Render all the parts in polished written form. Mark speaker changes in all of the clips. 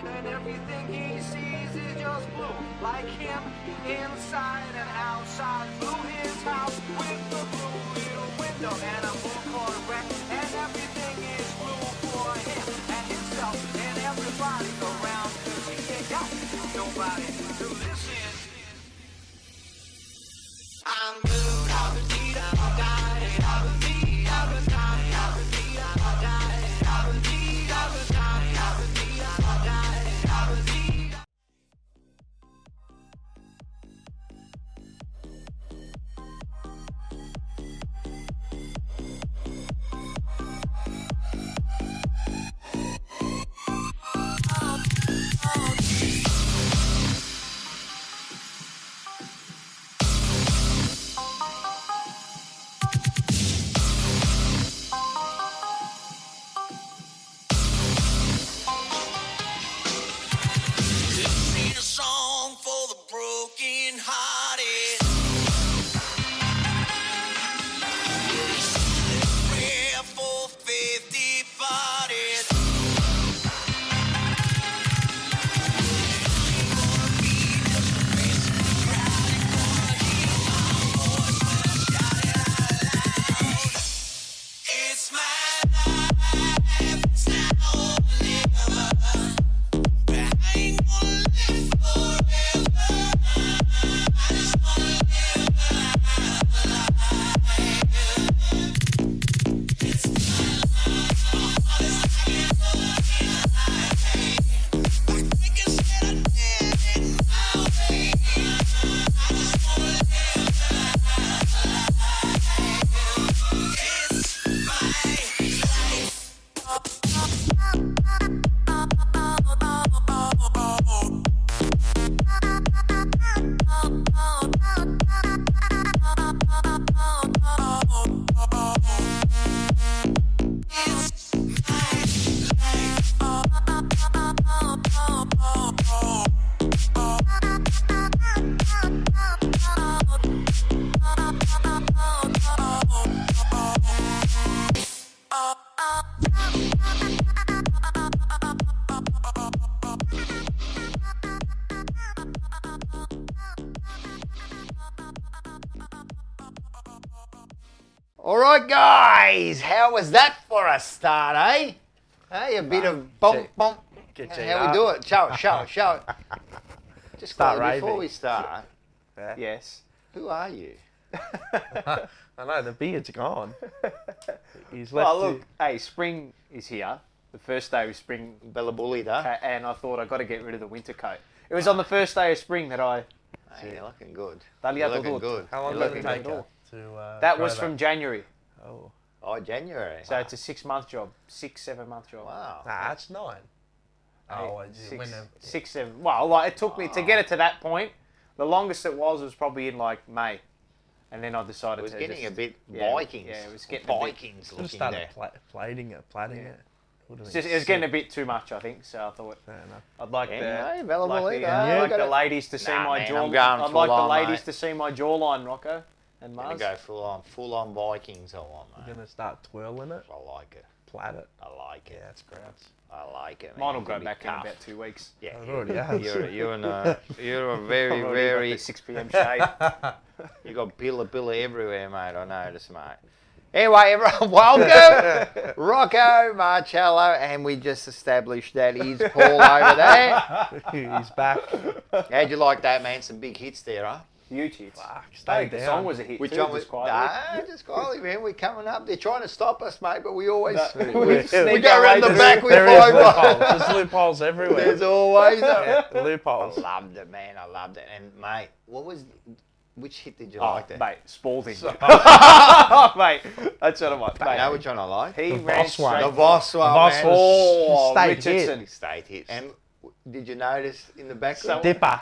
Speaker 1: night, and everything he sees is just blue. Like him, inside and outside, blue his house with the blue little window and a blue Corvette, and everything is blue for him and himself and everybody around, 'cause he ain't got nobody to listen. I'm blue, I'll be die, I'll be die, I'll be die, I'll be die, I'll be die, I'll be die, I'll be die, I'll be die.
Speaker 2: All right, guys, how was that for a start, eh? Hey, a bit of bump, bump. How we do it? Show it. Just
Speaker 3: Start
Speaker 2: before
Speaker 3: raving.
Speaker 2: we start,
Speaker 3: Yeah.
Speaker 4: Yes.
Speaker 2: who are you?
Speaker 3: I know, the beard's gone. He's left.
Speaker 4: Oh, look, hey, spring is here. The first day of spring,
Speaker 2: Bella bullied, huh?
Speaker 4: and I thought I got to get rid of the winter coat. It was on the first day of spring that I.
Speaker 2: Hey, you're looking good.
Speaker 4: Dali
Speaker 2: You're
Speaker 4: had
Speaker 2: looking
Speaker 4: the
Speaker 2: good.
Speaker 3: How long
Speaker 2: You're
Speaker 3: did it
Speaker 2: looking
Speaker 3: take
Speaker 2: good.
Speaker 3: you to
Speaker 4: That
Speaker 3: grow
Speaker 4: was from January,
Speaker 3: Oh.
Speaker 2: Oh, January.
Speaker 4: so it's a 6-month job, 7-month job.
Speaker 2: Wow.
Speaker 3: Nah, that's 9. Oh,
Speaker 4: Six, 6, 7. Well, like it took me to get it to that point. The longest it was probably in like May, and then I decided
Speaker 2: It was
Speaker 4: to
Speaker 2: getting
Speaker 4: just,
Speaker 2: a bit
Speaker 4: yeah,
Speaker 2: Vikings.
Speaker 4: Yeah, it was getting a bit.
Speaker 2: Vikings
Speaker 3: Should have
Speaker 2: looking
Speaker 3: started
Speaker 2: there.
Speaker 3: plaiting it.
Speaker 4: It was getting a bit too much, I think. So I thought
Speaker 3: Fair enough.
Speaker 4: I'd like
Speaker 2: Anyway,
Speaker 4: the
Speaker 2: Bella
Speaker 4: like
Speaker 2: bullied,
Speaker 4: the,
Speaker 2: eh?
Speaker 4: I'd
Speaker 2: You
Speaker 4: like
Speaker 2: gotta-
Speaker 4: the ladies to see
Speaker 2: Nah,
Speaker 4: my
Speaker 2: man,
Speaker 4: jaw.
Speaker 2: I'm going
Speaker 4: I'd like
Speaker 2: full
Speaker 4: the
Speaker 2: on,
Speaker 4: ladies
Speaker 2: mate.
Speaker 4: to see my jawline, Rocco and
Speaker 2: Gonna
Speaker 4: Mars.
Speaker 2: go full on Vikings. I want,
Speaker 3: You're
Speaker 2: mate.
Speaker 3: going to start twirling it,
Speaker 2: I like it.
Speaker 3: plait it.
Speaker 2: I like it.
Speaker 3: Yeah, it's gross.
Speaker 2: I like it.
Speaker 4: Mine will
Speaker 2: man.
Speaker 4: go
Speaker 2: It's a
Speaker 4: back
Speaker 2: bit
Speaker 4: in
Speaker 2: tough.
Speaker 4: about 2 weeks.
Speaker 2: Yeah,
Speaker 3: It already has.
Speaker 2: you're a very,
Speaker 4: I've already got
Speaker 2: very.
Speaker 4: the 6 p.m. shade.
Speaker 2: You got pillar everywhere, mate. I noticed, mate. Anyway, everyone, welcome, Rocco Marcello, and we just established that he's Paul over there.
Speaker 3: He's back.
Speaker 2: How'd you like that, man? Some big hits there, huh?
Speaker 4: Huge hits.
Speaker 3: Fuck,
Speaker 4: I
Speaker 3: stay
Speaker 4: think the
Speaker 3: down.
Speaker 4: song was a hit
Speaker 2: Which
Speaker 4: too,
Speaker 2: one was?
Speaker 4: just quietly.
Speaker 2: Nah, just quietly, man. We're coming up. They're trying to stop us, mate, but we always
Speaker 3: we
Speaker 2: we go around the back with
Speaker 3: There is
Speaker 2: five
Speaker 3: loopholes.
Speaker 2: bucks.
Speaker 3: There's loopholes everywhere.
Speaker 2: There's always
Speaker 3: Yeah,
Speaker 2: a.
Speaker 3: loopholes.
Speaker 2: I loved it, man. I loved it. And mate, which hit did you
Speaker 4: Oh,
Speaker 2: like there?
Speaker 4: mate, Spalding. Mate, that's what I want.
Speaker 2: You
Speaker 4: Mate,
Speaker 2: know which one I like?
Speaker 4: he
Speaker 3: The
Speaker 4: ran
Speaker 3: Voss one.
Speaker 4: straight.
Speaker 2: The Voss one,
Speaker 3: Voss
Speaker 2: man.
Speaker 3: was
Speaker 4: Oh,
Speaker 3: state
Speaker 4: Richardson.
Speaker 3: hit.
Speaker 2: State hit. And did you notice in the background?
Speaker 3: Dipper.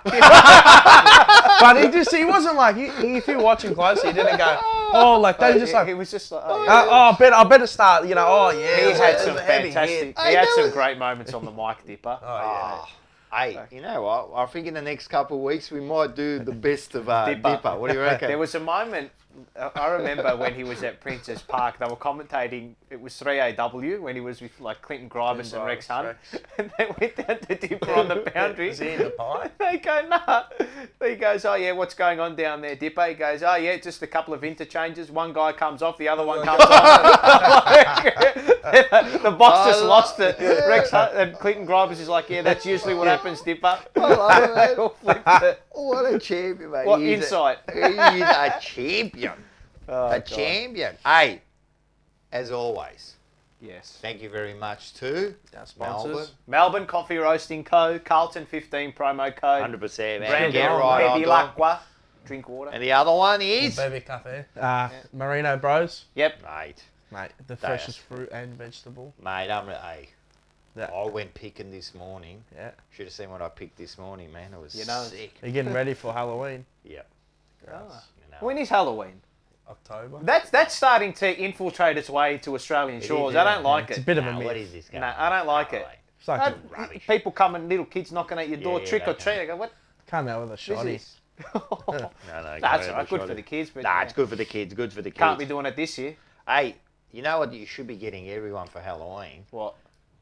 Speaker 3: But he wasn't like, if you're watching closely, he didn't go, oh, like, they just like,
Speaker 4: He was just like,
Speaker 3: I better start, you know, oh, yeah.
Speaker 4: he had some
Speaker 3: it's a heavy
Speaker 4: fantastic.
Speaker 3: hit.
Speaker 4: He had
Speaker 2: that
Speaker 4: some
Speaker 2: was-
Speaker 4: great moments on the mic, Dipper.
Speaker 3: Oh, yeah.
Speaker 2: Oh, hey, you know what? I think in the next couple of weeks we might do the best of Dipper. What do you reckon?
Speaker 4: There was a moment I remember when he was at Princess Park, they were commentating. It was 3AW when he was with like Clinton Gribens and Rex Hunt, and they went down to Dipper on the boundary.
Speaker 3: Is he in the pie?
Speaker 4: They go, nah. He goes, oh yeah, what's going on down there, Dipper? He goes, oh yeah, just a couple of interchanges. One guy comes off, the other one comes on. The boss just lost it. Rex Hunt and Clinton Gribens is like, yeah, that's usually what happens, Dipper. They all flipped it.
Speaker 2: What a champion, mate.
Speaker 4: What
Speaker 2: He's
Speaker 4: insight?
Speaker 2: He's a champion.
Speaker 4: Oh,
Speaker 2: Champion. Hey, as always,
Speaker 4: Yes.
Speaker 2: thank you very much to
Speaker 3: Our sponsors.
Speaker 2: Melbourne.
Speaker 4: Melbourne Coffee Roasting Co. Carlton 15 promo code.
Speaker 2: 100%, man.
Speaker 4: Brand
Speaker 2: Get right on
Speaker 4: Baby
Speaker 2: top.
Speaker 4: Lacqua. Drink water.
Speaker 2: And the other one is...
Speaker 3: Baby Cafe. Marino Bros.
Speaker 4: Yep.
Speaker 2: Mate,
Speaker 3: The freshest fruit and vegetable.
Speaker 2: mate, hey,
Speaker 3: Yeah.
Speaker 2: I went picking this morning.
Speaker 3: Yeah.
Speaker 2: Should have seen what I picked this morning, man. It was
Speaker 4: You know.
Speaker 2: sick.
Speaker 3: You're getting ready for Halloween.
Speaker 2: Yeah.
Speaker 4: Ah.
Speaker 2: You know.
Speaker 4: When is Halloween?
Speaker 3: October.
Speaker 4: That's starting to infiltrate its way to Australian shores. I don't like
Speaker 3: It's a
Speaker 4: it.
Speaker 3: bit of a
Speaker 2: Nah,
Speaker 3: myth.
Speaker 2: what is this guy?
Speaker 4: No, I don't like it.
Speaker 3: It's like
Speaker 2: Rubbish.
Speaker 4: People coming, little kids knocking at your door,
Speaker 2: Yeah,
Speaker 4: trick or
Speaker 2: they
Speaker 4: treat. I go, what
Speaker 3: come out with a
Speaker 4: is
Speaker 3: shoddy.
Speaker 4: this?
Speaker 2: No,
Speaker 4: That's all right. Good for the kids, but
Speaker 2: Nah,
Speaker 4: yeah.
Speaker 2: it's good for the kids. Good for the kids.
Speaker 4: Can't be doing it this year.
Speaker 2: Hey, you know what you should be getting everyone for Halloween?
Speaker 4: What?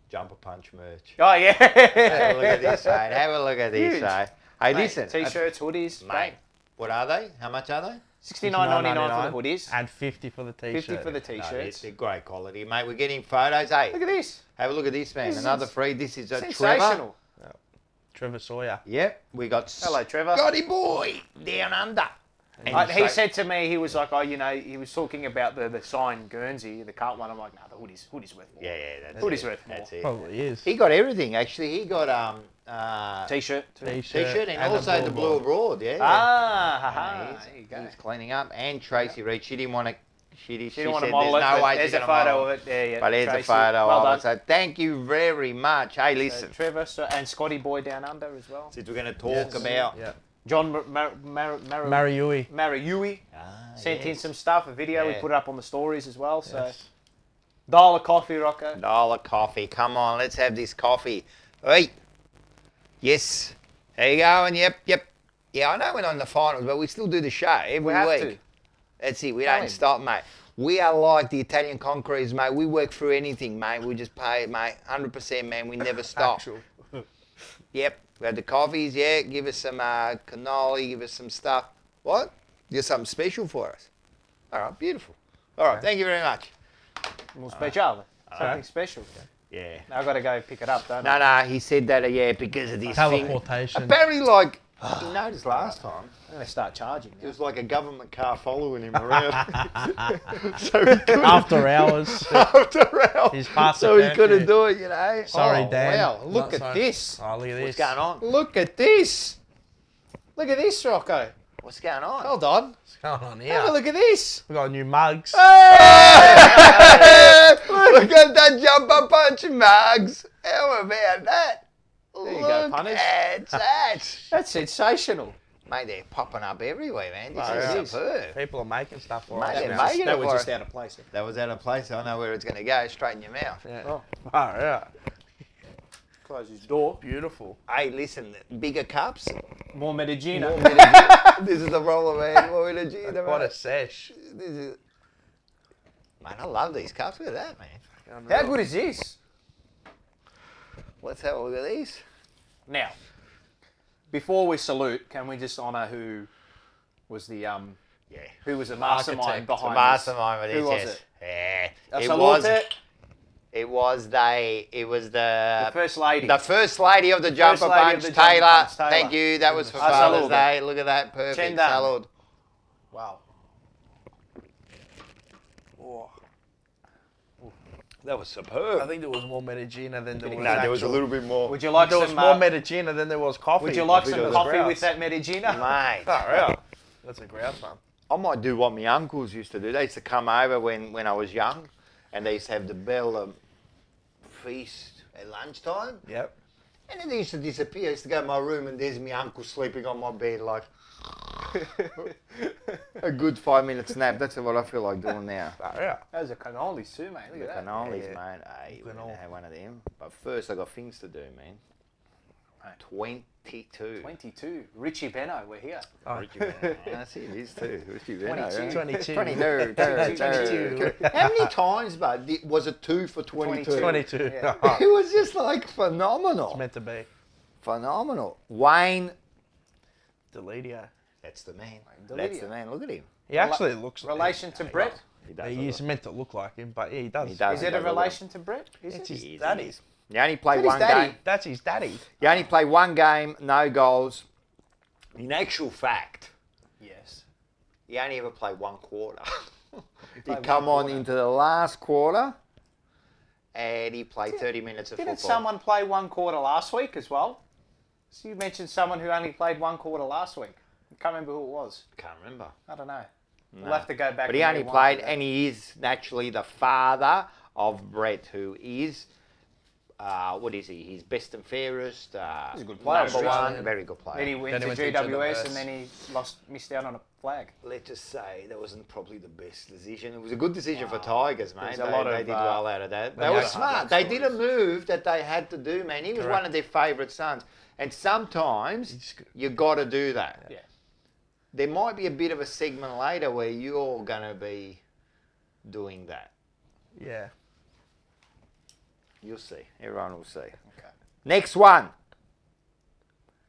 Speaker 2: Jumper Punch merch.
Speaker 4: Oh yeah.
Speaker 2: Have a look at this, mate. Have a look at this,
Speaker 4: Huge.
Speaker 2: mate. Hey,
Speaker 4: Mate,
Speaker 2: listen.
Speaker 4: T-shirts, hoodies,
Speaker 2: Mate,
Speaker 4: bang.
Speaker 2: what are they? How much are they?
Speaker 4: $69.99 for the hoodies.
Speaker 3: And 50 for the t-shirt.
Speaker 4: 50 for the
Speaker 2: No, they're,
Speaker 4: t-shirts.
Speaker 2: they're great quality, mate. We're getting photos. Hey,
Speaker 4: Look at this.
Speaker 2: have a look at this, man.
Speaker 4: This is
Speaker 2: Another free. This is a Trevor.
Speaker 4: Sensational.
Speaker 3: Trevor Sawyer.
Speaker 2: Yep, we got
Speaker 4: Hello, Trevor.
Speaker 2: Scotty boy down under. And
Speaker 4: He
Speaker 2: so-
Speaker 4: said to me, he was like, oh, you know, he was talking about the signed Guernsey, the Carlton one. I'm like, no, the hoodie's worth more.
Speaker 2: Yeah, that's
Speaker 4: Hoodie's
Speaker 2: it.
Speaker 4: worth more.
Speaker 2: That's it.
Speaker 3: Probably is.
Speaker 2: He got everything actually. He got
Speaker 4: T-shirt. too.
Speaker 2: t-shirt and also the blue abroad. Yeah.
Speaker 4: Ah,
Speaker 2: Yeah,
Speaker 4: haha. There you go.
Speaker 2: he's cleaning up. And Tracy Reed, she didn't want to. She
Speaker 4: Didn't want to
Speaker 2: said
Speaker 4: model it,
Speaker 2: there's no
Speaker 4: but
Speaker 2: way
Speaker 4: there's
Speaker 2: she's
Speaker 4: a
Speaker 2: gonna
Speaker 4: photo
Speaker 2: model
Speaker 4: of it there. Yeah,
Speaker 2: But there's a
Speaker 4: Tracy.
Speaker 2: photo
Speaker 4: Well
Speaker 2: of
Speaker 4: done.
Speaker 2: it. So thank you very much. Hey, listen.
Speaker 4: Trevor and Scotty Boy down under as well.
Speaker 2: Since we're going to talk about.
Speaker 3: Yeah.
Speaker 4: John
Speaker 3: Mariui.
Speaker 4: Mariui sent in
Speaker 2: yes.
Speaker 4: some stuff, a video. We
Speaker 2: Yeah.
Speaker 4: put it up on the stories as well. So,
Speaker 3: Yes.
Speaker 4: $1 coffee, Rocco.
Speaker 2: $1 coffee. Come on, let's have this coffee. Hey. Yes. There you go. And yep. Yeah, I know we're not in the finals, but we still do the show every
Speaker 4: We have
Speaker 2: week.
Speaker 4: to.
Speaker 2: That's it. We
Speaker 4: Tell
Speaker 2: don't
Speaker 4: him.
Speaker 2: stop, mate. We are like the Italian conquerors, mate. We work through anything, mate. We just pay, mate. 100%, man. We never stop.
Speaker 3: Actual.
Speaker 2: Yep. We had the coffees, yeah. Give us some cannoli, give us some stuff. What? You got something special for us? All right, beautiful. All right, thank you very much.
Speaker 4: More special. Something special.
Speaker 2: Yeah.
Speaker 4: Now I've got to go pick it up, don't I?
Speaker 2: No, he said that, yeah, because of this thing.
Speaker 3: Teleportation.
Speaker 2: Apparently, like, you noticed last time,
Speaker 4: I'm going to start charging.
Speaker 2: it
Speaker 4: Now.
Speaker 2: was like a government car following him around. So he couldn't,
Speaker 3: After hours.
Speaker 2: after hours.
Speaker 3: He's past
Speaker 2: So
Speaker 3: the
Speaker 2: he couldn't
Speaker 3: curfew.
Speaker 2: do it, you know.
Speaker 3: Sorry,
Speaker 2: Oh,
Speaker 3: Dan.
Speaker 2: Wow, look
Speaker 3: Not
Speaker 2: at
Speaker 3: sorry.
Speaker 2: this.
Speaker 3: Oh, look at this.
Speaker 2: What's going on?
Speaker 4: Look at this. Look at this, Rocco.
Speaker 2: What's going on?
Speaker 4: Hold on.
Speaker 3: What's going on
Speaker 4: Have a
Speaker 3: here?
Speaker 4: look at this.
Speaker 3: We got new mugs.
Speaker 2: Look at that jumper punch mugs. How about that?
Speaker 4: There you go,
Speaker 2: Look
Speaker 4: punters.
Speaker 2: at that.
Speaker 4: That's sensational.
Speaker 2: Mate, they're popping up everywhere, man. This
Speaker 3: Oh,
Speaker 2: is
Speaker 3: yeah.
Speaker 2: superb.
Speaker 3: People are making stuff for
Speaker 2: Mate,
Speaker 3: us
Speaker 2: they're
Speaker 3: now.
Speaker 2: making
Speaker 4: That
Speaker 2: it
Speaker 4: was
Speaker 2: for
Speaker 4: just
Speaker 2: us.
Speaker 4: out of place.
Speaker 2: That was out of place. I know where it's going to go. Straight in your mouth.
Speaker 3: Yeah.
Speaker 4: Oh.
Speaker 3: Oh, yeah.
Speaker 4: Close his door.
Speaker 3: Beautiful.
Speaker 2: Hey, listen, bigger cups.
Speaker 4: More Medellina.
Speaker 2: More Medellina. This is the roller, man. More Medellina,
Speaker 3: What a
Speaker 2: mate.
Speaker 3: sesh.
Speaker 2: This is... Man, I love these cups. Look at that, man.
Speaker 4: How good is this?
Speaker 2: Let's have a look at these.
Speaker 4: Now, before we salute, can we just honour who was the
Speaker 2: Yeah.
Speaker 4: who was the mastermind
Speaker 3: Architect.
Speaker 2: The
Speaker 4: behind
Speaker 2: mastermind with
Speaker 4: Who
Speaker 2: this,
Speaker 4: was
Speaker 2: yes.
Speaker 4: it?
Speaker 2: Yeah.
Speaker 4: this?
Speaker 2: It
Speaker 4: Salute
Speaker 2: was.
Speaker 4: it.
Speaker 2: It was the
Speaker 4: First lady.
Speaker 2: the first lady of the jumper
Speaker 4: lady of
Speaker 2: punch,
Speaker 4: the jumper
Speaker 2: Taylor.
Speaker 4: punch, Taylor.
Speaker 2: Thank you. That was for
Speaker 4: Ah,
Speaker 2: Father's
Speaker 4: salute.
Speaker 2: Day. Look at that. Perfect.
Speaker 4: Chen dan.
Speaker 2: Salud.
Speaker 4: Wow.
Speaker 2: That was
Speaker 3: I
Speaker 2: superb.
Speaker 3: think there was more Medellina than there was
Speaker 2: No, there was a
Speaker 3: actual-
Speaker 2: little bit more.
Speaker 4: Would you like
Speaker 3: There was
Speaker 4: some?
Speaker 3: more Medellina than there was coffee.
Speaker 4: Would you like
Speaker 3: I think
Speaker 4: some
Speaker 3: it was
Speaker 4: coffee
Speaker 3: grouse.
Speaker 4: with that Medellina?
Speaker 2: Mate.
Speaker 3: Oh, yeah. That's a grouse one.
Speaker 2: I might do what my uncles used to do. They used to come over when I was young, and they used to have the bell feast at lunchtime.
Speaker 3: Yep.
Speaker 2: And then they used to disappear. I used to go to my room, and there's my uncle sleeping on my bed, like a good 5-minute nap. That's what I feel like doing now.
Speaker 3: Oh, yeah.
Speaker 4: Those are cannolis too, mate. Look
Speaker 2: The
Speaker 4: at that.
Speaker 2: cannolis,
Speaker 3: Yeah.
Speaker 2: mate. Hey, we're
Speaker 3: Cannoli.
Speaker 2: gonna have one of them. But first, I got things to do, man.
Speaker 4: mate.
Speaker 2: 22.
Speaker 4: 22. Richie Benno, we're here.
Speaker 3: Oh,
Speaker 2: That's it, it is too. Richie Benno,
Speaker 4: 22.
Speaker 3: 22.
Speaker 2: 22. How many times, bud, was it 2 for 22?
Speaker 3: 22.
Speaker 4: Yeah.
Speaker 2: It was just like phenomenal.
Speaker 3: It's meant to be.
Speaker 2: Phenomenal. Wayne,
Speaker 3: Deledio.
Speaker 2: that's the man.
Speaker 4: Deledio.
Speaker 2: That's the man. Look at him.
Speaker 3: He actually looks like
Speaker 4: Relation to Brett?
Speaker 2: He does.
Speaker 3: He is meant to look like him, but yeah, he does.
Speaker 2: He does.
Speaker 4: Is it a relation to Brett? Is
Speaker 3: It's
Speaker 4: it?
Speaker 3: his
Speaker 2: He is,
Speaker 3: daddy.
Speaker 2: he is. You only played
Speaker 4: Is that
Speaker 2: one
Speaker 4: his daddy?
Speaker 2: game.
Speaker 3: That's his daddy.
Speaker 2: You only played one game, no goals. In actual fact,
Speaker 4: Yes.
Speaker 2: he only ever played one quarter. He
Speaker 4: played
Speaker 2: come
Speaker 4: one
Speaker 2: on
Speaker 4: quarter.
Speaker 2: into the last quarter, and he played 30 minutes of
Speaker 4: Didn't
Speaker 2: football.
Speaker 4: someone play one quarter last week as well? So you mentioned someone who only played one quarter last week. I can't remember who it was.
Speaker 2: Can't remember.
Speaker 4: I don't know.
Speaker 2: No.
Speaker 4: We'll have to go back.
Speaker 2: But he
Speaker 4: and
Speaker 2: only
Speaker 4: rewind
Speaker 2: played,
Speaker 4: to that.
Speaker 2: and he is naturally the father of Brett, who is, what is he? He's best and fairest.
Speaker 4: He's a good player,
Speaker 2: Number
Speaker 4: Australian.
Speaker 2: one, very good player.
Speaker 4: Then he went
Speaker 3: Then he
Speaker 4: to
Speaker 3: went to
Speaker 4: GWS
Speaker 3: the
Speaker 4: and then he missed out on a flag.
Speaker 2: Let's just say that wasn't probably the best decision. It was a good decision for Tigers, mate.
Speaker 4: There's a lot
Speaker 2: They
Speaker 4: of,
Speaker 2: did well out of that. They
Speaker 3: yeah,
Speaker 2: were
Speaker 3: hard
Speaker 2: smart.
Speaker 4: luck
Speaker 2: They did a
Speaker 4: stories.
Speaker 2: move that they had to do, man. He was one of their favourite sons. And sometimes you got to do that.
Speaker 4: Yeah.
Speaker 2: There might be a bit of a segment later where you're going to be doing that.
Speaker 3: Yeah.
Speaker 2: You'll see. Everyone will see.
Speaker 4: Okay.
Speaker 2: Next one.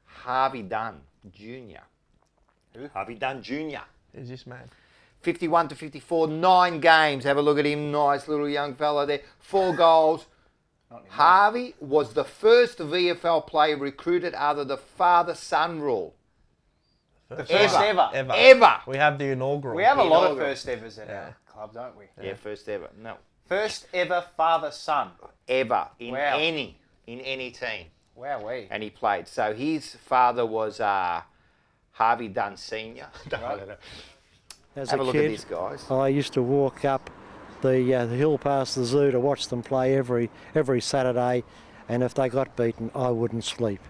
Speaker 2: Harvey Dunn Jr.
Speaker 4: Who?
Speaker 2: Harvey Dunn Jr.
Speaker 3: Who's this man?
Speaker 2: 51 to 54, 9 games. Have a look at him. Nice little young fella there. 4 goals.
Speaker 4: Not anymore.
Speaker 2: Harvey was the first VFL player recruited under the father-son rule.
Speaker 4: The first ever.
Speaker 2: Ever.
Speaker 3: We have the inaugural.
Speaker 4: We have a lot of
Speaker 2: Inaugural.
Speaker 4: first evers at
Speaker 3: Yeah.
Speaker 4: our club, don't we?
Speaker 2: Yeah, first ever. No.
Speaker 4: First ever father-son.
Speaker 2: Ever. In
Speaker 4: Wow.
Speaker 2: any team.
Speaker 4: Wowee.
Speaker 2: And he played. So his father was Harvey Dunn Sr.
Speaker 5: As
Speaker 2: Have a
Speaker 5: a
Speaker 2: look at
Speaker 5: kid,
Speaker 2: this, guys.
Speaker 5: I used to walk up the hill past the zoo to watch them play every Saturday, and if they got beaten, I wouldn't sleep.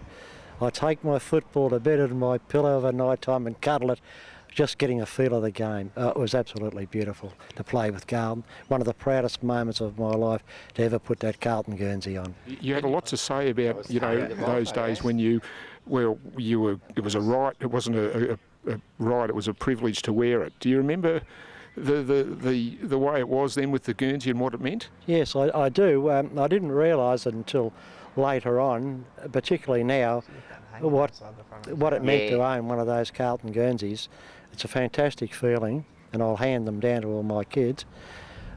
Speaker 5: I take my football to bed in my pillow of a night time and cuddle it, just getting a feel of the game. It was absolutely beautiful to play with Carlton. One of the proudest moments of my life to ever put that Carlton Guernsey on.
Speaker 6: You had a lot to say about, you know, those days when you were, it was a right, it wasn't a right, it was a privilege to wear it. Do you remember the way it was then with the Guernsey and what it meant?
Speaker 5: Yes, I do. I didn't realise it until later on, particularly now, what it meant to own one of those Carlton Guernseys. It's a fantastic feeling, and I'll hand them down to all my kids.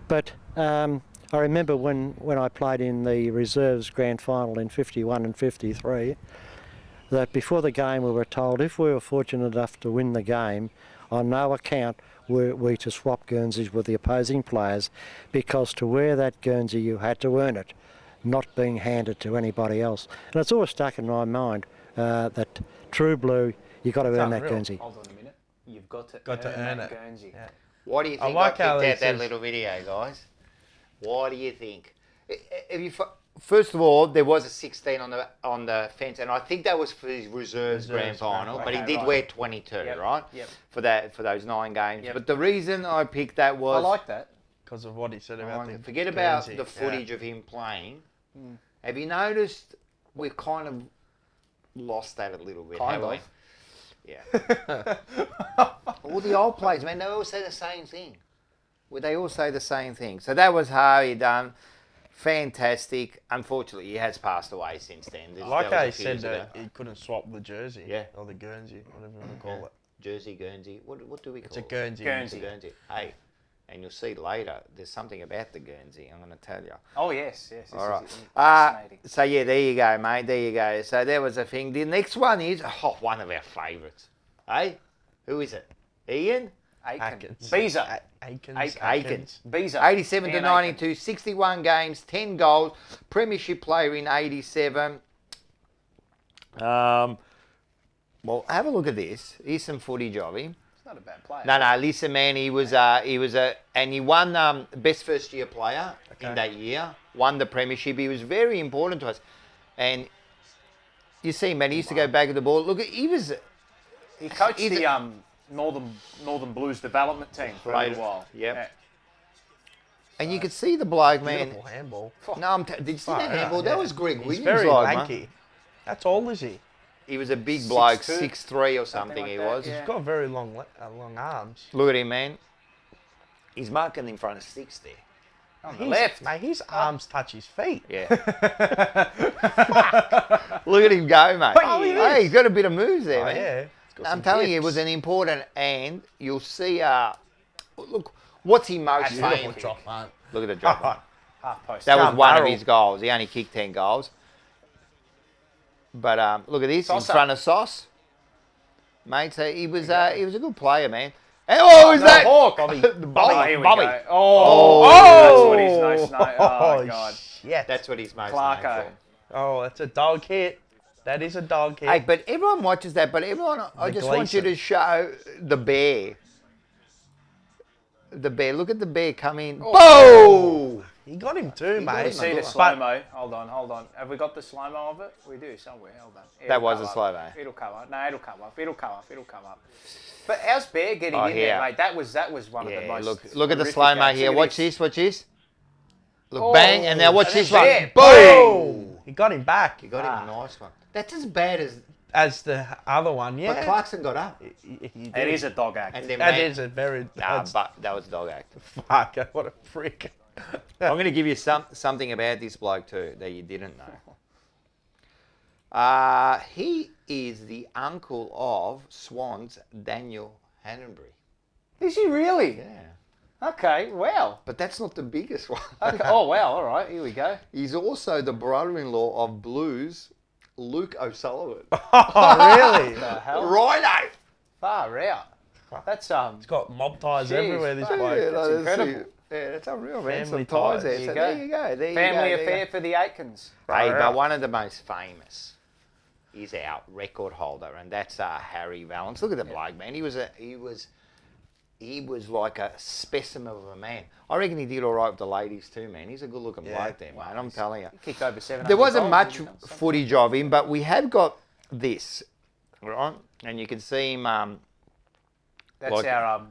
Speaker 5: But I remember when I played in the reserves grand final in 51 and 53, that before the game we were told if we were fortunate enough to win the game, on no account were we to swap Guernseys with the opposing players, because to wear that Guernsey you had to earn it, not being handed to anybody else. And it's always stuck in my mind that true blue, you've got to earn that
Speaker 3: unreal.
Speaker 5: Guernsey.
Speaker 4: Hold on a minute. You've got to
Speaker 3: earn
Speaker 4: that
Speaker 3: it.
Speaker 4: Guernsey.
Speaker 3: Yeah.
Speaker 2: What do you
Speaker 3: I
Speaker 2: think?
Speaker 3: like how
Speaker 2: picked
Speaker 3: it
Speaker 2: out that
Speaker 3: says-
Speaker 2: little video, guys. What do you think? If you, first of all, there was a 16 on the fence, and I think that was for his reserves grand
Speaker 3: grand
Speaker 2: final.
Speaker 3: final.
Speaker 2: But he
Speaker 4: Okay,
Speaker 2: did
Speaker 4: right.
Speaker 2: wear 22,
Speaker 4: Yep,
Speaker 2: right?
Speaker 4: yep.
Speaker 2: For those 9 games.
Speaker 4: Yep.
Speaker 2: But the reason I picked that
Speaker 4: I
Speaker 2: was
Speaker 4: like that.
Speaker 3: Because of what he said about the
Speaker 2: forget about
Speaker 3: Guernsey.
Speaker 2: the footage of him playing. Have you noticed we've kind of lost that a little bit?
Speaker 4: Kind
Speaker 2: haven't
Speaker 4: of.
Speaker 2: we? Yeah. All the old players, man, they all say the same thing. Well, they all say the same thing. So that was Harvey Dunn. Fantastic. Unfortunately, he has passed away since then.
Speaker 3: I like
Speaker 2: That
Speaker 3: how he
Speaker 2: was a few
Speaker 3: said
Speaker 2: years
Speaker 3: that
Speaker 2: ago.
Speaker 3: he couldn't swap the jersey.
Speaker 2: Yeah.
Speaker 3: Or the Guernsey, whatever you want to call it.
Speaker 2: Jersey, Guernsey. What do we call
Speaker 3: It's a
Speaker 2: it?
Speaker 3: Guernsey.
Speaker 4: Guernsey.
Speaker 2: It's a Guernsey. Hey, and you'll see later, there's something about the Guernsey, I'm going to tell you.
Speaker 4: Oh, yes. This
Speaker 2: All right.
Speaker 4: is fascinating.
Speaker 2: So, yeah, there you go, mate. There you go. So, there was a thing. The next one is, one of our favourites. Hey? Who is it? Ian?
Speaker 4: Aiken.
Speaker 3: Atkins.
Speaker 4: Beezer.
Speaker 3: Aikens.
Speaker 2: Aikens.
Speaker 4: Beezer.
Speaker 2: 87 to
Speaker 4: Ian
Speaker 2: 92,
Speaker 4: Aiken.
Speaker 2: 61 games, 10 goals, Premiership player in 87. Well, have a look at this. Here's some footage of him.
Speaker 4: It's not a bad player.
Speaker 2: No, listen, man, he was and he won best first year player in that year. Won the Premiership. He was very important to us, and you see, man, he used to go back at the ball. Look, he
Speaker 4: coached
Speaker 2: he's
Speaker 4: the Northern Blues development team for a
Speaker 2: Right.
Speaker 4: little while.
Speaker 2: Yep.
Speaker 4: Yeah.
Speaker 2: and you could see the bloke, man.
Speaker 3: Beautiful handball.
Speaker 2: No, did you see that handball? That was Greg
Speaker 3: He's
Speaker 2: Williams,
Speaker 3: very
Speaker 2: like,
Speaker 3: lanky. How tall is he?
Speaker 2: He was a big bloke,
Speaker 4: 6'2",
Speaker 2: 6'3" or something
Speaker 4: like
Speaker 2: he
Speaker 4: that,
Speaker 2: was.
Speaker 4: yeah.
Speaker 3: He's got very long arms.
Speaker 2: Look at him, man. He's marking in front of 6 there.
Speaker 4: On the left.
Speaker 3: Mate, his arms touch his feet.
Speaker 2: Yeah. Look at him go, mate.
Speaker 3: Oh, he
Speaker 2: Hey,
Speaker 3: is.
Speaker 2: he's got a bit of moves there,
Speaker 3: Oh,
Speaker 2: man.
Speaker 3: yeah. He's got
Speaker 2: I'm
Speaker 3: some
Speaker 2: telling you, it
Speaker 3: dips.
Speaker 2: was an important, and you'll see, look, what's he most
Speaker 3: Beautiful
Speaker 2: famous?
Speaker 3: drop, mate.
Speaker 2: Look at the drop.
Speaker 3: Oh,
Speaker 4: Half post.
Speaker 2: That was
Speaker 3: Can't
Speaker 2: one
Speaker 3: barrel.
Speaker 2: of his goals. He only kicked 10 goals. But look at this, in
Speaker 4: Sosa.
Speaker 2: front of Sauce. Mate, so he was a good player, man. And, oh, is that?
Speaker 4: Hawk.
Speaker 2: Bobby.
Speaker 4: Oh, here we
Speaker 2: Bobby.
Speaker 4: go. Oh, that's what he's most known. Oh, my God.
Speaker 3: Shit.
Speaker 2: That's what he's most
Speaker 4: Clarko.
Speaker 2: known for.
Speaker 3: Oh, that's a dog hit. That is a dog hit.
Speaker 2: Hey, but everyone watches that. But everyone, I just want you to show the bear. The bear. Look at the bear come in. Boom!
Speaker 3: He got him too,
Speaker 2: got
Speaker 3: mate.
Speaker 2: him.
Speaker 4: See the
Speaker 3: But-
Speaker 4: slow-mo. Hold on. Have we got the slow-mo of it? We do somewhere. Hold on.
Speaker 2: That was a slow-mo.
Speaker 4: It'll come up. No, it'll come up. It'll come up. But how's Bear getting in
Speaker 2: here.
Speaker 4: there, mate? That was one of the
Speaker 2: Yeah,
Speaker 4: most.
Speaker 2: look at the
Speaker 4: horrific
Speaker 2: slow-mo
Speaker 4: acts.
Speaker 2: here.
Speaker 4: Look at
Speaker 2: Watch this. Watch this. Look,
Speaker 4: Oh,
Speaker 2: bang, and now watch
Speaker 4: and
Speaker 2: this
Speaker 4: then
Speaker 2: one.
Speaker 4: there.
Speaker 2: Boom!
Speaker 3: He got him back.
Speaker 2: You got him a nice one. That's as bad as.
Speaker 3: As the other one, yeah.
Speaker 2: But Clarkson got up.
Speaker 3: He did.
Speaker 4: It is a dog act.
Speaker 2: And then
Speaker 3: That
Speaker 2: man,
Speaker 3: is a very.
Speaker 2: Nah,
Speaker 3: that's-
Speaker 2: but that was dog act.
Speaker 3: fuck, what a prick.
Speaker 2: I'm going to give you something about this bloke too that you didn't know. He is the uncle of Swans Daniel Hannonbury.
Speaker 4: Is he really?
Speaker 2: Yeah.
Speaker 4: Okay. Wow.
Speaker 2: But that's not the biggest one.
Speaker 4: Okay. Oh wow. All right. Here we go.
Speaker 2: He's also the brother-in-law of Blues Luke O'Sullivan.
Speaker 3: Oh, really?
Speaker 4: The hell?
Speaker 2: Righto!
Speaker 4: Far out. That's
Speaker 3: He's got mob ties
Speaker 4: Jeez,
Speaker 3: everywhere, this
Speaker 4: fuck.
Speaker 3: bloke.
Speaker 4: That's incredible.
Speaker 2: Yeah, that's unreal, man.
Speaker 3: Family
Speaker 2: Some ties
Speaker 3: ties.
Speaker 2: there.
Speaker 4: There you
Speaker 2: So
Speaker 4: go.
Speaker 2: there you go. There you
Speaker 4: family
Speaker 2: go, there you
Speaker 4: affair for the Aitkins.
Speaker 2: go. Hey,
Speaker 3: Far
Speaker 2: but
Speaker 3: out.
Speaker 2: one of the most famous is our record holder, and that's Harry Valance. Look at the bloke, man. He was like a specimen of a man. I reckon he did all right with the ladies too, man. He's a good-looking bloke there, mate. I'm telling you.
Speaker 4: He kicked over 700
Speaker 2: There wasn't
Speaker 4: goals,
Speaker 2: much
Speaker 4: didn't he?
Speaker 2: footage of him, but we have got this, right? And you can see him.
Speaker 4: That's
Speaker 2: like-
Speaker 4: our.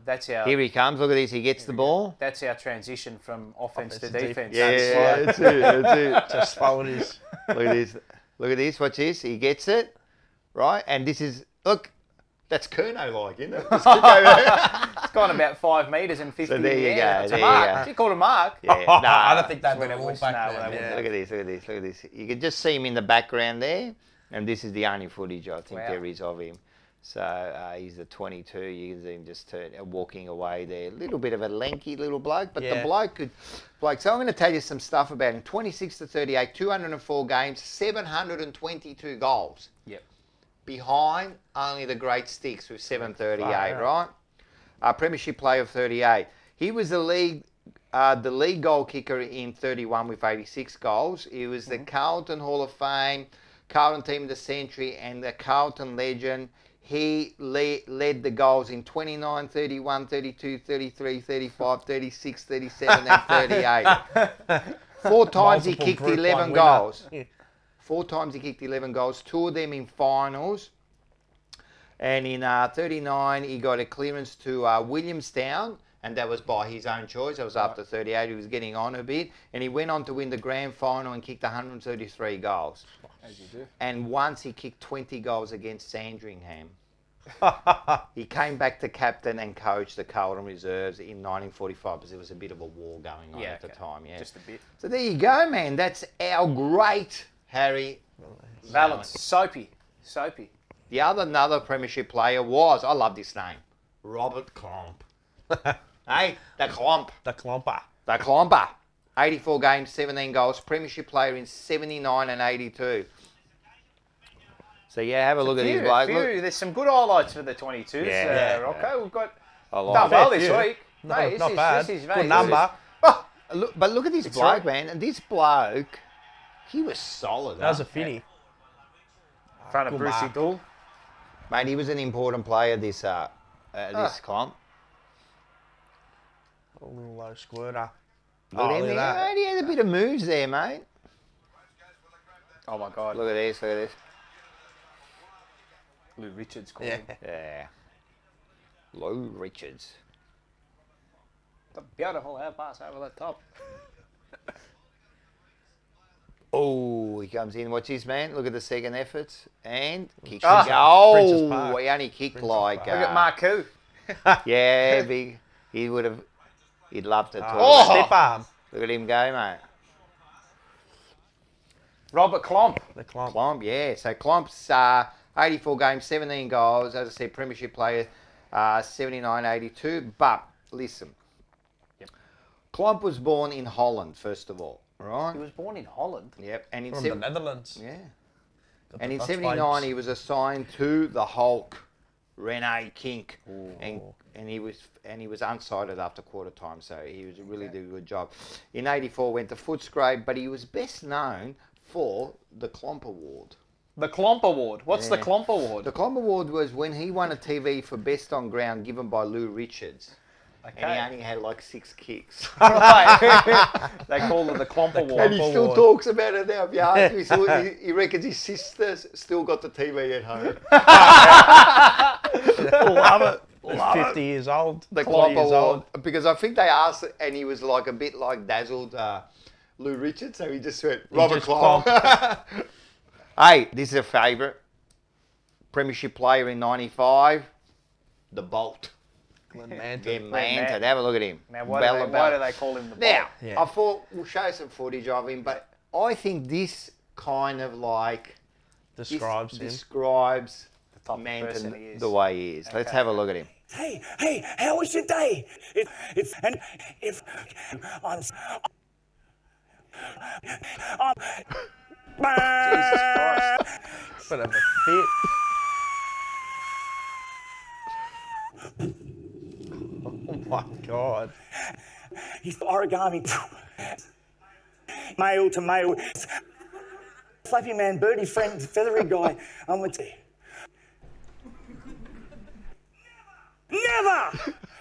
Speaker 2: Here he comes. Look at this. He gets the ball.
Speaker 4: That's our transition from offense to
Speaker 3: Offense to
Speaker 4: defense.
Speaker 2: Yeah,
Speaker 4: That's
Speaker 2: that's it.
Speaker 3: Just slow it is.
Speaker 2: Look at this. Look at this. Watch this. He gets it, right? And this is look. That's Kerno-like, isn't it? Just kick over.
Speaker 4: It's gone about 5 metres and 50
Speaker 2: So there
Speaker 4: in the
Speaker 2: you
Speaker 4: air.
Speaker 2: go,
Speaker 4: That's
Speaker 2: there
Speaker 4: a
Speaker 2: you
Speaker 4: mark.
Speaker 2: go.
Speaker 4: She called a mark.
Speaker 2: Yeah,
Speaker 3: I
Speaker 2: nah.
Speaker 3: don't think that
Speaker 4: when
Speaker 3: would
Speaker 4: it
Speaker 3: all
Speaker 4: was-
Speaker 3: back
Speaker 4: no,
Speaker 3: then.
Speaker 4: when it
Speaker 3: Yeah.
Speaker 2: Look at this. Look at this. Look at this. You can just see him in the background there, and this is the only footage I think
Speaker 4: Wow.
Speaker 2: there is of him. So he's the 22. You can see him just walking away there. A little bit of a lanky little bloke, but the
Speaker 3: Yeah.
Speaker 2: bloke. So I'm going to tell you some stuff about him. 26 to 38, 204 games, 722 goals.
Speaker 4: Yep.
Speaker 2: Behind only the great Sticks with 738,
Speaker 3: Wow.
Speaker 2: right? Premiership player of 38. He was the league goal kicker in 31 with 86 goals. He was the Carlton Hall of Fame, Carlton Team of the Century, and the Carlton Legend. He led the goals in 29, 31, 32, 33, 35, 36, 37, and 38. 4 times he
Speaker 3: Multiple
Speaker 2: kicked
Speaker 3: Group
Speaker 2: 11
Speaker 3: 1 winner.
Speaker 2: goals.
Speaker 3: Yeah.
Speaker 2: 4 times he kicked 11 goals, 2 of them in finals. And in 39, he got a clearance to Williamstown, and that was by his own choice. That was after 38. He was getting on a bit. And he went on to win the grand final and kicked 133 goals.
Speaker 4: As you do.
Speaker 2: And once he kicked 20 goals against Sandringham. He came back to captain and coach the Carlton Reserves in 1945 because there was a bit of a war going on at the time. Yeah.
Speaker 4: Just a bit.
Speaker 2: So there you go, man. That's our great Harry
Speaker 4: Valance. Soapy.
Speaker 2: The another Premiership player was, I love this name, Robert Klomp. Hey, the Klomp.
Speaker 3: The Clomper.
Speaker 2: The Klomper. 84 games, 17 goals, Premiership player in 79 and 82. So yeah, have a look at these blokes. Look.
Speaker 4: There's some good highlights for the 22s,
Speaker 2: Yeah.
Speaker 4: Rocco. We've got
Speaker 2: I like
Speaker 4: done
Speaker 2: it.
Speaker 4: well this
Speaker 3: few.
Speaker 4: week.
Speaker 3: No,
Speaker 4: Mate,
Speaker 3: not bad.
Speaker 4: This is
Speaker 3: Good
Speaker 4: mate,
Speaker 3: number.
Speaker 2: But look at this bloke,
Speaker 4: right.
Speaker 2: man. And this bloke, he was solid.
Speaker 3: That was
Speaker 2: huh?
Speaker 3: a finny.
Speaker 4: In front of
Speaker 3: Good
Speaker 4: Brucey
Speaker 3: mark.
Speaker 4: Dool.
Speaker 2: Mate, he was an important player, this Klomp.
Speaker 3: A little low squirter.
Speaker 2: Look
Speaker 3: Oh,
Speaker 2: at him
Speaker 3: look
Speaker 2: there,
Speaker 3: at that.
Speaker 2: mate. He had a bit of moves there, mate.
Speaker 4: Oh my God.
Speaker 2: Look at this, look at this.
Speaker 4: Lou Richards called
Speaker 3: Yeah.
Speaker 4: him.
Speaker 2: Yeah. Lou Richards.
Speaker 4: The beautiful air pass over the top.
Speaker 2: Oh, he comes in. Watch his man. Look at the second efforts. And kicks
Speaker 4: Ah,
Speaker 2: it. Oh,
Speaker 3: Princess Park.
Speaker 2: he only kicked like...
Speaker 4: Look at Marku.
Speaker 2: Yeah, big. He would have... He'd love to talk.
Speaker 3: Oh, stiff arm.
Speaker 2: Look at him go, mate.
Speaker 4: Robert Klomp.
Speaker 3: The clump.
Speaker 2: Klomp, yeah. So Klomp's 84 games, 17 goals. As I said, Premiership player, 79-82. But, listen. Klomp was born in Holland, first of all. Right?
Speaker 4: He was born in Holland.
Speaker 2: Yep. And in
Speaker 3: From the Netherlands.
Speaker 2: Yeah.
Speaker 3: Got
Speaker 2: And
Speaker 3: the
Speaker 2: in
Speaker 3: Dutch
Speaker 2: 79,
Speaker 3: vibes.
Speaker 2: he was assigned to the Hulk, Rene Kink, and he was unsighted after quarter time, so he was really did a good job. In 84, went to Footscray, but he was best known for the Klomp Award.
Speaker 4: The Klomp Award. What's the
Speaker 2: Yeah.
Speaker 4: Klomp Award?
Speaker 2: The Klomp Award was when he won a TV for best on ground, given by Lou Richards, and he only had like 6 kicks.
Speaker 4: Right. They call it the Klomp Award.
Speaker 2: And he still talks about it now. If you ask him, he reckons his sister's still got the TV at home.
Speaker 3: Love it. 50 years old.
Speaker 2: The
Speaker 3: 40
Speaker 2: Klomp
Speaker 3: years
Speaker 2: Award.
Speaker 3: old.
Speaker 2: Because I think they asked, and he was like a bit like dazzled Lou Richards, so he just went, Robert
Speaker 3: just
Speaker 2: Klomp. Hey, this is a favourite. Premiership player in 95, the Bolt.
Speaker 3: Glenn Manton.
Speaker 2: Glenn Manton. Have a look at him.
Speaker 4: Now, why
Speaker 2: Bella.
Speaker 4: do they call him the
Speaker 2: Now,
Speaker 3: Yeah.
Speaker 2: I thought we'll show some footage of him, but I think this kind of like
Speaker 3: Describes him.
Speaker 2: describes
Speaker 4: The type of person
Speaker 2: Manton
Speaker 4: he is.
Speaker 2: the way he is. Let's have a look at him.
Speaker 7: Hey, how was your day? If I'm
Speaker 4: Jesus Christ.
Speaker 3: Bit of a fit. Oh my God.
Speaker 7: he's origami, male to male, flappy man, birdie friend, feathery guy. I'm with you.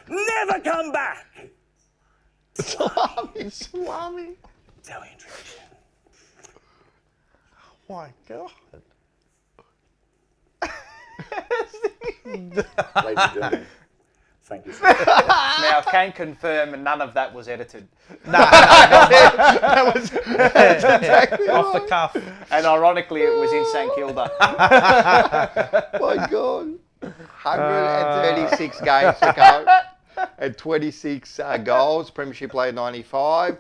Speaker 7: Never come back.
Speaker 3: Salami.
Speaker 7: Tell me introduction.
Speaker 3: Oh my God.
Speaker 7: Ladies and gentlemen, thank you.
Speaker 4: Now, I can confirm none of that was edited.
Speaker 3: That's exactly off the cuff.
Speaker 4: And ironically, it was in St Kilda.
Speaker 2: My God. 136 games to go and 26 goals. Premiership player 95.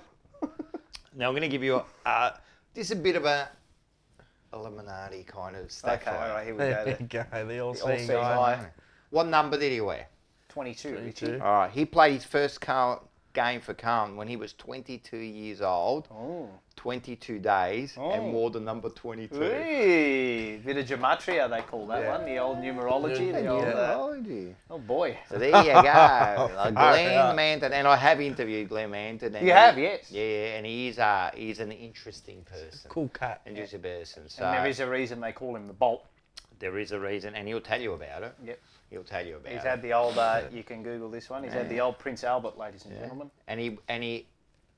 Speaker 2: Now I'm going to give you this is a bit of a Illuminati kind of stuff.
Speaker 4: Okay, all right, here we
Speaker 3: There
Speaker 4: go.
Speaker 3: you
Speaker 4: Then.
Speaker 3: go. The all
Speaker 4: All-seeing
Speaker 3: seeing guy.
Speaker 4: eye.
Speaker 2: What number did he wear?
Speaker 4: 22.
Speaker 3: 22.
Speaker 2: All right, he played his first game for Carlton when he was 22 years old,
Speaker 4: Oh.
Speaker 2: 22 days,
Speaker 4: Oh.
Speaker 2: and wore the number 22.
Speaker 4: Hey, bit of gematria, they call that one. The old numerology. The old,
Speaker 2: Numerology.
Speaker 4: oh, boy.
Speaker 2: So there you go. Glenn Manton, and I have interviewed Glenn Manton. And
Speaker 4: You have, yes.
Speaker 2: Yeah, and he's an interesting person.
Speaker 3: Cool cat.
Speaker 2: And just a person. So
Speaker 4: And there is a reason they call him the Bolt.
Speaker 2: there is a reason, and he'll tell you about it.
Speaker 4: Yep.
Speaker 2: He'll tell you about
Speaker 4: He's
Speaker 2: it.
Speaker 4: had the old, you can Google this one, he's had the old Prince Albert, ladies and gentlemen.
Speaker 2: And he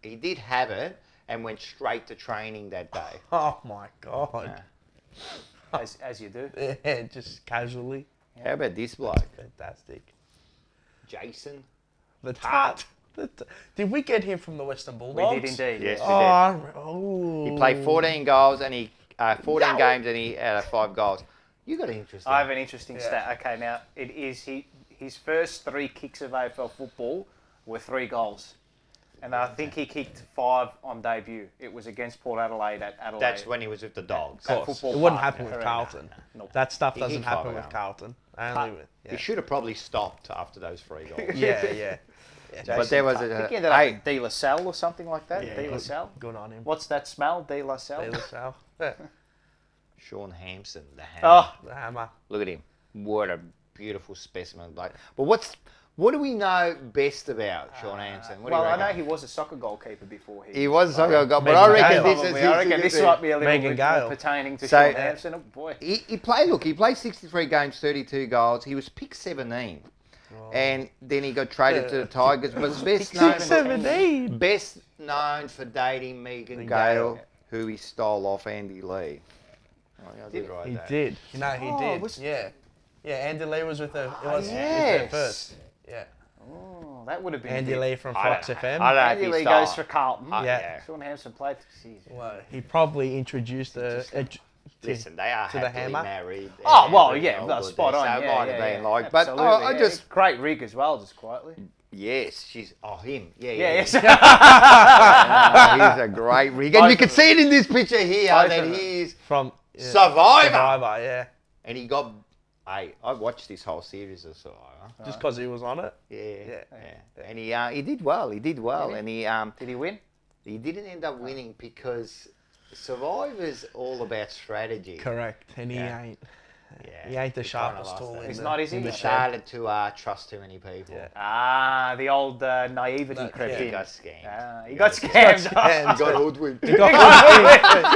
Speaker 2: did have it and went straight to training that day.
Speaker 3: Oh my God.
Speaker 4: As you do.
Speaker 3: Yeah, just casually.
Speaker 2: How about this bloke?
Speaker 3: Fantastic.
Speaker 2: Jason?
Speaker 3: The Tart. Did we get him from the Western
Speaker 4: We
Speaker 3: Bulldogs?
Speaker 4: did indeed.
Speaker 2: Yes,
Speaker 3: Oh,
Speaker 2: He played 14 goals and 14 games and he had 5 goals. You got an interesting.
Speaker 4: I have an interesting stat. Okay, now, it is his first 3 kicks of AFL football were 3 goals. And I think he kicked 5 on debut. It was against Port Adelaide at Adelaide.
Speaker 2: That's when he was with the Dogs.
Speaker 4: At
Speaker 3: Of course.
Speaker 4: Football
Speaker 3: It wouldn't
Speaker 4: Park,
Speaker 3: happen with
Speaker 4: correct.
Speaker 3: Carlton.
Speaker 4: Nope.
Speaker 3: That stuff
Speaker 2: He
Speaker 3: doesn't
Speaker 2: kicked
Speaker 3: happen
Speaker 2: 5
Speaker 3: with
Speaker 2: goals.
Speaker 3: Carlton. Only with,
Speaker 2: He should have probably stopped after those 3 goals.
Speaker 3: yeah.
Speaker 2: But there was
Speaker 4: I think he
Speaker 2: a
Speaker 4: ended up in De La Salle or something like that.
Speaker 3: Yeah,
Speaker 4: De La Salle.
Speaker 3: Good on him.
Speaker 4: What's that smell? De La Salle.
Speaker 3: De La Salle. Yeah.
Speaker 2: Sean Hanson, the hammer.
Speaker 4: Oh,
Speaker 3: The hammer.
Speaker 2: Look at him. What a beautiful specimen. Like, but what do we know best about Sean Hanson? What do
Speaker 4: well,
Speaker 2: you
Speaker 4: I
Speaker 2: reckon?
Speaker 4: know he was a soccer goalkeeper before he.
Speaker 2: He was a soccer goal, but
Speaker 3: Megan
Speaker 2: I reckon
Speaker 3: Gale.
Speaker 2: this is
Speaker 4: Probably. I reckon this might be a little
Speaker 3: Megan
Speaker 4: bit
Speaker 3: Gale.
Speaker 4: more pertaining to
Speaker 2: So-
Speaker 4: Sean Hanson. Oh boy.
Speaker 2: He played 63 games, 32 goals. He was picked 17. And then he got traded to the Tigers, but best known for dating Megan Gale, who he stole off Andy Lee. Oh, yeah, I did right
Speaker 3: He
Speaker 2: there.
Speaker 3: did. No, he did.
Speaker 4: was-
Speaker 3: Yeah. Yeah, Andy Lee was with her. It was
Speaker 2: yes.
Speaker 3: with her first. Yeah.
Speaker 4: that would have been
Speaker 3: Andy
Speaker 4: big.
Speaker 3: Lee from
Speaker 2: I don't
Speaker 3: Fox
Speaker 2: know.
Speaker 3: FM.
Speaker 2: I don't know if
Speaker 4: Andy
Speaker 2: he
Speaker 4: Lee
Speaker 2: stole
Speaker 4: goes
Speaker 2: it.
Speaker 4: for Carlton.
Speaker 3: Yeah.
Speaker 4: Sean Hanson played.
Speaker 3: Well, he probably introduced
Speaker 2: Listen, they are
Speaker 3: to the
Speaker 2: happily
Speaker 3: hammer.
Speaker 2: married.
Speaker 4: Oh, well,
Speaker 2: They're
Speaker 4: yeah,
Speaker 2: all
Speaker 4: that's
Speaker 2: good
Speaker 4: spot
Speaker 2: there,
Speaker 4: on.
Speaker 2: So it
Speaker 4: Yeah,
Speaker 2: might have
Speaker 4: yeah,
Speaker 2: been
Speaker 4: yeah,
Speaker 2: like, but
Speaker 4: absolutely,
Speaker 2: I
Speaker 4: yeah.
Speaker 2: just,
Speaker 4: Great rig as well, just quietly.
Speaker 2: yes, she's, him. Yeah,
Speaker 4: Yes.
Speaker 2: He's a great rig. And you can see it in this picture here
Speaker 4: Both
Speaker 2: that
Speaker 4: of them.
Speaker 2: he's
Speaker 3: from
Speaker 2: Survivor.
Speaker 3: yeah.
Speaker 2: And he got, I watched this whole series of Survivor.
Speaker 3: Just because he was on it.
Speaker 2: Yeah. And he did well. He did well. And
Speaker 4: Did he win?
Speaker 2: he didn't end up winning because Survivor's all about strategy.
Speaker 3: Correct. And he
Speaker 2: Yeah.
Speaker 3: ain't.
Speaker 2: Yeah.
Speaker 3: He ain't the
Speaker 2: He kinda
Speaker 3: sharpest
Speaker 2: lost
Speaker 3: tool
Speaker 2: that.
Speaker 3: in
Speaker 4: He's
Speaker 3: the,
Speaker 4: not, is he?
Speaker 3: in the
Speaker 2: He
Speaker 3: shed.
Speaker 2: started to trust too many people.
Speaker 3: Yeah.
Speaker 4: Ah, the old naivety
Speaker 3: That-
Speaker 4: crept
Speaker 3: yeah.
Speaker 2: He
Speaker 4: in.
Speaker 2: got scammed.
Speaker 4: He got scammed.
Speaker 3: And
Speaker 2: He got hoodwinked.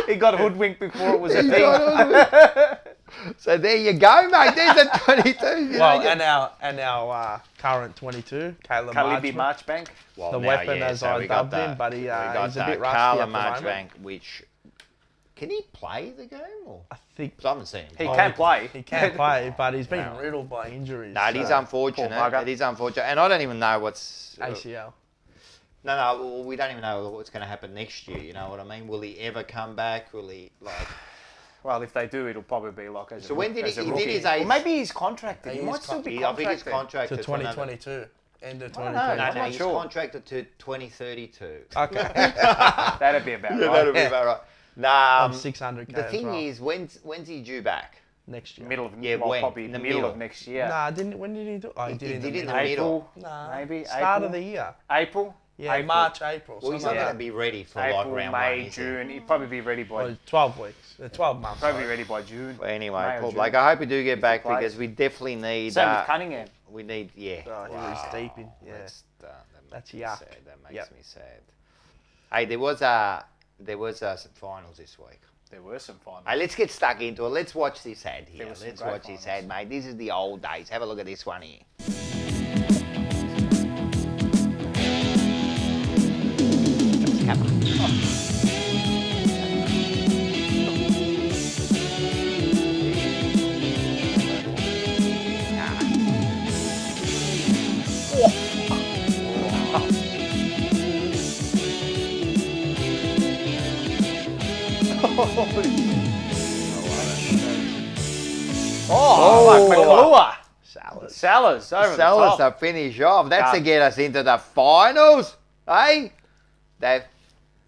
Speaker 4: He got hoodwinked before it was a
Speaker 2: He
Speaker 4: thing.
Speaker 2: got hoodwinked. So there you go, mate. There's a 22. You
Speaker 3: Well,
Speaker 2: know,
Speaker 3: and our current 22, Caleb
Speaker 4: Kalibi
Speaker 3: Marchbank.
Speaker 4: Marchbank.
Speaker 2: well,
Speaker 3: the
Speaker 2: now,
Speaker 3: weapon,
Speaker 2: yeah,
Speaker 3: as
Speaker 2: so
Speaker 3: I
Speaker 2: we got
Speaker 3: dubbed him, but
Speaker 2: we got
Speaker 3: he's a bit rusty
Speaker 2: Carla
Speaker 3: at the moment.
Speaker 2: Marchbank, which can he play the game or?
Speaker 3: I think
Speaker 2: 'Cause I haven't seen him.
Speaker 4: He
Speaker 2: play.
Speaker 4: can play.
Speaker 3: he can play, but he's been riddled by injuries.
Speaker 2: No, it is
Speaker 3: so-
Speaker 2: unfortunate.
Speaker 4: Poor bugger.
Speaker 2: It is unfortunate, and I don't even know what's.
Speaker 3: ACL.
Speaker 2: No, well, we don't even know what's going to happen next year. You know what I mean? Will he ever come back? Will he like?
Speaker 4: Well, if they do, it'll probably be like as
Speaker 2: So
Speaker 4: a
Speaker 2: when did
Speaker 4: as
Speaker 2: he
Speaker 4: a
Speaker 2: did
Speaker 4: rookie.
Speaker 2: his
Speaker 4: Well,
Speaker 2: age?
Speaker 4: maybe he's contracted. He
Speaker 3: He
Speaker 4: might
Speaker 3: is
Speaker 4: still be
Speaker 2: I think he's
Speaker 4: contracted.
Speaker 2: contracted
Speaker 3: To
Speaker 2: for another-
Speaker 3: 2022. End of
Speaker 4: I don't know.
Speaker 3: 2022.
Speaker 2: No,
Speaker 4: I'm not
Speaker 2: he's
Speaker 4: sure.
Speaker 2: contracted to 2032.
Speaker 3: Okay.
Speaker 4: That'd be about
Speaker 2: Yeah,
Speaker 4: right.
Speaker 2: that'll be about right. Nah,
Speaker 3: On 600k
Speaker 2: the
Speaker 3: as
Speaker 2: thing
Speaker 3: well.
Speaker 2: is, when's he due back?
Speaker 3: Next year.
Speaker 4: Middle of
Speaker 2: Yeah,
Speaker 4: well,
Speaker 2: when?
Speaker 4: probably
Speaker 2: In
Speaker 4: the
Speaker 2: the
Speaker 4: middle
Speaker 2: middle.
Speaker 4: of next year.
Speaker 3: Nah, when did he do? Oh, he did,
Speaker 2: He
Speaker 3: in
Speaker 2: did
Speaker 3: the
Speaker 2: in the
Speaker 3: middle.
Speaker 2: middle.
Speaker 4: April,
Speaker 3: Nah,
Speaker 4: maybe
Speaker 3: start
Speaker 4: April.
Speaker 3: of the year.
Speaker 4: April.
Speaker 3: Yeah,
Speaker 4: April.
Speaker 3: March, April.
Speaker 2: Well, he's
Speaker 3: something
Speaker 2: not
Speaker 3: like
Speaker 2: going to be ready for
Speaker 4: April,
Speaker 2: like round
Speaker 4: May,
Speaker 2: one, is he?
Speaker 4: June. He'd probably be ready by.
Speaker 3: Well, 12 weeks. 12 months.
Speaker 4: Probably
Speaker 3: sorry.
Speaker 4: ready by June.
Speaker 2: But anyway,
Speaker 4: May or
Speaker 2: Paul
Speaker 4: June.
Speaker 2: Blake, I hope we do get back
Speaker 4: plays.
Speaker 2: because we definitely need.
Speaker 4: Same with Cunningham.
Speaker 2: We need, yeah.
Speaker 3: Oh, he was deep in. Yeah.
Speaker 2: That
Speaker 3: That's
Speaker 2: makes me
Speaker 3: yuck.
Speaker 2: sad. That makes
Speaker 3: Yep.
Speaker 2: me sad. Hey, there was some finals this week.
Speaker 4: There were some finals.
Speaker 2: Hey, let's get stuck into it. Let's watch this ad here.
Speaker 4: There were some
Speaker 2: Let's
Speaker 4: great
Speaker 2: watch this
Speaker 4: finals.
Speaker 2: ad, mate. This is the old days. Have a look at this one here. Come on.
Speaker 4: Oh, Mcclure. Salas over the
Speaker 2: Sellers
Speaker 4: top.
Speaker 2: to finish off. That's to
Speaker 4: Yeah.
Speaker 2: get us into the finals. Hey,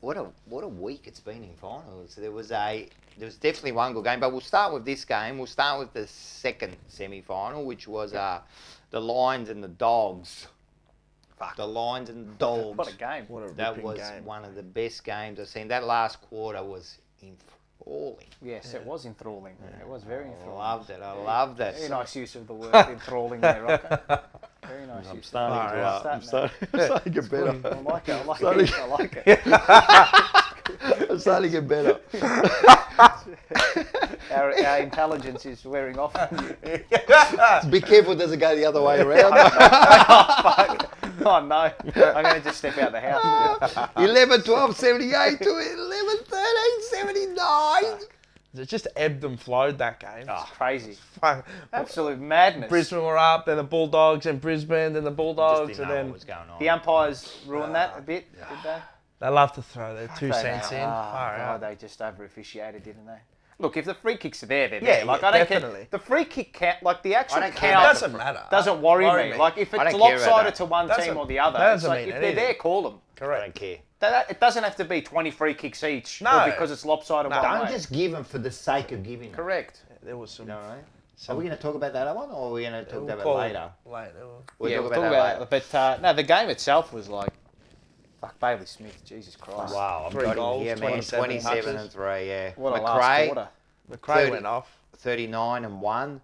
Speaker 2: what a week it's been in finals. There was definitely one good game, but we'll start with this game. We'll start with the second semi-final, which was the Lions and the Dogs. Fuck. The Lions and the Dogs.
Speaker 4: What a game.
Speaker 3: What a
Speaker 2: That
Speaker 3: ripping
Speaker 2: was
Speaker 3: game.
Speaker 2: one of the best games I've seen. That last quarter was enthralling.
Speaker 4: Yes, it was enthralling. It was very
Speaker 2: I
Speaker 4: enthralling.
Speaker 2: loved it. I loved it.
Speaker 4: Very nice use of the word enthralling there, Rocco. Very nice use.
Speaker 2: Starting to,
Speaker 4: I'm
Speaker 2: I'm starting to get better.
Speaker 4: I like it. I like
Speaker 2: Sorry.
Speaker 4: it. I like it.
Speaker 2: I'm starting to get better.
Speaker 4: Our intelligence is wearing off on you.
Speaker 2: Be careful it doesn't go the other way around.
Speaker 4: Oh no! I'm going to just step out the house.
Speaker 2: 11, 12, 78 to 11, 13, 79.
Speaker 3: It just ebbed and flowed that game.
Speaker 4: It's crazy.
Speaker 3: Fuck.
Speaker 4: Absolute madness.
Speaker 3: Brisbane were up, then the Bulldogs, and Brisbane, then the
Speaker 2: Just
Speaker 3: Bulldogs,
Speaker 2: didn't
Speaker 3: and
Speaker 2: know
Speaker 3: then
Speaker 2: what was going on.
Speaker 4: The umpires ruined that a bit, did they?
Speaker 3: they love to throw their 2
Speaker 4: They
Speaker 3: cents
Speaker 4: know.
Speaker 3: in.
Speaker 4: Oh,
Speaker 3: Far
Speaker 4: God,
Speaker 3: out.
Speaker 4: they just over officiated, didn't they? Look, if the free kicks are there, they're
Speaker 3: Yeah,
Speaker 4: there. Like
Speaker 3: yeah,
Speaker 4: I don't
Speaker 3: definitely.
Speaker 4: care. The free kick count, like the actual
Speaker 2: I don't care
Speaker 4: count,
Speaker 2: about
Speaker 3: Doesn't matter.
Speaker 4: doesn't worry me. Like if
Speaker 2: I
Speaker 4: it's
Speaker 2: don't care about
Speaker 4: lopsided
Speaker 2: that.
Speaker 4: to one
Speaker 3: Doesn't-
Speaker 4: team or the other,
Speaker 3: doesn't
Speaker 4: it's like
Speaker 3: mean
Speaker 4: if
Speaker 3: anything.
Speaker 4: they're there, call them.
Speaker 2: I don't care.
Speaker 4: It doesn't have to be 20 free kicks each.
Speaker 3: No.
Speaker 4: Or because it's lopsided one
Speaker 2: Don't
Speaker 4: way.
Speaker 2: just give them for the sake of giving them.
Speaker 4: Correct.
Speaker 3: There was some.
Speaker 2: You know what I mean? Are we going to talk about that other one, or are we going to talk
Speaker 3: we'll
Speaker 2: about
Speaker 3: call
Speaker 2: it
Speaker 3: it
Speaker 2: later?
Speaker 3: Later.
Speaker 2: We'll
Speaker 4: Yeah,
Speaker 2: talk
Speaker 4: we'll
Speaker 2: about
Speaker 4: talk
Speaker 2: that
Speaker 4: about
Speaker 2: later.
Speaker 4: it. But no, the game itself was like, fuck, Bailey Smith, Jesus Christ.
Speaker 2: Wow, I've
Speaker 3: 3
Speaker 2: got
Speaker 3: goals,
Speaker 2: him here, man.
Speaker 3: 27
Speaker 2: 27
Speaker 3: touches.
Speaker 2: and 3, yeah.
Speaker 4: What a last quarter.
Speaker 3: McCray
Speaker 2: 30.
Speaker 3: went off.
Speaker 2: 39 and 1.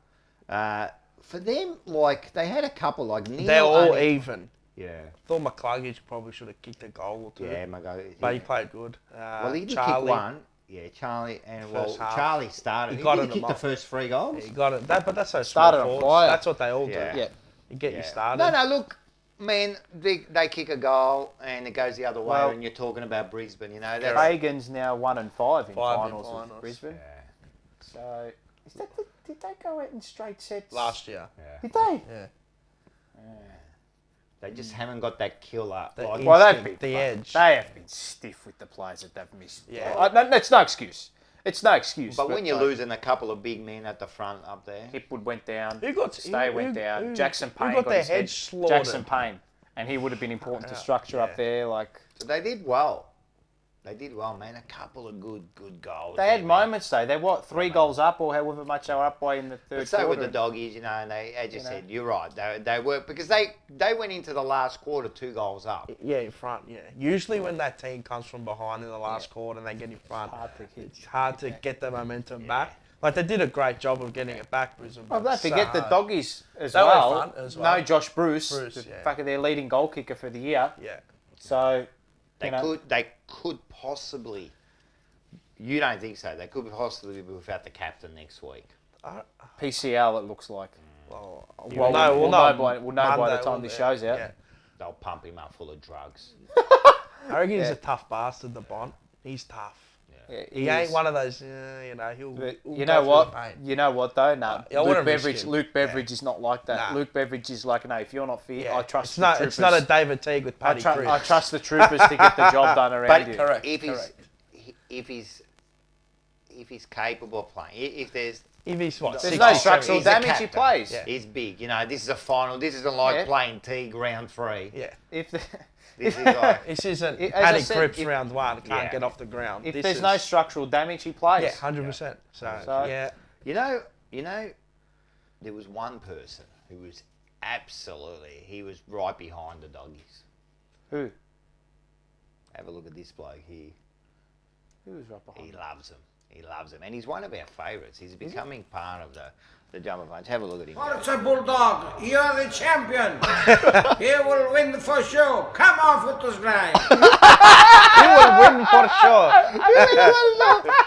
Speaker 2: For them, like, they had a couple, like, Neil
Speaker 3: They're all
Speaker 2: only-
Speaker 3: even.
Speaker 2: Yeah.
Speaker 3: Thought McCluggage probably should have kicked a goal or two.
Speaker 2: Yeah, my God.
Speaker 3: But he played good.
Speaker 2: Well, he did
Speaker 3: Charlie,
Speaker 2: kick one. Yeah, Charlie, and well,
Speaker 3: First half.
Speaker 2: Charlie started.
Speaker 3: He
Speaker 2: He
Speaker 3: got
Speaker 2: did
Speaker 3: in the
Speaker 2: kick the
Speaker 3: mouth.
Speaker 2: first 3 goals.
Speaker 3: He got it. But that's so
Speaker 4: Started
Speaker 3: small
Speaker 4: on
Speaker 3: forwards.
Speaker 4: fire.
Speaker 3: That's what they all do.
Speaker 2: Yeah.
Speaker 4: Yeah.
Speaker 3: You get you
Speaker 2: Yeah.
Speaker 3: started.
Speaker 2: No, look, man, they kick a goal and it goes the other way,
Speaker 4: Well-
Speaker 2: and you're talking about Brisbane, you know. That's,
Speaker 4: Hagen's now 1 and 5 in
Speaker 3: 5 in
Speaker 4: finals
Speaker 3: finals.
Speaker 4: with Brisbane.
Speaker 2: yeah,
Speaker 4: So, did they go out in straight sets?
Speaker 3: Last year.
Speaker 2: yeah.
Speaker 4: Did they?
Speaker 3: Yeah.
Speaker 2: They just haven't got that killer. Like,
Speaker 4: Well, they've been
Speaker 3: the edge.
Speaker 4: They have been stiff with the players that they've missed.
Speaker 3: Yeah.
Speaker 4: That's no excuse. It's no excuse.
Speaker 2: but when you're losing a couple of big men at the front up there,
Speaker 4: Hipwood went down.
Speaker 3: Who
Speaker 4: Went down. Jackson Payne
Speaker 3: got their
Speaker 4: his
Speaker 3: head slaughtered?
Speaker 4: Jackson Payne, and he would have been important to structure up there. Like
Speaker 2: so they did well. They did well, man. A couple of good goals.
Speaker 4: they had moments though. They what 3 goals up or however much they were up by in the third
Speaker 2: But so
Speaker 4: quarter.
Speaker 2: with the doggies, you know, and they, as you said, you're right. They were because they went into the last quarter 2 goals up.
Speaker 3: Yeah, in front. Yeah. Usually when that team comes from behind in the last quarter and they get in front, it's hard to get the momentum back. Like they did a great job of getting it back, Brisbane.
Speaker 4: Oh, don't forget the doggies as
Speaker 3: They were
Speaker 4: well.
Speaker 3: front as well.
Speaker 4: No Josh Bruce,
Speaker 3: yeah.
Speaker 4: fucking their leading goal kicker for the year.
Speaker 3: Yeah.
Speaker 4: So
Speaker 2: They could possibly. You don't think so? They could possibly be without the captain next week.
Speaker 4: PCL it looks like.
Speaker 3: Well,
Speaker 4: We'll know by the time this show's out.
Speaker 3: Yeah.
Speaker 2: They'll pump him up full of drugs.
Speaker 3: I reckon he's a tough bastard, the Bond. He's tough.
Speaker 4: Yeah,
Speaker 3: He ain't one of those, you know, he'll
Speaker 4: You
Speaker 3: go
Speaker 4: know
Speaker 3: through
Speaker 4: what?
Speaker 3: the pain.
Speaker 4: You know what though? No,
Speaker 3: I
Speaker 4: Luke
Speaker 3: wouldn't risk
Speaker 4: Beveridge.
Speaker 3: him.
Speaker 4: Luke Beveridge is not like that.
Speaker 3: Nah.
Speaker 4: Luke Beveridge is like, no, if you're not fit,
Speaker 3: Yeah.
Speaker 4: I trust
Speaker 3: It's
Speaker 4: the
Speaker 3: not.
Speaker 4: troopers.
Speaker 3: It's not a David Teague with
Speaker 4: I,
Speaker 3: Paddy
Speaker 4: I
Speaker 3: Cripps.
Speaker 4: trust the troopers to get the job done around
Speaker 2: But
Speaker 4: you.
Speaker 3: Correct.
Speaker 2: if he's capable of playing, if there's
Speaker 3: If he's what?
Speaker 4: There's
Speaker 3: 60,
Speaker 4: no structural
Speaker 3: 70,
Speaker 2: he's the
Speaker 4: damage. He
Speaker 2: captain.
Speaker 4: plays.
Speaker 3: Yeah.
Speaker 2: he's big, you know, this is a final. This isn't like
Speaker 4: Yeah.
Speaker 2: playing Teague round 3.
Speaker 3: Yeah.
Speaker 4: If the,
Speaker 2: This is like
Speaker 3: This isn't
Speaker 4: As I
Speaker 3: Paddy
Speaker 4: said,
Speaker 3: Cripps
Speaker 4: if-
Speaker 3: round 1. Can't
Speaker 2: Yeah.
Speaker 3: get off the ground.
Speaker 4: if
Speaker 3: This
Speaker 4: there's
Speaker 3: is,
Speaker 4: no structural damage, he plays.
Speaker 3: yeah, 100%. So yeah.
Speaker 2: you know, there was one person who was he was right behind the doggies.
Speaker 4: Who?
Speaker 2: Have a look at this bloke here.
Speaker 4: Who was right behind?
Speaker 2: He loves him. He loves him, and he's one of our favourites. He's becoming part of the jumper punch. Have a look at him.
Speaker 1: Oh, it's a bulldog. You're the champion. He will win for sure. Come on, Footers Grind.
Speaker 3: He will win for sure.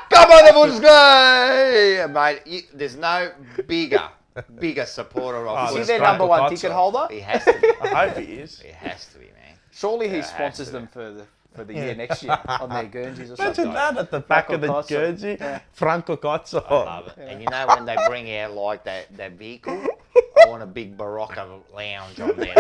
Speaker 2: Come on, the Bulls go, mate. There's no bigger supporter of.
Speaker 4: Is he
Speaker 3: It's
Speaker 4: their
Speaker 3: great
Speaker 4: number
Speaker 3: for
Speaker 4: 1
Speaker 3: Kotzer.
Speaker 4: ticket holder?
Speaker 2: He has to be.
Speaker 3: I hope he is.
Speaker 2: He has to be, man.
Speaker 4: Surely he
Speaker 2: Yeah, it has
Speaker 4: sponsors
Speaker 2: to
Speaker 4: them for the year next year on their Guernseys or
Speaker 3: Imagine
Speaker 4: something.
Speaker 3: that at the back
Speaker 4: Franco
Speaker 3: of the
Speaker 4: Cozzo.
Speaker 3: Guernsey.
Speaker 4: Yeah.
Speaker 3: Franco Cozzo.
Speaker 2: Love it. And you know when they bring out like that vehicle, I want a big Barocca lounge on there.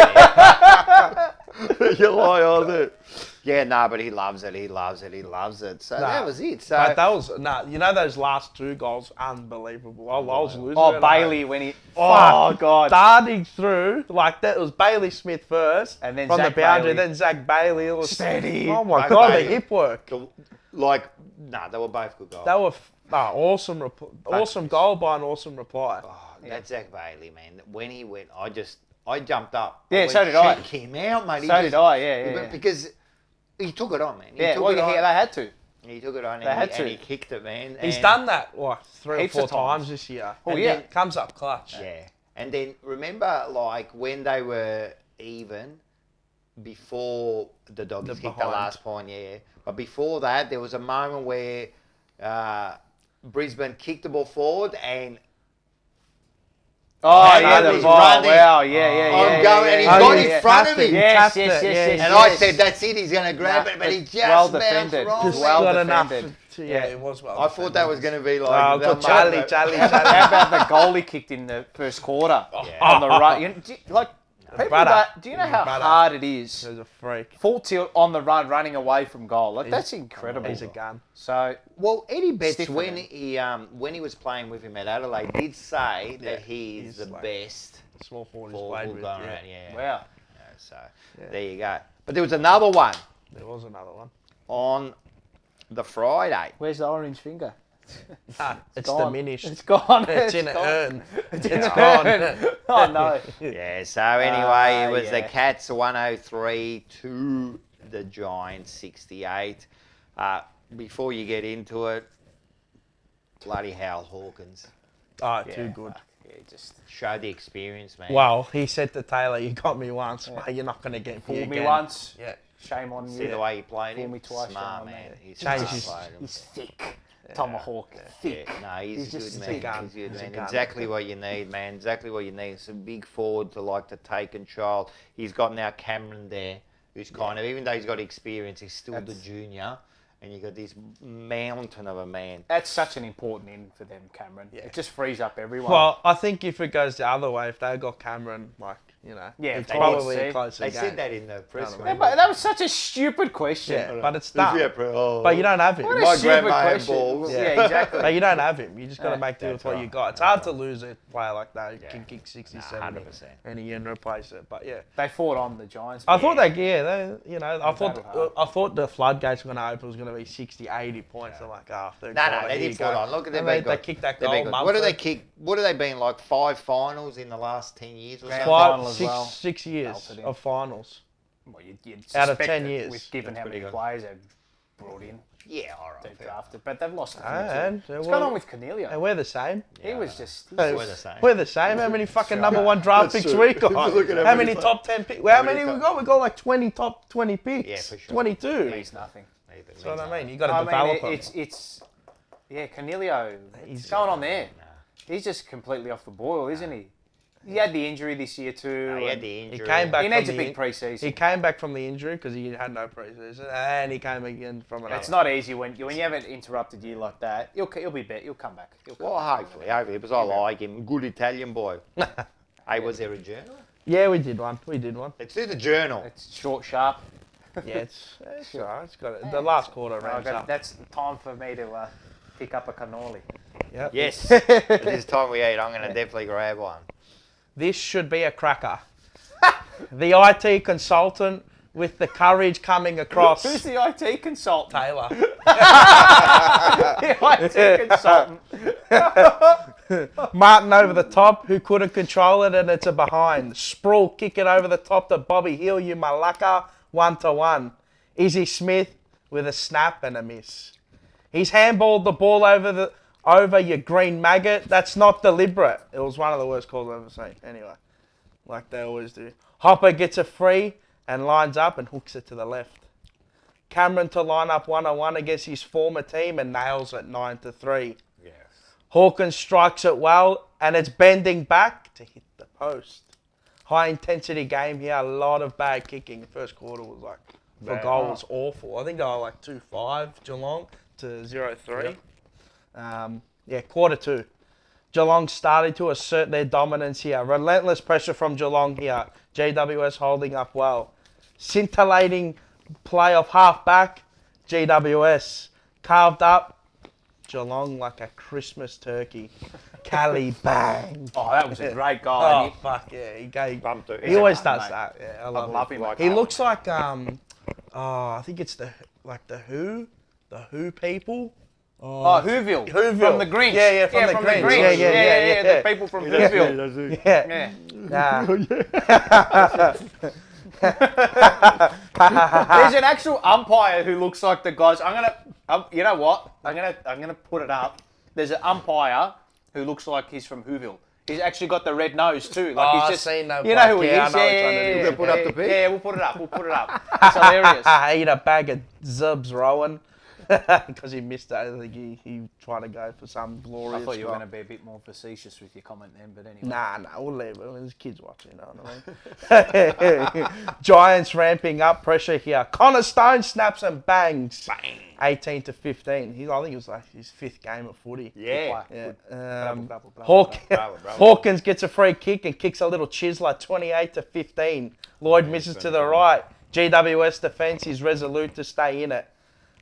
Speaker 2: You lie on it. Yeah, no, but he loves it. He loves it. He loves it. So that was it. So
Speaker 3: But that was you know those last 2 goals, unbelievable. I was losing.
Speaker 4: Oh,
Speaker 3: it.
Speaker 4: Bailey when he.
Speaker 3: Oh,
Speaker 4: God.
Speaker 3: Darting through like that. It was Bailey Smith first,
Speaker 4: And then
Speaker 3: from
Speaker 4: Zach
Speaker 3: the boundary,
Speaker 4: Bailey.
Speaker 3: then Zach Bailey. It was
Speaker 4: Steady.
Speaker 3: Oh my
Speaker 2: Zach
Speaker 3: God,
Speaker 2: Bailey.
Speaker 3: the hip work.
Speaker 2: they were both good goals.
Speaker 3: They were awesome. Awesome goal by an awesome reply.
Speaker 2: That Zach Bailey, man. When he went, I jumped up.
Speaker 4: Yeah,
Speaker 2: went,
Speaker 4: so did I.
Speaker 2: Check him out, mate.
Speaker 4: So did I, yeah,
Speaker 2: he
Speaker 4: yeah,
Speaker 2: went-
Speaker 4: yeah.
Speaker 2: Because he took it on, man. He
Speaker 4: Yeah,
Speaker 2: took
Speaker 4: well,
Speaker 2: it on.
Speaker 4: they had to.
Speaker 2: He took it on
Speaker 4: They had
Speaker 2: and
Speaker 4: to.
Speaker 2: he kicked it, man.
Speaker 3: He's
Speaker 2: and-
Speaker 3: done that like 3 or
Speaker 4: Heaps
Speaker 3: 4
Speaker 4: of times.
Speaker 3: times this year.
Speaker 4: Oh,
Speaker 3: And
Speaker 4: yeah.
Speaker 3: then comes up clutch.
Speaker 2: Yeah. And then remember, like, when they were even, before the Doggies hit the
Speaker 3: behind.
Speaker 2: last point, yeah. But before that, there was a moment where Brisbane kicked the ball forward and
Speaker 4: Oh,
Speaker 2: Hey,
Speaker 4: yeah,
Speaker 2: he
Speaker 4: the
Speaker 2: was
Speaker 4: ball.
Speaker 2: running.
Speaker 4: Wow, yeah.
Speaker 2: I'm going, and he
Speaker 3: Oh,
Speaker 2: got
Speaker 3: yeah.
Speaker 2: in front of
Speaker 3: Tapped
Speaker 2: him.
Speaker 3: it.
Speaker 4: Yes,
Speaker 3: Tapped
Speaker 4: yes,
Speaker 3: it,
Speaker 4: yes,
Speaker 3: yeah.
Speaker 4: yes.
Speaker 2: And I said, that's it, he's going to grab
Speaker 4: Nah,
Speaker 2: it, but he
Speaker 4: it's
Speaker 2: just
Speaker 4: well
Speaker 2: bounced
Speaker 4: defended.
Speaker 2: wrong.
Speaker 3: Just
Speaker 4: Well
Speaker 3: got enough.
Speaker 4: defended.
Speaker 3: Yeah, it was well.
Speaker 2: I thought that was going to be like...
Speaker 3: Oh,
Speaker 2: they'll
Speaker 3: got Charlie.
Speaker 2: make it.
Speaker 4: How about the goal he kicked in the first quarter on the right? People
Speaker 3: Brother.
Speaker 4: do you know how
Speaker 3: Brother.
Speaker 4: hard it is?
Speaker 3: He was a freak.
Speaker 4: Full tilt on the run, running away from goal. Like that's incredible.
Speaker 3: He's a gun.
Speaker 4: So
Speaker 2: Well, Eddie Betts,
Speaker 4: Stiff
Speaker 2: when
Speaker 4: again.
Speaker 2: he was playing with him at Adelaide, did say that
Speaker 3: Yeah,
Speaker 2: he is
Speaker 3: he's
Speaker 2: the
Speaker 3: like
Speaker 2: best
Speaker 3: Small forward he's
Speaker 2: forward
Speaker 3: played
Speaker 2: going
Speaker 3: with.
Speaker 2: around.
Speaker 3: Yeah.
Speaker 2: Yeah.
Speaker 4: wow.
Speaker 2: So there you go. But there was another one
Speaker 3: There was another one.
Speaker 2: on the Friday.
Speaker 4: Where's the orange finger?
Speaker 3: It's
Speaker 4: gone.
Speaker 3: diminished.
Speaker 4: It's gone.
Speaker 3: It's in an
Speaker 4: gone.
Speaker 3: urn.
Speaker 4: It's
Speaker 3: gone.
Speaker 4: Oh no.
Speaker 2: Yeah, so anyway, it was the
Speaker 4: yeah.
Speaker 2: Cats 103 to the Giants 68. Before you get into it, bloody Hal Hawkins.
Speaker 3: Oh, too good.
Speaker 4: Yeah, just
Speaker 2: Show the experience, man.
Speaker 3: Well, he said to Taylor, "You got me once, but you're not going to get me
Speaker 4: fool
Speaker 3: again."
Speaker 4: me once.
Speaker 3: Yeah.
Speaker 4: Shame on
Speaker 2: See
Speaker 4: you.
Speaker 2: the way he played
Speaker 4: Fool
Speaker 2: him?
Speaker 4: me twice,
Speaker 2: Smart,
Speaker 4: shame on
Speaker 2: man.
Speaker 4: me.
Speaker 2: He's
Speaker 3: Change
Speaker 2: smart
Speaker 3: his-
Speaker 2: played him.
Speaker 4: He's thick. Tomahawk. Thick.
Speaker 2: Yeah, no, he's
Speaker 4: just
Speaker 2: good,
Speaker 4: a
Speaker 2: man.
Speaker 3: gun.
Speaker 2: He's good,
Speaker 3: He's a
Speaker 2: man.
Speaker 3: gun.
Speaker 2: Exactly what you need, man. Exactly what you need. Some big forward to like to take control. He's got now Cameron there, who's kind of, even though he's got experience, he's still the junior. And you got this mountain of a man.
Speaker 4: That's such an important in for them, Cameron.
Speaker 3: Yeah.
Speaker 4: It just frees up everyone.
Speaker 3: Well, I think if it goes the other way, if they got Cameron, like You know,
Speaker 4: Yeah,
Speaker 3: it's
Speaker 4: they
Speaker 3: probably
Speaker 4: did.
Speaker 3: a closer
Speaker 2: They
Speaker 3: game.
Speaker 2: said that in the press
Speaker 3: Yeah,
Speaker 4: Yeah,
Speaker 2: conference.
Speaker 4: but that was such a stupid question.
Speaker 3: Yeah, but it's done.
Speaker 2: Yeah,
Speaker 3: But you don't have him.
Speaker 4: What a
Speaker 2: My
Speaker 4: stupid
Speaker 2: grandma had
Speaker 4: question.
Speaker 2: balls.
Speaker 4: Yeah, exactly.
Speaker 3: But you don't have him. You just got to make do with
Speaker 2: That's
Speaker 3: what
Speaker 2: right.
Speaker 3: you got. It's hard to lose a player like that who can kick 60, 70
Speaker 2: 100%.
Speaker 3: and a year and replace it. But yeah,
Speaker 4: They fought on the Giants.
Speaker 3: I thought you know, I
Speaker 4: battled hard.
Speaker 3: thought the floodgates were going to open. It was going to be 60, 80 points. I'm like, third
Speaker 2: No,
Speaker 3: quarter,
Speaker 2: they
Speaker 3: here
Speaker 2: did
Speaker 3: you
Speaker 2: fight
Speaker 3: go.
Speaker 2: on. Look at
Speaker 3: And
Speaker 2: them.
Speaker 3: they kicked that
Speaker 2: They've
Speaker 3: goal.
Speaker 2: been good. What do they
Speaker 3: Mumford.
Speaker 2: kick? What have they been like? 5 finals in the last 10 years or
Speaker 4: Grand
Speaker 2: something?
Speaker 4: final as well.
Speaker 3: 6 years
Speaker 4: Belted in.
Speaker 3: of finals.
Speaker 4: Well, you'd
Speaker 3: Out of
Speaker 4: suspect
Speaker 3: 10
Speaker 4: it
Speaker 3: years.
Speaker 4: with given how
Speaker 2: pretty
Speaker 4: many
Speaker 2: good.
Speaker 4: players they've brought in,
Speaker 2: Yeah, all right.
Speaker 4: they've
Speaker 2: fair.
Speaker 4: drafted, but they've lost.
Speaker 3: And
Speaker 4: What's going on with Cornelio?
Speaker 3: And we're the same.
Speaker 4: He was just.
Speaker 3: Hey,
Speaker 2: We're the same.
Speaker 3: We're the same. How many fucking number 1 draft
Speaker 2: That's
Speaker 3: picks
Speaker 2: true.
Speaker 3: we got?
Speaker 2: Look at
Speaker 3: How many top 10 picks? How many we got? We got like 20 top 20 picks.
Speaker 2: Yeah, for sure.
Speaker 3: 22.
Speaker 4: Means nothing.
Speaker 3: That's what I mean. You got to
Speaker 4: I
Speaker 3: develop
Speaker 4: mean,
Speaker 3: him.
Speaker 4: it's yeah, Cornelio.
Speaker 3: He's-
Speaker 4: What's going on there? He's just completely off the boil, isn't he? He had the injury this year too.
Speaker 2: He had
Speaker 4: and
Speaker 2: the
Speaker 3: He
Speaker 2: injury.
Speaker 3: came back.
Speaker 4: He
Speaker 3: from
Speaker 4: needs a
Speaker 3: the
Speaker 4: big
Speaker 3: in-
Speaker 4: pre-season.
Speaker 3: He came back from the injury because he had no preseason, and he came again from an.
Speaker 4: It's not easy when you have an interrupted year like that. He'll be better. He'll come back.
Speaker 2: Well, hopefully, because I like him. Good Italian boy. Hey, was there a journal?
Speaker 3: Yeah, we did one. We did one.
Speaker 2: Let's do the journal.
Speaker 4: It's short, sharp.
Speaker 3: Yeah, it's alright. It's got it. The last quarter rounds up.
Speaker 4: That's time for me to pick up a cannoli.
Speaker 3: Yep.
Speaker 2: Yes. At this time we eat, I'm going to definitely grab one.
Speaker 3: This should be a cracker. The IT consultant with the courage coming across.
Speaker 4: Who's the IT consultant?
Speaker 3: Taylor.
Speaker 4: The IT consultant.
Speaker 3: Martin over the top, who couldn't control it, and it's a behind. Sproul kick it over the top to Bobby Hill, you malacca, 1-1. Izzy Smith with a snap and a miss. He's handballed the ball over your green maggot. That's not deliberate. It was one of the worst calls I've ever seen. Anyway, like they always do. Hopper gets a free and lines up and hooks it to the left. Cameron to line up 1-on-1 against his former team and nails it 9-3.
Speaker 2: Yes.
Speaker 3: Hawkins strikes it well, and it's bending back to hit the post. High intensity game here, a lot of bad kicking. The first quarter was like, for goal was awful. I think they were like 2-5 Geelong to 0-3. Quarter 2. Geelong started to assert their dominance here. Relentless pressure from Geelong here. GWS holding up well. Scintillating play of half back. GWS carved up. Geelong like a Christmas turkey. Cali bang.
Speaker 4: Oh, that was a great goal.
Speaker 3: Oh,
Speaker 4: and
Speaker 3: fuck yeah. He
Speaker 4: He's a
Speaker 3: always
Speaker 4: great
Speaker 3: does
Speaker 4: mate.
Speaker 3: that. Yeah, I
Speaker 4: love
Speaker 3: love
Speaker 4: him.
Speaker 3: him. He looks like, I think it's the Who people.
Speaker 4: Oh, Whoville.
Speaker 3: Whoville.
Speaker 4: From the Grinch.
Speaker 3: Yeah, from the Grinch.
Speaker 4: Yeah. The people from Whoville.
Speaker 3: Yeah.
Speaker 4: Yeah. There's an actual umpire who looks like the guys. You know what? I'm gonna put it up. There's an umpire who looks like he's from Whoville. He's actually got the red nose too. Like he's
Speaker 3: I've
Speaker 4: just,
Speaker 3: seen that
Speaker 4: you know who
Speaker 3: bloke.
Speaker 4: he
Speaker 3: Yeah, I
Speaker 4: is.
Speaker 3: know which one it
Speaker 4: Yeah,
Speaker 3: is.
Speaker 2: We'll put up the pic?
Speaker 4: Yeah, we'll put it up. It's hilarious.
Speaker 3: I eat a bag of Zubs Rowan because he missed it. I think he tried to go for some glorious.
Speaker 4: I thought you were
Speaker 3: goal.
Speaker 4: going to be a bit more facetious with your comment then, but anyway.
Speaker 3: Nah, we'll leave it. There's kids watching, you know what I mean? Giants ramping up pressure here. Connor Stone snaps and bangs. Bang. 18-15. I think it was like his 5th game of footy.
Speaker 2: Yeah.
Speaker 3: Hawkins gets a free kick and kicks a little chiseler, 28-15. Lloyd misses to the right. GWS defence is resolute to stay in it.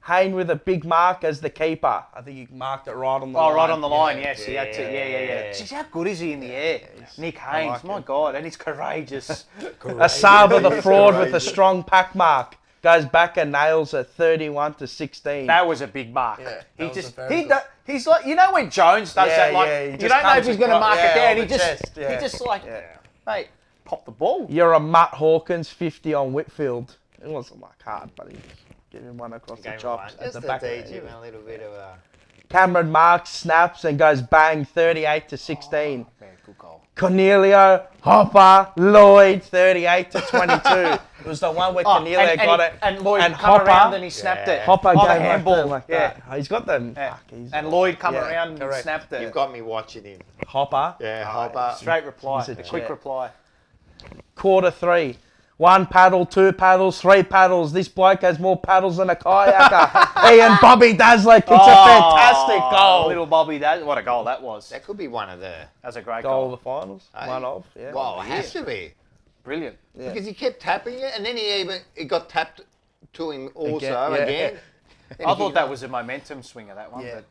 Speaker 3: Hayne with a big mark as the keeper. I think he marked it right on the line.
Speaker 4: Oh, right on the line, yes. He had to, yeah. Jeez, how good is he in the air? Nick Haynes, my God, and he's courageous.
Speaker 3: Asaba the fraud with a strong pack mark. Goes back and nails it 31-16.
Speaker 4: That was a big mark.
Speaker 3: Yeah,
Speaker 4: he
Speaker 3: that was
Speaker 4: just,
Speaker 3: a very
Speaker 4: he's like, you know when Jones does that, like,
Speaker 3: he
Speaker 4: you
Speaker 3: just
Speaker 4: don't know if
Speaker 3: comes
Speaker 4: he's going to
Speaker 3: across-
Speaker 4: mark it
Speaker 3: yeah,
Speaker 4: down.
Speaker 3: on
Speaker 4: He
Speaker 3: the
Speaker 4: just,
Speaker 3: chest, yeah.
Speaker 4: he just like,
Speaker 3: Yeah.
Speaker 4: mate, pop the ball.
Speaker 3: You're a Mutt Hawkins 50 on Whitfield. It wasn't like hard, but he was giving one across the chops at
Speaker 2: Just
Speaker 3: the
Speaker 2: to
Speaker 3: back.
Speaker 2: teach him a little bit of a...
Speaker 3: Cameron marks, snaps, and goes bang 38-16.
Speaker 4: Man, good goal.
Speaker 3: Cornelio, Hopper, Lloyd 38-22. It was the one where Cornelio got it.
Speaker 4: And Lloyd
Speaker 3: and
Speaker 4: come around and he snapped it.
Speaker 3: Hopper
Speaker 4: Oh,
Speaker 3: gave
Speaker 4: the
Speaker 3: it
Speaker 4: handball.
Speaker 3: like
Speaker 4: Yeah.
Speaker 3: that. He's got them.
Speaker 4: Yeah.
Speaker 3: Fuck, he's-
Speaker 4: And Lloyd come
Speaker 3: Yeah,
Speaker 4: around and
Speaker 3: correct.
Speaker 4: snapped it.
Speaker 2: You've got me watching him.
Speaker 3: Hopper.
Speaker 2: Yeah, Hopper.
Speaker 4: Straight reply.
Speaker 3: He's a
Speaker 4: Quick
Speaker 3: jet.
Speaker 4: reply.
Speaker 3: Quarter 3. 1 paddle, 2 paddles, 3 paddles. This bloke has more paddles than a kayaker. Ian Bobby Dazzler kicks a fantastic goal.
Speaker 4: Little Bobby, what a goal that was.
Speaker 2: That could be one of the...
Speaker 4: That's a great
Speaker 3: Goal
Speaker 4: goal.
Speaker 3: of the finals.
Speaker 2: Hey.
Speaker 3: One of, yeah.
Speaker 2: Well, it has to be.
Speaker 4: Brilliant.
Speaker 2: Because he kept tapping it, and then it got tapped to him also
Speaker 3: Again,
Speaker 2: again.
Speaker 4: I thought that was a momentum swinger, that one.
Speaker 3: Yeah.
Speaker 4: But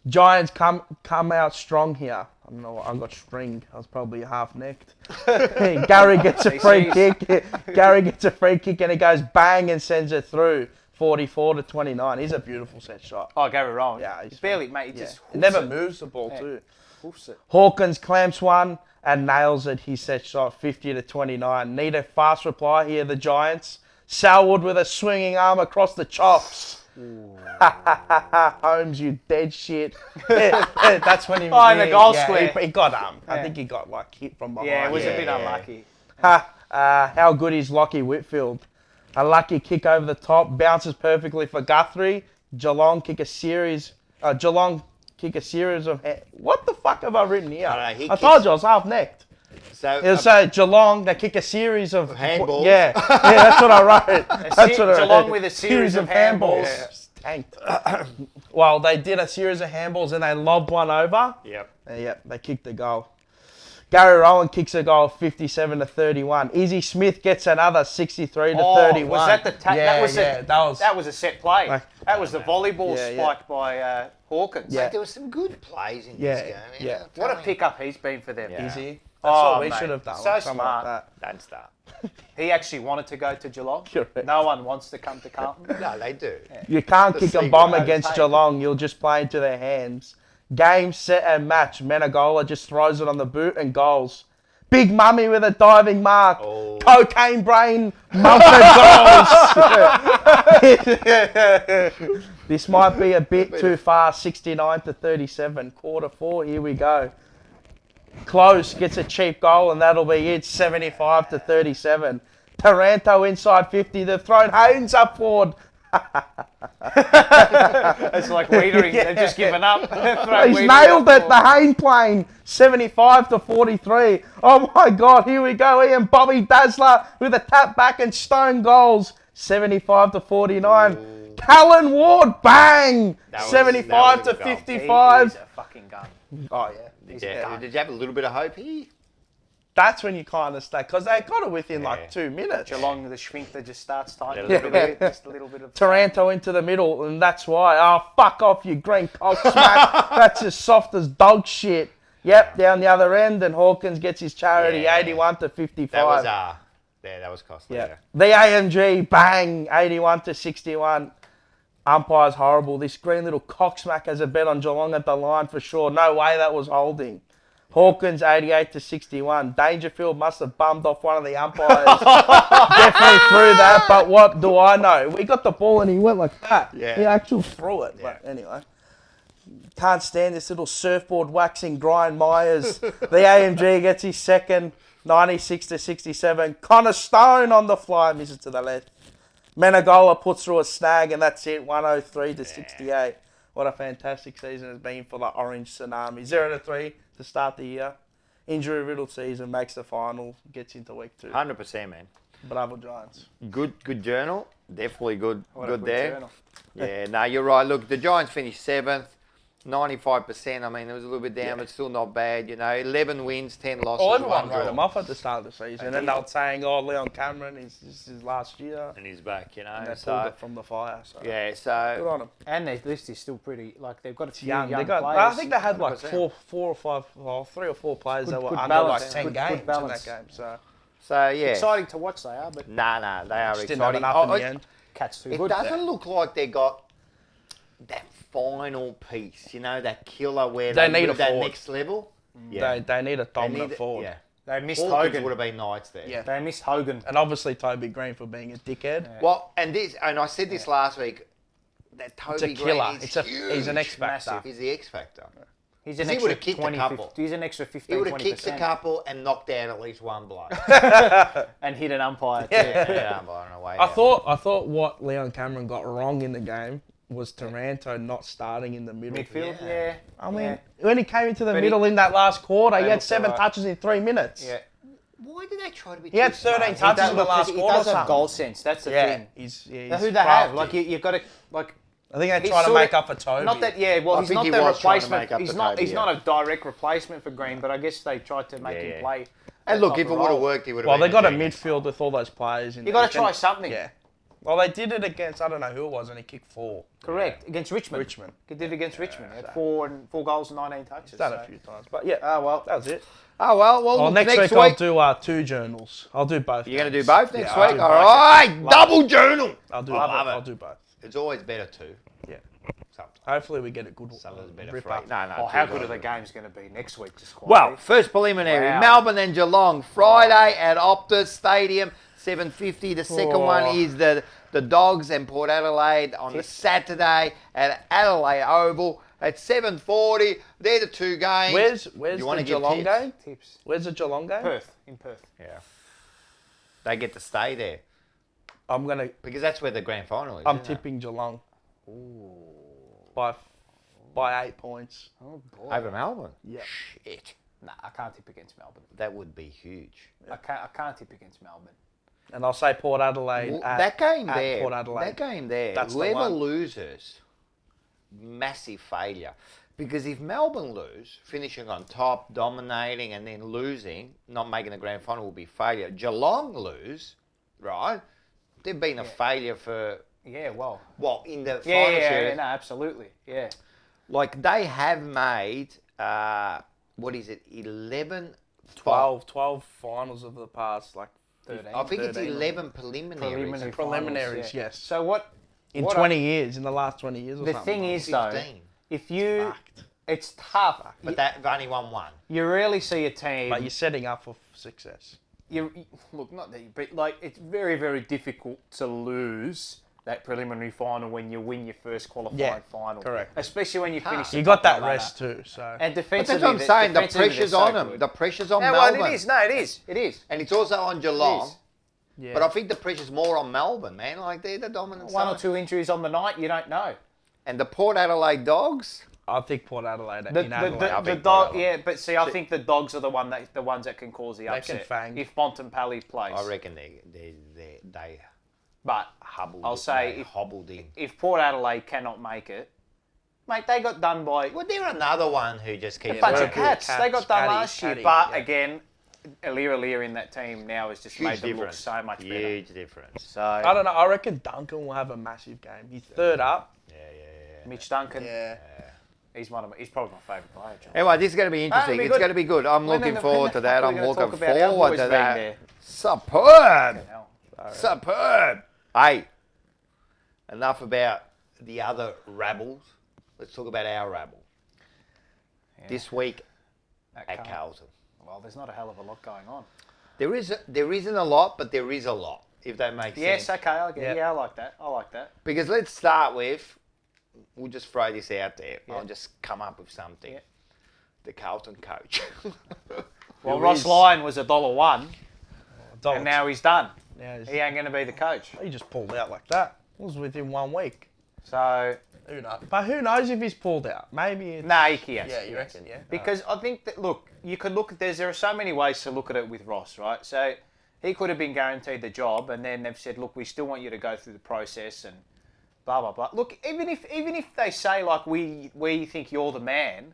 Speaker 3: Giants come out strong here. I don't know. I got string. I was probably half necked. Gary gets a free kick. Gary gets a free kick, and it goes bang and sends it through. 44-29. He's a beautiful set shot.
Speaker 4: Oh, Gary Rowan.
Speaker 3: Yeah,
Speaker 4: he's barely, mate. He just
Speaker 3: It never
Speaker 4: hoofs
Speaker 3: moves the ball too.
Speaker 4: Hoofs it.
Speaker 3: Hawkins clamps one and nails it. His set shot 50-29. Need a fast reply here, the Giants. Salwood with a swinging arm across the chops. Holmes, you dead shit. That's when he.
Speaker 4: In the goal square.
Speaker 3: He got I think he got like hit from behind.
Speaker 4: Yeah, it was a bit unlucky.
Speaker 3: How good is Lockie Whitfield? A lucky kick over the top, bounces perfectly for Guthrie. Geelong kick a series of. What the fuck have I written here? I told you I was half necked.
Speaker 2: So
Speaker 3: It'll say Geelong, they kick a series of
Speaker 2: handballs.
Speaker 3: Yeah, that's what I wrote. That's what I
Speaker 4: Geelong
Speaker 3: wrote.
Speaker 4: with a series of handballs.
Speaker 3: Yeah, tanked. Well, they did a series of handballs and they lobbed one over.
Speaker 2: Yep.
Speaker 3: Yep, they kicked the goal. Gary Rowan kicks a goal 57-31. Izzy Smith gets another 63-31.
Speaker 4: Was that the that was a set play.
Speaker 3: Like-
Speaker 4: that was the volleyball
Speaker 3: Yeah,
Speaker 4: spike by Hawkins.
Speaker 3: Yeah.
Speaker 2: There were some good plays in
Speaker 3: Yeah,
Speaker 2: this game.
Speaker 3: yeah.
Speaker 4: What a pickup he's been for them.
Speaker 2: Yeah.
Speaker 3: Izzy. That's what we
Speaker 4: mate.
Speaker 3: should have done.
Speaker 4: So
Speaker 3: like something
Speaker 4: smart.
Speaker 3: Like that.
Speaker 2: Don't start.
Speaker 4: He actually wanted to go to Geelong.
Speaker 3: Correct.
Speaker 4: No one wants to come to Carlton.
Speaker 2: No, they do.
Speaker 3: You can't
Speaker 2: The
Speaker 3: kick a
Speaker 2: secret
Speaker 3: bomb
Speaker 2: overtake.
Speaker 3: against Geelong. You'll just play into their hands. Game, set, and match. Menegola just throws it on the boot and goals. Big Mummy with a diving mark.
Speaker 2: Oh.
Speaker 3: Cocaine brain, Mumford goals. This might be a bit too far. 69-37. Quarter 4. Here we go. Close gets a cheap goal, and that'll be it. 75-37. Taranto inside 50. They've thrown Haynes up forward.
Speaker 4: It's like Wiedering. They've just given up.
Speaker 3: He's nailed it. The Hayne plane. 75-43. Oh my God. Here we go. Ian Bobby Dazzler with a tap back and stone goals. 75-49. Callan Ward. Bang.
Speaker 2: That was
Speaker 3: 75-55.
Speaker 4: He's a fucking gun.
Speaker 3: Oh yeah.
Speaker 2: Did you have a little bit of hope here?
Speaker 3: That's when you kind of stay, because they got it within like 2 minutes.
Speaker 4: Geelong, the sphincter just starts tight.
Speaker 2: Yeah.
Speaker 4: Just a little bit of.
Speaker 3: Taranto into the middle, and that's why. Oh, fuck off, you green cock smack. That's as soft as dog shit. Yep, down the other end, and Hawkins gets his charity,
Speaker 2: Yeah.
Speaker 3: 81-55.
Speaker 2: That was that was costly.
Speaker 3: Yeah. The AMG, bang, 81-61. Umpire's horrible. This green little cocksmack has a bet on Geelong at the line for sure. No way that was holding. Hawkins, 88-61. Dangerfield must have bummed off one of the umpires. Definitely threw that, but what do I know? We got the ball and he went like that.
Speaker 2: Yeah.
Speaker 3: He actually threw it. But anyway. Can't stand this little surfboard waxing grind Myers. The AMG gets his second, 96-67. Connor Stone on the fly, misses to the left. Menegola puts through a snag, and that's it, 103-68. What a fantastic season it's been for the Orange Tsunami. 0-3 to start the year. Injury-riddled season, makes the final, gets into week 2.
Speaker 2: 100%, man.
Speaker 3: Bravo Giants.
Speaker 2: Good journal. Definitely good
Speaker 4: What a
Speaker 2: there.
Speaker 4: journal.
Speaker 2: Yeah, no, you're right. Look, the Giants finished 7th. 95%. I mean, it was a little bit down, but still not bad. 11 wins, 10 losses,
Speaker 3: Oh,
Speaker 2: 1
Speaker 3: everyone
Speaker 2: draw.
Speaker 3: wrote him off at the start of the season, and they were saying, "Oh, Leon Cameron is his last year,"
Speaker 2: And he's back,
Speaker 3: and they pulled
Speaker 2: So,
Speaker 3: it from the fire. So
Speaker 2: yeah,
Speaker 3: good
Speaker 2: so
Speaker 3: on them.
Speaker 4: And their list is still pretty. Like they've got a few
Speaker 3: Young.
Speaker 4: young
Speaker 3: They got.
Speaker 4: players.
Speaker 3: I think they had like
Speaker 2: 100%.
Speaker 3: three or four players
Speaker 4: Good-
Speaker 3: that were
Speaker 4: good
Speaker 3: under
Speaker 4: balance.
Speaker 3: like 10
Speaker 4: Good
Speaker 3: games in
Speaker 4: balance.
Speaker 3: that game. So
Speaker 2: yeah.
Speaker 4: exciting to watch they are, but
Speaker 2: Nah, they are
Speaker 3: just didn't have
Speaker 2: exciting.
Speaker 3: enough in
Speaker 2: Oh,
Speaker 3: the end.
Speaker 4: Cats too
Speaker 2: It
Speaker 4: good.
Speaker 2: doesn't look like they got that final piece, that killer where
Speaker 3: They
Speaker 2: they
Speaker 3: need
Speaker 2: move
Speaker 3: a
Speaker 2: that
Speaker 3: forward.
Speaker 2: next level.
Speaker 3: They need a
Speaker 2: They
Speaker 3: dominant
Speaker 2: need
Speaker 3: forward.
Speaker 2: Yeah.
Speaker 4: They missed
Speaker 2: Hawkins
Speaker 4: Hogan.
Speaker 2: would have been Knights there.
Speaker 3: Yeah.
Speaker 4: They missed Hogan.
Speaker 3: And obviously Toby Green for being a dickhead.
Speaker 2: Well, and I said this last week. That Toby
Speaker 3: It's a killer.
Speaker 2: Green is
Speaker 3: He's an X factor.
Speaker 4: Massive.
Speaker 2: He's the X factor.
Speaker 4: He's an
Speaker 2: He
Speaker 4: extra
Speaker 2: would've kicked a
Speaker 4: 20,
Speaker 2: couple.
Speaker 4: 50, he's an extra
Speaker 2: He
Speaker 4: 15,
Speaker 2: would have kicked a
Speaker 4: 20%.
Speaker 2: couple and knocked down at least one bloke.
Speaker 4: And hit an umpire too.
Speaker 2: Yeah, on the way
Speaker 3: I
Speaker 2: out.
Speaker 3: thought what Leon Cameron got wrong in the game was Taranto not starting in the middle.
Speaker 4: Midfield, yeah.
Speaker 3: I mean,
Speaker 4: yeah.
Speaker 3: when he came into the
Speaker 4: But
Speaker 3: middle in that last quarter, he
Speaker 4: They
Speaker 3: had
Speaker 4: looked
Speaker 3: 7
Speaker 4: alright.
Speaker 3: touches in 3 minutes.
Speaker 4: Yeah.
Speaker 2: Why did they try to be?
Speaker 3: He had
Speaker 2: too smart?
Speaker 3: 13 touches in the last
Speaker 4: He
Speaker 3: quarter.
Speaker 4: does
Speaker 3: or
Speaker 4: have
Speaker 3: something.
Speaker 4: goal sense. That's the
Speaker 3: Yeah,
Speaker 4: thing.
Speaker 3: he's
Speaker 4: Now, who
Speaker 3: he's
Speaker 4: they have?
Speaker 3: crafty.
Speaker 4: Like you've got to like
Speaker 3: I think they're
Speaker 4: He's
Speaker 3: trying to
Speaker 4: sorta-
Speaker 3: make up for Toby.
Speaker 4: Not that, yeah. Well,
Speaker 2: I
Speaker 4: he's
Speaker 2: think
Speaker 4: not
Speaker 2: he
Speaker 4: the
Speaker 2: was trying to
Speaker 4: replacement.
Speaker 2: make up
Speaker 4: He's
Speaker 2: for
Speaker 4: not.
Speaker 2: Toby,
Speaker 4: He's
Speaker 2: yeah.
Speaker 4: not a direct replacement for Green, but I guess they tried to make
Speaker 2: Yeah,
Speaker 4: him
Speaker 2: yeah.
Speaker 4: play.
Speaker 2: And
Speaker 4: that
Speaker 2: look,
Speaker 4: type
Speaker 2: if it
Speaker 4: of
Speaker 2: would have
Speaker 4: role.
Speaker 2: worked, he would have
Speaker 3: Well,
Speaker 2: been
Speaker 3: they got a
Speaker 2: genius.
Speaker 3: midfield with all those players in
Speaker 4: You
Speaker 3: there.
Speaker 4: got to try something.
Speaker 3: Yeah. Well, they did it against, I don't know who it was, and he kicked 4.
Speaker 4: Correct. Against Richmond.
Speaker 3: Richmond.
Speaker 4: He did it against Richmond. He had 4 goals and 19 touches.
Speaker 3: Done it a few times. But yeah,
Speaker 4: well,
Speaker 3: that was it.
Speaker 2: Oh, well,
Speaker 3: Well, next week I'll do 2 journals. I'll do both.
Speaker 2: You're going to do
Speaker 3: games.
Speaker 2: both next
Speaker 3: Yeah, I'll
Speaker 2: week?
Speaker 3: do
Speaker 2: All
Speaker 3: both.
Speaker 2: right, double journal.
Speaker 3: I'll do
Speaker 2: Love it.
Speaker 3: I'll do both.
Speaker 2: It's always better too.
Speaker 3: Yeah.
Speaker 2: Sometimes.
Speaker 3: Hopefully we get a good
Speaker 2: Some of it's better
Speaker 3: rip
Speaker 2: free.
Speaker 3: up.
Speaker 2: No.
Speaker 4: Oh, how good are the games going to be next week? Just quietly.
Speaker 2: Well, first preliminary,
Speaker 4: Wow.
Speaker 2: Melbourne and Geelong, Friday at Optus Stadium, 7:50. The second one is the Dogs and Port Adelaide on the Saturday at Adelaide Oval at 7:40. They're the two games.
Speaker 3: Where's
Speaker 2: You wanna
Speaker 3: the
Speaker 2: give
Speaker 3: Geelong
Speaker 2: tips?
Speaker 3: game?
Speaker 4: tips.
Speaker 3: Where's the Geelong game?
Speaker 4: In Perth.
Speaker 2: Yeah. They get to stay there
Speaker 3: I'm
Speaker 2: because that's where the grand final is.
Speaker 3: I'm
Speaker 2: isn't it?
Speaker 3: tipping Geelong. By 8 points.
Speaker 4: Oh boy.
Speaker 2: Over Melbourne.
Speaker 3: Yeah.
Speaker 2: Shit.
Speaker 4: Nah, I can't tip against Melbourne.
Speaker 2: That would be huge.
Speaker 4: I can't tip against Melbourne.
Speaker 3: And I'll say Port Adelaide.
Speaker 2: Well,
Speaker 3: at,
Speaker 2: that game
Speaker 3: at
Speaker 2: there,
Speaker 3: Port Adelaide.
Speaker 2: that game there,
Speaker 3: That's the
Speaker 2: whoever
Speaker 3: one.
Speaker 2: loses, massive failure. Because if Melbourne lose, finishing on top, dominating, and then losing, not making the grand final will be failure. Geelong lose, right? They've been a failure for,
Speaker 4: Yeah, well.
Speaker 2: in the
Speaker 4: Yeah,
Speaker 2: final
Speaker 4: yeah,
Speaker 2: series.
Speaker 4: no, absolutely. Yeah.
Speaker 2: Like they have made, 11, 12.
Speaker 3: 12 finals of the past, like
Speaker 4: 13.
Speaker 2: I think it's
Speaker 3: 13.
Speaker 2: 11 preliminaries.
Speaker 3: Preliminaries,
Speaker 4: yeah.
Speaker 3: yes.
Speaker 4: So what?
Speaker 3: In
Speaker 4: what
Speaker 3: 20 years, in the last 20 years or
Speaker 4: The
Speaker 3: something.
Speaker 4: thing is, though,
Speaker 2: 15.
Speaker 4: if you,
Speaker 3: Fucked.
Speaker 4: it's tough.
Speaker 2: But they've only won one.
Speaker 4: You rarely see a team.
Speaker 3: But you're setting up for success.
Speaker 4: Look, not that, but like it's very, very difficult to lose that preliminary final when you win your first qualifying final.
Speaker 3: correct.
Speaker 4: Especially when you finish.
Speaker 3: You
Speaker 4: the
Speaker 3: got
Speaker 4: top of
Speaker 3: that
Speaker 4: the
Speaker 3: rest
Speaker 4: ladder.
Speaker 3: too, so.
Speaker 4: And
Speaker 2: But
Speaker 4: defensively,
Speaker 2: that's what I'm saying. The
Speaker 4: defensively,
Speaker 2: pressure's
Speaker 4: they're so
Speaker 2: on them.
Speaker 4: good.
Speaker 2: The pressure's on
Speaker 4: Yeah, well,
Speaker 2: Melbourne.
Speaker 4: it is. No, it is. It is.
Speaker 2: And it's also on Geelong.
Speaker 3: Yeah.
Speaker 2: But I think the pressure's more on Melbourne, man. Like, they're the dominant
Speaker 4: One or
Speaker 2: side.
Speaker 4: two injuries on the night, you don't know.
Speaker 2: And the Port Adelaide Dogs,
Speaker 3: I think Port Adelaide
Speaker 4: The,
Speaker 3: in Adelaide.
Speaker 2: I
Speaker 4: the
Speaker 2: think
Speaker 4: dog,
Speaker 2: Port
Speaker 4: yeah, but see, I think the Dogs are the ones that can cause the
Speaker 3: can
Speaker 4: upset.
Speaker 3: fang.
Speaker 4: If Bontempelli plays,
Speaker 2: I reckon they
Speaker 4: but
Speaker 2: hobbled.
Speaker 4: I'll say
Speaker 2: they hobbled in.
Speaker 4: if Port Adelaide cannot make it, mate, they got done by
Speaker 2: Well, they're another one who just keeps
Speaker 4: a bunch
Speaker 3: they're
Speaker 4: of
Speaker 3: good.
Speaker 4: cats. They got done
Speaker 3: Caddy,
Speaker 4: last year,
Speaker 3: caddy,
Speaker 4: but
Speaker 3: yeah.
Speaker 4: again, Alir in that team now has just
Speaker 2: huge
Speaker 4: made them look
Speaker 2: difference.
Speaker 4: so much better.
Speaker 2: Huge difference.
Speaker 4: So
Speaker 3: I don't know. I reckon Duncan will have a massive game. He's third up.
Speaker 2: Yeah.
Speaker 4: Mitch Duncan,
Speaker 3: Yeah.
Speaker 4: he's probably my favourite player. John.
Speaker 2: Anyway, this is going to be interesting.
Speaker 4: be
Speaker 2: It's
Speaker 4: good.
Speaker 2: going to be good. I'm
Speaker 4: When
Speaker 2: looking
Speaker 4: the-
Speaker 2: forward
Speaker 4: when
Speaker 2: to
Speaker 4: the
Speaker 2: that.
Speaker 4: fuck are
Speaker 2: I'm
Speaker 4: we gonna
Speaker 2: looking
Speaker 4: talk about our
Speaker 2: forward
Speaker 4: boys
Speaker 2: to
Speaker 4: being
Speaker 2: that.
Speaker 4: there?
Speaker 2: Superb.
Speaker 4: Hell.
Speaker 2: Superb. Hey, enough about the other rabbles. Let's talk about our rabble. This week at Carlton.
Speaker 4: Well, there's not a hell of a lot going on.
Speaker 2: There isn't a lot, but there is a lot, if that makes
Speaker 4: Yes,
Speaker 2: sense.
Speaker 4: okay, I like that. I like that.
Speaker 2: Because let's start with, we'll just throw this out there.
Speaker 4: Yeah.
Speaker 2: I'll just come up with something.
Speaker 4: Yeah.
Speaker 2: The Carlton coach.
Speaker 4: Well,
Speaker 3: Who
Speaker 4: Ross
Speaker 3: is-
Speaker 4: Lyon was $1,
Speaker 3: Dog.
Speaker 4: and now he's done.
Speaker 3: Now he's-
Speaker 4: He ain't going to be the coach.
Speaker 3: he just pulled out like that. It was within 1 week.
Speaker 4: So,
Speaker 3: Who knows? But who knows if he's pulled out? Maybe it's...
Speaker 4: nah, he has.
Speaker 3: Yeah, you reckon, yeah?
Speaker 4: Because I think that, look, you could look at, there are so many ways to look at it with Ross, right? So he could have been guaranteed the job, and then they've said, look, we still want you to go through the process and blah, blah, blah. Look, even if they say, like, we think you're the man,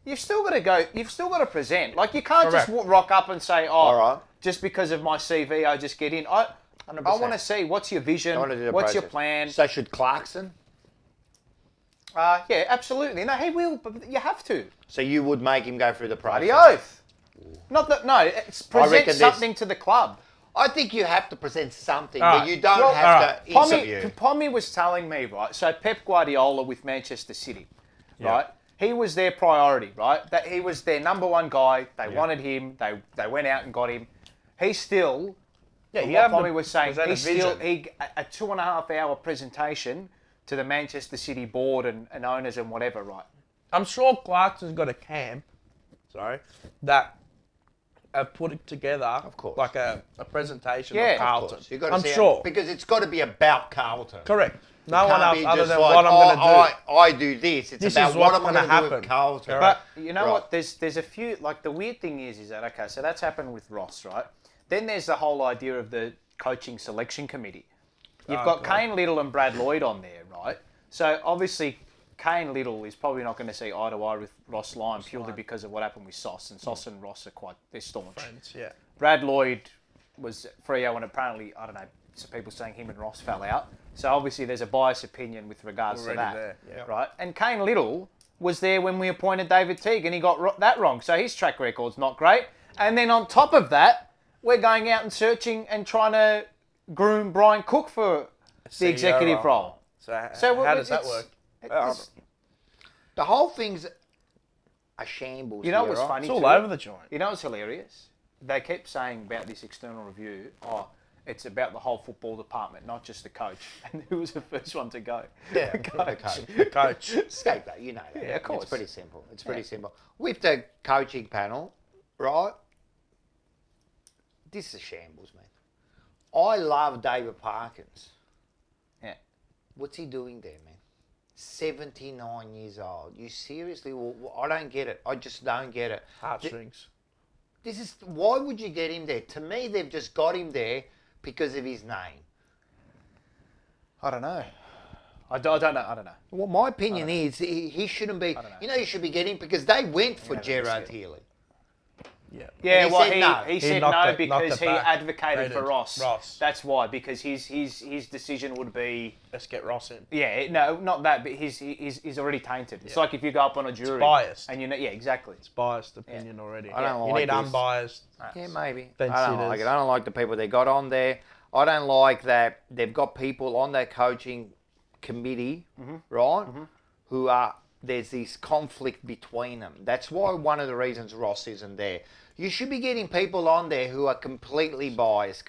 Speaker 4: you've still got to go, you've still got to present. Like, you can't just
Speaker 3: Correct.
Speaker 4: rock up and say, oh,
Speaker 2: All right.
Speaker 4: just because of my CV, I just get in. I
Speaker 2: 100%.
Speaker 4: want to see, what's your vision?
Speaker 2: I wanna do the
Speaker 4: What's your
Speaker 2: process.
Speaker 4: plan?
Speaker 2: So should Clarkson?
Speaker 4: Yeah, absolutely. No, he will, but you have to.
Speaker 2: So you would make him go through the
Speaker 4: By
Speaker 2: process?
Speaker 4: the oath. Not that, no, it's present
Speaker 2: reckon this-
Speaker 4: something to the club.
Speaker 2: I think you have to present something,
Speaker 3: All
Speaker 2: but
Speaker 3: right.
Speaker 2: you don't
Speaker 3: Well,
Speaker 2: have
Speaker 3: all
Speaker 2: to
Speaker 3: right.
Speaker 2: interview.
Speaker 4: Pommy was telling me, right, so Pep Guardiola with Manchester City, right, he was their priority, right, that he was their number one guy, they wanted him, they went out and got him. He still,
Speaker 3: Yeah,
Speaker 4: from
Speaker 3: you
Speaker 4: what
Speaker 3: have
Speaker 4: Pommy
Speaker 3: to
Speaker 4: was saying,
Speaker 3: present a
Speaker 4: he still,
Speaker 3: vision.
Speaker 4: a 2.5 hour presentation to the Manchester City board and owners and whatever, right.
Speaker 3: I'm sure Clarkson's got a camp, that have put it together, of
Speaker 2: course.
Speaker 3: like a presentation
Speaker 4: Yeah,
Speaker 3: of
Speaker 4: of
Speaker 3: Carlton.
Speaker 2: You've got to
Speaker 3: I'm
Speaker 2: see
Speaker 3: sure.
Speaker 2: because it's got to be about Carlton.
Speaker 3: Correct. No
Speaker 2: It
Speaker 3: one
Speaker 2: can't
Speaker 3: else
Speaker 2: be
Speaker 3: other
Speaker 2: just
Speaker 3: than
Speaker 2: like,
Speaker 3: what I'm going to do.
Speaker 2: I do this. It's
Speaker 3: This
Speaker 2: about
Speaker 3: is
Speaker 2: what
Speaker 3: what's
Speaker 2: am I
Speaker 3: gonna
Speaker 2: going to do with
Speaker 3: happen.
Speaker 2: Carlton.
Speaker 4: But you know
Speaker 2: Right.
Speaker 4: what? There's a few, like the weird thing is that, okay, so that's happened with Ross, right? Then there's the whole idea of the coaching selection committee. You've got
Speaker 3: God.
Speaker 4: Kane Little and Brad Lloyd on there, right? So obviously, Kane Little is probably not going to see eye to eye with Ross Lyon purely because of what happened with Sauce. And Sauce and Ross are they're staunch.
Speaker 3: Friends, yeah.
Speaker 4: Brad Lloyd was Freo, and apparently, I don't know, some people saying him and Ross fell out. So obviously there's a biased opinion with regards
Speaker 3: Already
Speaker 4: to that.
Speaker 3: there, yeah.
Speaker 4: Right? And Kane Little was there when we appointed David Teague, and he got that wrong. So his track record's not great. And then on top of that, we're going out and searching and trying to groom Brian Cook for the
Speaker 3: CEO
Speaker 4: executive role.
Speaker 3: So
Speaker 4: So
Speaker 3: how does that work?
Speaker 2: The whole thing's a shambles.
Speaker 4: You know
Speaker 2: here,
Speaker 4: what's
Speaker 2: right?
Speaker 4: funny?
Speaker 3: It's all
Speaker 4: too?
Speaker 3: over the joint.
Speaker 4: You know what's hilarious? They kept saying about this external review, it's about the whole football department, not just the coach. And who was the first one to go?
Speaker 3: Yeah,
Speaker 2: The
Speaker 3: coach.
Speaker 2: Scapegoat, you know that.
Speaker 4: Yeah, of course.
Speaker 2: It's pretty simple. It's pretty simple. With the coaching panel, right? This is a shambles, man. I love David Parkins.
Speaker 4: Yeah.
Speaker 2: What's he doing there, man? 79 years old. You seriously? I don't get it. I just don't get it.
Speaker 3: Heartstrings.
Speaker 2: This is why would you get him there? To me, they've just got him there because of his name.
Speaker 4: I don't know. I don't know.
Speaker 2: Well, my opinion is he shouldn't be. You know, you should be getting because they went for Gerard Healy.
Speaker 3: Yeah.
Speaker 4: Yeah,
Speaker 2: And he
Speaker 4: well,
Speaker 2: said no.
Speaker 4: he
Speaker 3: He
Speaker 4: said
Speaker 3: knocked
Speaker 4: no
Speaker 3: it- knocked
Speaker 4: because
Speaker 3: it
Speaker 4: he
Speaker 3: back.
Speaker 4: advocated for
Speaker 3: Rated
Speaker 4: Ross. That's why, because his decision would be,
Speaker 3: Let's get Ross in.
Speaker 4: no, not that, but he's already tainted. It's like if you go up on a jury.
Speaker 3: biased.
Speaker 4: And
Speaker 3: exactly. It's biased opinion already.
Speaker 2: I don't
Speaker 3: You
Speaker 2: like
Speaker 3: need
Speaker 2: this.
Speaker 3: unbiased.
Speaker 2: Yeah, maybe.
Speaker 3: Fence
Speaker 2: I don't like
Speaker 3: sitters.
Speaker 2: it. I don't like the people they got on there. I don't like that they've got people on their coaching committee, right? Who are there's this conflict between them. That's why one of the reasons Ross isn't there. You should be getting people on there who are completely biased,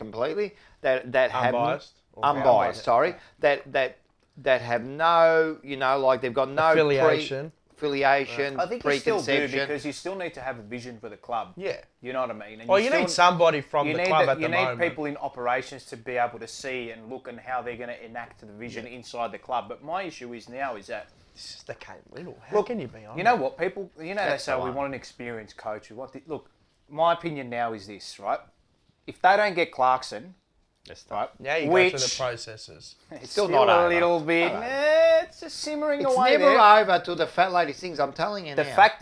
Speaker 2: that have
Speaker 3: Unbiased? Or
Speaker 2: unbiased. Sorry, that have no, like they've got no
Speaker 3: Affiliation.
Speaker 2: affiliation,
Speaker 4: I think you still do
Speaker 2: preconception.
Speaker 4: because you still need to have a vision for the club.
Speaker 3: Yeah.
Speaker 4: You know what I mean? And
Speaker 3: Well, you
Speaker 4: still-
Speaker 3: need somebody from
Speaker 4: you
Speaker 3: the
Speaker 4: need
Speaker 3: club
Speaker 4: that-
Speaker 3: at the
Speaker 4: You
Speaker 3: moment.
Speaker 4: need people in operations to be able to see and look and how they're going to enact the vision inside the club. But my issue is now is that
Speaker 3: This is the Kane Little. How can you be on?
Speaker 4: you know what people they
Speaker 2: That's
Speaker 4: say
Speaker 2: the
Speaker 4: we
Speaker 2: one.
Speaker 4: want an experienced coach. Look, my opinion now is this, right? If they don't get Clarkson, right?
Speaker 3: Now you go
Speaker 4: which
Speaker 3: through the processes.
Speaker 4: it's
Speaker 2: Still
Speaker 4: still
Speaker 2: not
Speaker 4: a
Speaker 2: over.
Speaker 4: little bit. It's just simmering
Speaker 2: It's
Speaker 4: away
Speaker 2: never
Speaker 4: there.
Speaker 2: over till the fat lady sings. I'm telling you
Speaker 4: The
Speaker 2: now.
Speaker 4: fact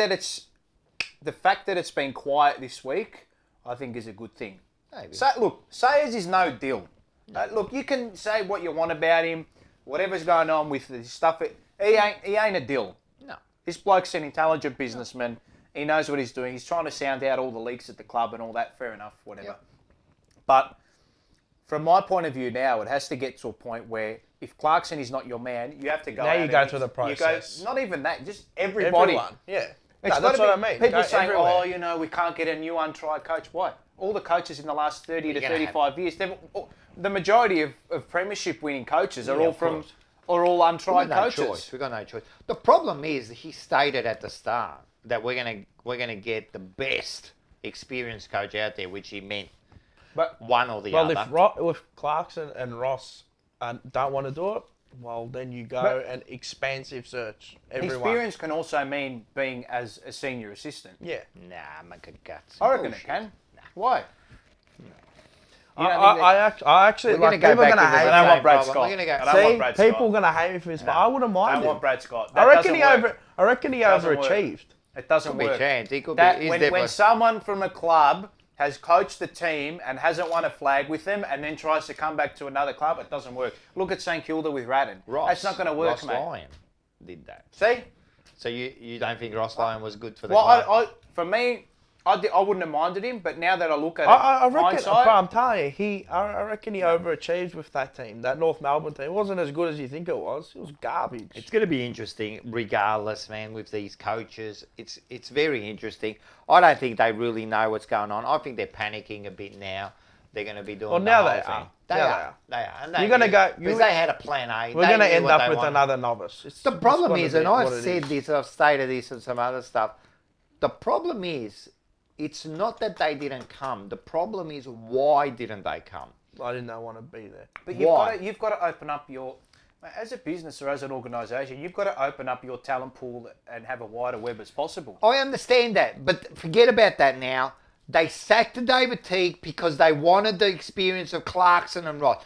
Speaker 4: that it's been quiet this week, I think, is a good thing.
Speaker 2: Maybe.
Speaker 4: So, look, Sayers is no deal. Look, you can say what you want about him, whatever's going on with the stuff. He ain't a deal.
Speaker 2: No.
Speaker 4: This bloke's an intelligent businessman. He knows what he's doing. He's trying to sound out all the leaks at the club and all that. Fair enough, whatever.
Speaker 2: Yep.
Speaker 4: But from my point of view now, it has to get to a point where if Clarkson is not your man, you have to go
Speaker 3: Now
Speaker 4: out
Speaker 3: you
Speaker 4: and
Speaker 3: go
Speaker 4: you-
Speaker 3: through the
Speaker 4: you
Speaker 3: process.
Speaker 4: not even that, just everybody.
Speaker 3: Everyone. Yeah.
Speaker 4: It's
Speaker 3: No, that's
Speaker 4: gotta
Speaker 3: what
Speaker 4: be-
Speaker 3: I mean.
Speaker 4: People
Speaker 3: Go
Speaker 4: saying,
Speaker 3: everywhere.
Speaker 4: we can't get a new untried coach. Why? All the coaches in the last 30 to
Speaker 2: You're gonna
Speaker 4: 35 years, the majority of Premiership winning coaches are all
Speaker 2: of
Speaker 4: from,
Speaker 2: course.
Speaker 4: are all
Speaker 2: We've
Speaker 4: untried
Speaker 2: got no
Speaker 4: coaches.
Speaker 2: choice. We've got no choice. The problem is he stated at the start that we're gonna get the best experienced coach out there, which he meant
Speaker 4: But
Speaker 2: one or the
Speaker 3: Well,
Speaker 2: other.
Speaker 3: if Clarkson and Ross don't want to do it, well, then you go
Speaker 4: But-
Speaker 3: and expansive search everyone.
Speaker 4: experience can also mean being as a senior assistant.
Speaker 3: Yeah.
Speaker 2: Nah, make a guts.
Speaker 4: I reckon it can. Why?
Speaker 3: I actually
Speaker 2: We're
Speaker 3: like
Speaker 2: gonna
Speaker 3: people
Speaker 2: go back
Speaker 3: are gonna
Speaker 2: to the
Speaker 3: hate
Speaker 4: I don't
Speaker 2: same
Speaker 4: want Brad
Speaker 2: problem.
Speaker 4: Scott.
Speaker 2: We're gonna go-
Speaker 4: I don't want
Speaker 3: See,
Speaker 4: Brad
Speaker 3: people
Speaker 4: Scott.
Speaker 3: gonna hate me for this, but I wouldn't
Speaker 4: I
Speaker 3: mind
Speaker 4: don't
Speaker 3: it.
Speaker 4: want Brad Scott.
Speaker 3: I reckon he
Speaker 4: Doesn't work.
Speaker 3: overachieved.
Speaker 4: It doesn't
Speaker 2: Could be a
Speaker 4: work.
Speaker 2: chance. He could
Speaker 4: That
Speaker 2: be. He's
Speaker 4: when
Speaker 2: definitely.
Speaker 4: someone from a club has coached the team and hasn't won a flag with them and then tries to come back to another club, it doesn't work. Look at St Kilda with Radden.
Speaker 2: Ross,
Speaker 4: That's not going to work,
Speaker 2: Ross
Speaker 4: mate.
Speaker 2: Lyon did that.
Speaker 4: See?
Speaker 2: So you don't think Ross Lyon was good for the
Speaker 4: Well,
Speaker 2: club?
Speaker 4: for me, I wouldn't have minded him, but now that I look at it,
Speaker 3: I reckon,
Speaker 4: hindsight,
Speaker 3: but I'm telling you, I reckon he overachieved with that team. That North Melbourne team. It wasn't as good as you think it was. It was garbage.
Speaker 2: It's going to be interesting, regardless, man. With these coaches, it's very interesting. I don't think they really know what's going on. I think they're panicking a bit now. They're going to be doing.
Speaker 3: Well,
Speaker 2: the
Speaker 3: now
Speaker 2: whole
Speaker 3: they
Speaker 2: thing.
Speaker 3: are.
Speaker 2: They
Speaker 3: Now
Speaker 2: are. They are. And they
Speaker 3: You're gonna
Speaker 2: knew-
Speaker 3: go-
Speaker 2: because they had a plan A.
Speaker 3: We're
Speaker 2: They
Speaker 3: going to
Speaker 2: knew
Speaker 3: end
Speaker 2: what
Speaker 3: up
Speaker 2: they
Speaker 3: with
Speaker 2: wanted.
Speaker 3: another novice.
Speaker 2: The problem
Speaker 3: gonna
Speaker 2: is,
Speaker 3: be
Speaker 2: and
Speaker 3: what
Speaker 2: I've
Speaker 3: it
Speaker 2: said
Speaker 3: is.
Speaker 2: this, I've stated this and some other stuff. The problem is, it's not that they didn't come. The problem is, why didn't they come?
Speaker 3: I did not want to be there.
Speaker 4: but
Speaker 2: Why?
Speaker 4: you've got to open up your, as a business or as an organisation, you've got to open up your talent pool and have a wider web as possible.
Speaker 2: I understand that, but forget about that now. They sacked David Teague because they wanted the experience of Clarkson and Ross.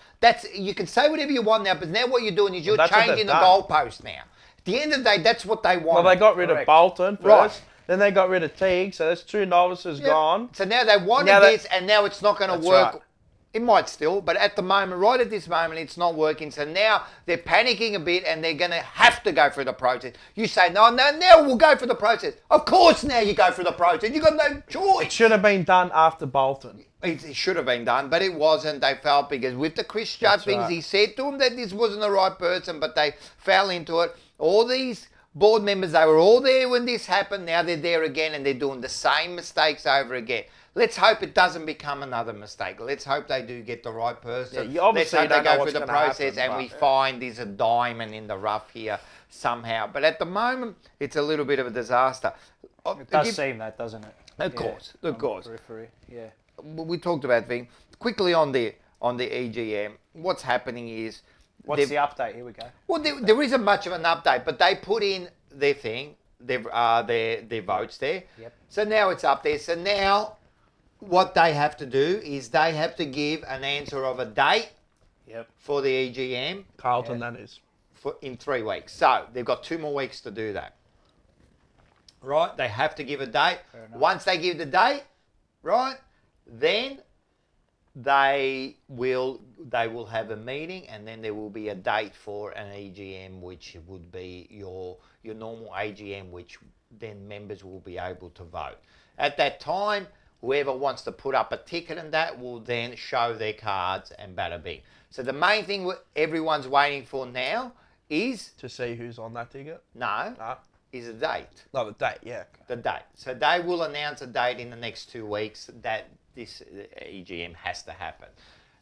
Speaker 2: You can say whatever you want now, but now what you're doing is you're
Speaker 3: that's what
Speaker 2: changing the
Speaker 3: they've done.
Speaker 2: goalpost now. At the end of the day, that's what they want.
Speaker 3: Well, they got rid of Bolton first.
Speaker 2: Right.
Speaker 3: Then they got rid of Teague, so there's 2 novices gone.
Speaker 2: So now they wanted this, and now it's not going to work.
Speaker 3: right.
Speaker 2: It might still, but at the moment, right at this moment, it's not working. So now they're panicking a bit, and they're going to have to go through the process. You say, no, now we'll go for the process. Of course now you go for the process. You've got no choice.
Speaker 3: It should have been done after Bolton.
Speaker 2: It should have been done, but it wasn't. They felt because with the Chris Judd things,
Speaker 3: right.
Speaker 2: he said to them that this wasn't the right person, but they fell into it. All these board members, they were all there when this happened. Now they're there again, and they're doing the same mistakes over again. Let's hope it doesn't become another mistake. Let's hope they do get the right person.
Speaker 3: Yeah, you obviously
Speaker 2: Let's hope
Speaker 3: don't
Speaker 2: they
Speaker 3: know
Speaker 2: go
Speaker 3: what's
Speaker 2: through the
Speaker 3: gonna
Speaker 2: process
Speaker 3: happen,
Speaker 2: and we
Speaker 3: but-
Speaker 2: find there's a diamond in the rough here somehow. But at the moment, it's a little bit of a disaster.
Speaker 4: It does seem that, doesn't it?
Speaker 2: Of course.
Speaker 4: Periphery. Yeah.
Speaker 2: We talked about things quickly on the EGM. What's happening is
Speaker 4: What's the update? Here we go.
Speaker 2: well, there isn't much of an update, but they put in their thing, their votes there.
Speaker 4: Yep.
Speaker 2: So now it's up there. So now what they have to do is they have to give an answer of a date
Speaker 4: Yep.
Speaker 2: for the EGM
Speaker 3: Carlton, that is.
Speaker 2: in 3 weeks. So they've got 2 more weeks to do that. Right? They have to give a date. Once they give the date, right, then they will have a meeting, and then there will be a date for an EGM, which would be your normal AGM, which then members will be able to vote. At that time, whoever wants to put up a ticket and that will then show their cards and bada bing. So the main thing everyone's waiting for now is
Speaker 3: To see who's on that ticket.
Speaker 2: no,
Speaker 3: No.
Speaker 2: is a date.
Speaker 3: No, the date, yeah.
Speaker 2: The date. So they will announce a date in the next 2 weeks that this EGM has to happen.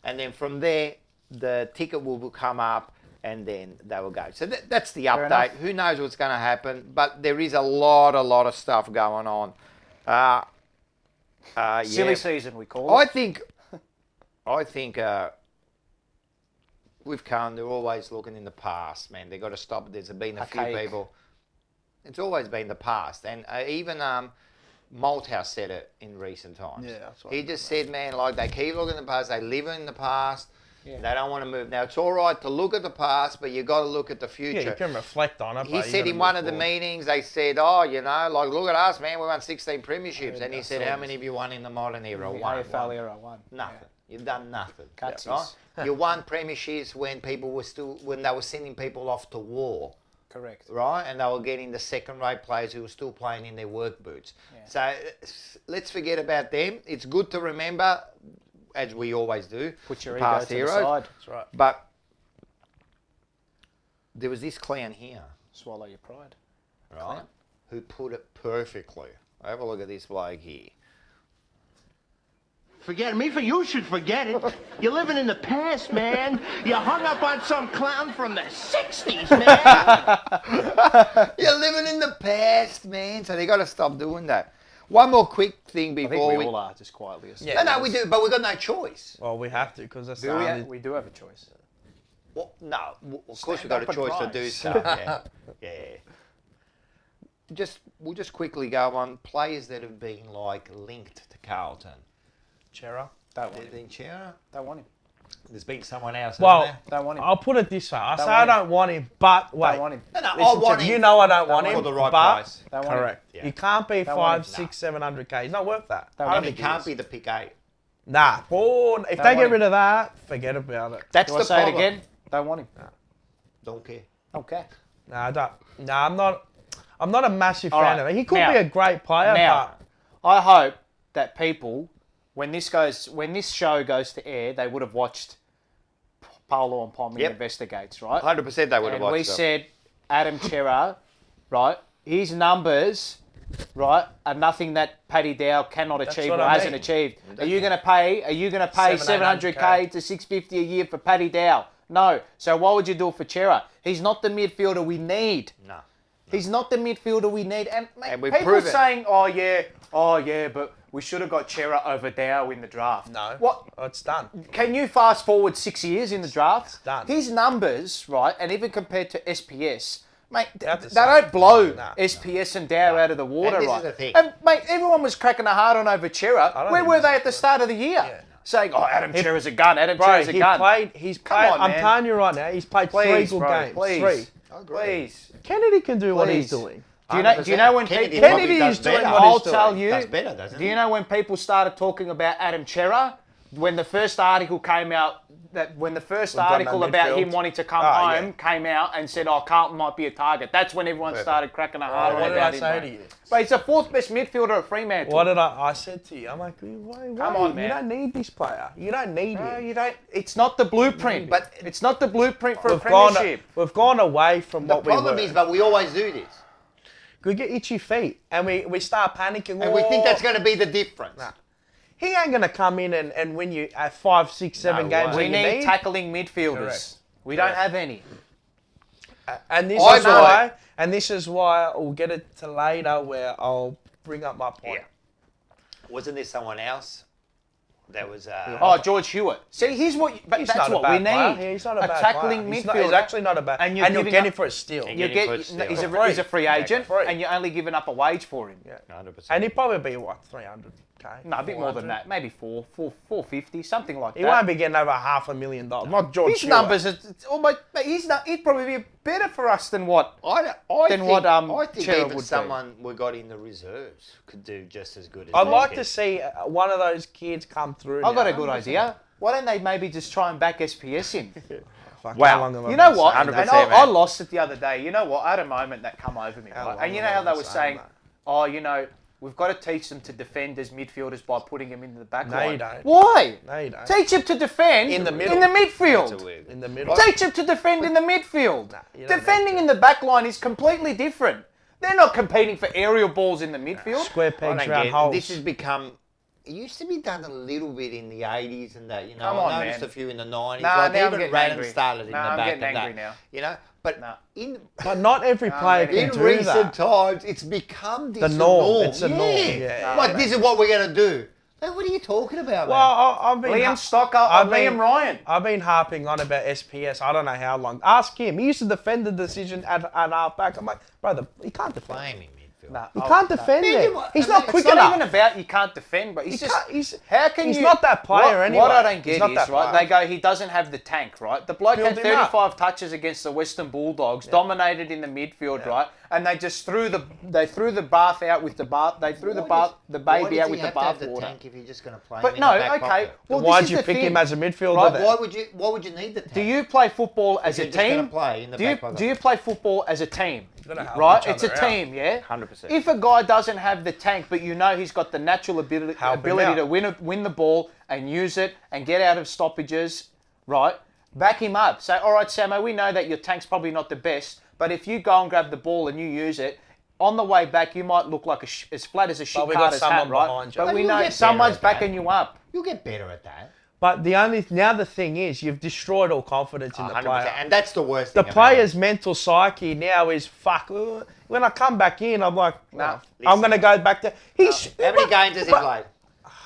Speaker 2: And then from there, the ticket will come up and then they will go. So that's the update.
Speaker 4: enough.
Speaker 2: Who knows what's going to happen, but there is a lot of stuff going on.
Speaker 4: Silly
Speaker 2: yeah.
Speaker 4: season, we call
Speaker 2: I
Speaker 4: it.
Speaker 2: think with Carlton, they're always looking in the past, man. They've got to stop it. There's been a few
Speaker 4: Archaic.
Speaker 2: people. It's always been the past. And even Malthouse said it in recent times.
Speaker 3: Yeah, that's what
Speaker 2: He
Speaker 3: I
Speaker 2: just said, man, like they keep looking in the past. They live in the past.
Speaker 4: Yeah.
Speaker 2: They don't want to move. Now, it's all right to look at the past, but you got to look at the future.
Speaker 3: Yeah, you can reflect on it.
Speaker 2: He
Speaker 3: but you
Speaker 2: said
Speaker 3: gotta
Speaker 2: in one
Speaker 3: move
Speaker 2: of the
Speaker 3: forward.
Speaker 2: meetings, they said, oh, you know, like, look at us, man, we won 16 premierships. And he said, how many have you won in the modern era?
Speaker 4: The
Speaker 2: One.
Speaker 4: AFL era one.
Speaker 2: Nothing. You've done nothing.
Speaker 4: Cutsies.
Speaker 2: Right? You won premierships when they were sending people off to war.
Speaker 4: Correct.
Speaker 2: Right? And they were getting the second-rate players who were still playing in their work boots.
Speaker 4: Yeah.
Speaker 2: So let's forget about them. It's good to remember, as we always do,
Speaker 4: Put your
Speaker 2: past
Speaker 4: ego to the
Speaker 2: heroes.
Speaker 4: side.
Speaker 3: That's right.
Speaker 2: But there was this clown here,
Speaker 4: Swallow your pride.
Speaker 2: right,
Speaker 4: Clown?
Speaker 2: who put it perfectly. Have a look at this bloke here.
Speaker 8: Forget me, for you should forget it. You're living in the past, man. You hung up on some clown from the 60s, man.
Speaker 2: You're living in the past, man. So they got to stop doing that. One more quick thing
Speaker 4: I think
Speaker 2: before
Speaker 4: we all are, just quietly.
Speaker 2: No, we do, but we've got no choice.
Speaker 3: Well, we have to, because that's
Speaker 4: Do
Speaker 3: the only...
Speaker 4: we do have a choice.
Speaker 2: Well, no, of course we've got a
Speaker 4: up and
Speaker 2: choice to
Speaker 4: rise.
Speaker 2: do stuff. Yeah, yeah. We'll just quickly go on players that have been like linked to Carlton.
Speaker 3: Chera.
Speaker 4: Don't want him.
Speaker 2: Then Chera.
Speaker 4: Don't want him.
Speaker 2: There's been someone else.
Speaker 3: Well,
Speaker 2: hasn't
Speaker 4: Don't want him.
Speaker 3: I'll put it this way. I say
Speaker 4: want
Speaker 3: I
Speaker 4: him.
Speaker 3: don't want him, but wait.
Speaker 4: Don't want him.
Speaker 2: there? No, I
Speaker 3: Listen
Speaker 2: want
Speaker 3: to
Speaker 2: him.
Speaker 3: me. You know I don't want
Speaker 2: for
Speaker 3: him,
Speaker 2: the right
Speaker 3: but
Speaker 2: price.
Speaker 4: Don't want him.
Speaker 3: correct.
Speaker 2: Yeah.
Speaker 3: He can't be
Speaker 4: Don't want
Speaker 3: 500,
Speaker 4: him.
Speaker 3: 600, 700k. He's not worth that.
Speaker 4: Don't
Speaker 3: I
Speaker 4: want
Speaker 3: don't
Speaker 2: He
Speaker 3: think
Speaker 2: can't
Speaker 3: he
Speaker 2: be
Speaker 3: is.
Speaker 2: the pick 8.
Speaker 3: Nah, boy, if
Speaker 4: Don't
Speaker 3: they get
Speaker 4: want
Speaker 3: rid
Speaker 4: him.
Speaker 3: of that, forget about it.
Speaker 2: That's
Speaker 4: Do
Speaker 2: the
Speaker 4: I say it
Speaker 2: problem.
Speaker 4: again? Don't want him.
Speaker 2: Don't care.
Speaker 4: Okay.
Speaker 3: Nah, I don't. Nah, I'm not a massive
Speaker 4: All
Speaker 3: fan
Speaker 4: right.
Speaker 3: of him. He could
Speaker 4: Now-
Speaker 3: be a great player,
Speaker 4: Now,
Speaker 3: but
Speaker 4: I hope that people, when this show goes to air, they would have watched Paolo and Pommy
Speaker 2: Yep.
Speaker 4: Investigates, right?
Speaker 2: 100% they would have
Speaker 4: And
Speaker 2: watched
Speaker 4: we
Speaker 2: it.
Speaker 4: said Adam Chera, right? His numbers, right, are nothing that Paddy Dow cannot achieve
Speaker 3: what
Speaker 4: or
Speaker 3: I
Speaker 4: hasn't
Speaker 3: mean.
Speaker 4: achieved. Are you going to pay 700k to 650 a year for Paddy Dow? No. So why would you do it for Chera? He's not the midfielder we need.
Speaker 2: No.
Speaker 4: He's not the midfielder we need. And, mate,
Speaker 2: And we've
Speaker 4: people
Speaker 2: proven-
Speaker 4: saying, oh yeah, but we should have got Chera over Dow in the draft.
Speaker 3: no.
Speaker 4: What?
Speaker 3: Oh, it's done.
Speaker 4: Can you fast forward 6 years in the draft?
Speaker 3: done.
Speaker 4: His numbers, right, and even compared to SPS, mate,
Speaker 3: That's the
Speaker 4: they
Speaker 3: same.
Speaker 4: don't blow
Speaker 3: No,
Speaker 4: SPS and Dow out of the water,
Speaker 2: And this is
Speaker 4: right?
Speaker 2: the thing.
Speaker 4: And, mate, everyone was cracking a hard on over Chera.
Speaker 3: don't
Speaker 4: Where
Speaker 3: think
Speaker 4: were
Speaker 3: this
Speaker 4: they at the start of the year?
Speaker 3: Yeah.
Speaker 4: saying, "Oh, Adam Cherry's a gun. Adam
Speaker 3: Bro,
Speaker 4: Cherry's a gun."
Speaker 3: He's
Speaker 4: Come
Speaker 3: played.
Speaker 4: on,
Speaker 3: I'm
Speaker 4: man.
Speaker 3: telling you right now, he's played
Speaker 4: Please,
Speaker 3: 3 good
Speaker 4: bro,
Speaker 3: games.
Speaker 4: please.
Speaker 3: 3.
Speaker 4: Please.
Speaker 3: Kennedy can do what he's
Speaker 4: Please.
Speaker 3: doing.
Speaker 4: Do you know when
Speaker 2: Kennedy
Speaker 4: people...
Speaker 2: probably
Speaker 3: Kennedy
Speaker 2: does
Speaker 3: is doing
Speaker 2: better.
Speaker 3: what
Speaker 4: I'll
Speaker 3: he's doing.
Speaker 4: tell you.
Speaker 2: Does better, doesn't
Speaker 4: Do
Speaker 2: he?
Speaker 4: you know when people started talking about Adam Cherry? When the first article came out, article
Speaker 3: no
Speaker 4: about
Speaker 3: midfield.
Speaker 4: him wanting to come
Speaker 3: Oh,
Speaker 4: home
Speaker 3: yeah.
Speaker 4: came out and said, "Oh, Carlton might be a target." That's when everyone started cracking a hard
Speaker 3: What
Speaker 4: on
Speaker 3: did
Speaker 4: about
Speaker 3: I
Speaker 4: him.
Speaker 3: say
Speaker 4: mate.
Speaker 3: to you?
Speaker 4: But he's the 4th best midfielder at Fremantle.
Speaker 3: What did I said to you? I'm like, why,
Speaker 4: Come on, man.
Speaker 3: You don't need this player. You don't need
Speaker 4: No,
Speaker 3: him.
Speaker 4: you don't. It's not the blueprint. But it's not the blueprint for a
Speaker 3: We've gone,
Speaker 4: premiership.
Speaker 3: we've gone away from
Speaker 2: The
Speaker 3: what we were.
Speaker 2: problem is, but we always do this.
Speaker 3: We get itchy feet and we start panicking.
Speaker 2: And we think that's going to be the difference.
Speaker 3: Nah. He ain't going to come in and win you 5, 6, 7
Speaker 2: No
Speaker 3: games
Speaker 2: way.
Speaker 3: that
Speaker 4: We
Speaker 3: you
Speaker 4: need
Speaker 3: need.
Speaker 4: tackling midfielders.
Speaker 3: Correct.
Speaker 4: We don't have any.
Speaker 3: And this
Speaker 2: I
Speaker 3: is
Speaker 2: know.
Speaker 3: why, and this is why we'll get it to later where I'll bring up my point.
Speaker 2: Wasn't there someone else that was...
Speaker 4: Oh, George Hewitt. See, he's what. But
Speaker 3: He's
Speaker 4: that's
Speaker 3: not a
Speaker 4: what we
Speaker 3: bad
Speaker 4: need.
Speaker 3: player. He's not a bad
Speaker 4: tackling
Speaker 3: player.
Speaker 4: midfielder.
Speaker 3: He's actually not a bad.
Speaker 4: And
Speaker 3: And
Speaker 4: you're
Speaker 3: you'll
Speaker 4: giving
Speaker 3: get
Speaker 4: up-
Speaker 3: him for a steal.
Speaker 2: And
Speaker 4: You
Speaker 2: Getting
Speaker 4: get.
Speaker 2: for steal.
Speaker 4: He's
Speaker 3: For
Speaker 4: a free agent,
Speaker 3: free.
Speaker 4: and you're only giving up a wage for him.
Speaker 3: Yeah.
Speaker 2: 100%.
Speaker 3: And he'd probably be what, 300k?
Speaker 4: No, a bit more than
Speaker 3: 400?
Speaker 4: that. Maybe 450, something like
Speaker 3: He
Speaker 4: that.
Speaker 3: won't be getting over $500,000. Not George
Speaker 4: His
Speaker 3: Hewitt.
Speaker 4: numbers are almost. He'd probably be better for us than what.
Speaker 2: I
Speaker 4: Then
Speaker 2: think,
Speaker 4: what,
Speaker 2: I think
Speaker 4: Cherry
Speaker 2: even
Speaker 4: would be.
Speaker 2: someone we got in the reserves could do just as good as
Speaker 3: I'd
Speaker 2: those
Speaker 3: like to
Speaker 2: kids.
Speaker 3: see one of those kids come through.
Speaker 4: I've got
Speaker 3: now.
Speaker 4: a good idea. Why don't they maybe just try and back SPS in?
Speaker 3: Fuck,
Speaker 2: Wow.
Speaker 3: how long have I
Speaker 4: You know
Speaker 3: been
Speaker 4: what?
Speaker 3: saying
Speaker 4: And
Speaker 3: that?
Speaker 4: I lost it the other day. You know what? I had a moment that come over me.
Speaker 3: How
Speaker 4: Right?
Speaker 3: long
Speaker 4: And you know
Speaker 3: have
Speaker 4: how
Speaker 3: I
Speaker 4: they
Speaker 3: been
Speaker 4: were
Speaker 3: saying
Speaker 4: saying,
Speaker 3: that?
Speaker 4: "Oh, you know, we've got to teach them to defend as midfielders by putting them into the back
Speaker 3: No,
Speaker 4: line."
Speaker 3: you don't.
Speaker 4: Why?
Speaker 3: No, you don't.
Speaker 4: Teach them to defend
Speaker 3: In the middle.
Speaker 4: In the midfield.
Speaker 2: That's a weird-
Speaker 3: In the middle.
Speaker 4: Teach them to defend in the midfield.
Speaker 3: you don't
Speaker 4: Defending
Speaker 3: need
Speaker 4: in the back line is completely different. They're not competing for aerial balls in the midfield.
Speaker 3: Square
Speaker 2: I
Speaker 3: pegs
Speaker 2: don't
Speaker 3: round
Speaker 2: get it.
Speaker 3: holes.
Speaker 2: This has become... It used to be done a little bit in the 80s and that, you know.
Speaker 4: Come on,
Speaker 2: I noticed
Speaker 4: man.
Speaker 2: a few in the 90s.
Speaker 4: Nah,
Speaker 2: like
Speaker 4: now I'm
Speaker 2: even
Speaker 4: getting
Speaker 2: Radden
Speaker 4: angry.
Speaker 2: started in
Speaker 4: Nah,
Speaker 2: the
Speaker 4: I'm
Speaker 2: back
Speaker 4: getting
Speaker 2: and
Speaker 4: angry
Speaker 2: that.
Speaker 4: now.
Speaker 2: You know, but
Speaker 4: Nah.
Speaker 3: But not every player can
Speaker 2: in
Speaker 3: do
Speaker 2: recent
Speaker 3: that.
Speaker 2: times, it's become this
Speaker 3: norm. It's a norm, yeah.
Speaker 2: Like, this is what we're going to do. Like, what are you talking about, man?
Speaker 3: Well, I've been
Speaker 4: Liam Stocker or
Speaker 3: I've been-
Speaker 4: Liam Ryan.
Speaker 3: I've been harping on about SPS. I don't know how long. Ask him. He used to defend the decision at half back. I'm like, brother, he can't defend.
Speaker 2: Blame him, midfield.
Speaker 3: He can't defend it. He's not quick
Speaker 4: It's
Speaker 3: enough.
Speaker 4: not even about you can't defend, but he's
Speaker 3: He
Speaker 4: just.
Speaker 3: can't- he's-
Speaker 4: how can
Speaker 3: he's
Speaker 4: you?
Speaker 3: not that player
Speaker 4: what,
Speaker 3: anyway.
Speaker 4: What I don't
Speaker 3: He's
Speaker 4: get
Speaker 3: not
Speaker 4: is
Speaker 3: that
Speaker 4: right.
Speaker 3: player.
Speaker 4: They go, he doesn't have the tank, right? The bloke
Speaker 3: Build
Speaker 4: had
Speaker 3: him up.
Speaker 4: 35 touches against the Western Bulldogs, dominated in the midfield, right? And they just threw the bath out with the bath. They threw the baby out with the bath water.
Speaker 2: Tank if you're just going to play him
Speaker 4: But
Speaker 2: in
Speaker 4: no,
Speaker 2: the back
Speaker 4: okay.
Speaker 2: pocket?
Speaker 4: Well,
Speaker 3: Why'd
Speaker 4: this is
Speaker 3: you
Speaker 4: the
Speaker 3: pick
Speaker 4: thing.
Speaker 3: him as a midfielder
Speaker 4: Right,
Speaker 3: then?
Speaker 2: Why would you need the tank?
Speaker 4: Do you play football as a
Speaker 2: you're just gonna
Speaker 4: team?
Speaker 2: play in the
Speaker 4: do you
Speaker 2: back pocket.
Speaker 4: do you play football as a team?
Speaker 3: gotta help
Speaker 4: Right?
Speaker 3: each
Speaker 4: It's a
Speaker 3: other out.
Speaker 4: team, yeah?
Speaker 2: 100%.
Speaker 4: If a guy doesn't have the tank, but you know he's got the natural ability
Speaker 3: Help him out.
Speaker 4: to win the ball and use it and get out of stoppages, right? Back him up. Say, all right, Samo, we know that your tank's probably not the best, but if you go and grab the ball and you use it, on the way back you might look like as flat as a shit
Speaker 3: we got
Speaker 4: carter's hat,
Speaker 3: someone
Speaker 4: right?
Speaker 3: behind you.
Speaker 4: But
Speaker 2: But
Speaker 4: we
Speaker 2: you'll
Speaker 4: know
Speaker 2: get better
Speaker 4: someone's
Speaker 2: at that.
Speaker 4: backing you up.
Speaker 2: You'll get better at that.
Speaker 3: But the thing is, you've destroyed all confidence in the
Speaker 2: 100%.
Speaker 3: player.
Speaker 2: And that's the worst
Speaker 3: The
Speaker 2: thing.
Speaker 3: player's mental psyche now is fuck. When I come back in, I'm like,
Speaker 4: Nah,
Speaker 3: I'm going to go back to. He's
Speaker 2: How many games has he played?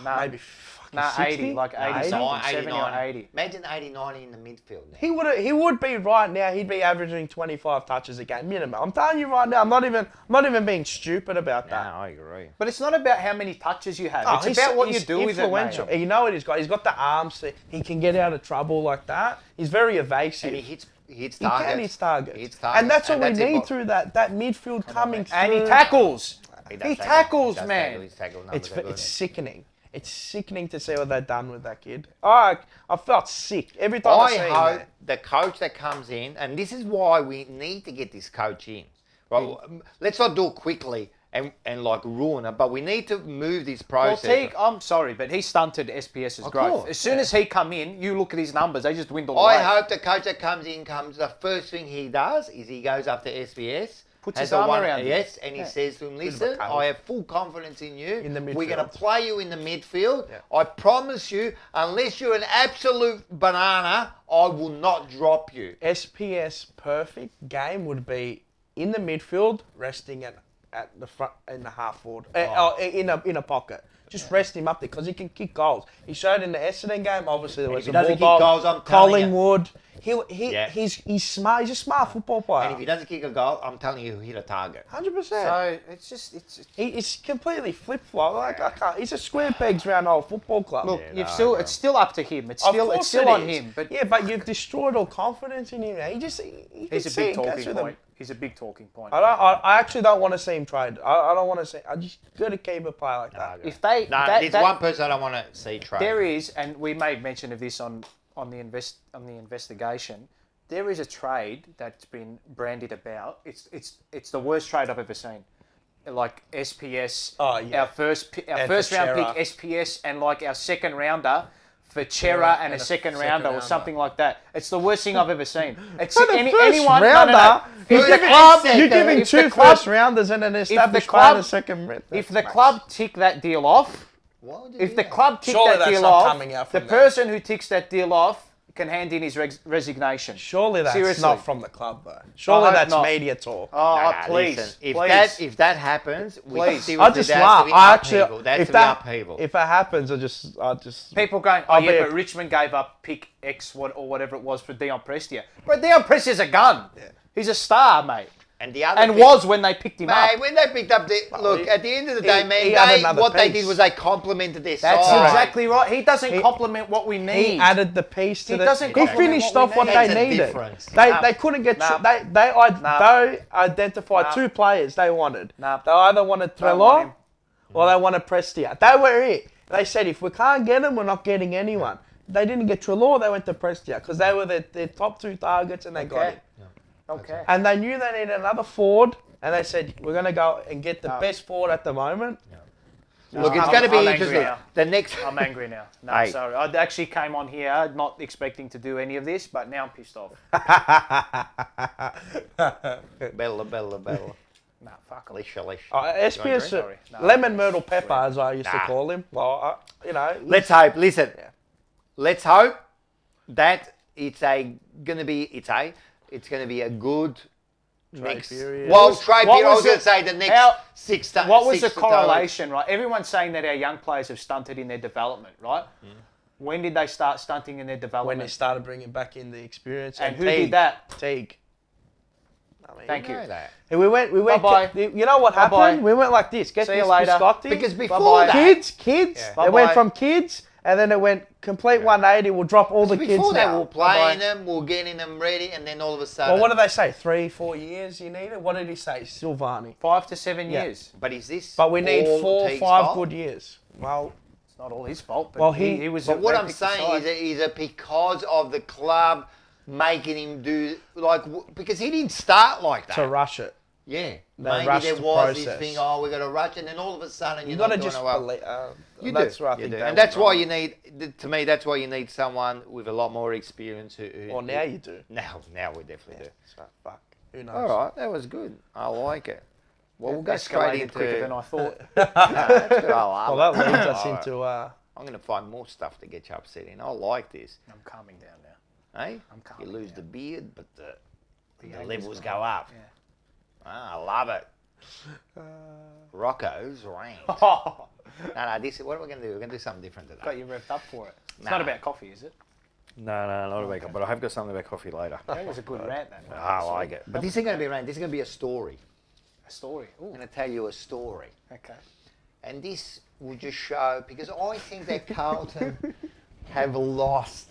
Speaker 4: Nah,
Speaker 3: maybe fucking
Speaker 4: nah,
Speaker 3: 60?
Speaker 4: 80, like 80
Speaker 3: 80?
Speaker 4: something, 70 or 80.
Speaker 2: Imagine 80, 90 in the midfield now.
Speaker 3: He would be right now. He'd be averaging 25 touches a game minimum. I'm telling you right now. I'm not even being stupid about that.
Speaker 2: I agree.
Speaker 4: But it's not about how many touches you have.
Speaker 3: Oh,
Speaker 4: It's
Speaker 3: he's-
Speaker 4: about what you
Speaker 3: he's
Speaker 4: do with it, mate.
Speaker 3: influential. You know what he's got? He's got the arms. He can get out of trouble like that. He's very evasive.
Speaker 2: And he hits
Speaker 3: He
Speaker 2: targets.
Speaker 3: can hit targets.
Speaker 2: He hits targets.
Speaker 3: And that's what we need
Speaker 2: it.
Speaker 3: through that midfield coming through.
Speaker 4: And he tackles.
Speaker 2: does
Speaker 4: He
Speaker 2: tackle.
Speaker 4: tackles,
Speaker 2: He does
Speaker 4: man.
Speaker 2: tackle. His tackle numbers are good.
Speaker 3: It's sickening. It's sickening to see what they've done with that kid. I felt sick every time I see him.
Speaker 2: I hope
Speaker 3: there.
Speaker 2: the coach that comes in, and this is why we need to get this coach in. Right? Let's not do it quickly and like ruin it, but we need to move this
Speaker 4: Well,
Speaker 2: process.
Speaker 4: Teague, I'm sorry, but he stunted SPS's growth.
Speaker 2: course,
Speaker 4: As soon as he come in, you look at his numbers, they just dwindle
Speaker 2: I
Speaker 4: away.
Speaker 2: hope the coach that comes in the first thing he does is he goes up to SBS,
Speaker 4: Puts
Speaker 2: has
Speaker 4: his
Speaker 2: a
Speaker 4: arm
Speaker 2: one-
Speaker 4: around him.
Speaker 2: yes, and he says to him, listen, I have full confidence in you.
Speaker 3: In the
Speaker 2: We're going to
Speaker 3: midfield.
Speaker 2: play you in the midfield.
Speaker 3: Yeah.
Speaker 2: I promise you, unless you're an absolute banana, I will not drop you.
Speaker 3: SPS perfect game would be in the midfield, resting at the front in the half forward, in a pocket. Just rest him up there because he can kick goals. He showed in the Essendon game. Obviously there was
Speaker 2: if he
Speaker 3: a
Speaker 2: doesn't
Speaker 3: Bulldog,
Speaker 2: kick goals, I'm telling you.
Speaker 3: Collingwood.
Speaker 2: Yeah.
Speaker 3: He's smart. He's a smart football player.
Speaker 2: And if he doesn't kick a goal, I'm telling you, he'll hit a target.
Speaker 3: 100%.
Speaker 4: So it's
Speaker 3: He's completely flip-flop. Like, I can't. He's a square pegs round hole football club.
Speaker 4: look.
Speaker 2: Yeah,
Speaker 4: It's still up to him. It's
Speaker 3: Of
Speaker 4: still
Speaker 3: course
Speaker 4: still
Speaker 3: it
Speaker 4: on
Speaker 3: is.
Speaker 4: him. But
Speaker 3: yeah, but you've destroyed all confidence in him. He's
Speaker 4: he's a big talking point. He's a big talking point.
Speaker 3: I actually don't want to see him trade. I don't want to see. I just got to keep a player like that.
Speaker 4: If they
Speaker 2: No, there's one person I don't want to see trade.
Speaker 4: there is, and we made mention of this on the investigation. There is a trade that's been branded about. It's the worst trade I've ever seen. Like SPS,
Speaker 3: Oh, yeah.
Speaker 4: our first
Speaker 3: And
Speaker 4: round
Speaker 3: for Chera.
Speaker 4: pick SPS, and like our second rounder for Chera and a second rounder or something like that. It's the worst thing I've ever seen. It's
Speaker 3: But the first
Speaker 4: anyone.
Speaker 3: rounder,
Speaker 4: If the
Speaker 2: First
Speaker 4: club,
Speaker 2: and
Speaker 3: You're giving
Speaker 4: if
Speaker 3: two
Speaker 4: the club-
Speaker 3: first rounders and an established
Speaker 4: club-
Speaker 3: player and a second.
Speaker 4: if the club tick that deal off,
Speaker 2: Why would you
Speaker 4: if
Speaker 2: do
Speaker 4: the
Speaker 2: that?
Speaker 4: club tick
Speaker 3: Surely
Speaker 4: that
Speaker 3: that's
Speaker 4: deal
Speaker 3: not
Speaker 4: off,
Speaker 3: coming out
Speaker 4: the
Speaker 3: from that.
Speaker 4: person who ticks that deal off can hand in his resignation.
Speaker 3: Surely that's
Speaker 4: Seriously.
Speaker 3: not from the club though. Surely
Speaker 4: hope
Speaker 3: that's
Speaker 4: not.
Speaker 3: media talk.
Speaker 4: Oh,
Speaker 2: Nah,
Speaker 4: please,
Speaker 2: listen,
Speaker 4: please.
Speaker 2: if that happens, we
Speaker 4: Please.
Speaker 2: seriously,
Speaker 3: I just
Speaker 2: that's
Speaker 3: laugh.
Speaker 2: to be
Speaker 3: I
Speaker 2: upheaval.
Speaker 3: actually,
Speaker 2: That's
Speaker 3: if
Speaker 2: to
Speaker 3: that
Speaker 2: be upheaval.
Speaker 3: if it happens, I just
Speaker 4: People going, oh
Speaker 3: I'll
Speaker 4: yeah,
Speaker 3: be-
Speaker 4: but Richmond gave up pick X or whatever it was for Dion Prestia. But Dion Prestia's a gun. He's a star, mate.
Speaker 2: And the other
Speaker 4: And
Speaker 2: thing-
Speaker 4: was when they picked him up.
Speaker 2: Mate, when they picked up look, at the end of the day, man,
Speaker 3: he had
Speaker 2: they,
Speaker 3: another
Speaker 2: what they
Speaker 3: piece.
Speaker 2: did was they complimented their
Speaker 4: That's
Speaker 2: side.
Speaker 4: exactly right. He doesn't complement what we need.
Speaker 3: he added the piece to
Speaker 4: He
Speaker 3: the.
Speaker 4: doesn't
Speaker 3: He
Speaker 4: compliment
Speaker 3: finished
Speaker 4: what we
Speaker 3: off what
Speaker 4: need.
Speaker 3: they
Speaker 2: That's a
Speaker 3: needed.
Speaker 2: difference.
Speaker 3: They couldn't get.
Speaker 4: Nah.
Speaker 3: They identified two players they wanted.
Speaker 4: Nah.
Speaker 3: They either wanted
Speaker 4: Don't want
Speaker 3: Trelaw
Speaker 4: him.
Speaker 3: or they wanted Prestia. They were it. They said if we can't get him, we're not getting anyone. They didn't get Trelaw. They went to Prestia because they were their top two targets and they got him.
Speaker 4: Okay.
Speaker 3: And they knew they needed another forward, and they said we're going to go and get the best forward at the moment.
Speaker 2: Look, it's
Speaker 4: I'm-
Speaker 2: going to be
Speaker 4: I'm angry
Speaker 2: interesting.
Speaker 4: now.
Speaker 2: The next,
Speaker 4: I'm angry now. No,
Speaker 2: Hey.
Speaker 4: sorry. I actually came on here not expecting to do any of this, but now I'm pissed off.
Speaker 2: Bella.
Speaker 4: Nah, fuck 'em.
Speaker 2: Leisha.
Speaker 3: SPS,
Speaker 4: Sorry. No.
Speaker 3: Lemon Myrtle Pepper, as I used to
Speaker 2: Nah.
Speaker 3: call him. Well,
Speaker 2: Let's hope. Listen, let's hope that it's going to be a good next.
Speaker 3: period.
Speaker 2: Well, trade
Speaker 4: what
Speaker 2: period. I was
Speaker 4: was
Speaker 2: going
Speaker 4: it-
Speaker 2: to say the next
Speaker 4: how-
Speaker 2: 6 to
Speaker 4: What was the
Speaker 2: 6 to 10 weeks.
Speaker 4: correlation, right? Everyone's saying that our young players have stunted in their development, right? When did they start stunting in their
Speaker 3: when
Speaker 4: development?
Speaker 3: they started bringing back in the experience.
Speaker 4: And who
Speaker 3: Teague.
Speaker 4: did that?
Speaker 3: Teague. I mean,
Speaker 4: Thank you.
Speaker 2: know that.
Speaker 3: And we went.
Speaker 4: Bye-bye.
Speaker 3: You know what
Speaker 4: Bye-bye.
Speaker 3: happened? We went like this. Get
Speaker 4: See
Speaker 3: this
Speaker 4: you later.
Speaker 3: biscotti.
Speaker 2: Because before
Speaker 4: Bye-bye.
Speaker 2: that,
Speaker 3: kids.
Speaker 2: Yeah.
Speaker 3: It
Speaker 4: Bye-bye.
Speaker 3: went from kids, and then it went complete 180. We'll drop all the kids
Speaker 2: before that,
Speaker 3: now.
Speaker 2: we're playing them, we're getting them ready, and then all of a sudden.
Speaker 3: Well, what did they say? 3-4 years you need it. What did he say? Silvani.
Speaker 4: 5 to 7
Speaker 3: Yeah.
Speaker 4: years.
Speaker 2: But is this?
Speaker 3: But we need
Speaker 2: all
Speaker 3: 4 or
Speaker 2: Teague's
Speaker 3: 5
Speaker 2: fault?
Speaker 3: good years. Well,
Speaker 4: It's not all his fault, but
Speaker 3: Well,
Speaker 4: he was.
Speaker 2: But what
Speaker 4: they
Speaker 2: I'm
Speaker 4: picked the
Speaker 2: saying
Speaker 4: side.
Speaker 2: is it because of the club making him do because he didn't start like that.
Speaker 3: to rush it.
Speaker 2: Yeah,
Speaker 3: They
Speaker 2: maybe
Speaker 3: rushed
Speaker 2: there
Speaker 3: the
Speaker 2: was this
Speaker 3: process.
Speaker 2: thing. Oh, we got to rush, and then all of a sudden
Speaker 3: You
Speaker 2: you're
Speaker 3: got to
Speaker 2: not
Speaker 3: just
Speaker 2: doing well.
Speaker 3: believe.
Speaker 2: You
Speaker 3: that's
Speaker 2: do,
Speaker 3: where I
Speaker 2: you
Speaker 3: think
Speaker 2: do.
Speaker 3: they
Speaker 2: And
Speaker 3: were
Speaker 2: that's why
Speaker 3: wrong.
Speaker 2: you need. To me, that's why you need someone with a lot more experience.
Speaker 3: Well, now you do.
Speaker 2: Now we definitely do.
Speaker 3: So, fuck. Who knows?
Speaker 2: All right, that was good. I like it. Well, we'll go
Speaker 4: Escalated
Speaker 2: straight into.
Speaker 4: quicker than I thought.
Speaker 2: That's good. I love
Speaker 3: Well, that
Speaker 2: it.
Speaker 3: leads us
Speaker 2: All right.
Speaker 3: into.
Speaker 2: I'm going to find more stuff to get you upset in. I like this.
Speaker 4: I'm calming down now.
Speaker 2: Hey,
Speaker 4: I'm
Speaker 2: you
Speaker 4: calming
Speaker 2: lose
Speaker 4: down.
Speaker 2: the beard, but the
Speaker 4: angles
Speaker 2: levels
Speaker 4: go
Speaker 2: go up.
Speaker 4: Yeah.
Speaker 2: Ah, I love it. Rocco's rant.
Speaker 4: Oh,
Speaker 2: No, this is what are we going to do? We're going to do something different today.
Speaker 4: got you revved up for it. It's
Speaker 2: Nah.
Speaker 4: not about coffee, is it?
Speaker 2: No, not about but I have got something about coffee later.
Speaker 4: That was a good rant, that one.
Speaker 2: I like it. But this isn't going to be a rant. This is going to be a story.
Speaker 4: A story. Ooh,
Speaker 2: I'm going to tell you a story.
Speaker 4: okay.
Speaker 2: And this will just show, because I think that Carlton have lost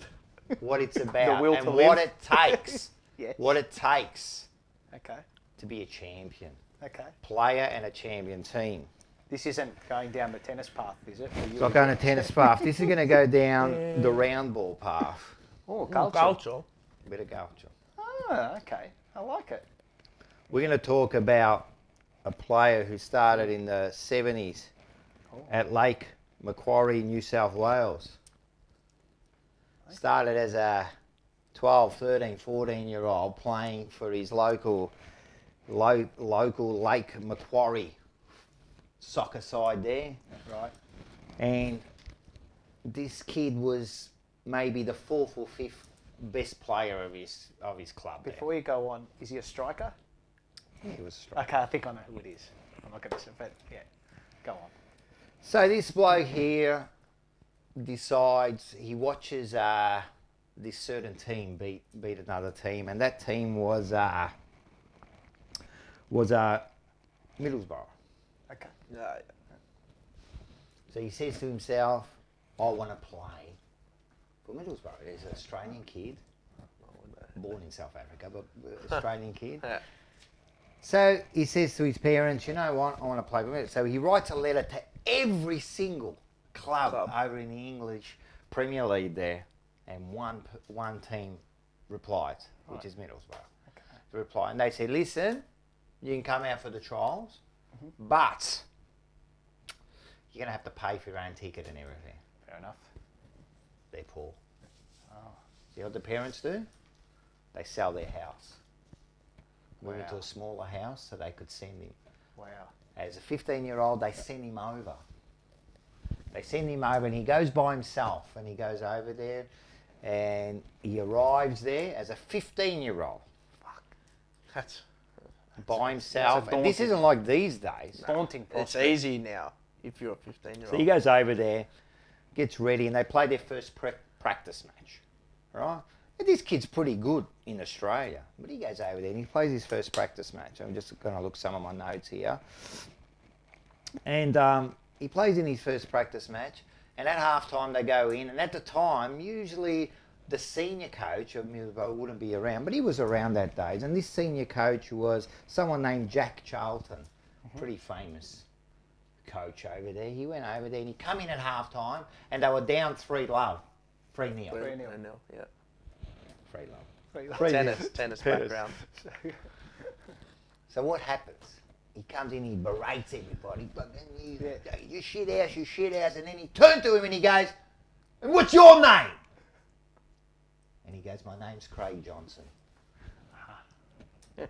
Speaker 2: what it's about
Speaker 4: will
Speaker 2: and
Speaker 4: to
Speaker 2: what
Speaker 4: live.
Speaker 2: it takes.
Speaker 4: Yes.
Speaker 2: What it takes
Speaker 4: Okay.
Speaker 2: to be a champion.
Speaker 4: Okay.
Speaker 2: Player and a champion team.
Speaker 4: This isn't going down the tennis path, is it? For you?
Speaker 2: It's not going to tennis path. This is going to go down the round ball path.
Speaker 4: Oh, culture.
Speaker 3: Culture.
Speaker 2: Bit of culture.
Speaker 4: Ah, okay. I like it.
Speaker 2: We're going to talk about a player who started in the 70s at Lake Macquarie, New South Wales. Started as a 12, 13, 14-year-old playing for his local Lake Macquarie soccer side there.
Speaker 4: Right.
Speaker 2: And this kid was maybe the 4th or 5th best player of his club there.
Speaker 4: Before you go on, is he a striker?
Speaker 2: He was a striker.
Speaker 4: Okay, I think I know who it is. I'm not going to say, but yeah, go on.
Speaker 2: So this bloke here decides he watches this certain team beat another team, and that team was Middlesbrough.
Speaker 4: Okay.
Speaker 3: Yeah.
Speaker 2: So he says to himself, I want to play for Middlesbrough. He's an Australian kid, born in South Africa, but Australian kid.
Speaker 3: Yeah.
Speaker 2: So he says to his parents, you know what, I want to play for Middlesbrough. So he writes a letter to every single club over in the English Premier League there, and one team replies, which is Middlesbrough.
Speaker 4: Okay.
Speaker 2: The reply, and they said, listen, you can come out for the trials, but you're going to have to pay for your own ticket and everything.
Speaker 4: Fair enough.
Speaker 2: They're poor. See what the parents do? They sell their house. Move into a smaller house so they could send him.
Speaker 4: Wow.
Speaker 2: As a 15-year-old, they send him over. They send him over and he goes by himself, and he goes over there and he arrives there as a 15-year-old.
Speaker 3: That's
Speaker 2: By himself.
Speaker 4: that's
Speaker 2: And this isn't like these days.
Speaker 4: daunting
Speaker 3: it's
Speaker 4: prospect.
Speaker 3: easy now if you're a 15-year-old.
Speaker 2: So he goes over there, gets ready, and they play their first practice match, right? And this kid's pretty good in Australia, but he goes over there and he plays his first practice match. I'm just going to look some of my notes here. And he plays in his first practice match, and at halftime they go in, and at the time, usually the senior coach of Middlesbrough wouldn't be around, but he was around that days, and this senior coach was someone named Jack Charlton, pretty famous coach over there. He went over there and he come in at halftime, and they were down 3-0. 3-0.
Speaker 3: 3-0, yeah.
Speaker 2: 3-0.
Speaker 3: Tennis background.
Speaker 2: So what happens? He comes in, he berates everybody. You shit house, you shit house. And then he turned to him and he goes, and what's your name? And he goes, my name's Craig Johnson.
Speaker 4: Yes.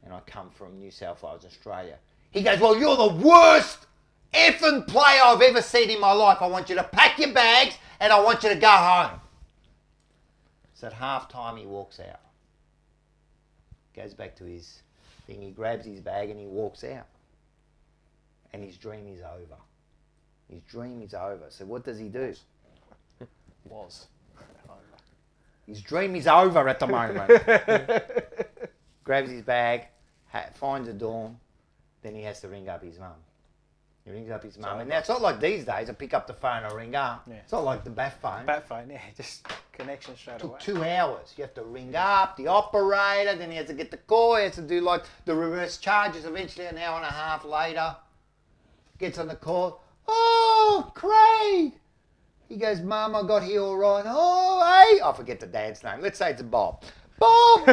Speaker 2: And I come from New South Wales, Australia. He goes, well, you're the worst effing player I've ever seen in my life. I want you to pack your bags and I want you to go home. So at half-time, he walks out. Goes back to his thing. He grabs his bag and he walks out. And his dream is over. His dream is over. So what does he do? His dream is over at the moment. Grabs his bag, finds a dorm, then he has to ring up his mum. He rings up his mum. And now it's not like these days, I pick up the phone or ring up.
Speaker 4: Yeah.
Speaker 2: It's not like the bat phone.
Speaker 4: Bat phone, yeah, just connection straight away.
Speaker 2: Took 2 hours. You have to ring up the operator, then he has to get the call, he has to do like the reverse charges. Eventually an hour and a half later, gets on the call. Oh, Craig! He goes, Mum, I got here all right. Oh, hey! I forget the dad's name. Let's say it's Bob. Bob!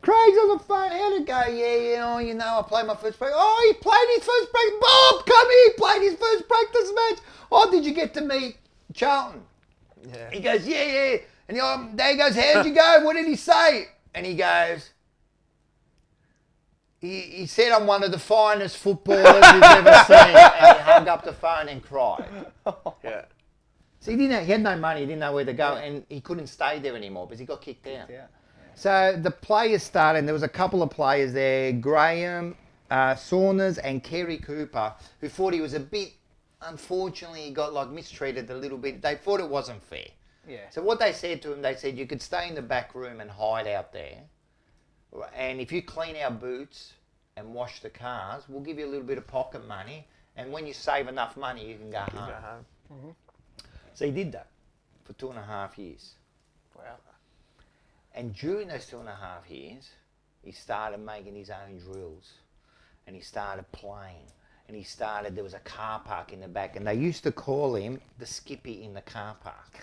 Speaker 2: Craig's on the phone. How'd it go? Yeah, I played my first practice. Oh, he played his first practice. Bob, come here. He played his first practice match. Oh, did you get to meet Charlton?
Speaker 3: Yeah.
Speaker 2: He goes, yeah. And Dad goes, how'd you go? What did he say? And he goes, he said I'm one of the finest footballers you've ever seen. And he hung up the phone and cried.
Speaker 3: Yeah.
Speaker 2: So he had no money. He didn't know where to go. And he couldn't stay there anymore because he got kicked out.
Speaker 4: Yeah.
Speaker 2: So the players started, and there was a couple of players there, Graham, Saunders and Kerry Cooper, who thought he was a bit, unfortunately, he got like mistreated a little bit. They thought it wasn't fair.
Speaker 4: Yeah.
Speaker 2: So what they said to him, they said, you could stay in the back room and hide out there. And if you clean our boots and wash the cars, we'll give you a little bit of pocket money. And when you save enough money, you can go home. So he did that for 2.5 years.
Speaker 4: Wow.
Speaker 2: And during those 2.5 years, he started making his own drills, and he started playing, and there was a car park in the back, and they used to call him the Skippy in the car park.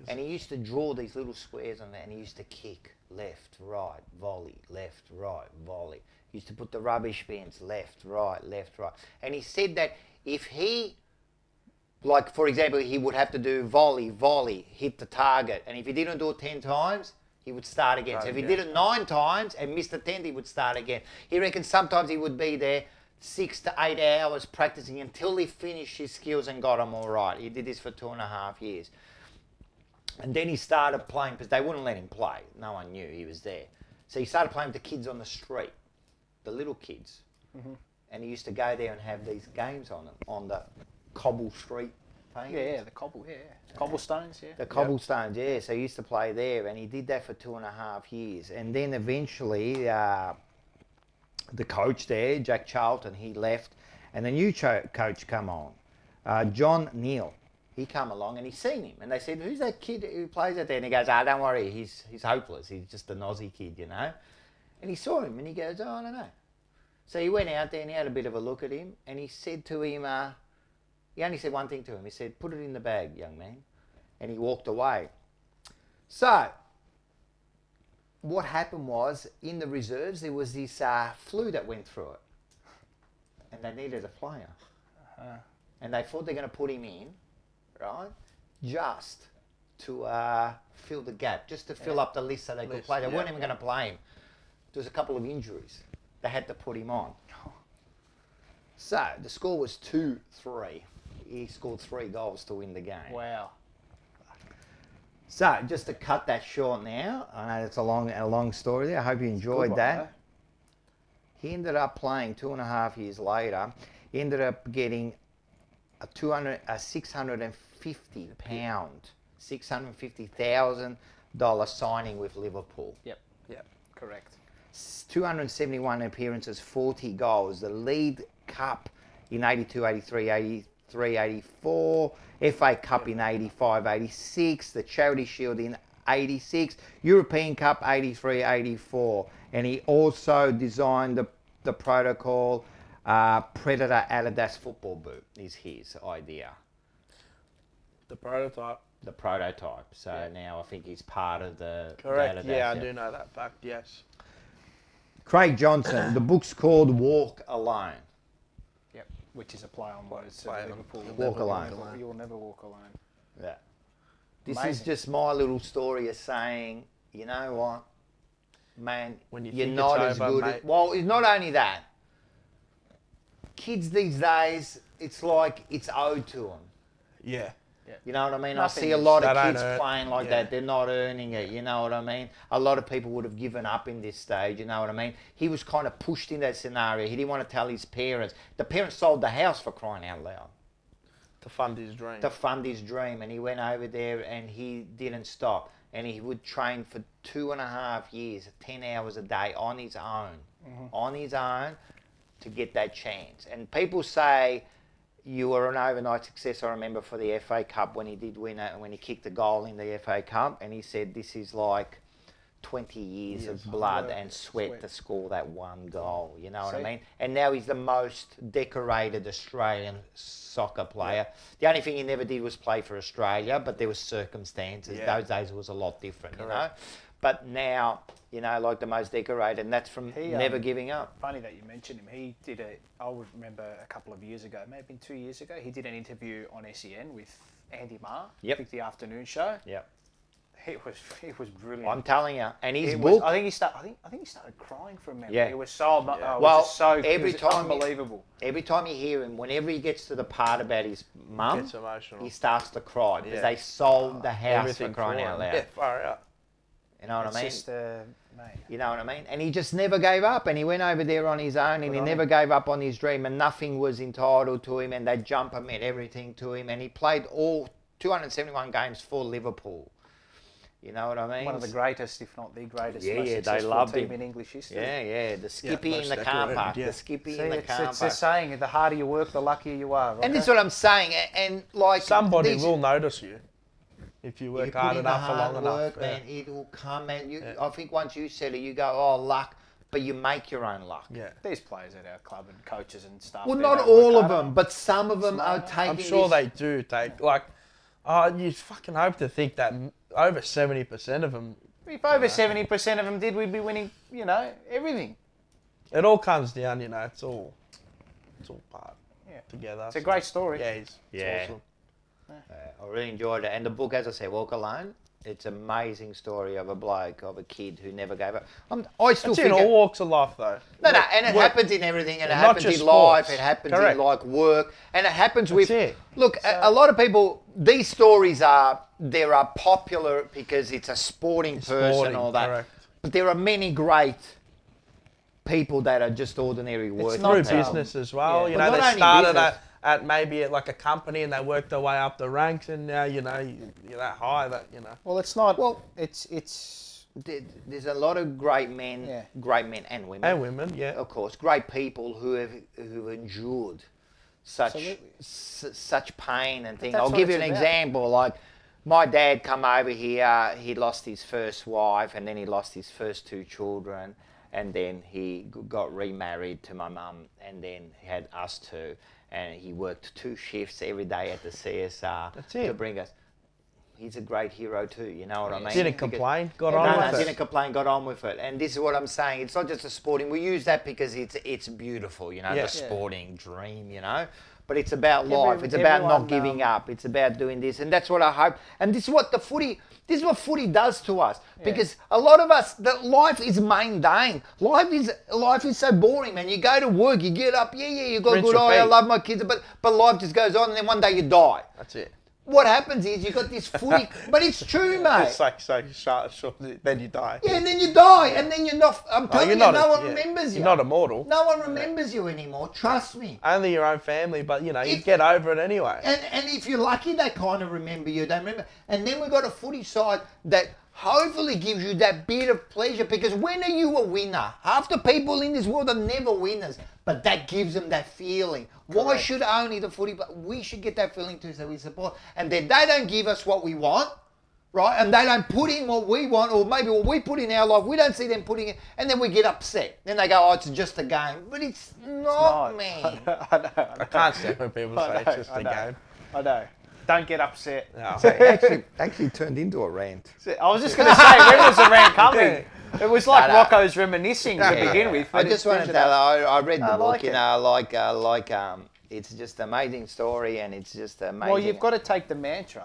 Speaker 2: And he used to draw these little squares on there, and he used to kick left, right, volley, left, right, volley. He used to put the rubbish bins left, right. And he said that if he, like, for example, he would have to do volley, hit the target. And if he didn't do it 10 times, he would start again. So if he did it 9 times and missed the 10th, he would start again. He reckons sometimes he would be there 6 to 8 hours practicing until he finished his skills and got them all right. He did this for 2.5 years. And then he started playing, because they wouldn't let him play. No one knew he was there. So he started playing with the kids on the street, the little kids. And he used to go there and have these games on them, on the cobble street pavements.
Speaker 4: Yeah, the cobblestones, yeah.
Speaker 2: The cobblestones, yeah. So he used to play there, and he did that for 2.5 years. And then eventually, the coach there, Jack Charlton, he left, and the new coach come on, John Neal. He come along and he seen him, and they said, "Who's that kid who plays out there?" And he goes, "Don't worry, he's hopeless. He's just an Aussie kid, you know." And he saw him, and he goes, "Oh, I don't know." So he went out there and he had a bit of a look at him, and he said to him, he only said one thing to him. He said, "Put it in the bag, young man," and he walked away. So what happened was, in the reserves, there was this flu that went through it, and they needed a player, and they thought they're going to put him in. Right, just to fill the gap, just to fill up the list so they could play. They weren't even going to play him. There was a couple of injuries. They had to put him on. So the score was 2-3. He scored 3 goals to win the game.
Speaker 4: Wow.
Speaker 2: So just to cut that short now, I know it's a long story there. I hope you enjoyed that. He ended up playing 2.5 years later. He ended up getting a £650,000 $650,000 signing with Liverpool.
Speaker 4: Yep, correct.
Speaker 2: 271 appearances, 40 goals. The League Cup in 82, 83, 83, 84. FA Cup in 85, 86. The Charity Shield in 86. European Cup 83, 84. And he also designed the protocol Predator Adidas football boot is his idea.
Speaker 3: The prototype.
Speaker 2: The prototype. So now I think he's part of the
Speaker 3: Correct.
Speaker 2: Adidas,
Speaker 3: Yeah, I do know that fact. Yes.
Speaker 2: Craig Johnson. The book's called Walk Alone.
Speaker 4: Yep, which is a play on words.
Speaker 3: Play on
Speaker 4: Liverpool.
Speaker 2: Walk alone.
Speaker 4: You'll never walk alone.
Speaker 2: Yeah. This is
Speaker 4: Amazing.
Speaker 2: just my little story of saying, you know what, man,
Speaker 3: When you
Speaker 2: you're
Speaker 3: think
Speaker 2: not
Speaker 3: it's
Speaker 2: as
Speaker 3: over,
Speaker 2: good.
Speaker 3: mate.
Speaker 2: Well, it's not only that. Kids these days, it's like it's owed to them.
Speaker 3: Yeah.
Speaker 2: You know what I mean?
Speaker 4: Nothing
Speaker 2: I see a
Speaker 4: is-
Speaker 2: lot of
Speaker 3: They don't
Speaker 2: kids
Speaker 3: earn-
Speaker 2: playing like
Speaker 3: yeah.
Speaker 2: that. They're not earning it. You know what I mean? A lot of people would have given up in this stage. You know what I mean? He was kind of pushed in that scenario. He didn't want to tell his parents. The parents sold the house, for crying out loud,
Speaker 3: To fund his dream.
Speaker 2: to fund his dream. And he went over there and he didn't stop. And he would train for 2.5 years, 10 hours a day on his own. On his own to get that chance. And people say you were an overnight success. I remember for the FA Cup when he did win it, when he kicked the goal in the FA Cup, and he said this is like 20 years of blood and sweat to score that one goal. You know what I mean? And now he's the most decorated Australian soccer player. The only thing he never did was play for Australia, but there was circumstances.
Speaker 3: Yeah.
Speaker 2: Those days it was a lot different, you know. But now, you know, like the most decorated, and that's from never giving up.
Speaker 4: Funny that you mentioned him. He did I would remember a couple of years ago, maybe 2 years ago, he did an interview on SEN with Andy Marr.
Speaker 2: Yep.
Speaker 4: I think the afternoon show.
Speaker 2: Yep.
Speaker 4: He was brilliant.
Speaker 2: I'm telling you. And his
Speaker 4: It
Speaker 2: book,
Speaker 4: was, I think he started crying for a minute.
Speaker 2: Yeah.
Speaker 4: It was so
Speaker 2: Well,
Speaker 4: just so
Speaker 2: every
Speaker 4: it was
Speaker 2: time
Speaker 4: unbelievable.
Speaker 2: every time you hear him, whenever he gets to the part about his mum,
Speaker 3: Gets emotional.
Speaker 2: he starts to cry because
Speaker 3: Yeah.
Speaker 2: they sold the house
Speaker 3: Everything
Speaker 2: for crying
Speaker 3: for
Speaker 2: out
Speaker 3: him.
Speaker 2: loud.
Speaker 3: Yeah, far out.
Speaker 2: You know what I mean?
Speaker 4: It's just, mate.
Speaker 2: You know what I mean? And he just never gave up, and he went over there on his own, and he never gave up on his dream, and nothing was entitled to him, and that jumper meant everything to him, and he played all 271 games for Liverpool. You know what I mean?
Speaker 4: One of the greatest, if not the greatest,
Speaker 2: Yeah,
Speaker 4: most
Speaker 2: they
Speaker 4: successful
Speaker 2: loved
Speaker 4: team
Speaker 2: him.
Speaker 4: in English history.
Speaker 2: Yeah, the skippy in
Speaker 3: most
Speaker 2: the car
Speaker 3: decorated,
Speaker 2: park,
Speaker 3: yeah.
Speaker 2: the skippy
Speaker 4: See,
Speaker 2: in the car
Speaker 4: it's a
Speaker 2: park.
Speaker 4: saying, the harder you work, the luckier you are.
Speaker 2: And this is what I'm saying, and like
Speaker 3: Somebody
Speaker 2: these-
Speaker 3: will notice you if you
Speaker 2: you
Speaker 3: work
Speaker 2: put
Speaker 3: hard
Speaker 2: in the
Speaker 3: enough for
Speaker 2: hard
Speaker 3: long
Speaker 2: work,
Speaker 3: enough.
Speaker 2: man, it will come, man. I think once you said it, you go, oh, luck, but you make your own luck.
Speaker 3: Yeah.
Speaker 4: There's players at our club and coaches and stuff.
Speaker 2: Well,
Speaker 4: that
Speaker 2: not
Speaker 4: don't work
Speaker 2: all of
Speaker 4: hard
Speaker 2: them, but some of them are taking
Speaker 3: I'm sure
Speaker 2: this-
Speaker 3: they do take, like, you fucking hope to think that over 70% of them,
Speaker 4: If over 70% of them did, we'd be winning, everything.
Speaker 3: it all comes down, it's all part together.
Speaker 4: It's a great story.
Speaker 3: Yeah, it's awesome.
Speaker 2: I really enjoyed it. And the book, as I said, Walk Alone, it's an amazing story of a bloke, of a kid who never gave up. I still
Speaker 3: It's
Speaker 2: think...
Speaker 3: in all walks of life, though.
Speaker 2: No, and it happens in everything, and it
Speaker 3: Not
Speaker 2: happens in
Speaker 3: just
Speaker 2: life,
Speaker 3: sports.
Speaker 2: it happens
Speaker 3: Correct.
Speaker 2: in like work, and it happens with...
Speaker 3: it.
Speaker 2: Look, a lot of people, these stories are popular because it's a sporting person
Speaker 3: sporting,
Speaker 2: or that.
Speaker 3: correct.
Speaker 2: But there are many great people that are just ordinary working
Speaker 3: Through
Speaker 2: people.
Speaker 3: business as well.
Speaker 4: Yeah.
Speaker 3: You
Speaker 2: But
Speaker 3: know,
Speaker 2: not
Speaker 3: they
Speaker 2: only
Speaker 3: started
Speaker 2: business.
Speaker 3: at maybe at like a company and they work their way up the ranks and now, you're that high that,
Speaker 4: Well, it's not.
Speaker 2: Well,
Speaker 4: it's
Speaker 2: There's a lot of great men and women.
Speaker 3: And women, yeah.
Speaker 2: Of course, great people who've endured such pain and things.
Speaker 4: that's
Speaker 2: I'll
Speaker 4: what
Speaker 2: give you an
Speaker 4: it's about.
Speaker 2: example. Like my dad come over here. He lost his first wife, and then he lost his first 2 children, and then he got remarried to my mum, and then he had us 2, and he worked 2 shifts every day at the CSR to bring us. He's a great hero too, you know what I mean?
Speaker 3: Didn't complain, got on with it.
Speaker 2: Didn't complain, got on with it. And this is what I'm saying. It's not just a sporting. We use that because it's beautiful, the sporting dream, But it's about life. It's about not giving up. It's about doing this, and that's what I hope. And this is what This is what footy does to us, because a lot of us, that life is mundane. Life is so boring, man. You go to work, you get up, you got good eye, I love my kids, but life just goes on, and then one day you die.
Speaker 3: That's it.
Speaker 2: What happens is you got this footy, but it's true, mate.
Speaker 3: It's like short, then you die.
Speaker 2: Yeah, and then you die, and then you're not. I'm telling you, no one remembers you.
Speaker 3: You're not immortal.
Speaker 2: No one remembers you anymore. Trust me.
Speaker 3: Only your own family, but you get over it anyway.
Speaker 2: And if you're lucky, they kind of remember you. They remember. And then we've got a footy side that hopefully gives you that bit of pleasure, because when are you a winner? Half the people in this world are never winners, but that gives them that feeling. Correct. Why should only the footy? But we should get that feeling too, so we support. And then they don't give us what we want, right? And they don't put in what we want, or maybe what we put in our life. We don't see them putting it, and then we get upset. Then they go, "Oh, it's just a game," but it's not, man.
Speaker 4: I know.
Speaker 3: I can't stand when people say it's just a game.
Speaker 4: I know. Don't get upset.
Speaker 3: No.
Speaker 2: So it actually turned into a rant.
Speaker 4: I was just going to say, when was the rant coming? It was like Rocco's reminiscing to begin with.
Speaker 2: I just want to tell you, I read the book,
Speaker 4: like
Speaker 2: it's just an amazing story, and it's just amazing.
Speaker 4: Well, you've got to take the mantra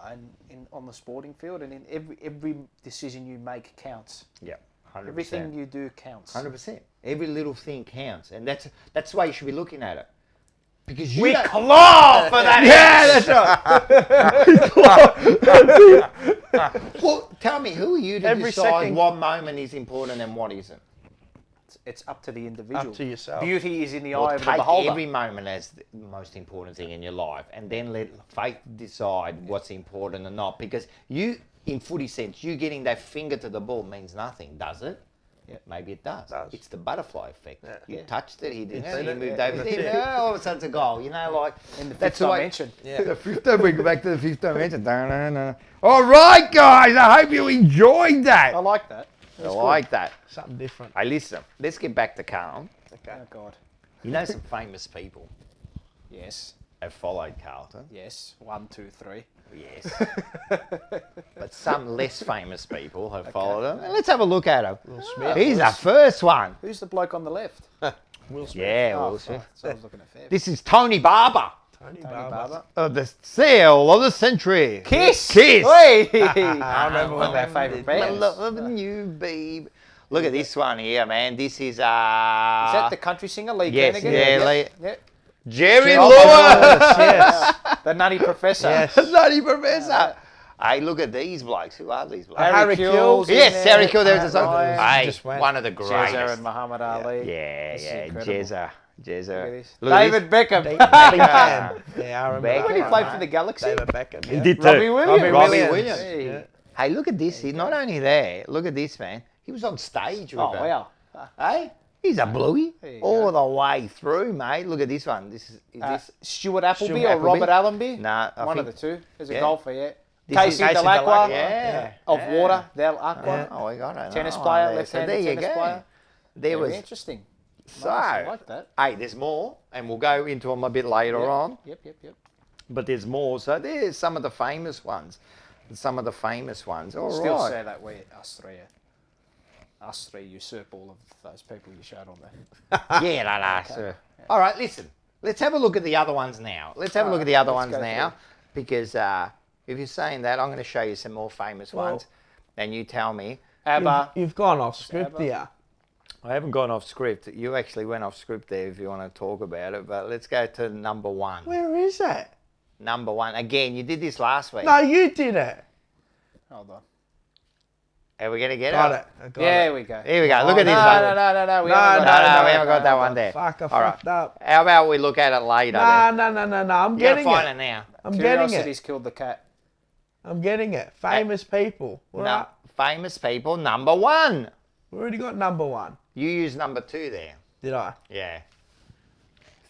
Speaker 4: on the sporting field, and in every decision you make counts.
Speaker 2: Yeah, 100%.
Speaker 4: Everything you do counts.
Speaker 2: 100%. Every little thing counts, and that's the way you should be looking at it. Because
Speaker 4: we claw for that.
Speaker 2: Yeah, that's right. Well, tell me, who are you to decide what moment is important and what isn't?
Speaker 4: It's up to the individual.
Speaker 3: Up to yourself.
Speaker 4: Beauty is in the eye of the
Speaker 2: Take
Speaker 4: beholder.
Speaker 2: every moment as the most important thing in your life, and then let fate decide what's important or not. Because you, in footy sense, you getting that finger to the ball means nothing, does it? Yeah, maybe it does. It's the butterfly effect. Yeah. You touched it, he didn't. He moved over there. All of a sudden it's a goal. In the
Speaker 4: fifth dimension.
Speaker 2: The fifth dimension. We go back to the fifth dimension. All right, guys. I hope you enjoyed that.
Speaker 4: I like that.
Speaker 2: I like that.
Speaker 3: Something different.
Speaker 2: Hey, listen. Let's get back to Carl.
Speaker 4: Okay. Oh God.
Speaker 2: You know some famous people.
Speaker 4: Yes.
Speaker 2: Have followed Carlton.
Speaker 4: Yes. 1, 2, 3.
Speaker 2: Yes. But some less famous people have followed him. Let's have a look at him.
Speaker 3: Will Smith.
Speaker 2: He's the first one.
Speaker 4: Who's the bloke on the left?
Speaker 3: Will Smith.
Speaker 2: Yeah, Will Smith.
Speaker 4: So I was looking at Fair.
Speaker 2: This is Tony Barber.
Speaker 3: Tony Barber.
Speaker 2: Of the sale of the century.
Speaker 4: Kiss.
Speaker 2: Hey!
Speaker 4: I remember one of our favourite bands.
Speaker 2: Loving you, babe. Look at this one here, man. This is
Speaker 4: Is that the country singer Lee
Speaker 2: yes,
Speaker 4: Kennedy?
Speaker 2: yeah, Lee.
Speaker 4: Yep.
Speaker 2: Jerry
Speaker 3: Lewis,
Speaker 2: Lewis.
Speaker 3: yes.
Speaker 4: The Nutty Professor.
Speaker 3: Yes.
Speaker 2: Nutty Professor. Hey, look at these blokes. Who are these blokes?
Speaker 4: Harry Kills.
Speaker 2: Yes, Harry Kills. There's a song.
Speaker 4: Ryan.
Speaker 2: Hey,
Speaker 3: Just went.
Speaker 2: one of the greatest.
Speaker 4: Jezza and Muhammad Ali.
Speaker 2: Yeah,
Speaker 4: This is
Speaker 2: yeah,
Speaker 4: incredible.
Speaker 2: Jezza.
Speaker 4: Look at this.
Speaker 2: Look at
Speaker 4: David Beckham.
Speaker 3: Beckham. Yeah, I remember.
Speaker 2: Beckham.
Speaker 4: When he played for the Galaxy.
Speaker 3: David Beckham.
Speaker 2: He
Speaker 3: Yeah.
Speaker 2: did too.
Speaker 4: Robbie Williams.
Speaker 2: Robbie Williams.
Speaker 4: Hey.
Speaker 3: Yeah.
Speaker 2: Hey, look at this. He's not only there. Look at this, man. He was on stage with
Speaker 4: Oh,
Speaker 2: her.
Speaker 4: wow.
Speaker 2: Hey, he's a bluey
Speaker 4: There you
Speaker 2: all the way through, mate. Look at this one. This is this
Speaker 4: Stuart Appleby
Speaker 2: Stuart
Speaker 4: or
Speaker 2: Appleby?
Speaker 4: Robert Allenby?
Speaker 2: Nah, I
Speaker 4: One of
Speaker 2: think-
Speaker 4: the two. There's a
Speaker 2: Yeah.
Speaker 4: golfer, yeah.
Speaker 2: This
Speaker 4: Casey
Speaker 2: is
Speaker 3: Casey
Speaker 4: Delacroix.
Speaker 3: Delacroix.
Speaker 2: Yeah.
Speaker 4: Of
Speaker 2: yeah.
Speaker 4: Water, Del Aqua.
Speaker 2: Oh, I got it.
Speaker 4: Tennis
Speaker 2: Oh,
Speaker 4: player,
Speaker 2: there.
Speaker 4: left-handed
Speaker 2: So there you
Speaker 4: tennis
Speaker 2: go.
Speaker 4: player.
Speaker 2: There
Speaker 4: Very
Speaker 2: was
Speaker 4: interesting.
Speaker 2: so.
Speaker 4: Nice, I like that.
Speaker 2: Hey, there's more, and we'll go into them a bit later on.
Speaker 4: Yep.
Speaker 2: But there's more. So there's some of the famous ones. Some of the famous ones. All
Speaker 4: Still
Speaker 2: right.
Speaker 4: say that way, us three usurp all of those people you showed on there.
Speaker 2: Yeah, no, sir. All right, listen. Let's have a look at the other ones now. Let's have a look at the other ones
Speaker 4: go
Speaker 2: now, because if you're saying that, I'm going to show you some more famous ones, and you tell me.
Speaker 4: ABBA.
Speaker 3: You've gone off script here.
Speaker 2: I haven't gone off script. You actually went off script there if you want to talk about it, but let's go to number one.
Speaker 3: Where is that?
Speaker 2: Number one. Again, you did this last week.
Speaker 3: No, you did it.
Speaker 4: Hold on.
Speaker 2: Are we gonna get
Speaker 3: Got
Speaker 2: it?
Speaker 3: it. I got
Speaker 4: There
Speaker 3: it.
Speaker 4: we go.
Speaker 2: Here we go. Look at this.
Speaker 4: No,
Speaker 2: one.
Speaker 4: no. We
Speaker 3: No,
Speaker 4: haven't got
Speaker 2: No,
Speaker 4: that.
Speaker 2: we haven't got that one there.
Speaker 3: Fuck, I
Speaker 2: All right.
Speaker 3: fucked up.
Speaker 2: How about we look at it later?
Speaker 3: No,
Speaker 2: then?
Speaker 3: no. I'm
Speaker 2: You gotta
Speaker 3: getting
Speaker 2: find
Speaker 3: it.
Speaker 2: it now.
Speaker 3: I'm getting
Speaker 4: Curiosity's
Speaker 3: it.
Speaker 4: killed the cat.
Speaker 3: I'm getting it. Famous people. We're,
Speaker 2: No,
Speaker 3: up.
Speaker 2: famous people number 1.
Speaker 3: We already got number 1.
Speaker 2: You used number 2 there.
Speaker 3: Did I?
Speaker 2: Yeah.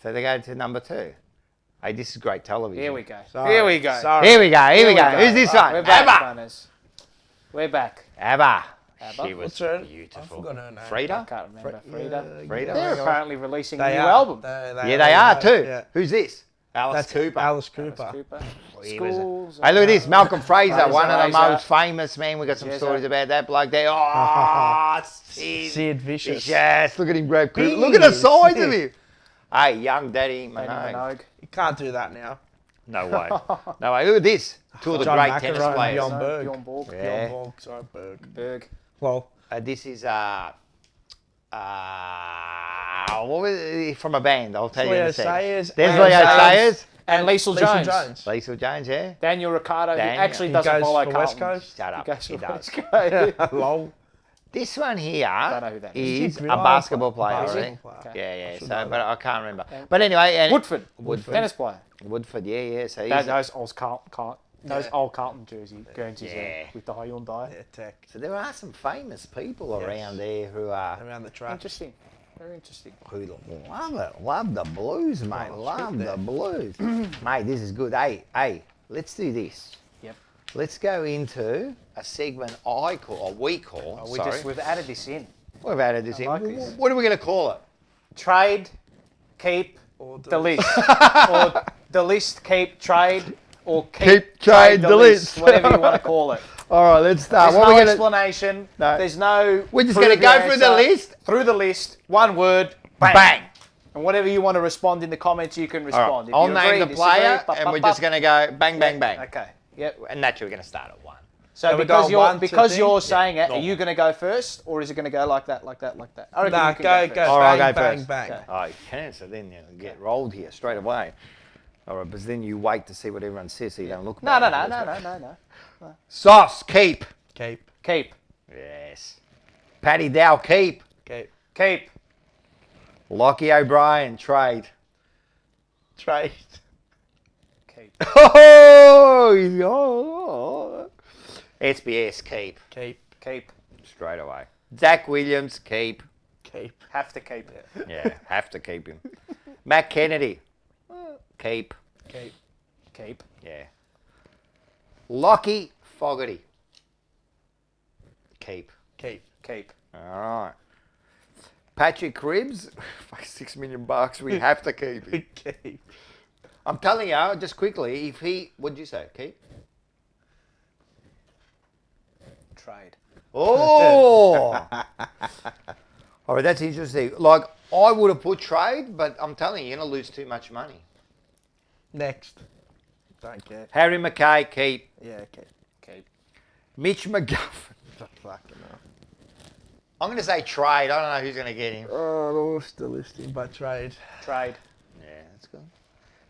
Speaker 2: So they go to number 2. Hey, this is great television.
Speaker 4: Here we go.
Speaker 3: Sorry.
Speaker 4: Here we go.
Speaker 3: Sorry.
Speaker 2: Here we go. Who's this one?
Speaker 4: We're back,
Speaker 2: Abba.
Speaker 4: runners. We're back.
Speaker 2: Abba.
Speaker 4: Abba?
Speaker 2: She was
Speaker 3: What's her? I
Speaker 2: beautiful.
Speaker 3: forgot her name.
Speaker 4: I
Speaker 2: Frida?
Speaker 4: can't remember. Frida.
Speaker 2: Frida?
Speaker 4: They're apparently releasing a
Speaker 3: They
Speaker 4: new
Speaker 3: are.
Speaker 4: album.
Speaker 2: Yeah, they are too.
Speaker 3: Yeah.
Speaker 2: Who's this? Alice
Speaker 3: That's
Speaker 2: Cooper.
Speaker 3: Alice Cooper.
Speaker 4: Cooper.
Speaker 2: He was a-
Speaker 4: Schools.
Speaker 2: Hey, look at this. Malcolm Fraser, one of the
Speaker 4: Fraser.
Speaker 2: most famous men. We got some
Speaker 4: Yes,
Speaker 2: stories
Speaker 4: sir.
Speaker 2: about that bloke there. Oh,
Speaker 3: Sid Vicious.
Speaker 2: Yes, look at him grab Cooper.
Speaker 3: Big.
Speaker 2: Look at the size of
Speaker 3: Sick.
Speaker 2: him. Hey, young Daddy
Speaker 4: Danny
Speaker 2: Minogue.
Speaker 4: Minogue.
Speaker 3: You can't do that now.
Speaker 2: No way. No way. Look at this. Two of the
Speaker 3: John
Speaker 2: great
Speaker 3: McEnroe
Speaker 2: tennis
Speaker 3: and
Speaker 2: players.
Speaker 3: Bjorn Borg.
Speaker 4: Bjorn Borg.
Speaker 2: Yeah.
Speaker 3: Bjorn Borg, sorry, Berg.
Speaker 4: Berg.
Speaker 3: Well,
Speaker 2: This is what was it? From a band. I'll tell you in
Speaker 3: Leo
Speaker 2: a second.
Speaker 3: Sayers.
Speaker 2: There's
Speaker 3: and
Speaker 2: Leo
Speaker 3: Sayers.
Speaker 2: Sayers.
Speaker 4: And Liesl Jones.
Speaker 2: Liesl Jones, yeah.
Speaker 4: Daniel Ricciardo. He
Speaker 2: Daniel.
Speaker 4: actually
Speaker 3: He
Speaker 4: doesn't
Speaker 3: goes
Speaker 4: follow
Speaker 3: for
Speaker 4: Carlton.
Speaker 3: West Coast.
Speaker 2: Shut up.
Speaker 4: He goes
Speaker 2: He
Speaker 4: for
Speaker 2: does.
Speaker 4: West Coast.
Speaker 3: Lol.
Speaker 2: This one here
Speaker 4: Don't know who that is.
Speaker 2: is
Speaker 3: He's
Speaker 2: a
Speaker 3: a
Speaker 2: basketball player,
Speaker 3: basketball
Speaker 2: right?
Speaker 3: player.
Speaker 2: Yeah,
Speaker 3: should
Speaker 2: so,
Speaker 3: know
Speaker 2: but I can't remember. But anyway, and
Speaker 4: Woodford.
Speaker 2: Woodford.
Speaker 4: Tennis player.
Speaker 2: Woodford, yeah. So
Speaker 4: That,
Speaker 2: he's,
Speaker 4: those old Carlton. Those old Carlton jersey Guernseys
Speaker 2: Yeah.
Speaker 4: with the Hyundai.
Speaker 3: Yeah, tech.
Speaker 2: so there are some famous people around there who are
Speaker 3: Around the track.
Speaker 4: Interesting. Very interesting.
Speaker 2: who love it, love the blues, mate.
Speaker 3: Oh,
Speaker 2: Love
Speaker 3: shit
Speaker 2: the
Speaker 3: there.
Speaker 2: blues, mate. This is good. Hey, let's do this.
Speaker 4: Yep.
Speaker 2: Let's go into a segment we call.
Speaker 4: We've added this in.
Speaker 2: We've added this
Speaker 4: I
Speaker 2: in.
Speaker 4: like this.
Speaker 2: What are we going to call it?
Speaker 4: Trade, keep,
Speaker 3: Or
Speaker 4: the list. Or the list, keep, trade, or
Speaker 2: Keep, trade, the list.
Speaker 4: Whatever you want to call it.
Speaker 2: All right, let's start.
Speaker 4: There's
Speaker 2: What
Speaker 4: no
Speaker 2: are we gonna?
Speaker 4: explanation.
Speaker 2: No.
Speaker 4: There's no.
Speaker 2: We're just
Speaker 4: prove
Speaker 2: going to
Speaker 4: your
Speaker 2: go through the
Speaker 4: answer.
Speaker 2: list.
Speaker 4: Through the list, one word, bang.
Speaker 2: Bang.
Speaker 4: And whatever you want to respond in the comments, you can
Speaker 2: All
Speaker 4: respond.
Speaker 2: right.
Speaker 4: If
Speaker 2: I'll
Speaker 4: you
Speaker 2: name
Speaker 4: agree,
Speaker 2: the
Speaker 4: disagree,
Speaker 2: player,
Speaker 4: pop,
Speaker 2: and
Speaker 4: pop,
Speaker 2: we're
Speaker 4: pop.
Speaker 2: just going to go bang, bang, bang.
Speaker 4: Okay. Yep.
Speaker 2: And naturally, we're going to start at 1.
Speaker 4: So
Speaker 3: So we
Speaker 4: because
Speaker 3: go
Speaker 4: you're
Speaker 3: one to
Speaker 4: because
Speaker 3: thing?
Speaker 4: you're saying it, are
Speaker 3: Normal.
Speaker 4: you going to go first, or is it going to go like that, like that, like that? I reckon
Speaker 3: Nah,
Speaker 4: you can
Speaker 3: go,
Speaker 4: first.
Speaker 3: go.
Speaker 2: All right,
Speaker 3: Bang,
Speaker 2: I'll go
Speaker 3: bang,
Speaker 2: first.
Speaker 3: bang.
Speaker 4: Okay.
Speaker 2: Oh, you can, so then you get rolled here straight away. All right, but then you wait to see what everyone says so you don't look
Speaker 4: No,
Speaker 2: bad.
Speaker 4: no.
Speaker 2: Sauce, keep.
Speaker 3: Keep.
Speaker 4: Keep,
Speaker 2: Yes. Paddy Dow, keep.
Speaker 3: Keep.
Speaker 4: keep,
Speaker 2: Lockie O'Brien, trade.
Speaker 3: Trade.
Speaker 4: keep,
Speaker 2: Oh, SBS, keep.
Speaker 3: Keep.
Speaker 4: keep.
Speaker 2: Straight away. Zach Williams, keep.
Speaker 3: Keep.
Speaker 4: Have to keep it.
Speaker 2: Yeah, have to keep him. Matt Kennedy, keep.
Speaker 3: Keep.
Speaker 4: Keep.
Speaker 2: Yeah. Lockie Fogarty, keep.
Speaker 3: Keep.
Speaker 4: Keep.
Speaker 2: All right. Patrick Cribbs, $6 million. We have to keep him.
Speaker 3: Keep.
Speaker 2: I'm telling you, just quickly, if he, what'd you say? Keep?
Speaker 4: Trade.
Speaker 2: Oh! All right, that's interesting. Like, I would have put trade, but I'm telling you, you're going to lose too much money.
Speaker 3: Next. Don't care.
Speaker 2: Harry McKay, keep.
Speaker 3: Yeah, keep.
Speaker 4: Keep.
Speaker 2: Mitch McGuffin.
Speaker 3: Fucking hell.
Speaker 2: I'm going to say trade. I don't know who's going to get him.
Speaker 3: Oh, still listing, but trade.
Speaker 4: Trade.
Speaker 2: Yeah, that's good.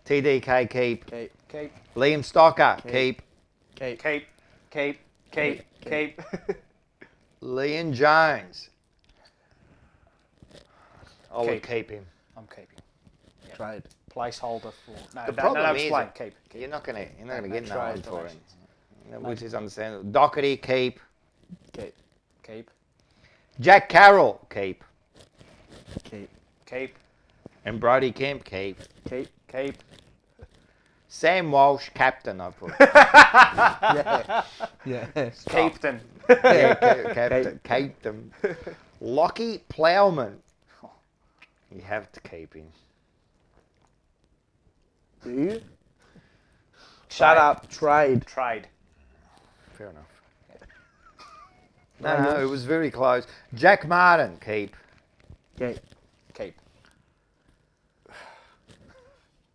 Speaker 2: TDK, keep.
Speaker 3: Keep.
Speaker 4: Keep.
Speaker 2: Liam Stocker, keep.
Speaker 3: Keep.
Speaker 4: Keep. Keep. Keep. Keep.
Speaker 2: Leon Jones. I would
Speaker 4: Keep.
Speaker 2: keep him.
Speaker 4: I'm keeping.
Speaker 3: Trade.
Speaker 4: Placeholder for. No,
Speaker 2: The
Speaker 4: no,
Speaker 2: problem
Speaker 4: no,
Speaker 2: is
Speaker 4: explain. Keep.
Speaker 2: you're not going to get no
Speaker 4: trade
Speaker 2: one for him,
Speaker 4: donations.
Speaker 2: which is understandable. Doherty, keep.
Speaker 3: Keep.
Speaker 4: Keep.
Speaker 2: Jack Carroll, keep.
Speaker 3: Keep.
Speaker 4: Keep.
Speaker 2: And Brody Kemp, keep.
Speaker 3: Keep.
Speaker 4: Keep.
Speaker 2: Sam Walsh, captain, I put.
Speaker 3: Yeah.
Speaker 4: Captain.
Speaker 2: Yeah, captain. Captain. Lockie Plowman. You have to keep him.
Speaker 3: Do you? Shut up. Trade.
Speaker 4: Trade.
Speaker 2: Fair enough. No, it was very close. Jack Martin, keep.
Speaker 3: Keep.
Speaker 4: Keep.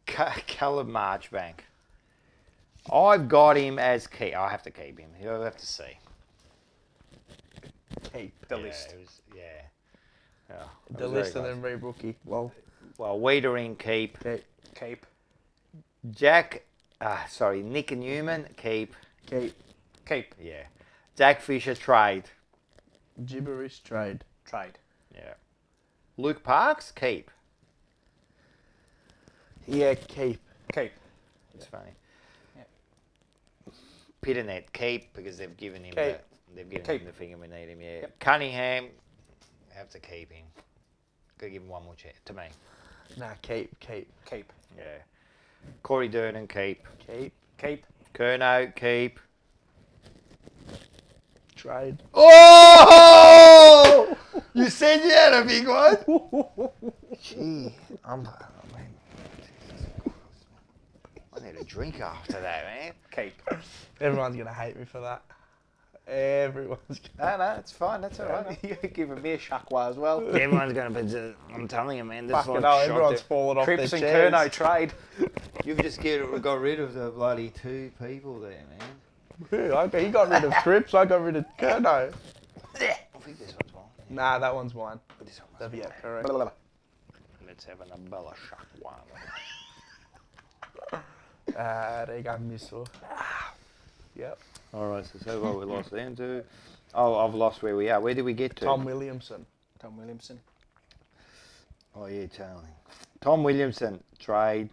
Speaker 2: Callum Marchbank. I've got him as keep. I have to keep him. You'll have to see.
Speaker 3: Keep.
Speaker 4: The
Speaker 2: Yeah,
Speaker 4: list.
Speaker 2: it was- yeah. Yeah, it
Speaker 3: The
Speaker 2: was very
Speaker 3: list and
Speaker 2: close.
Speaker 3: then re-rookie. Well,
Speaker 2: Well, Wiedering, keep.
Speaker 3: keep.
Speaker 4: Keep.
Speaker 2: Nick Newman, keep.
Speaker 3: Keep.
Speaker 4: Keep.
Speaker 2: Yeah. Jack Fisher, trade.
Speaker 3: Gibberish trade.
Speaker 4: Trade.
Speaker 2: Yeah. Luke Parks, keep.
Speaker 3: Yeah, keep.
Speaker 4: Keep.
Speaker 2: It's funny.
Speaker 4: Yeah.
Speaker 2: Pitternet, keep, because they've given him
Speaker 3: Keep.
Speaker 2: they've given
Speaker 4: Keep.
Speaker 2: him the finger we need him, yeah.
Speaker 4: Yep.
Speaker 2: Cunningham, have to keep him. Gotta give him one more chance, to me.
Speaker 3: Nah, keep.
Speaker 4: Keep.
Speaker 2: Yeah. Corey Durden, keep.
Speaker 3: Keep.
Speaker 4: Keep.
Speaker 2: Curnow, keep.
Speaker 3: Trade.
Speaker 2: Oh! You said you had a big one? Gee, I need a drink after that, man.
Speaker 4: Keep.
Speaker 3: Everyone's going to hate me for that. Everyone's going
Speaker 4: No, it's fine. That's all right. You're giving me a shakwa as well.
Speaker 2: Everyone's going to be, I'm telling you, man, this
Speaker 3: Fucking hell, everyone's falling off
Speaker 4: Cripps
Speaker 3: their
Speaker 4: and
Speaker 3: chairs.
Speaker 4: Curnow trade.
Speaker 2: You've just got rid of the bloody 2 people there, man.
Speaker 3: Okay, he got rid of Cripps, I got rid of Curnow.
Speaker 2: I think this one's mine.
Speaker 3: Nah, that one's mine.
Speaker 2: This one's
Speaker 3: Yeah,
Speaker 2: mine.
Speaker 3: correct.
Speaker 2: Let's have an umbrella shuck one.
Speaker 3: There you go, Missile. Yep.
Speaker 2: All right, so far we lost them to. Oh, I've lost where we are. Where did we get to?
Speaker 3: Tom Williamson.
Speaker 4: Tom Williamson.
Speaker 2: Oh, yeah, Charlie. Tom Williamson, trade.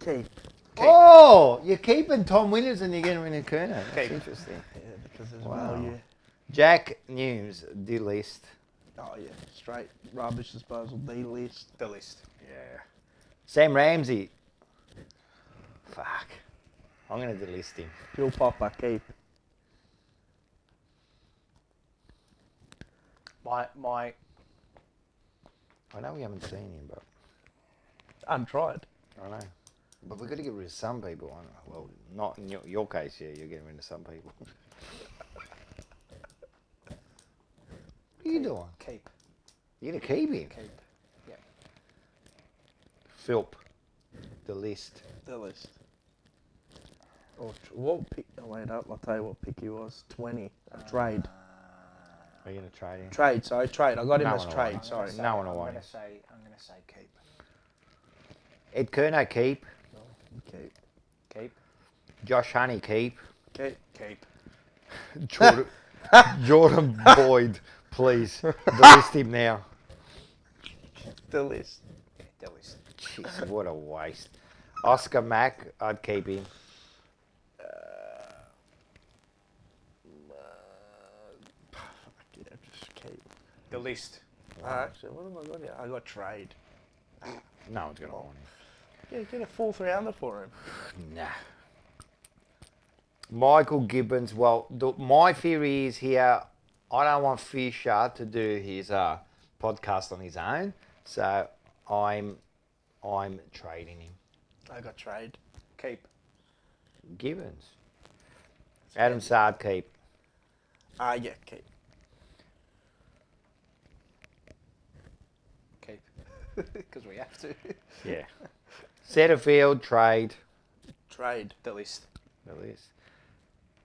Speaker 3: Keep.
Speaker 2: Oh, you're keeping Tom Williamson, you're getting rid of Curnow. That's
Speaker 4: Keep.
Speaker 2: interesting.
Speaker 3: Yeah, because there's
Speaker 2: Wow.
Speaker 3: value.
Speaker 2: Jack News, delist.
Speaker 3: Oh, yeah. Straight rubbish disposal, D-list.
Speaker 4: The list.
Speaker 2: Yeah. Sam Ramsey. Fuck. I'm going to delist him.
Speaker 3: Bill Popper, keep.
Speaker 4: My.
Speaker 2: I know we haven't seen him, but
Speaker 3: Untried.
Speaker 2: I know. But we've got to get rid of some people. Well, not in your case, yeah, you're getting rid of some people. What are you doing?
Speaker 4: Keep.
Speaker 2: You're going to keep him?
Speaker 4: Keep. Yep.
Speaker 2: Philp, the list.
Speaker 3: The list. Oh, what pick? Oh, wait up. I'll tell you what pick he was. 20. Trade.
Speaker 2: Are you going to trade him?
Speaker 3: Trade, sorry, trade. I got him
Speaker 2: No
Speaker 3: as
Speaker 2: one will
Speaker 3: trade,
Speaker 2: want him.
Speaker 3: sorry.
Speaker 2: No one will
Speaker 4: I'm
Speaker 2: want
Speaker 4: gonna
Speaker 2: him.
Speaker 4: say. I'm gonna say keep.
Speaker 2: Ed Curnow, keep.
Speaker 3: Keep.
Speaker 4: Keep.
Speaker 2: Josh Honey, keep.
Speaker 3: Keep.
Speaker 4: Keep.
Speaker 2: Jordan, Jordan Boyd, please. Delist him now.
Speaker 3: The list.
Speaker 4: The list.
Speaker 2: Jeez, what a waste. Oscar Mack, I'd keep him.
Speaker 3: Yeah, just keep.
Speaker 4: The list.
Speaker 3: Actually, what have I got here? I got trade.
Speaker 2: No one's going to want him.
Speaker 3: Yeah, get a full 300 for him.
Speaker 2: Nah. Michael Gibbons, well, my theory is here, I don't want Fisher to do his podcast on his own, so I'm trading him.
Speaker 3: I got trade.
Speaker 4: Keep.
Speaker 2: Gibbons. Adam Sard, keep.
Speaker 3: Yeah, keep.
Speaker 4: Keep. Because we have to.
Speaker 2: Yeah. Setterfield, trade.
Speaker 3: Trade.
Speaker 4: The list.
Speaker 2: At least.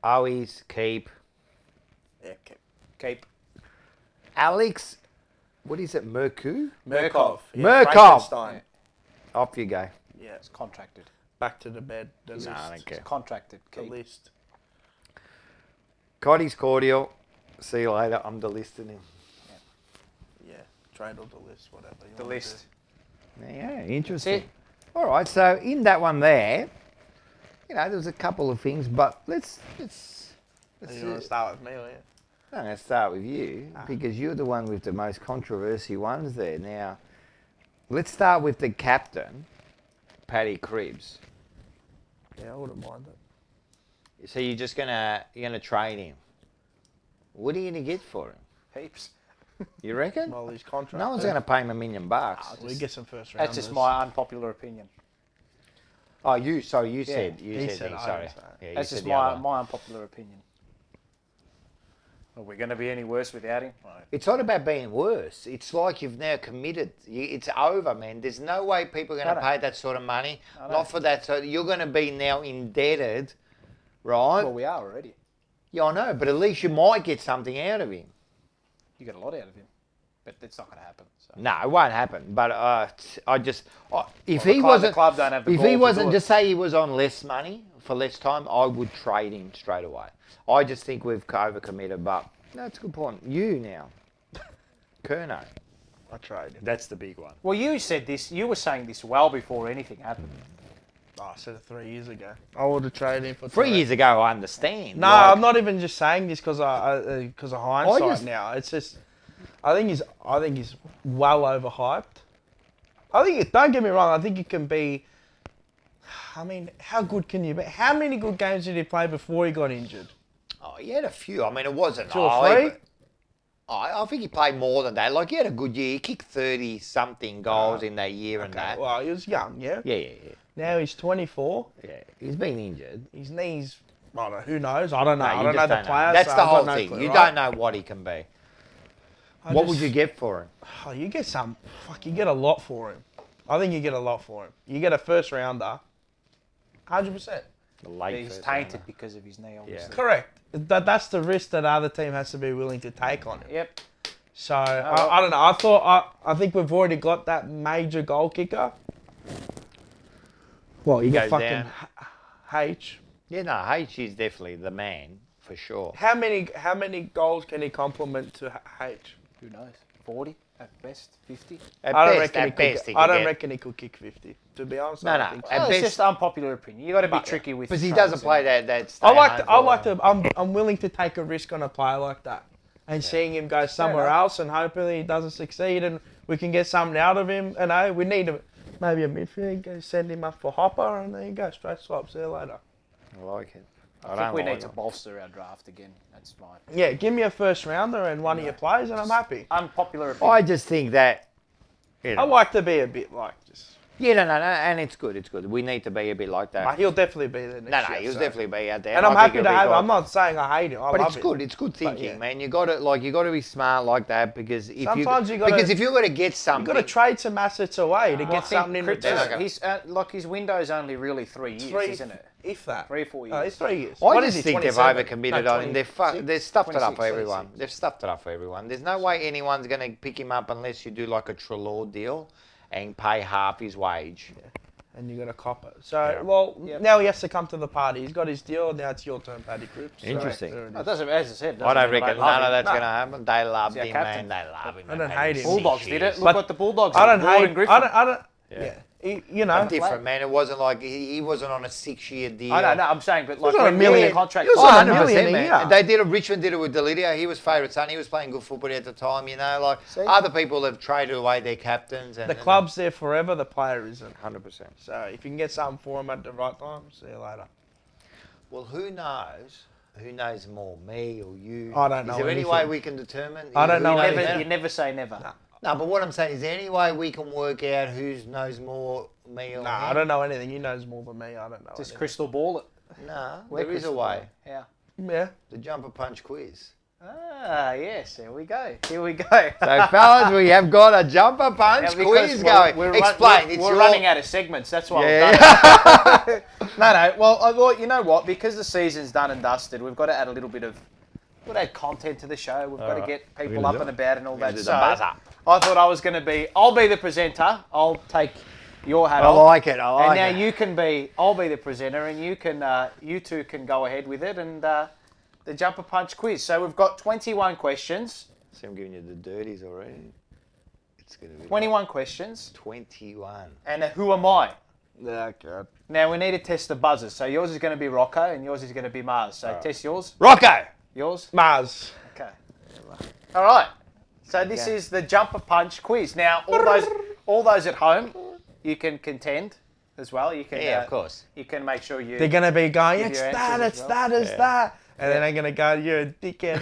Speaker 2: Owies, keep.
Speaker 3: Yeah, keep.
Speaker 4: Keep.
Speaker 2: Alex, what is it, Murku?
Speaker 3: Murkov. Yeah,
Speaker 2: Murkov.
Speaker 3: Frankenstein.
Speaker 2: Off you go.
Speaker 3: Yeah,
Speaker 4: It's contracted.
Speaker 3: back to the bed. The list.
Speaker 2: No, I don't care.
Speaker 4: It's contracted.
Speaker 3: The
Speaker 4: Keep.
Speaker 3: list.
Speaker 2: Cotty's cordial. See you later. I'm delisting him.
Speaker 3: Yeah, trade or the list, whatever. You
Speaker 4: The
Speaker 3: wanna
Speaker 4: list.
Speaker 2: Yeah, interesting. All right, so in that one there, you know, there was a couple of things, but let's
Speaker 3: do. You want to start with me, or yeah?
Speaker 2: I'm going to start with you because you're the one with the most controversy ones there. Now, let's start with the captain, Paddy Cribs.
Speaker 3: Yeah, I wouldn't mind it.
Speaker 2: So you're gonna trade him. What are you gonna get for him?
Speaker 4: Heaps.
Speaker 2: You reckon?
Speaker 3: Well, his contract.
Speaker 2: No one's gonna pay him $1 million.
Speaker 3: We get some first rounders.
Speaker 4: That's just my unpopular opinion.
Speaker 2: Oh, you said
Speaker 3: He
Speaker 2: me.
Speaker 3: said
Speaker 2: Sorry.
Speaker 3: I didn't say it.
Speaker 2: Yeah, you
Speaker 4: That's
Speaker 2: said
Speaker 4: just
Speaker 2: the other one.
Speaker 4: my unpopular opinion. Are we going to be any worse without him? Right.
Speaker 2: It's not about being worse. It's like you've now committed. It's over, man. There's no way people are going to pay that sort of money. Not for that. So you're going to be now indebted, right?
Speaker 4: Well, we are already.
Speaker 2: Yeah, I know, but at least you might get something out of him.
Speaker 4: You get a lot out of him, but it's not going to happen. So.
Speaker 2: No, it won't happen. But if
Speaker 4: Well,
Speaker 2: he
Speaker 4: the
Speaker 2: wasn't,
Speaker 4: club don't have the
Speaker 2: if
Speaker 4: gall
Speaker 2: he
Speaker 4: to
Speaker 2: wasn't,
Speaker 4: do it.
Speaker 2: just say he was on less money, for less time, I would trade him straight away. I just think we've overcommitted, but that's a good point. You now, Kerno.
Speaker 3: I trade him.
Speaker 4: That's the big one. Well, you said this. You were saying this well before anything happened.
Speaker 3: Oh, I said it 3 years ago. I would have traded him for
Speaker 2: 3 years ago, I understand.
Speaker 3: No, I'm not even just saying this because of hindsight now. It's just, I think he's well overhyped. Don't get me wrong. I think he can be. I mean, how good can you be? How many good games did he play before he got injured?
Speaker 2: Oh, he had a few. I mean, it wasn't
Speaker 3: 2 or 3.
Speaker 2: I think he played more than that. Like, he had a good year. He kicked 30-something goals in that year and that.
Speaker 3: Well, he was young, yeah?
Speaker 2: Yeah.
Speaker 3: Now he's 24.
Speaker 2: Yeah, he's been injured.
Speaker 3: His knees, I don't know, who knows? I don't know.
Speaker 2: No,
Speaker 3: I don't know the player.
Speaker 2: That's
Speaker 3: so
Speaker 2: the
Speaker 3: I've
Speaker 2: whole
Speaker 3: got no
Speaker 2: thing.
Speaker 3: clue,
Speaker 2: You
Speaker 3: right?
Speaker 2: don't know what he can be. What would you get for him?
Speaker 3: Oh, you get some. Fuck, you get a lot for him. I think you get a lot for him. You get a first rounder, 100%.
Speaker 4: He's tainted because of his knee, obviously.
Speaker 2: Yeah.
Speaker 3: Correct. That's the risk that other team has to be willing to take on it.
Speaker 4: Yep.
Speaker 3: So I don't know. I think we've already got that major goal kicker. Well, you
Speaker 2: Goes
Speaker 3: get fucking
Speaker 2: down.
Speaker 3: H.
Speaker 2: Yeah, no, H is definitely the man, for sure.
Speaker 3: How many goals can he complement to H?
Speaker 4: Who knows? 40 at best, 50.
Speaker 3: I don't reckon he could kick 50. To be honest,
Speaker 2: No,
Speaker 3: I
Speaker 2: no.
Speaker 3: don't think so.
Speaker 2: At
Speaker 4: It's
Speaker 2: best-
Speaker 4: just unpopular opinion. You got to be tricky with.
Speaker 2: Because he
Speaker 4: trades
Speaker 2: doesn't play
Speaker 4: and-
Speaker 2: that
Speaker 3: I'm willing to take a risk on a player like that, and seeing him go somewhere else, and hopefully he doesn't succeed, and we can get something out of him. And we need maybe a midfield. Go send him up for Hopper, and there you go, straight swap. See you later.
Speaker 2: I like it.
Speaker 4: I think we need to bolster our draft again. That's fine.
Speaker 3: Yeah, give me a first rounder and one of your players, and I'm happy.
Speaker 4: Unpopular opinion.
Speaker 2: I just think that... You know,
Speaker 3: I like to be a bit like just.
Speaker 2: yeah, no, and it's good, it's good. We need to be a bit like that.
Speaker 3: But he'll definitely be there next
Speaker 2: No,
Speaker 3: year.
Speaker 2: he'll
Speaker 3: so.
Speaker 2: definitely be out there.
Speaker 3: And I'm
Speaker 2: I think
Speaker 3: happy to
Speaker 2: he'll be
Speaker 3: have him.
Speaker 2: good.
Speaker 3: I'm not saying I hate him. I
Speaker 2: But
Speaker 3: love
Speaker 2: it's
Speaker 3: him.
Speaker 2: good. It's good thinking,
Speaker 3: yeah.
Speaker 2: man. You got to be smart like that because if
Speaker 3: Sometimes
Speaker 2: you
Speaker 3: you gotta-
Speaker 2: because if you're going to get something,
Speaker 3: You've got to trade some assets away to get something in return.
Speaker 4: His window's only really 3 years, isn't it?
Speaker 3: If that.
Speaker 4: 3 or 4 years.
Speaker 3: Oh, it's 3 years.
Speaker 2: I
Speaker 3: What
Speaker 2: just
Speaker 3: is he,
Speaker 2: think they've
Speaker 3: 27?
Speaker 2: overcommitted
Speaker 3: No,
Speaker 2: on him. They've stuffed it up for
Speaker 4: 26,
Speaker 2: everyone. They've stuffed it up for everyone. There's no way anyone's going to pick him up unless you do like a Trelaw deal and pay half his wage.
Speaker 3: And you got to cop it. So, now he has to come to the party. He's got his deal. Now it's your turn, Paddy Cripps. So
Speaker 2: Interesting.
Speaker 3: there it
Speaker 4: It
Speaker 3: is.
Speaker 4: doesn't, as I said.
Speaker 2: I don't reckon none of that's
Speaker 3: No.
Speaker 2: going to happen. They loved
Speaker 4: He's our
Speaker 2: him,
Speaker 4: captain.
Speaker 2: man. They love him.
Speaker 3: I
Speaker 2: They've
Speaker 3: don't
Speaker 2: had
Speaker 3: hate
Speaker 2: him
Speaker 3: him.
Speaker 2: six
Speaker 4: Bulldogs did
Speaker 2: years.
Speaker 4: it. Look what the Bulldogs
Speaker 3: I
Speaker 4: did.
Speaker 3: don't
Speaker 4: Ward
Speaker 3: hate.
Speaker 4: and Griffin.
Speaker 3: I don't. Yeah. You know.
Speaker 2: Different, man. It wasn't like he wasn't on a 6-year deal.
Speaker 4: I know, I'm saying, but like
Speaker 3: on a
Speaker 4: when
Speaker 3: million-
Speaker 4: the contract.
Speaker 3: he was
Speaker 2: Oh,
Speaker 3: on a
Speaker 2: 100%,
Speaker 3: million a
Speaker 2: man.
Speaker 3: year.
Speaker 2: They did it. Richmond did it with Delidio. He was favourite son. He was playing good football at the time. You know, like other people have traded away their captains. And
Speaker 3: The club's there forever. The player isn't.
Speaker 2: 100%.
Speaker 3: So if you can get something for him at the right time, see you later.
Speaker 2: Well, who knows? Who knows more, me or you?
Speaker 3: I don't know
Speaker 2: Is there any
Speaker 3: anything.
Speaker 2: way we can determine?
Speaker 3: I don't
Speaker 2: who
Speaker 3: know
Speaker 2: knows
Speaker 3: anything.
Speaker 2: better?
Speaker 4: You never say never.
Speaker 2: No, but what I'm saying is, there any way we can work out who knows more, me or
Speaker 3: Nah,
Speaker 2: him?
Speaker 3: I don't know anything. He knows more than me. I don't know.
Speaker 4: Just
Speaker 3: anything.
Speaker 4: crystal ball it.
Speaker 2: No,
Speaker 4: Where
Speaker 2: there is a
Speaker 4: crystal
Speaker 2: way.
Speaker 4: ball? Yeah.
Speaker 3: Yeah.
Speaker 2: The jumper punch quiz.
Speaker 4: Ah, yes. Here we go. Here we go.
Speaker 2: So, fellas, we have got a jumper punch
Speaker 4: Yeah, because
Speaker 2: quiz going. Explain.
Speaker 4: We're running out of segments. That's why
Speaker 2: Yeah,
Speaker 4: we've done it. No. Well, I thought, you know what? Because the season's done and dusted, we've got to add a little bit of... We've got to add content to the show. We've got to get people up and about and all that.
Speaker 2: do the
Speaker 4: So
Speaker 2: buzz up.
Speaker 4: I thought I was going to be... I'll be the presenter. I'll take your hat
Speaker 2: I
Speaker 4: off.
Speaker 2: like it. I like
Speaker 4: And now
Speaker 2: it.
Speaker 4: you can be... I'll be the presenter and you can... you two can go ahead with it and... the jumper punch quiz. So we've got 21 questions.
Speaker 2: See, I'm giving you the dirties already. It's going to be
Speaker 4: 21 questions.
Speaker 2: 21.
Speaker 4: And who am I?
Speaker 3: Yeah, God.
Speaker 4: Now we need to test the buzzers. So yours is going to be Rocco and yours is going to be Mars. So test yours.
Speaker 2: Rocco!
Speaker 4: Yours.
Speaker 3: Mars.
Speaker 4: Okay. All right. So this is the jumper punch quiz. Now all those at home, you can contend as well. You can.
Speaker 2: Yeah, of course.
Speaker 4: You can make sure you.
Speaker 3: They're gonna be going,
Speaker 4: Give
Speaker 3: it's
Speaker 4: your
Speaker 3: that,
Speaker 4: answers
Speaker 3: it's
Speaker 4: as
Speaker 3: that, it's that. And then they're gonna go, you're a dickhead.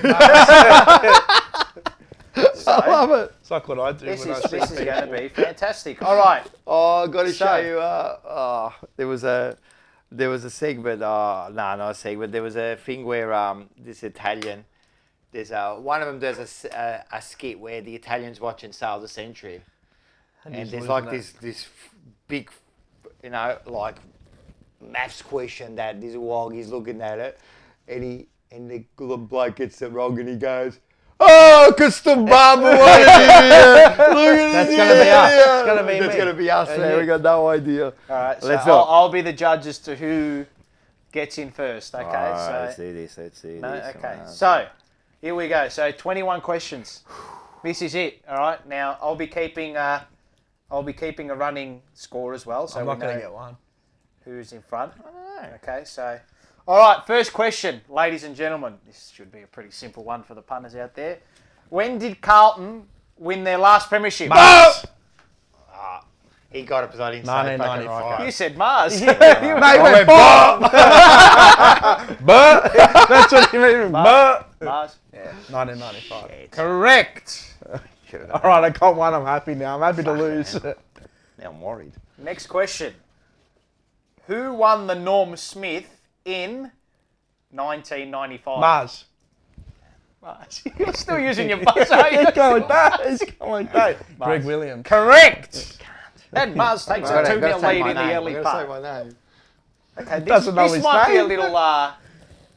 Speaker 2: I love it.
Speaker 3: It's like what I do
Speaker 4: This
Speaker 3: when
Speaker 4: is
Speaker 3: I see
Speaker 4: this is
Speaker 3: people.
Speaker 4: going to be fantastic. All right.
Speaker 2: Oh, I've got to
Speaker 4: So-
Speaker 2: show you. There was a segment. No, not a segment. There was a thing where this Italian. There's one of them does a skit where the Italian's watching Sail the Century, and
Speaker 3: he's
Speaker 2: there's
Speaker 3: losing
Speaker 2: like
Speaker 3: it.
Speaker 2: this big, like maths question that this wog he's looking at it, and the bloke gets it wrong and he goes, "Oh, custom Baba, what an idiot! Look at
Speaker 3: That's
Speaker 2: this
Speaker 3: gonna be us.
Speaker 2: idiot."
Speaker 3: It's gonna be
Speaker 2: That's
Speaker 3: me.
Speaker 2: gonna be us. Man. We got no idea.
Speaker 4: All right. So
Speaker 2: Let's go.
Speaker 4: I'll be the judge as to who gets in first. Okay,
Speaker 2: Let's
Speaker 4: so
Speaker 2: do this. Let's do
Speaker 4: no,
Speaker 2: this.
Speaker 4: okay. So here we go. So 21 questions. This is it. All right. Now I'll be keeping a running score as well. So
Speaker 3: I'm
Speaker 4: we
Speaker 3: not going to
Speaker 4: know
Speaker 3: get one.
Speaker 4: who's in front. Okay. So all right. First question, ladies and gentlemen. This should be a pretty simple one for the punters out there. When did Carlton win their last premiership?
Speaker 3: Mars!
Speaker 2: He got it because I didn't say fucking
Speaker 3: 1995.
Speaker 2: right.
Speaker 4: You said Mars.
Speaker 3: But that's what you mean. But
Speaker 4: Mars.
Speaker 3: yeah, 1995.
Speaker 4: Correct.
Speaker 3: All right, I got one. I'm happy now. I'm happy to lose.
Speaker 2: Now I'm worried.
Speaker 4: Next question. Who won the Norm Smith in 1995?
Speaker 3: Mars.
Speaker 4: Mars. You're still using your buzzer, are you?
Speaker 3: He's going with that. He's going with that. Greg Williams.
Speaker 4: Correct. And Mars takes a
Speaker 2: Gotta
Speaker 4: 2-0
Speaker 2: say
Speaker 4: lead
Speaker 2: my
Speaker 4: in the
Speaker 2: name.
Speaker 4: early
Speaker 2: I've gotta
Speaker 4: part.
Speaker 2: say my name.
Speaker 4: Okay,
Speaker 3: Doesn't know
Speaker 4: this
Speaker 3: his
Speaker 4: might be a
Speaker 3: name.
Speaker 4: little.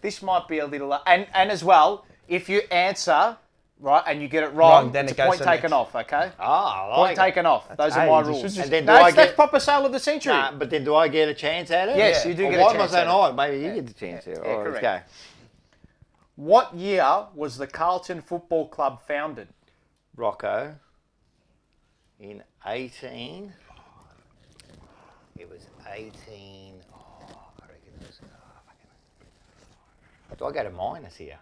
Speaker 4: This might be a little. And as well, if you answer right and you get it wrong,
Speaker 3: Then
Speaker 4: it's
Speaker 3: it
Speaker 4: a
Speaker 3: goes
Speaker 4: point
Speaker 3: to
Speaker 4: taken
Speaker 3: next.
Speaker 4: off. Okay.
Speaker 2: Ah, I
Speaker 4: Point
Speaker 2: like
Speaker 4: taken off. Those are my
Speaker 3: AIDS. You
Speaker 4: rules.
Speaker 3: should just-
Speaker 2: And then do
Speaker 4: That's,
Speaker 2: I
Speaker 4: that's
Speaker 2: get?
Speaker 4: proper sale of the century.
Speaker 2: Nah, but then do I get a chance at it?
Speaker 4: Yes, you do get a
Speaker 2: Why am I
Speaker 4: chance
Speaker 2: saying
Speaker 4: at it.
Speaker 2: I? Maybe you get the chance here.
Speaker 4: Yeah,
Speaker 2: All right, let's
Speaker 4: correct.
Speaker 2: go.
Speaker 4: What year was the Carlton Football Club founded?
Speaker 2: Rocco. In 18. It was 18. I reckon it was. Do I go to minus here?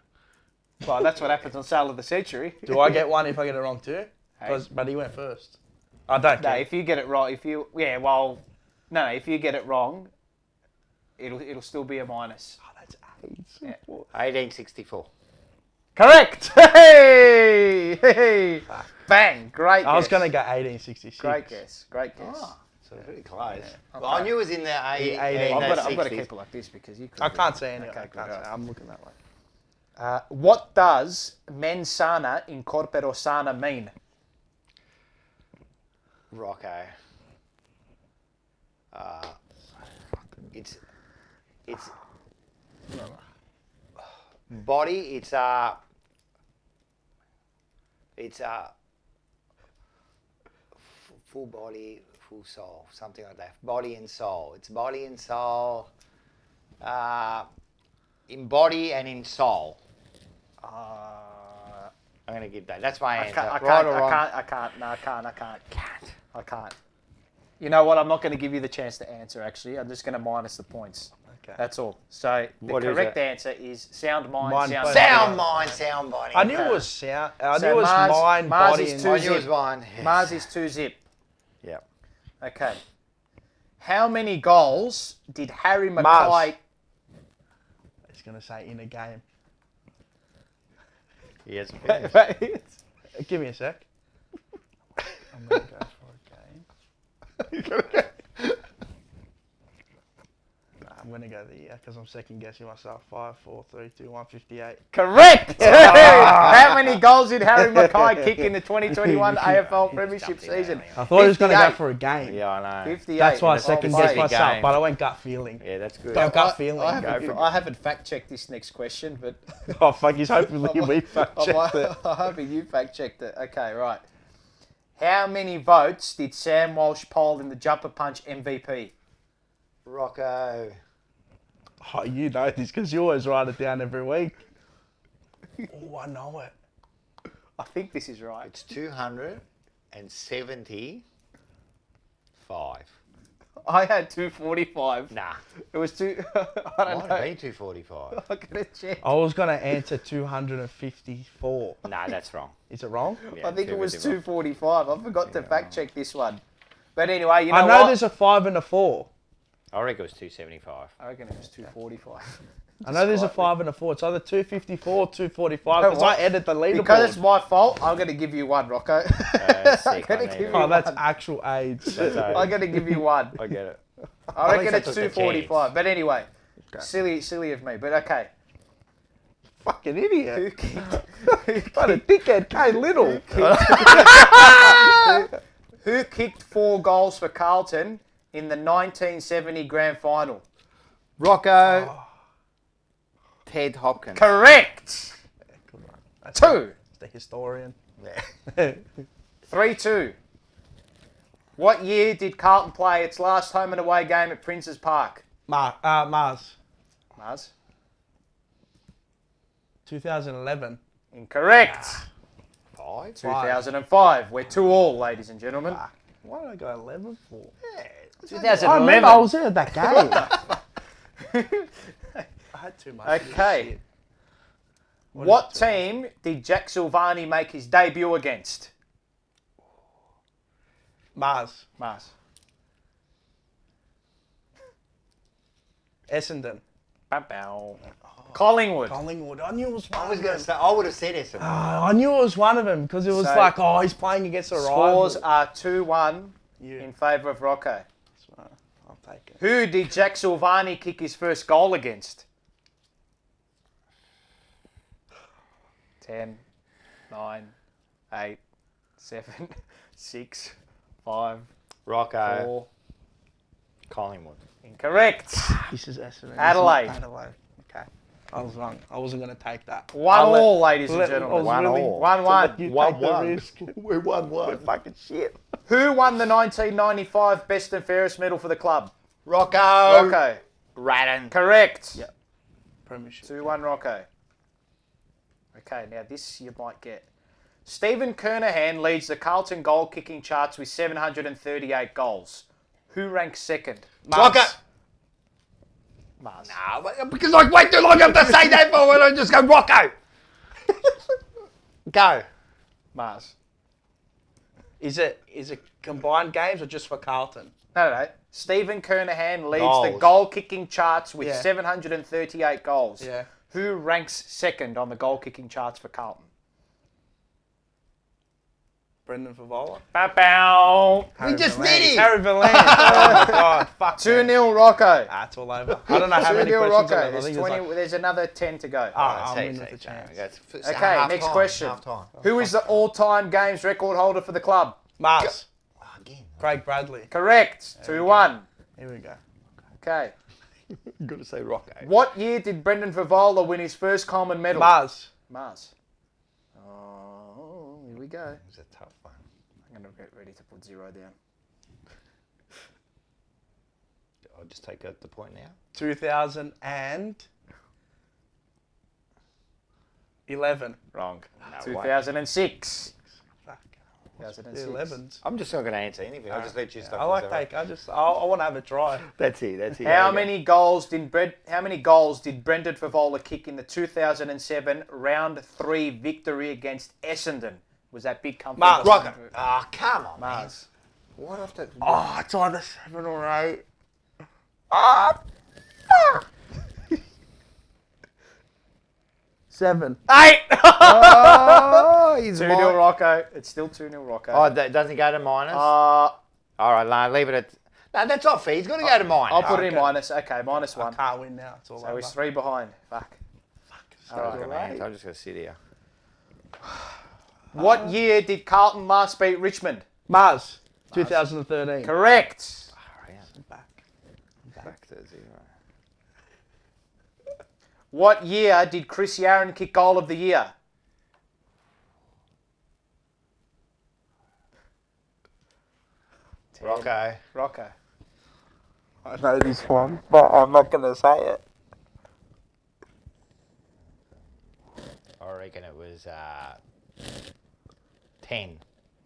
Speaker 4: Well, that's what happens on sale of the century.
Speaker 3: Do I get one if I get it wrong too? But he went first. I don't
Speaker 4: No,
Speaker 3: care.
Speaker 4: if you get it right, if you get it wrong, it'll still be a minus.
Speaker 3: Oh, that's AIDS.
Speaker 2: 1864.
Speaker 4: Correct. Hey, hey. Bang! Great.
Speaker 3: I was
Speaker 4: guess.
Speaker 3: going to go 1866.
Speaker 4: Great guess. Great guess.
Speaker 2: Oh, so very close. Well, I knew it was in the 18.
Speaker 4: I've got to keep it like this because you.
Speaker 3: I can't say any.
Speaker 4: Okay,
Speaker 3: I can't
Speaker 4: good.
Speaker 3: say. I'm looking that way.
Speaker 4: What does mens sana in corpore sana mean?
Speaker 2: Rocco. It's body. It's full body, full soul, something like that. Body and soul. It's body and soul. In body and in soul. I'm gonna give that. That's my answer.
Speaker 4: I can't. You know what? I'm not going to give you the chance to answer. Actually, I'm just going to minus the points.
Speaker 3: Okay.
Speaker 4: That's all. So the
Speaker 2: What is
Speaker 4: correct
Speaker 2: it?
Speaker 4: answer is sound mind,
Speaker 3: Mind,
Speaker 4: sound
Speaker 3: body.
Speaker 4: body.
Speaker 2: Sound mind, sound body.
Speaker 3: I knew it was sound. I
Speaker 4: So
Speaker 3: knew it was
Speaker 4: Mars-
Speaker 3: mind,
Speaker 4: Mars
Speaker 3: body,
Speaker 4: is
Speaker 3: and
Speaker 4: two
Speaker 2: I knew it was mine.
Speaker 4: Mars is 2-zip.
Speaker 2: Yeah.
Speaker 4: Okay. How many goals did Harry
Speaker 3: Mars.
Speaker 4: Mackay?
Speaker 3: He's going to say in a game.
Speaker 2: Yes.
Speaker 3: Give me a sec. I'm going to go for a game. I'm going to go the year because I'm second guessing myself. 5, 4, 3, 2, 1, 58.
Speaker 4: Correct. How many goals did Harry Mackay kick in the 2021 AFL Premiership season?
Speaker 3: I thought he was going to go
Speaker 4: 58.
Speaker 3: for a game.
Speaker 2: Yeah, I know.
Speaker 4: 58.
Speaker 3: That's why I
Speaker 4: in the
Speaker 3: second
Speaker 4: top
Speaker 3: guessed
Speaker 4: eight.
Speaker 3: myself,
Speaker 2: game.
Speaker 3: but I went gut feeling.
Speaker 2: Yeah, that's good.
Speaker 3: Don't gut feeling.
Speaker 4: I haven't fact checked this next question, but
Speaker 3: Oh, fuck, he's hoping we fact checked it.
Speaker 4: I'm hoping you fact checked it. Okay, right. How many votes did Sam Walsh poll in the Jumper Punch MVP?
Speaker 2: Rocco.
Speaker 3: Oh, you know this because you always write it down every week. Oh, I know it.
Speaker 4: I think this is right.
Speaker 2: It's 275.
Speaker 4: I had 245.
Speaker 2: Nah.
Speaker 4: It was two. I
Speaker 2: Might
Speaker 4: don't
Speaker 2: have
Speaker 4: know.
Speaker 2: been 245.
Speaker 4: I gotta check.
Speaker 3: I was going to answer 254.
Speaker 2: Nah, that's wrong.
Speaker 3: Is it wrong?
Speaker 2: Yeah,
Speaker 4: I think it was
Speaker 2: 255.
Speaker 4: 245. I forgot to fact check this one. But anyway, you know
Speaker 3: I know
Speaker 4: what?
Speaker 3: there's a 5 and a 4.
Speaker 2: I reckon it was 275.
Speaker 4: I reckon it was 245.
Speaker 3: I know there's a 5 and a 4. It's either 254 or 245
Speaker 4: You know
Speaker 3: because
Speaker 4: what?
Speaker 3: I edit the leaderboard.
Speaker 4: Because it's my fault, I'm going to give you one, Rocco.
Speaker 2: Sick,
Speaker 4: I'm going
Speaker 2: I
Speaker 4: to
Speaker 2: need
Speaker 4: give
Speaker 2: it.
Speaker 4: you
Speaker 3: Oh, that's
Speaker 4: one.
Speaker 3: actual AIDS.
Speaker 4: I'm going to give you one.
Speaker 2: I get it.
Speaker 4: I reckon
Speaker 2: least
Speaker 4: it's
Speaker 2: that's a
Speaker 4: 245. But anyway, silly of me. But okay.
Speaker 3: Fucking idiot.
Speaker 4: Who kicked,
Speaker 3: What a dickhead, K Little.
Speaker 4: who kicked 4 goals for Carlton in the 1970 Grand Final?
Speaker 2: Rocco. Ted Hopkins.
Speaker 4: Correct.
Speaker 3: That's
Speaker 4: 2.
Speaker 3: the historian.
Speaker 4: 3-2. What year did Carlton play its last home and away game at Princes Park?
Speaker 3: Mars.
Speaker 4: Mars.
Speaker 3: 2011.
Speaker 4: Incorrect.
Speaker 2: 5.
Speaker 4: 2005. We're 2-2, ladies and gentlemen.
Speaker 3: Fuck. Why did I go 11 for? I
Speaker 4: 2011.
Speaker 3: remember I was there at that game. I had too much. of this
Speaker 4: Okay.
Speaker 3: shit.
Speaker 4: What team did Jack Silvani make his debut against?
Speaker 3: Mars.
Speaker 4: Mars.
Speaker 3: Essendon.
Speaker 4: Bow. Collingwood.
Speaker 3: Collingwood. I knew it was one
Speaker 2: I was
Speaker 3: of
Speaker 2: going
Speaker 3: them.
Speaker 2: to say, I would have said Essendon.
Speaker 3: I knew it was one of them because it was
Speaker 4: So-
Speaker 3: like, oh, he's playing against a rival.
Speaker 4: Scores are 2-1
Speaker 3: Yeah.
Speaker 4: in favour of Rocco.
Speaker 3: So, I'll take it.
Speaker 4: Who did Jack Silvani kick his first goal against? 10, 9, 8, 7, 6, 5,
Speaker 2: Rocco.
Speaker 4: 4.
Speaker 2: Collingwood.
Speaker 4: Incorrect.
Speaker 3: This is Essendon.
Speaker 4: Adelaide.
Speaker 3: Adelaide. Okay. I was wrong. I wasn't going to take that.
Speaker 4: 1-1, ladies and
Speaker 3: I
Speaker 4: gentlemen.
Speaker 3: was
Speaker 2: 1-1.
Speaker 3: willing
Speaker 4: 1-1.
Speaker 3: to let you
Speaker 2: One,
Speaker 3: take the
Speaker 2: one.
Speaker 3: risk.
Speaker 2: We won one.
Speaker 3: Fucking shit.
Speaker 4: Who won the 1995 Best and Fairest medal for the club?
Speaker 2: Rocco.
Speaker 4: Rocco.
Speaker 2: Ratton.
Speaker 4: Correct.
Speaker 3: Yep. Premiership.
Speaker 4: 2-1 Rocco. Okay, now this you might get. Stephen Kernahan leads the Carlton goal kicking charts with 738 goals. Who ranks second?
Speaker 2: Rocco.
Speaker 4: Mars.
Speaker 2: Nah, because I wait too long to say that for when I just go Rocco. Go.
Speaker 4: Mars.
Speaker 3: Is it combined games or just for Carlton?
Speaker 4: No. Stephen Kernahan leads the
Speaker 2: Goals.
Speaker 4: goal kicking charts with
Speaker 3: Yeah.
Speaker 4: 738 goals.
Speaker 3: Yeah.
Speaker 4: Who ranks second on the goal kicking charts for Carlton?
Speaker 3: Brendan Favola.
Speaker 4: Bow.
Speaker 2: We just did it.
Speaker 3: Harry Valance. Oh my god. Fuck.
Speaker 4: 2-0 Rocco.
Speaker 3: Ah, it's all over. I don't know how many
Speaker 4: 2-0
Speaker 3: questions
Speaker 4: Rocco.
Speaker 3: I
Speaker 4: There's,
Speaker 3: think
Speaker 4: 20,
Speaker 3: it's like,
Speaker 4: there's another 10 to go.
Speaker 3: I'm in with the chance.
Speaker 4: Okay, next question. Who is the all-time games record holder for the club?
Speaker 3: Mars.
Speaker 2: Again.
Speaker 3: Craig Bradley.
Speaker 4: Correct. 2-1.
Speaker 3: Here we go.
Speaker 4: Okay.
Speaker 2: You've got to say Rocco.
Speaker 4: What year did Brendan Favola win his first Coleman medal?
Speaker 3: Mars.
Speaker 4: Mars. Oh, here we go.
Speaker 2: It's a tough one.
Speaker 4: I'm going to get ready to put 0 down.
Speaker 2: I'll just take out the point now.
Speaker 3: 2011.
Speaker 4: Wrong.
Speaker 2: No
Speaker 4: 2006.
Speaker 3: Fuck.
Speaker 4: 2006.
Speaker 3: 11s.
Speaker 2: I'm just not going to answer anything. I'll just let you stop.
Speaker 3: I like take. I want to have a try.
Speaker 2: That's it. That's it.
Speaker 4: How many goals did Brendan Favola kick in the 2007 round 3 victory against Essendon? Was that big company?
Speaker 3: Mars.
Speaker 2: Rocco. Oh, come on,
Speaker 4: Mars.
Speaker 2: man. What after?
Speaker 3: Oh, it's either 7 or 8. 7.
Speaker 4: 8!
Speaker 2: Oh, he's
Speaker 4: 2-0 Rocco. It's still 2-0 Rocco.
Speaker 2: Oh, that doesn't go to minus. All right, no, leave it at. No, that's not fair. He's got to go to minus.
Speaker 4: I'll put it in minus. Okay, minus
Speaker 3: I
Speaker 4: 1.
Speaker 3: can't win now. It's all
Speaker 4: So
Speaker 3: over.
Speaker 4: he's 3 behind. Fuck. All right.
Speaker 2: I'm just going to sit here.
Speaker 4: What year did Carlton last beat Richmond?
Speaker 3: Mars. 2013.
Speaker 4: Correct.
Speaker 3: Back.
Speaker 2: Back to 0.
Speaker 4: What year did Chris Yarran kick goal of the year?
Speaker 2: Rocco.
Speaker 4: Rocco.
Speaker 3: I know this one, but I'm not going to say it.
Speaker 2: I reckon it was 10.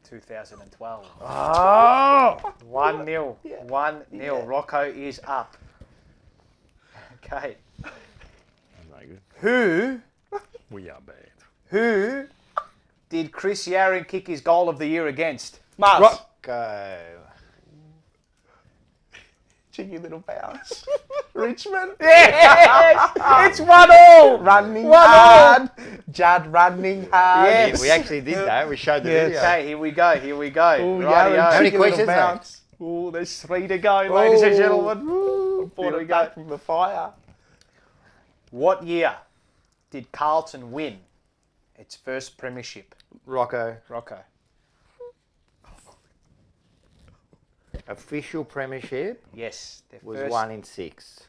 Speaker 4: 2012.
Speaker 3: Oh!
Speaker 4: 1-0. 1-0. Rocco is up. Okay. Who
Speaker 6: We are bad.
Speaker 4: Who did Chris Yarran kick his goal of the year against?
Speaker 3: Mars.
Speaker 2: Rocco.
Speaker 3: Cheeky little bounce. Richmond.
Speaker 4: Yes! It's 1-1.
Speaker 3: Running
Speaker 4: 1-1.
Speaker 3: hard. Judd running hard.
Speaker 4: Yes.
Speaker 2: We actually did that. We showed the
Speaker 3: Yes.
Speaker 2: video.
Speaker 4: Okay, here we go.
Speaker 3: Ooh,
Speaker 4: Rightio.
Speaker 3: Yarran,
Speaker 2: How many
Speaker 3: cheeky little
Speaker 2: questions left?
Speaker 3: bounce.
Speaker 4: Oh, there's 3 to go, ladies and
Speaker 3: Ooh.
Speaker 4: gentlemen.
Speaker 3: Brought
Speaker 4: Here we
Speaker 3: it
Speaker 4: go.
Speaker 3: back from the fire.
Speaker 4: What year did Carlton win its first premiership?
Speaker 2: Rocco.
Speaker 4: Rocco.
Speaker 2: Official premiership
Speaker 4: Yes. Their
Speaker 2: was
Speaker 4: first.
Speaker 2: 1 in 6.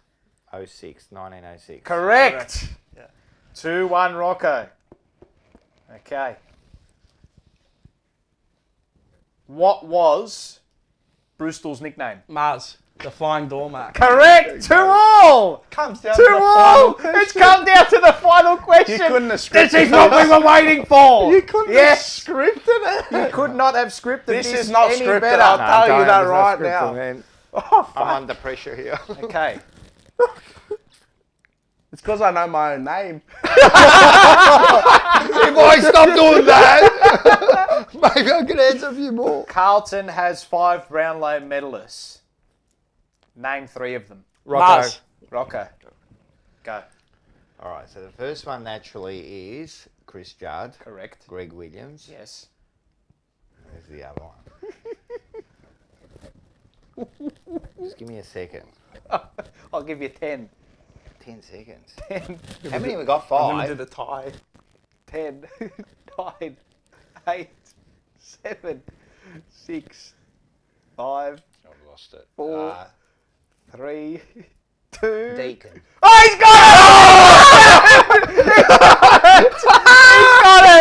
Speaker 2: 1906.
Speaker 4: Correct.
Speaker 3: Yeah.
Speaker 4: 2-1 Rocco. Okay. What was Brewstal's nickname?
Speaker 3: Mars. The Flying Doormat.
Speaker 4: Correct. 2-all.
Speaker 3: Comes down to the
Speaker 4: 2-all.
Speaker 3: final
Speaker 4: It's come down to the final question.
Speaker 3: You couldn't have
Speaker 4: This
Speaker 3: scripted
Speaker 4: is what we were waiting for.
Speaker 3: You couldn't
Speaker 4: Yes.
Speaker 3: have scripted it.
Speaker 4: You could not have scripted
Speaker 3: This
Speaker 4: this
Speaker 3: is not
Speaker 4: any
Speaker 3: scripted.
Speaker 4: better.
Speaker 3: I'll tell you that
Speaker 2: It's not
Speaker 3: right
Speaker 2: scripted,
Speaker 3: now.
Speaker 2: man.
Speaker 3: Oh,
Speaker 2: I'm under pressure here.
Speaker 4: Okay.
Speaker 3: it's because I know my own name.
Speaker 2: If I stop doing that, maybe I can answer a few more.
Speaker 4: Carlton has 5 Brownlow medalists. Name 3 of them.
Speaker 3: Mars.
Speaker 4: Rocco. Go.
Speaker 2: All right, so the first one naturally is Chris Judd.
Speaker 4: Correct.
Speaker 2: Greg Williams.
Speaker 4: Yes.
Speaker 2: Where's the other one? Just give me a second.
Speaker 4: I'll give you 10.
Speaker 2: 10 seconds.
Speaker 4: 10.
Speaker 2: How many have we got?
Speaker 3: I'm going to
Speaker 2: 5?
Speaker 3: do the tie.
Speaker 4: 10. 9. 8. 7. 6. 5.
Speaker 2: I've lost it.
Speaker 4: 4. 3. 2.
Speaker 2: Deacon.
Speaker 4: Oh, he's got it! He's got it!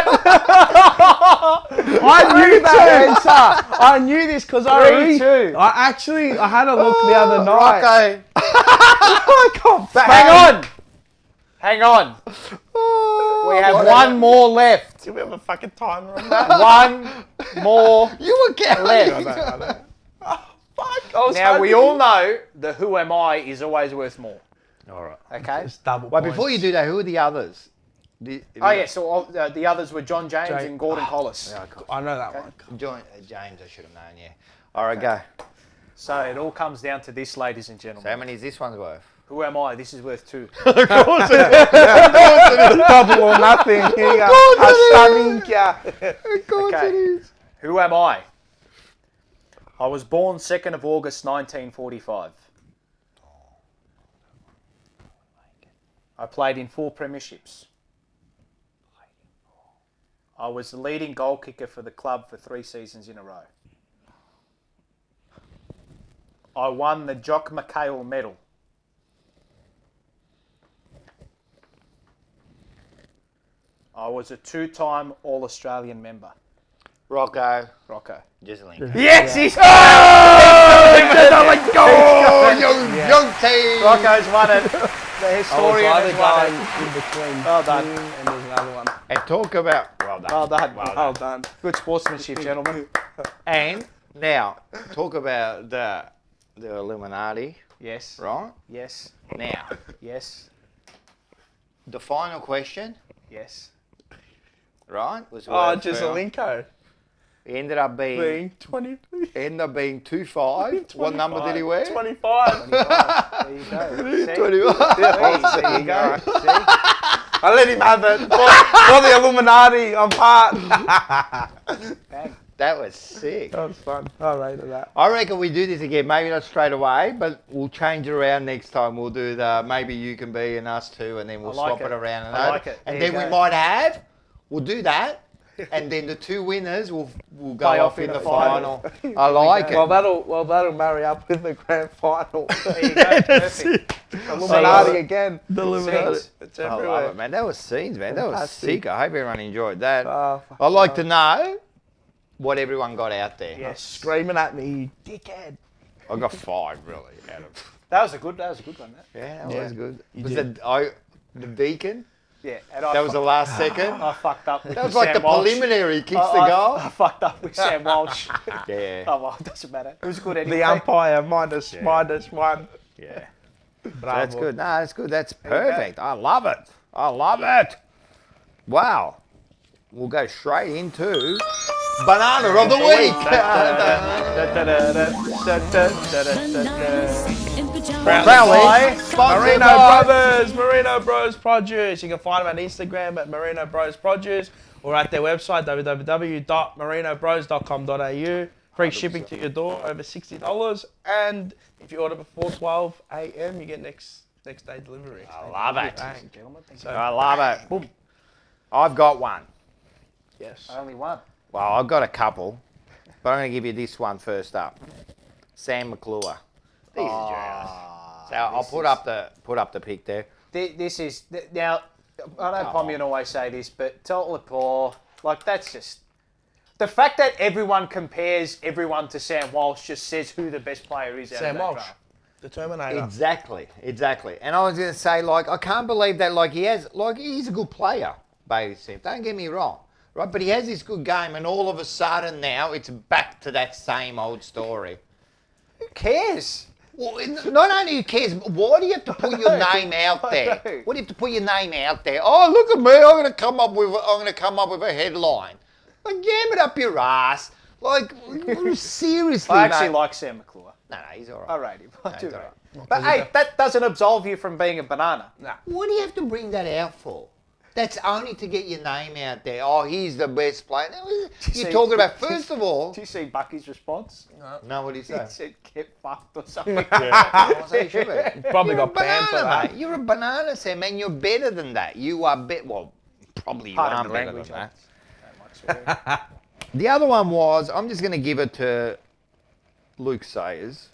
Speaker 3: I knew that answer. I knew this because I
Speaker 4: 3-2.
Speaker 3: I had a look the other night.
Speaker 4: Rocco.
Speaker 3: I can't back.
Speaker 4: Hang on. We have one more left.
Speaker 3: Do we have a fucking timer on that?
Speaker 4: One more
Speaker 2: You were counting.
Speaker 4: left. Now, we all know the who am I is always worth more.
Speaker 2: All right.
Speaker 4: Okay?
Speaker 3: It's double
Speaker 2: Well,
Speaker 3: points.
Speaker 2: before you do that, who are the others?
Speaker 4: Oh, yeah, so the others were John James and Gordon Collis.
Speaker 2: Yeah, cool.
Speaker 3: I know that one.
Speaker 2: James, I should have known, yeah. All right, go.
Speaker 4: So it all comes down to this, ladies and
Speaker 2: So how
Speaker 4: gentlemen.
Speaker 2: many is this one worth?
Speaker 4: Who am I? This is worth 2.
Speaker 3: Double or nothing. Here you go.
Speaker 4: Okay. Who am I? I was born 2nd of August 1945. I played in 4 premierships. I was the leading goal kicker for the club for 3 seasons in a row. I won the Jock McHale medal. I was a 2-time All-Australian member.
Speaker 2: Rocco.
Speaker 4: Rocco.
Speaker 2: Giselink.
Speaker 4: Yes, he's
Speaker 2: Young team.
Speaker 4: Rocco's won it. The
Speaker 3: I was
Speaker 4: historian
Speaker 3: either
Speaker 4: has won
Speaker 3: going
Speaker 4: it.
Speaker 3: in between
Speaker 4: Well done.
Speaker 3: 2 and there's another one.
Speaker 2: And talk about... Well done.
Speaker 4: Well done.
Speaker 3: Well done.
Speaker 4: Good sportsmanship, gentlemen.
Speaker 2: And now, talk about the Illuminati,
Speaker 4: Yes.
Speaker 2: right?
Speaker 4: Yes.
Speaker 2: Now,
Speaker 4: Yes.
Speaker 2: the final question,
Speaker 4: Yes.
Speaker 2: right, was
Speaker 3: Oh, just a Linko.
Speaker 2: He ended up being
Speaker 3: Being 20.
Speaker 2: 2-5. What number did he wear?
Speaker 3: 25.
Speaker 4: There you go. See?
Speaker 2: 25.
Speaker 4: There you go. See?
Speaker 3: I let him have it. For the Illuminati, I'm part.
Speaker 4: Bang.
Speaker 2: That was sick.
Speaker 3: That was fun. I rated that.
Speaker 2: I reckon we do this again. Maybe not straight away, but we'll change it around next time. We'll do the maybe you can be and us too, and then we'll
Speaker 4: I like
Speaker 2: swap
Speaker 4: it.
Speaker 2: it around. And
Speaker 4: I like it.
Speaker 2: And
Speaker 4: There
Speaker 2: then
Speaker 4: you
Speaker 2: we
Speaker 4: go.
Speaker 2: might have. We'll do that, and then the 2 winners will go
Speaker 4: Play
Speaker 2: off in the final.
Speaker 4: final.
Speaker 2: I like it.
Speaker 3: Well, that'll marry up with the grand final.
Speaker 4: There you go. Perfect.
Speaker 3: Illuminati again.
Speaker 4: The
Speaker 3: Illuminati.
Speaker 4: Scenes.
Speaker 3: It's
Speaker 2: I love
Speaker 3: everywhere.
Speaker 2: it, man. That was scenes, man. That was
Speaker 3: Fantastic.
Speaker 2: sick. I hope everyone enjoyed that.
Speaker 3: Oh,
Speaker 2: I'd like to know what everyone got out there.
Speaker 4: Yes.
Speaker 3: Screaming at me, dickhead.
Speaker 2: I got 5 really out of.
Speaker 4: That was a good one, that.
Speaker 2: Yeah, that
Speaker 3: Yeah,
Speaker 2: was good.
Speaker 3: you
Speaker 2: Was
Speaker 3: did.
Speaker 2: the Deacon?
Speaker 4: Yeah. And
Speaker 2: That was the last second.
Speaker 4: I fucked up with
Speaker 2: That was like
Speaker 4: Sam
Speaker 2: the
Speaker 4: Walsh.
Speaker 2: preliminary. Kicks the
Speaker 4: I
Speaker 2: goal.
Speaker 4: fucked up with Sam Walsh.
Speaker 2: Yeah.
Speaker 4: Oh, well, it doesn't matter. It was good anyway.
Speaker 3: The umpire minus one.
Speaker 2: Yeah.
Speaker 3: Bravo.
Speaker 2: That's good. No, that's good. That's perfect. I love it. I love it. Wow. We'll go straight into Banana of the Week. Proudly sponsored
Speaker 3: Marino
Speaker 2: by
Speaker 3: Brothers, Marino Bros Produce. You can find them on Instagram at Marino Bros Produce or at their website www.marinobros.com.au. Free shipping to your door, over $60. And if you order before 12 a.m., you get next day delivery.
Speaker 2: I love it.
Speaker 3: Bang. So,
Speaker 2: I love it. Boom. I've got one.
Speaker 3: yes.
Speaker 4: Only one.
Speaker 2: Well, I've got a couple, but I'm going to give you this one first up. Sam Mcclure. These are yours. So I'll put up the pic there.
Speaker 4: This is now. I know Pomian always say this, but tell Lepore, like that's just the fact that everyone compares everyone to Sam Walsh just says who the best player is. Out
Speaker 3: Sam
Speaker 4: of that
Speaker 3: Walsh.
Speaker 4: draft.
Speaker 3: The Terminator.
Speaker 2: Exactly. And I was going to say, like, I can't believe that, like, he's a good player, Bailey Smith. Don't get me wrong, right? But he has this good game, and all of a sudden now it's back to that same old story.
Speaker 4: Who cares?
Speaker 2: Well, not only who cares, but why do you have to put your name out there? Why do you have to put your name out there? Oh, look at me! I'm going to come up with a headline. Like, jam it up your ass. Like, seriously,
Speaker 4: I actually
Speaker 2: mate.
Speaker 4: like Sam Mcclure.
Speaker 2: No, he's all right.
Speaker 4: I rate him. I do
Speaker 2: he's
Speaker 4: rate
Speaker 2: all
Speaker 4: him. But hey, that doesn't absolve you from being a banana.
Speaker 3: Nah.
Speaker 2: What do you have to bring that out for? That's only to get your name out there. Oh, he's the best player. You're talking about, first of all...
Speaker 4: Do you see Bucky's response?
Speaker 2: No, what did he say?
Speaker 4: He said, get fucked or something.
Speaker 3: Probably got banned for
Speaker 2: banana,
Speaker 3: that.
Speaker 2: mate. You're a banana, Sam, and you're better than that. You are well, probably you
Speaker 4: Pardon
Speaker 2: are
Speaker 4: the
Speaker 2: better
Speaker 4: language.
Speaker 2: than that.
Speaker 4: I don't like swearing.
Speaker 2: The other one was, I'm just going to give it to Luke Sayers.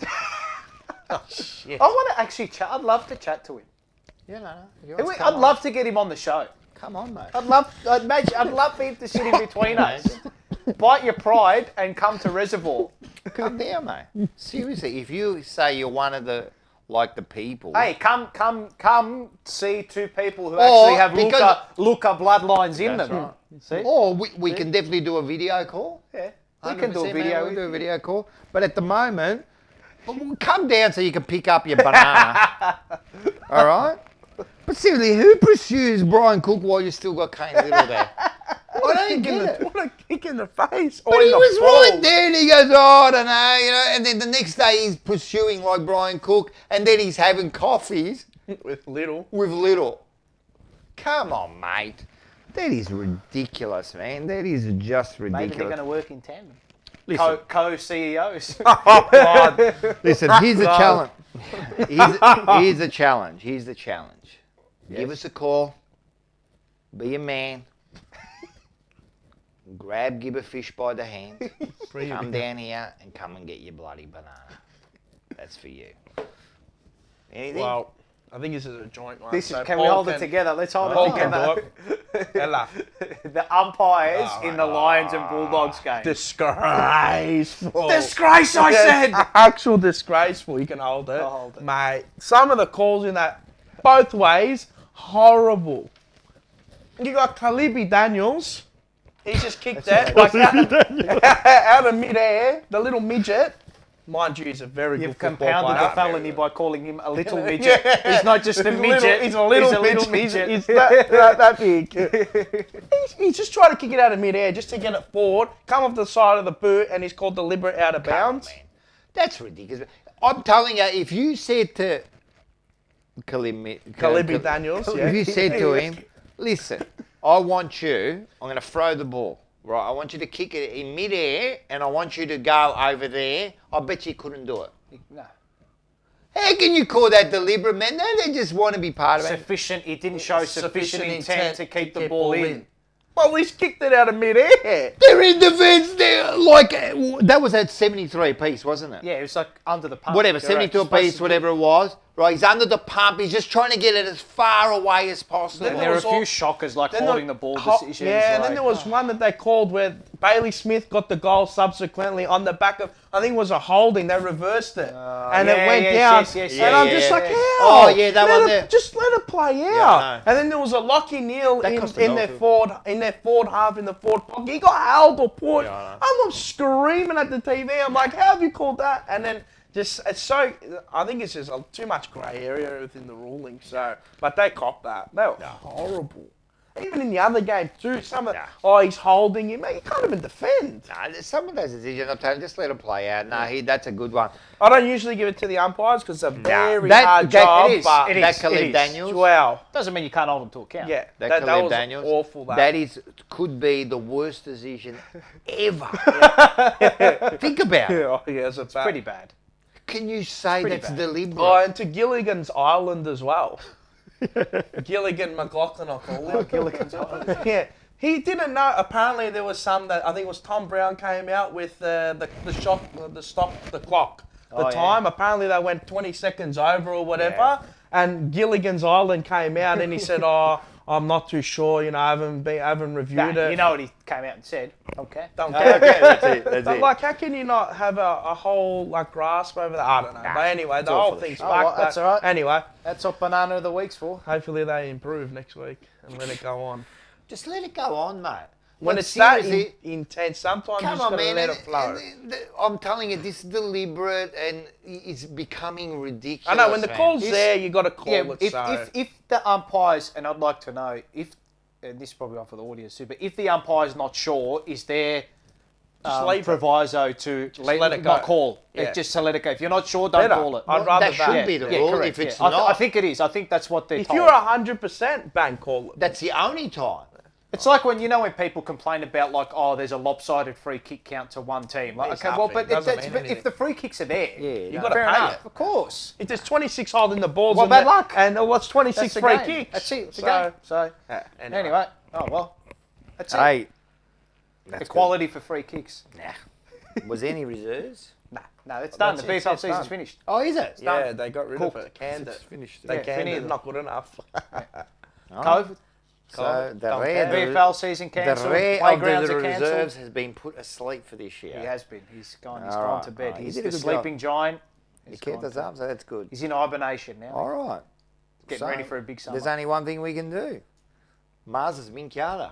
Speaker 4: I want to actually chat. I'd love to chat to him.
Speaker 2: Yeah, no.
Speaker 4: I'd love to get him on the show.
Speaker 2: Come on, mate.
Speaker 4: I'd love for him to sit in between us, bite your pride, and come to Reservoir.
Speaker 2: Come down, mate. Seriously, if you say you're one of the people.
Speaker 4: Hey, come see two people who actually have Luca bloodlines in them.
Speaker 2: Right.
Speaker 4: See?
Speaker 2: Or we can definitely do a video call.
Speaker 4: Yeah, we can do a
Speaker 2: 100%,
Speaker 4: video.
Speaker 2: mate, we'll do a video call. But at the moment, we'll come down so you can pick up your banana. All right? But seriously, who pursues Brian Cook while you still got Kane Little there? I don't get it.
Speaker 3: What a kick in the face.
Speaker 2: But he was right there and he goes, oh, I don't know, and then the next day he's pursuing like Brian Cook and then he's having coffees
Speaker 3: With Little.
Speaker 2: Come on, mate. That is ridiculous, man. That is just ridiculous.
Speaker 4: Maybe they're going to work in tandem.
Speaker 2: Listen.
Speaker 4: Co-CEOs.
Speaker 3: Oh, God.
Speaker 2: Listen, here's the challenge. Here's the challenge. Here's the challenge. Yes. Give us a call. Be a man. Grab Gibberfish by the hand. Come down here and come and get your bloody banana. That's for you. Anything?
Speaker 3: Well, I think this is a joint one.
Speaker 4: Can we hold it together? Let's hold it together.
Speaker 3: Ella.
Speaker 4: The umpires in the Lions and Bulldogs game.
Speaker 3: Disgraceful.
Speaker 4: Disgrace, I said!
Speaker 3: Actual disgraceful. You can hold it.
Speaker 4: I'll hold it.
Speaker 3: Mate, some of the calls in that, both ways, horrible. You got Kalibi Daniels. He's just kicked that like out of midair. The little midget. Mind you, he's a very
Speaker 4: You've
Speaker 3: good football
Speaker 4: compounded
Speaker 3: player.
Speaker 4: the felony by calling him a little midget. He's not just a midget.
Speaker 3: He's a little midget. He's that big. he's just trying to kick it out of midair just to get it forward, come off the side of the boot, and he's called deliberate out of bounds.
Speaker 2: Man. That's ridiculous. I'm telling you, if you said to
Speaker 3: Kalibi Daniels,
Speaker 2: if you said to him, listen, I'm going to throw the ball. Right, I want you to kick it in mid-air, and I want you to go over there. I bet you couldn't do it.
Speaker 4: No.
Speaker 2: How can you call that deliberate, man? No, they just want to be part of it.
Speaker 4: It didn't show sufficient intent to keep the ball in.
Speaker 3: Well, he's kicked it out of mid-air.
Speaker 2: They're in defence. They're like that was at 73 apiece, wasn't it?
Speaker 4: Yeah, it was like under the pump.
Speaker 2: Whatever, 72 apiece, whatever it was. Right, he's under the pump. He's just trying to get it as far away as possible.
Speaker 4: And there were a few shockers like holding the ball decisions.
Speaker 3: Yeah, and then there was one that they called where Bailey Smith got the goal subsequently on the back of, I think it was a holding. They reversed it. And it went down. And I'm just like, how?
Speaker 2: Oh, yeah, that one there.
Speaker 3: Just let it play out. And then there was a Lockie Neal in their forward half, in the forward pocket. He got held or pushed. I'm screaming at the TV. I'm like, how have you called that? And then I think it's just too much grey area within the ruling. So, but they copped that. They were horrible. Even in the other game too, he's holding him. You can't even defend.
Speaker 2: Nah, some of those decisions, I'm telling you, just let him play out. That's a good one.
Speaker 3: I don't usually give it to the umpires because it's a very hard job.
Speaker 2: It is. Khalid Daniels.
Speaker 3: Wow.
Speaker 4: Doesn't mean you can't hold them to account.
Speaker 3: Yeah,
Speaker 2: that
Speaker 3: was
Speaker 2: Daniels,
Speaker 3: awful.
Speaker 2: Could be the worst decision ever. Think about it.
Speaker 4: It's pretty bad.
Speaker 2: Can you say that's deliberate?
Speaker 3: Oh, and to Gilligan's Island as well. Gilligan McLaughlin, I call him.
Speaker 4: Gilligan's Island.
Speaker 3: Yeah. He didn't know. Apparently, there was some that I think it was Tom Brown came out with the stop the clock, time. Apparently, they went 20 seconds over or whatever. And Gilligan's Island came out and he said, I'm not too sure. I haven't reviewed it.
Speaker 4: You know what he came out and said? Okay.
Speaker 3: Don't
Speaker 2: Oh,
Speaker 3: care.
Speaker 2: okay, that's it. That's
Speaker 3: But
Speaker 2: it.
Speaker 3: like, how can you not have a whole like grasp over that? I don't know. But anyway, the
Speaker 2: all
Speaker 3: whole
Speaker 2: for the
Speaker 3: thing's
Speaker 2: show.
Speaker 3: back.
Speaker 4: well, that's all right.
Speaker 3: Anyway,
Speaker 4: That's what Banana of the Week's for.
Speaker 3: hopefully they improve next week and let it go on.
Speaker 2: Just let it go on, mate.
Speaker 3: When
Speaker 2: Like,
Speaker 3: it's that
Speaker 2: seriously,
Speaker 3: intense, sometimes you
Speaker 2: come
Speaker 3: just
Speaker 2: on,
Speaker 3: gotta
Speaker 2: man.
Speaker 3: let it flow.
Speaker 2: I'm telling you, this is deliberate and it's becoming ridiculous.
Speaker 3: I know when the
Speaker 2: man.
Speaker 3: call's
Speaker 4: Is-
Speaker 3: there, you got to call
Speaker 4: Yeah,
Speaker 3: it.
Speaker 4: if the umpires, and I'd like to know if, and this is probably on for the audience too, but if the umpire's not sure, is there
Speaker 3: Just leave it.
Speaker 4: proviso to
Speaker 3: let it
Speaker 4: not
Speaker 3: go.
Speaker 4: call?
Speaker 3: Yeah.
Speaker 4: Just to let it go. If you're not sure, don't
Speaker 3: Better.
Speaker 4: call it.
Speaker 3: I'd rather
Speaker 2: that should be the rule.
Speaker 4: correct,
Speaker 2: If it's
Speaker 4: yeah.
Speaker 2: not,
Speaker 4: I think it is. I think that's what they're
Speaker 3: if
Speaker 4: told.
Speaker 3: you're 100% bang, call it.
Speaker 2: that's the only time.
Speaker 4: It's like when when people complain about like, oh, there's a lopsided free kick count to one team. Like,
Speaker 3: It's
Speaker 4: okay, well,
Speaker 3: nothing.
Speaker 4: but
Speaker 3: Doesn't
Speaker 4: that's,
Speaker 3: mean
Speaker 4: but
Speaker 3: anything.
Speaker 4: if the free kicks are there,
Speaker 2: You
Speaker 3: gotta
Speaker 4: fair
Speaker 3: pay
Speaker 4: enough.
Speaker 3: it.
Speaker 4: Of course.
Speaker 3: If there's 26 holding the balls,
Speaker 4: Well,
Speaker 3: in
Speaker 4: bad
Speaker 3: there,
Speaker 4: luck.
Speaker 3: and what's 26
Speaker 4: That's the
Speaker 3: free
Speaker 4: game.
Speaker 3: kicks?
Speaker 4: That's it. It's a
Speaker 3: So,
Speaker 4: game. So
Speaker 3: anyway.
Speaker 4: anyway, oh well, that's it.
Speaker 2: Hey, that's
Speaker 4: Equality for free kicks.
Speaker 2: good. Nah. Was there any reserves?
Speaker 4: No, it's done.
Speaker 3: That's
Speaker 4: The
Speaker 3: it,
Speaker 4: VFL
Speaker 3: it's
Speaker 4: season's
Speaker 3: done.
Speaker 4: finished.
Speaker 2: Oh, is it?
Speaker 3: Yeah, they got rid
Speaker 4: Cooked.
Speaker 3: of it. Canned it.
Speaker 2: Finished.
Speaker 3: They
Speaker 4: Yeah,
Speaker 3: canned it.
Speaker 4: finished.
Speaker 3: Not good enough.
Speaker 4: COVID.
Speaker 2: So the
Speaker 3: Don't
Speaker 2: rare,
Speaker 3: care.
Speaker 4: VFL season
Speaker 2: the
Speaker 4: cancelled.
Speaker 2: rare of
Speaker 4: Playgrounds
Speaker 2: the
Speaker 4: are
Speaker 2: reserves
Speaker 4: cancelled.
Speaker 2: has been put asleep for this year.
Speaker 4: He has been. He's gone. He's
Speaker 2: All
Speaker 4: gone
Speaker 2: right,
Speaker 4: to bed.
Speaker 2: all right.
Speaker 4: He's
Speaker 2: He did a
Speaker 4: the
Speaker 2: good job.
Speaker 4: sleeping giant.
Speaker 2: He
Speaker 4: He's
Speaker 2: kept
Speaker 4: gone
Speaker 2: us
Speaker 4: to-
Speaker 2: up, so that's good.
Speaker 4: He's in hibernation now.
Speaker 2: All right.
Speaker 4: Getting ready for a big summer.
Speaker 2: There's only one thing we can do. Mars' Minkiata.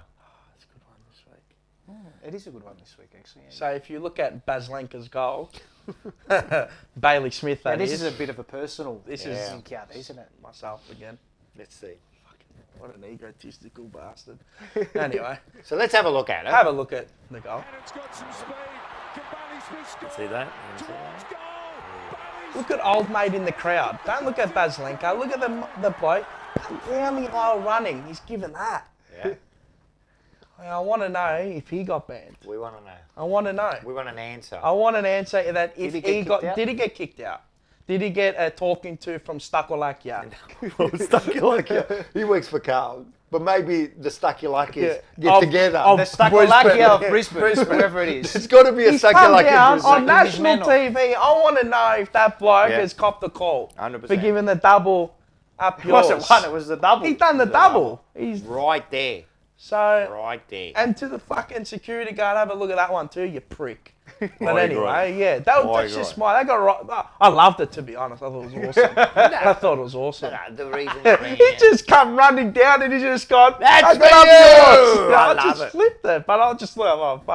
Speaker 3: That's a good one this week.
Speaker 4: It is a good one this week, actually. Yeah.
Speaker 3: So if you look at Baslenka's goal, Bailey Smith,
Speaker 4: Yeah,
Speaker 3: that
Speaker 4: this
Speaker 3: is.
Speaker 4: is a bit of a personal.
Speaker 3: This
Speaker 2: is-
Speaker 4: encounter, isn't it?
Speaker 3: myself again.
Speaker 2: Let's see.
Speaker 3: What an egotistical bastard. Anyway,
Speaker 2: So let's have a look at it.
Speaker 3: have a look at the goal.
Speaker 2: See that?
Speaker 3: Look at old mate in the crowd. Don't look at Baslenka. Look at the bloke. Really low running. He's given that.
Speaker 2: Yeah.
Speaker 3: I want to know if he got banned.
Speaker 2: We want to know.
Speaker 3: I want to know.
Speaker 2: We want an answer.
Speaker 3: I want an answer to that if
Speaker 4: he get
Speaker 3: he got.
Speaker 4: kicked out?
Speaker 3: Did he get kicked out? Did he get a talking to from Stakolakia?
Speaker 2: Stuckulakia. He works for Carl. But maybe the Stuckulakias
Speaker 3: Yeah.
Speaker 2: get
Speaker 3: Of-
Speaker 2: together.
Speaker 3: of
Speaker 4: The Stakolakia of
Speaker 3: Brisbane.
Speaker 4: Brisbane, whoever it is.
Speaker 2: There's got to be a
Speaker 3: He's come
Speaker 2: Stuckulakia.
Speaker 3: down on
Speaker 4: Brisbane.
Speaker 3: national
Speaker 4: Dismantle.
Speaker 3: TV. I want to know if that bloke
Speaker 2: Yeah.
Speaker 3: has copped the call
Speaker 2: 100%.
Speaker 3: for giving the double up
Speaker 4: It
Speaker 3: yours.
Speaker 4: wasn't one, it was the double.
Speaker 3: He done the double. He's
Speaker 2: Right there.
Speaker 3: so.
Speaker 2: Right there.
Speaker 3: And to the fucking security guard, have a look at that one too, you prick. But
Speaker 2: I
Speaker 3: anyway,
Speaker 2: agree.
Speaker 3: yeah, that's just
Speaker 2: agree.
Speaker 3: my. They got right. I loved it, to be honest. I thought it was awesome. I thought it was awesome.
Speaker 2: No, the reason, man.
Speaker 3: He just come running down and he just got.
Speaker 2: That's
Speaker 3: I
Speaker 2: for
Speaker 3: got up
Speaker 2: you!
Speaker 3: yours.
Speaker 2: I
Speaker 3: I
Speaker 2: love
Speaker 3: just
Speaker 2: it.
Speaker 3: flipped it, but I'll just let it.
Speaker 4: Don't,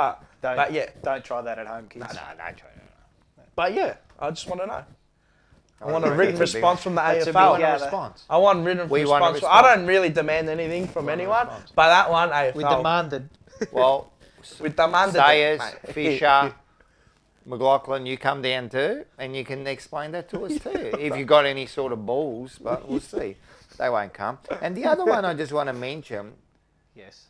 Speaker 3: But yeah,
Speaker 4: don't try that at home, kids.
Speaker 2: No, don't try that.
Speaker 3: but yeah, I just want to know. I want a
Speaker 2: reckon
Speaker 3: written
Speaker 2: it's a big-
Speaker 3: response from the
Speaker 4: that's a big
Speaker 3: AFL.
Speaker 4: yeah,
Speaker 2: response.
Speaker 3: I want written
Speaker 2: We want a
Speaker 3: response. I
Speaker 2: response.
Speaker 3: don't really demand anything from anyone, but that one AFL.
Speaker 4: We demanded.
Speaker 2: Well,
Speaker 3: We demanded
Speaker 2: Sayers,
Speaker 3: it, mate.
Speaker 2: Fisher, McLaughlin, you come down too, and you can explain that to us too. If you got any sort of balls, but we'll see. They won't come. And the other one I just want to mention,
Speaker 4: Yes.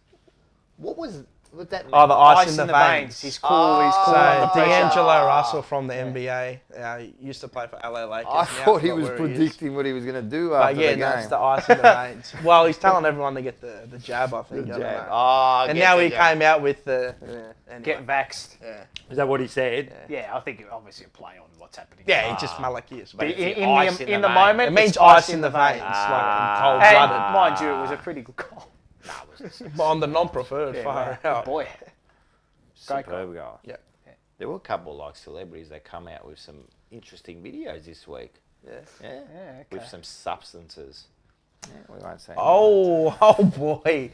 Speaker 2: what was that?
Speaker 3: Oh, the ice in the veins.
Speaker 4: He's cool. He's cool.
Speaker 3: So
Speaker 4: under pressure.
Speaker 3: D'Angelo Russell from the NBA used to play for LA Lakers.
Speaker 2: I
Speaker 3: Now
Speaker 2: thought he
Speaker 3: forgot
Speaker 2: was
Speaker 3: where he is.
Speaker 2: predicting what he was going to do
Speaker 3: But
Speaker 2: after
Speaker 3: yeah,
Speaker 2: the game.
Speaker 3: that's the ice in the veins. Well, he's telling everyone to get the jab, I think. I don't
Speaker 2: Jab.
Speaker 3: know.
Speaker 2: Oh,
Speaker 3: And
Speaker 2: get
Speaker 3: now
Speaker 2: the
Speaker 3: he
Speaker 2: jab.
Speaker 3: came out with the anyway.
Speaker 4: Get vaxxed.
Speaker 2: Is that what he said?
Speaker 4: Yeah, I think it obviously a play on what's happening.
Speaker 3: Yeah, he just Malachias.
Speaker 2: But
Speaker 3: But
Speaker 2: it's the
Speaker 4: In
Speaker 2: ice
Speaker 4: the
Speaker 2: in the vein.
Speaker 4: moment,
Speaker 3: it means
Speaker 4: it's
Speaker 3: ice in the veins, like cold
Speaker 4: And
Speaker 3: blooded.
Speaker 4: mind you, it was a pretty good goal.
Speaker 3: But on the non-preferred, far out.
Speaker 4: Boy. Great goal.
Speaker 2: Superb goal.
Speaker 3: Yeah.
Speaker 2: There were a couple like celebrities that come out with some interesting videos this week.
Speaker 3: Yeah.
Speaker 2: Yeah.
Speaker 4: okay.
Speaker 2: With some substances. Yeah, we won't say.
Speaker 3: Oh boy.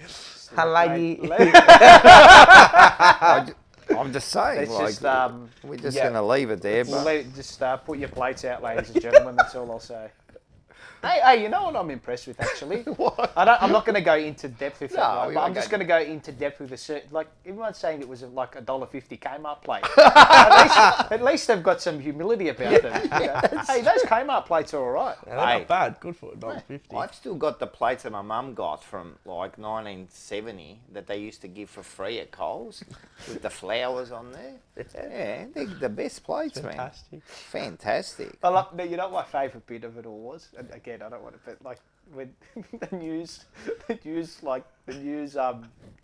Speaker 3: Halagi.
Speaker 2: I'm just saying.
Speaker 4: Let's
Speaker 2: like,
Speaker 4: just,
Speaker 2: we're just
Speaker 3: yeah.
Speaker 2: going to leave it there.
Speaker 4: We'll
Speaker 2: But
Speaker 4: just put your plates out, ladies and gentlemen. That's all I'll say. Hey, you know what I'm impressed with actually?
Speaker 2: What?
Speaker 4: I'm not going to go into depth with
Speaker 2: No,
Speaker 4: that,
Speaker 2: we
Speaker 4: but I'm
Speaker 2: won't
Speaker 4: just
Speaker 2: go
Speaker 4: going to go into depth with a certain. Like everyone's saying, it was like a $1.50 Kmart plate. at least they've got some humility about them. You know? Hey, those Kmart plates are all right.
Speaker 3: Yeah, they're
Speaker 2: Hey.
Speaker 3: not bad. Good for $1.50.
Speaker 2: I've still got the plates that my mum got from like 1970 that they used to give for free at Coles with the flowers on there. Yeah, they're the best plates, man.
Speaker 3: Fantastic.
Speaker 2: Fantastic.
Speaker 4: I love, you know what my favourite bit of it all was? And again, I don't want to, but like when the news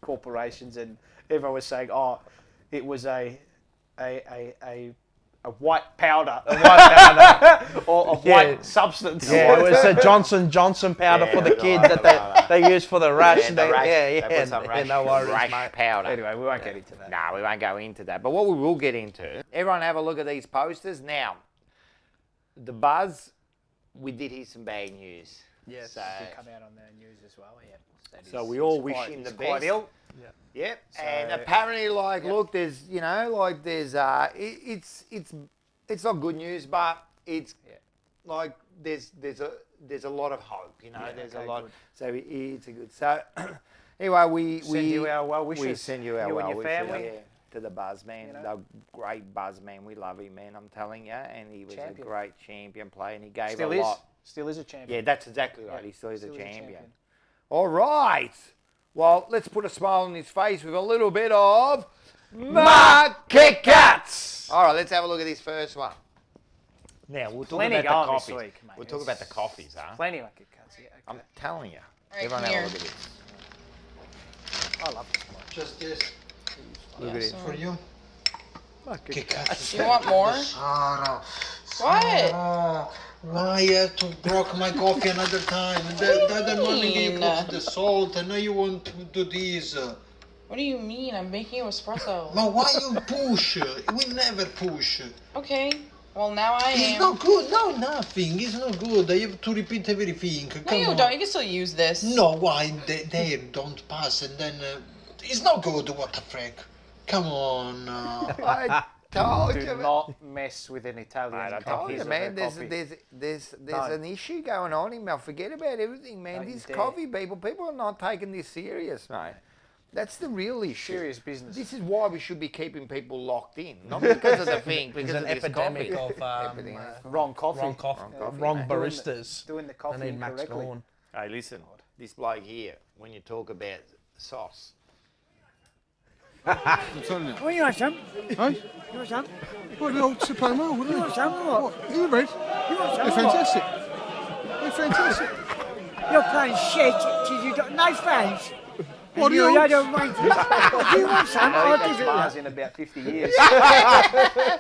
Speaker 4: corporations and everyone was saying, oh, it was a white powder, or a white substance.
Speaker 3: Yeah, it was a Johnson powder for the kids that they use for the rash.
Speaker 2: Yeah, the rash. They put some
Speaker 3: no worries,
Speaker 2: rash
Speaker 3: mate.
Speaker 2: powder.
Speaker 4: Anyway, we won't get into that.
Speaker 2: No, we won't go into that. But what we will get into, everyone have a look at these posters. Now, the Buzz, we did hear some bad news.
Speaker 3: Yes.
Speaker 2: So,
Speaker 4: Did come out on the news as well. Yeah.
Speaker 2: so we all wish him the
Speaker 4: quite
Speaker 2: best.
Speaker 4: ill.
Speaker 2: Yep.
Speaker 4: So,
Speaker 2: and apparently, like, look, there's, you know, like, there's, it's not good news, but it's like there's a lot of hope, you know. There's a lot.
Speaker 4: Good.
Speaker 2: So it's a good. So anyway, we
Speaker 4: Send you our well wishes.
Speaker 2: We send you our
Speaker 4: You
Speaker 2: well
Speaker 4: and your
Speaker 2: wishes,
Speaker 4: family.
Speaker 2: yeah, to the Buzz man.
Speaker 4: You know?
Speaker 2: The great Buzz man. We love him, man. I'm telling you, and he was
Speaker 4: Champion.
Speaker 2: a great champion player, and he gave
Speaker 4: Still
Speaker 2: a
Speaker 4: is.
Speaker 2: lot.
Speaker 4: Still is a champion.
Speaker 2: Yeah, that's exactly right.
Speaker 4: Yeah,
Speaker 2: He still is a
Speaker 4: still
Speaker 2: champion. All right. Well, let's put a smile on his face with a little bit of Kick-Cats. All right, let's have a look at this first one. Now, we'll talk
Speaker 4: Plenty
Speaker 2: about the
Speaker 4: going this
Speaker 2: coffees.
Speaker 4: week, mate.
Speaker 2: We'll talk about the coffees, huh?
Speaker 4: Plenty of Kick Cats. Yeah. Okay.
Speaker 2: I'm telling you.
Speaker 9: right,
Speaker 2: Everyone
Speaker 9: come
Speaker 2: have a
Speaker 9: here.
Speaker 2: look at this.
Speaker 4: I love this one.
Speaker 10: Just this
Speaker 2: Look at it.
Speaker 10: for you.
Speaker 9: Do you want more?
Speaker 10: Sarah.
Speaker 9: What?
Speaker 10: Sarah, why you have to broke my coffee another time? The other morning you
Speaker 9: mean?
Speaker 10: put the salt and now you want to do this.
Speaker 9: What do you mean? I'm making you espresso.
Speaker 10: But why you push? We never push.
Speaker 9: Okay. Well, now I
Speaker 10: It's
Speaker 9: am.
Speaker 10: not good. No, nothing. It's not good. I have to repeat everything.
Speaker 9: No,
Speaker 10: Come
Speaker 9: you
Speaker 10: on.
Speaker 9: don't. You can still use this.
Speaker 10: No, why? They don't pass and then it's not good. What the frick? Come on.
Speaker 2: I told
Speaker 4: Do
Speaker 2: you, man.
Speaker 4: not mess with an Italian.
Speaker 2: Mate, I told you, man. There's
Speaker 4: No.
Speaker 2: an issue going on here, man. Forget about everything, man.
Speaker 4: Don't you
Speaker 2: These
Speaker 4: dare.
Speaker 2: coffee people are not taking this serious, mate. That's the real issue.
Speaker 4: Serious business.
Speaker 2: This is why we should be keeping people locked in, not because of the thing, because
Speaker 3: There's
Speaker 2: of
Speaker 3: an
Speaker 2: this
Speaker 3: epidemic
Speaker 2: coffee.
Speaker 3: of
Speaker 2: Epidemic.
Speaker 4: Wrong coffee.
Speaker 3: wrong coffee,
Speaker 2: coffee,
Speaker 3: wrong
Speaker 2: mate.
Speaker 3: baristas.
Speaker 4: Doing the
Speaker 3: I
Speaker 4: coffee
Speaker 3: need Max
Speaker 4: incorrectly.
Speaker 3: Gorn.
Speaker 2: Hey, listen, this bloke here, when you talk about sauce,
Speaker 11: What you want some? Huh? You want some?
Speaker 12: What an old Supremo, wouldn't
Speaker 11: You
Speaker 12: it?
Speaker 11: want some or what?
Speaker 12: What? You read?
Speaker 11: You want some
Speaker 12: They're
Speaker 11: or what?
Speaker 12: fantastic. They're fantastic.
Speaker 11: You're playing shit till you got no fans.
Speaker 12: What
Speaker 11: And
Speaker 12: are
Speaker 11: you're
Speaker 12: you?
Speaker 11: a load of wankers. If you want some,
Speaker 4: I
Speaker 11: I'll
Speaker 4: think
Speaker 11: give
Speaker 4: that's
Speaker 11: it
Speaker 4: Mars
Speaker 11: you.
Speaker 4: in about 50 years.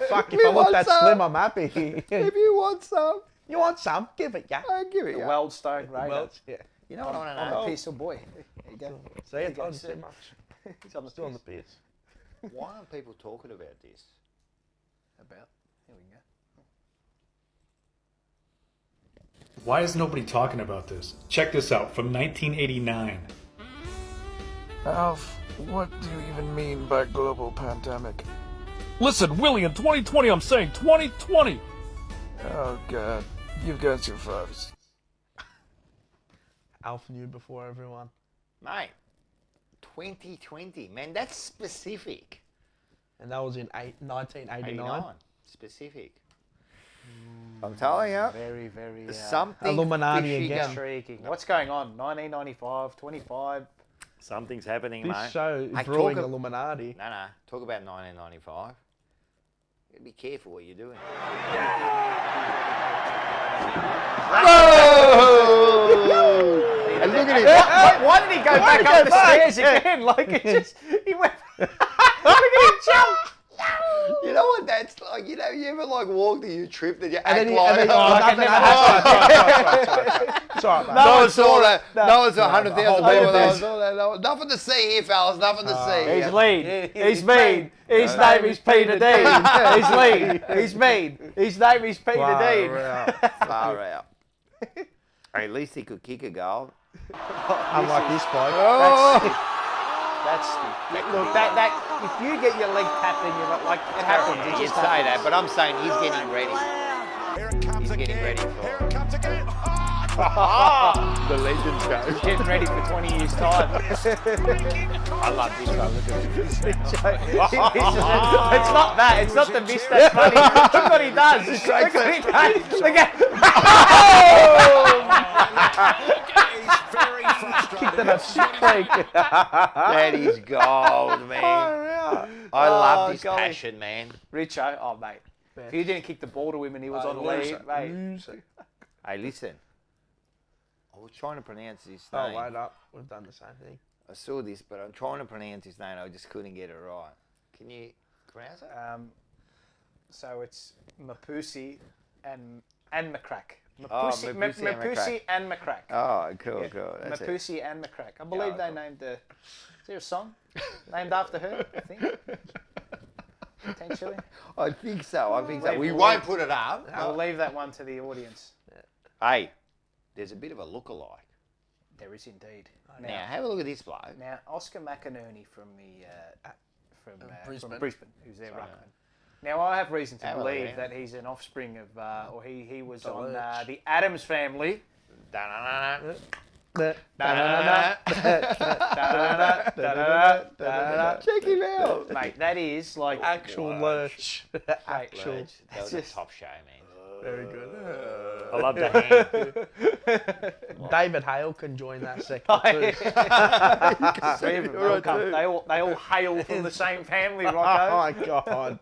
Speaker 3: Fuck, if I look that
Speaker 2: some.
Speaker 3: slim, I'm happy.
Speaker 2: if you want some,
Speaker 3: You want some? Give it, yeah.
Speaker 2: I'll give it
Speaker 4: The
Speaker 2: you.
Speaker 4: Weldstone Raider.
Speaker 3: Well, yeah.
Speaker 2: You know what I want to
Speaker 4: I'm
Speaker 2: know?
Speaker 4: a piece of boy. There you go.
Speaker 3: See, it
Speaker 4: go,
Speaker 3: doesn't
Speaker 4: sir.
Speaker 3: too much.
Speaker 4: He's on the
Speaker 3: Still on the
Speaker 4: piece.
Speaker 3: piss.
Speaker 2: Why aren't people talking about this?
Speaker 4: About. Here we go.
Speaker 13: Why is nobody talking about this? Check this out from 1989.
Speaker 12: Alf, what do you even mean by global pandemic?
Speaker 13: Listen, Willie, in 2020, I'm saying 2020.
Speaker 12: Oh, God. You've got your fathers.
Speaker 3: Alf knew before everyone.
Speaker 2: Mate, 2020, man, that's specific.
Speaker 3: And that was in 1989.
Speaker 2: 89, specific. I'm telling you,
Speaker 4: Very, very
Speaker 2: something
Speaker 3: Illuminati
Speaker 2: fishy
Speaker 3: again.
Speaker 4: intriguing. What's going on? 1995, 25.
Speaker 2: Something's happening,
Speaker 3: This
Speaker 2: mate.
Speaker 3: show is
Speaker 2: Hey,
Speaker 3: brewing
Speaker 2: talk of-
Speaker 3: Illuminati.
Speaker 2: No, talk about 1995. You gotta be careful what you're doing. And look at him.
Speaker 4: Why did he go back up the stairs again? Like it just, he went. Look at him jump.
Speaker 2: You know what that's like? You know, you ever like walk and you tripped and you
Speaker 3: And
Speaker 2: act
Speaker 3: then,
Speaker 2: like...
Speaker 3: it's all right, mate.
Speaker 2: No one saw that. No one's
Speaker 3: No,
Speaker 2: 100,000
Speaker 3: the whole
Speaker 2: people.
Speaker 3: world
Speaker 2: No one
Speaker 3: is.
Speaker 2: saw that. No, nothing to see here, fellas. Nothing to see.
Speaker 4: He's lean. He's mean. His name is Peter Dean. He's lean. He's mean. His name is Peter Dean.
Speaker 2: Far out. At least he could kick a goal.
Speaker 3: Unlike this bloke.
Speaker 4: That's stupid. Look, that if you get your leg tapped and you're not like it happens. It
Speaker 2: You'd
Speaker 4: just
Speaker 2: say
Speaker 4: happens.
Speaker 2: that, but I'm saying he's getting ready. He's getting ready for the Legends go.
Speaker 4: He's getting ready for 20 years' time.
Speaker 2: I love this one. Look at this.
Speaker 4: It's not that. It's not the mist that's funny. Look what he does. Look what he does. Look at.
Speaker 3: Kicked in a sick leg.
Speaker 2: That is gold, man. I love this
Speaker 4: golly.
Speaker 2: passion, man.
Speaker 4: Richo, oh mate. If you didn't kick the ball to him and he was on lead, mate.
Speaker 2: Hey, listen. I was trying to pronounce his
Speaker 3: Oh,
Speaker 2: name.
Speaker 3: wait up. We've done the same thing.
Speaker 2: I saw this, but I'm trying to pronounce his name. I just couldn't get it right. Can you pronounce it?
Speaker 4: So it's Mapusi and McCrack. Mapusi and Macrack.
Speaker 2: Oh, cool. That's it.
Speaker 4: Mapusi and Macrack. I believe they named the. Is there a song named after her? I think. Potentially.
Speaker 2: I think so. We won't put it up.
Speaker 4: I'll leave that one to the audience.
Speaker 2: Hey, there's a bit of a look-alike.
Speaker 4: There is indeed.
Speaker 2: Now, have a look at this bloke.
Speaker 4: Now, Oscar Mcinerney from Brisbane, who's their ruckman. Now, I have reason to believe that he's an offspring of, or he was on the Addams Family. Check him out, mate. That is like
Speaker 3: actual lurch.
Speaker 2: Actual. That was a top show, man.
Speaker 3: Very good.
Speaker 2: I love the hand.
Speaker 3: David Hale can join that sector too.
Speaker 4: They all hail from the same family, Rocco.
Speaker 3: Oh my God.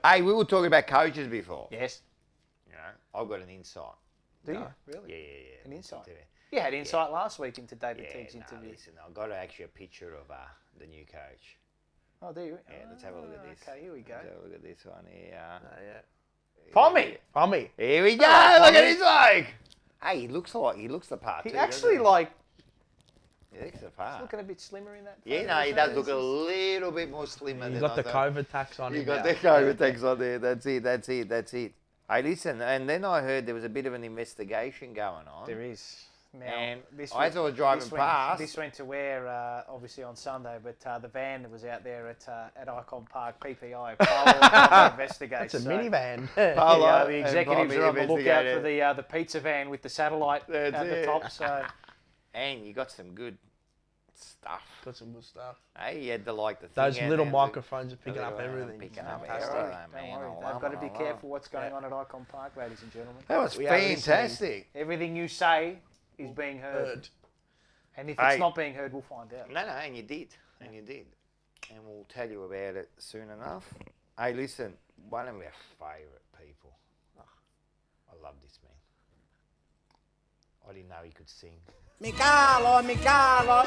Speaker 2: Hey, we were talking about coaches before.
Speaker 4: Yes.
Speaker 2: You know, I've got an insight.
Speaker 4: Do you? Really?
Speaker 2: Yeah.
Speaker 4: An insight? You had insight last week into David Teague's interview.
Speaker 2: Listen, I've got actually a picture of the new coach.
Speaker 4: Oh, do you?
Speaker 2: Yeah, let's have a look at this.
Speaker 4: Okay, here we go.
Speaker 2: Let's have a look at this one here.
Speaker 4: Pommy!
Speaker 2: Here we go. Look at his bloke. Hey, he looks the part.
Speaker 4: He
Speaker 2: too,
Speaker 4: actually
Speaker 2: doesn't
Speaker 4: like.
Speaker 2: he looks the part.
Speaker 4: He's looking a bit slimmer in that.
Speaker 2: Yeah, no, he does look a little bit more slimmer.
Speaker 3: You
Speaker 2: than
Speaker 3: got the
Speaker 2: I thought.
Speaker 3: COVID tax on him.
Speaker 2: You got the COVID tax on there. That's it. Hey, listen, and then I heard there was a bit of an investigation going on.
Speaker 4: There is. Now,
Speaker 2: And
Speaker 4: as
Speaker 2: I was driving past.
Speaker 4: This went to where, obviously on Sunday, but the van that was out there at Icon Park, PPI, Polo investigates.
Speaker 3: It's a minivan.
Speaker 4: The executives are on the lookout for the pizza van with the satellite at the top. So,
Speaker 2: and you got some good stuff.
Speaker 3: Got some good stuff.
Speaker 2: Hey, you had the thing
Speaker 3: Those
Speaker 2: out
Speaker 3: little
Speaker 2: there,
Speaker 3: microphones are picking up everything.
Speaker 2: Picking up
Speaker 3: Fantastic.
Speaker 2: everything,
Speaker 4: don't
Speaker 2: man.
Speaker 4: worry, they've got to be careful what's going on at Icon Park, ladies and gentlemen.
Speaker 2: That was fantastic.
Speaker 4: Everything you say is being heard. And if it's not being heard, we'll find out.
Speaker 2: No, and you did. And we'll tell you about it soon enough. Hey, listen, one of our favourite people. Oh, I love this man. I didn't know he could sing.
Speaker 11: Micalo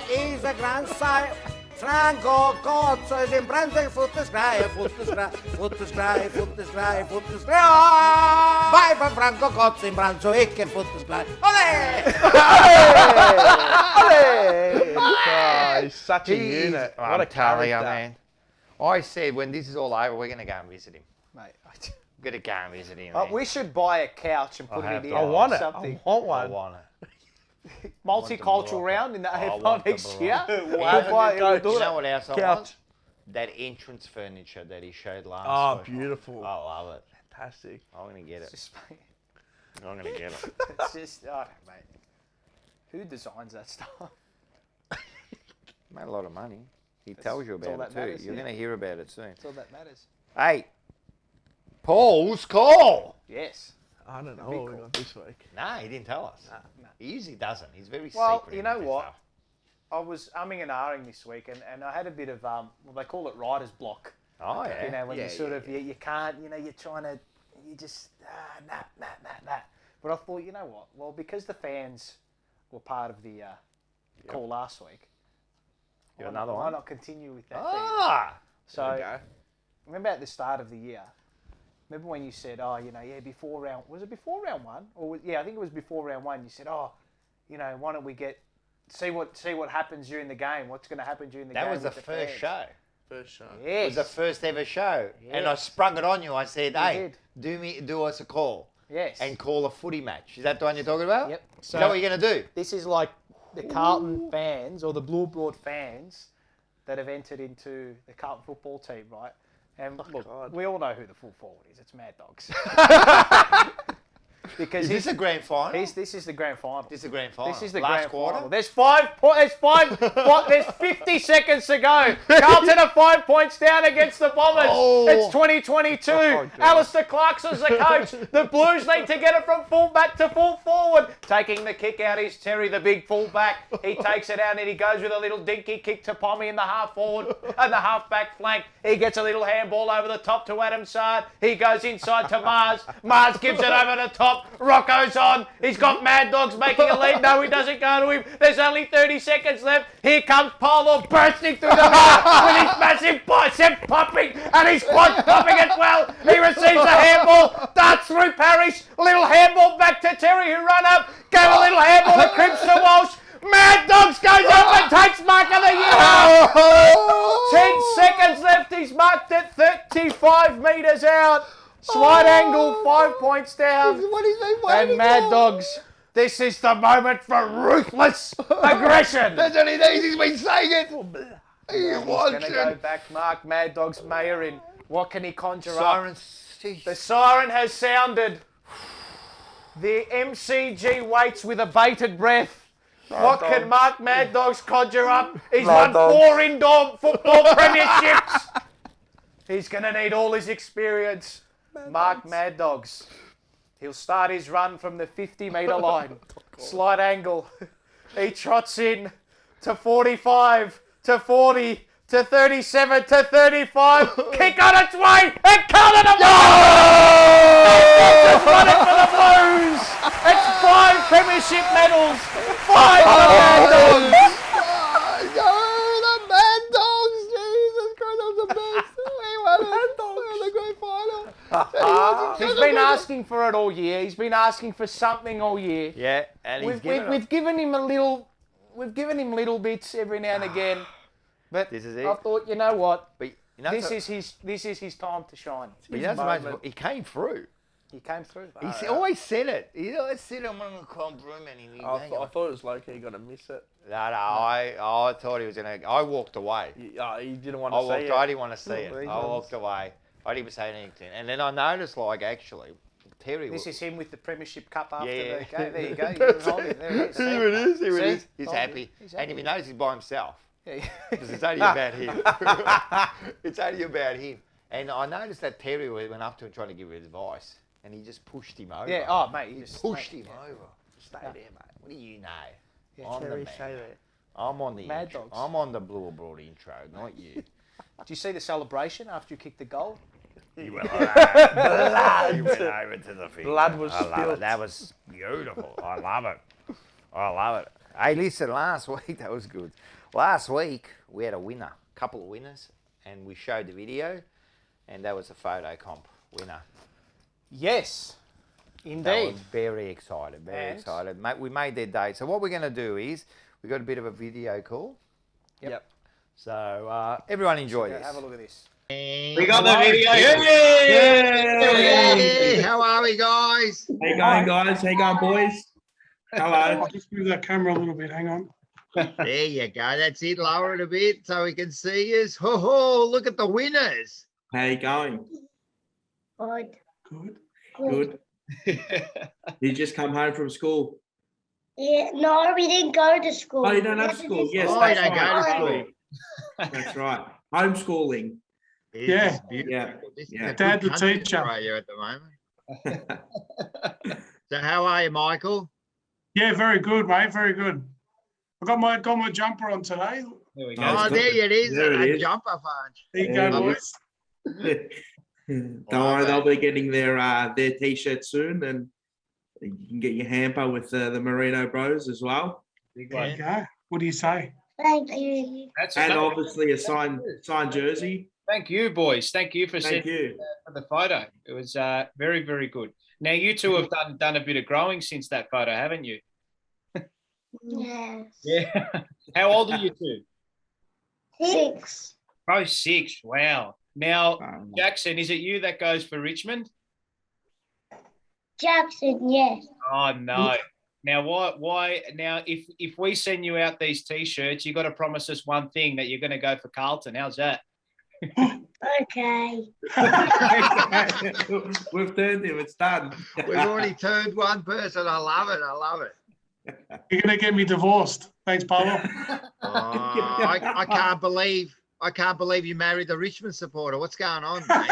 Speaker 11: is a grand sight. Franco Cozzo is in branding foot to sky. Vai for Franco Cozzo in Branzo e foot to sky.
Speaker 3: Oh, he's such a unit. What a character,
Speaker 2: man. I said when this is all over, we're going to go and visit him.
Speaker 4: Mate,
Speaker 2: We're going to go and visit him.
Speaker 4: we should buy a couch and put it in.
Speaker 3: I want it.
Speaker 4: Something.
Speaker 3: I want one.
Speaker 2: I want it.
Speaker 4: Multicultural round in the AFL next year.
Speaker 2: You know what else I want? That entrance furniture that he showed last week.
Speaker 3: Oh, beautiful.
Speaker 2: I love it.
Speaker 3: Fantastic.
Speaker 2: I'm going to get it.
Speaker 4: Just,
Speaker 2: I'm going to get it.
Speaker 4: it's just, mate. Who designs that stuff?
Speaker 2: Made a lot of money. He tells you about it too.
Speaker 4: matters,
Speaker 2: You're going to hear about it soon.
Speaker 4: That's all that matters.
Speaker 2: Hey, Paul's call.
Speaker 4: Yes.
Speaker 3: I don't know what we got this week.
Speaker 2: No, he didn't tell us.
Speaker 4: No.
Speaker 2: He usually doesn't. He's very
Speaker 4: Well,
Speaker 2: secretive.
Speaker 4: you know
Speaker 2: with his
Speaker 4: what?
Speaker 2: stuff.
Speaker 4: I was umming and ahhing this week, and I had a bit of they call it writer's block.
Speaker 2: Oh yeah.
Speaker 4: You know, when you sort of you can't, you're trying to, you just nah. But I thought, you know what? Well, because the fans were part of the call last week, why not continue with that? So remember at the start of the year. Remember when you said, before round... Was it before round one? I think it was before round one. You said, why don't we see what happens during the game? What's going to happen during the game?
Speaker 2: That was the
Speaker 4: with
Speaker 2: first
Speaker 4: fans?
Speaker 2: show.
Speaker 3: First show.
Speaker 4: Yes.
Speaker 2: It was the first ever show.
Speaker 4: Yes.
Speaker 2: And I sprung it on you. I said, hey,
Speaker 4: did.
Speaker 2: do us a call.
Speaker 4: Yes.
Speaker 2: And call a footy match. Is that the one you're talking about?
Speaker 4: Yep.
Speaker 2: So, is that what you're going to do?
Speaker 4: This is like the Carlton fans or the Blue Broad fans that have entered into the Carlton football team, right? And look, we all know who the full forward is. It's Mad Dogs. Because
Speaker 2: is this a grand final?
Speaker 4: This is the grand final.
Speaker 2: This is the grand final.
Speaker 4: This is the
Speaker 2: last
Speaker 4: grand
Speaker 2: quarter.
Speaker 4: Final. There's 50 seconds to go. Carlton are 5 points down against the Bombers. It's 2022. Alistair Clarkson's the coach. The Blues need to get it from fullback to full forward. Taking the kick out is Terry, the big fullback. He takes it out and he goes with a little dinky kick to Pommy in the half forward and the half back flank. He gets a little handball over the top to Adam Sard. He goes inside to Mars. Mars gives it over the top top. Rocco's on. He's got Mad Dogs making a lead. No, he doesn't go to him. There's only 30 seconds left. Here comes Polo bursting through the middle with his massive bicep popping and his quad popping as well. He receives a handball, darts through Parrish. A little handball back to Terry who run up. Gave a little handball to Cripps to Walsh. Mad Dogs goes up and takes mark of the year. 10 seconds left. He's marked it 35 metres out. Slight angle, 5 points down.
Speaker 2: What is he
Speaker 4: And
Speaker 2: waiting
Speaker 4: Mad
Speaker 2: for?
Speaker 4: Dogs, this is the moment for ruthless aggression.
Speaker 2: That's what he needs. He's been saying it. He
Speaker 4: He's
Speaker 2: wants
Speaker 4: going to go
Speaker 2: it.
Speaker 4: back, Mark Mad Dog's mayor in. What can he conjure up?
Speaker 2: Sirens.
Speaker 4: The siren has sounded. The MCG waits with a bated breath. What can Mark Mad Dogs conjure up? He's won 4 indoor football premierships. He's going to need all his experience. Mark Mad Dogs. He'll start his run from the 50-metre line. Slight angle. He trots in to 45, to 40, to 37, to 35. Kick on its way, and Carlton have just won it for the Blues. It's 5 premiership medals. 5 for the Mad Dogs.
Speaker 2: The Mad Dogs. Jesus Christ, that was the best. We won it. We won the great final.
Speaker 4: He's been asking for it all year. He's been asking for something all year.
Speaker 2: Yeah, and he's
Speaker 4: We've given him we've given him little bits every now and again. But
Speaker 2: This is it.
Speaker 4: I thought, you know what?
Speaker 2: But you know,
Speaker 4: This is his time to shine.
Speaker 2: But you know, he came through.
Speaker 4: He came through.
Speaker 2: He always said it. He always said, I'm going to compliment him.
Speaker 3: I thought it was low-key going to miss it.
Speaker 2: No, I thought he was going to. I walked away.
Speaker 3: You didn't want to see it.
Speaker 2: I didn't want to see it.
Speaker 3: Very
Speaker 2: I
Speaker 3: nice.
Speaker 2: walked away. I didn't say anything. And then I noticed, like, actually, Terry
Speaker 4: This is him with the Premiership Cup after
Speaker 2: Yeah.
Speaker 4: the game. There you go. You can hold it. There it is.
Speaker 2: Here it is. Here it
Speaker 4: See?
Speaker 2: is. He's
Speaker 4: Hold
Speaker 2: happy.
Speaker 4: it. He's
Speaker 2: And
Speaker 4: happy.
Speaker 2: if you notice, he's by himself.
Speaker 4: Yeah.
Speaker 2: Because it's only about him. It's only about him. And I noticed that Terry went up to him trying to give him advice. And he just pushed him over.
Speaker 4: Yeah, oh, mate.
Speaker 2: He
Speaker 4: just
Speaker 2: pushed
Speaker 4: mate,
Speaker 2: him
Speaker 4: yeah.
Speaker 2: over. Stay there, mate. What do you know?
Speaker 4: Yeah,
Speaker 2: I'm the
Speaker 3: Terry,
Speaker 2: man.
Speaker 3: say that.
Speaker 2: I'm on the
Speaker 4: Mad
Speaker 2: intro.
Speaker 4: Dogs.
Speaker 2: I'm on the Blue Abroad intro, not you.
Speaker 4: Did you see the celebration after you kicked the goal?
Speaker 2: You went blood. You went over to the field.
Speaker 3: Blood was
Speaker 2: I love
Speaker 3: spilled.
Speaker 2: it. That was beautiful. I love it. I love it. Hey, listen, last week, that was good. Last week, we had a winner, couple of winners, and we showed the video, and that was a photo comp winner.
Speaker 4: Yes,
Speaker 2: They
Speaker 4: indeed.
Speaker 2: were very excited, very
Speaker 4: And?
Speaker 2: excited. Mate, we made their day. So what we're going to do is, we got a bit of a video call.
Speaker 4: Yep.
Speaker 2: So everyone enjoy
Speaker 4: Yeah,
Speaker 2: this.
Speaker 4: have a look at this.
Speaker 8: We got the video.
Speaker 2: Hey, how are we, guys?
Speaker 14: How you going, guys? How you going, boys? Hello.
Speaker 15: I'll just move that camera a little bit. Hang on.
Speaker 2: There you go. That's it. Lower it a bit so we can see us. Ho ho! Look at the winners.
Speaker 14: How you going?
Speaker 15: Good.
Speaker 14: Good. You just come home from school.
Speaker 16: Yeah, no, we didn't go to school.
Speaker 14: Oh, you don't have school. Yes,
Speaker 2: Oh,
Speaker 14: that's
Speaker 2: you don't
Speaker 14: right.
Speaker 2: go to school.
Speaker 14: That's right. Homeschooling.
Speaker 2: It
Speaker 15: Yeah.
Speaker 2: is beautiful.
Speaker 14: Yeah.
Speaker 2: This is
Speaker 14: Yeah.
Speaker 2: a
Speaker 15: Dad,
Speaker 2: good
Speaker 15: the
Speaker 2: country
Speaker 15: teacher.
Speaker 2: Australia at the moment. So how are you, Michael?
Speaker 15: Yeah, very good, mate. Very good. I got my jumper on today.
Speaker 8: There we
Speaker 2: Oh, there it is.
Speaker 14: There it
Speaker 2: A
Speaker 14: is.
Speaker 2: jumper punch.
Speaker 15: There you
Speaker 14: Yeah,
Speaker 15: go,
Speaker 14: lovely.
Speaker 15: boys.
Speaker 14: Don't worry, they'll be getting their t-shirt soon, and you can get your hamper with the Marino Bros as well,
Speaker 15: There you go. What do you say?
Speaker 16: Thank you.
Speaker 8: That's
Speaker 14: and
Speaker 8: enough.
Speaker 14: obviously a signed jersey.
Speaker 8: Thank you, boys. Thank you for
Speaker 14: Thank
Speaker 8: sending
Speaker 14: you.
Speaker 8: for the photo. It was very, very good. Now you two have done a bit of growing since that photo, haven't you?
Speaker 16: Yes.
Speaker 8: Yeah. How old are you two?
Speaker 16: 6.
Speaker 8: Oh, 6. Wow. Now, Jackson, is it you that goes for Richmond?
Speaker 16: Jackson, yes.
Speaker 8: Oh no. Now why now if we send you out these t-shirts, you got to promise us one thing, that you're going to go for Carlton. How's that?
Speaker 16: Okay.
Speaker 14: We've turned him. It's done.
Speaker 2: We've already turned one person. I love it. I love it.
Speaker 15: You're gonna get me divorced. Thanks, Pablo.
Speaker 2: I can't believe you married a Richmond supporter. What's going on, mate?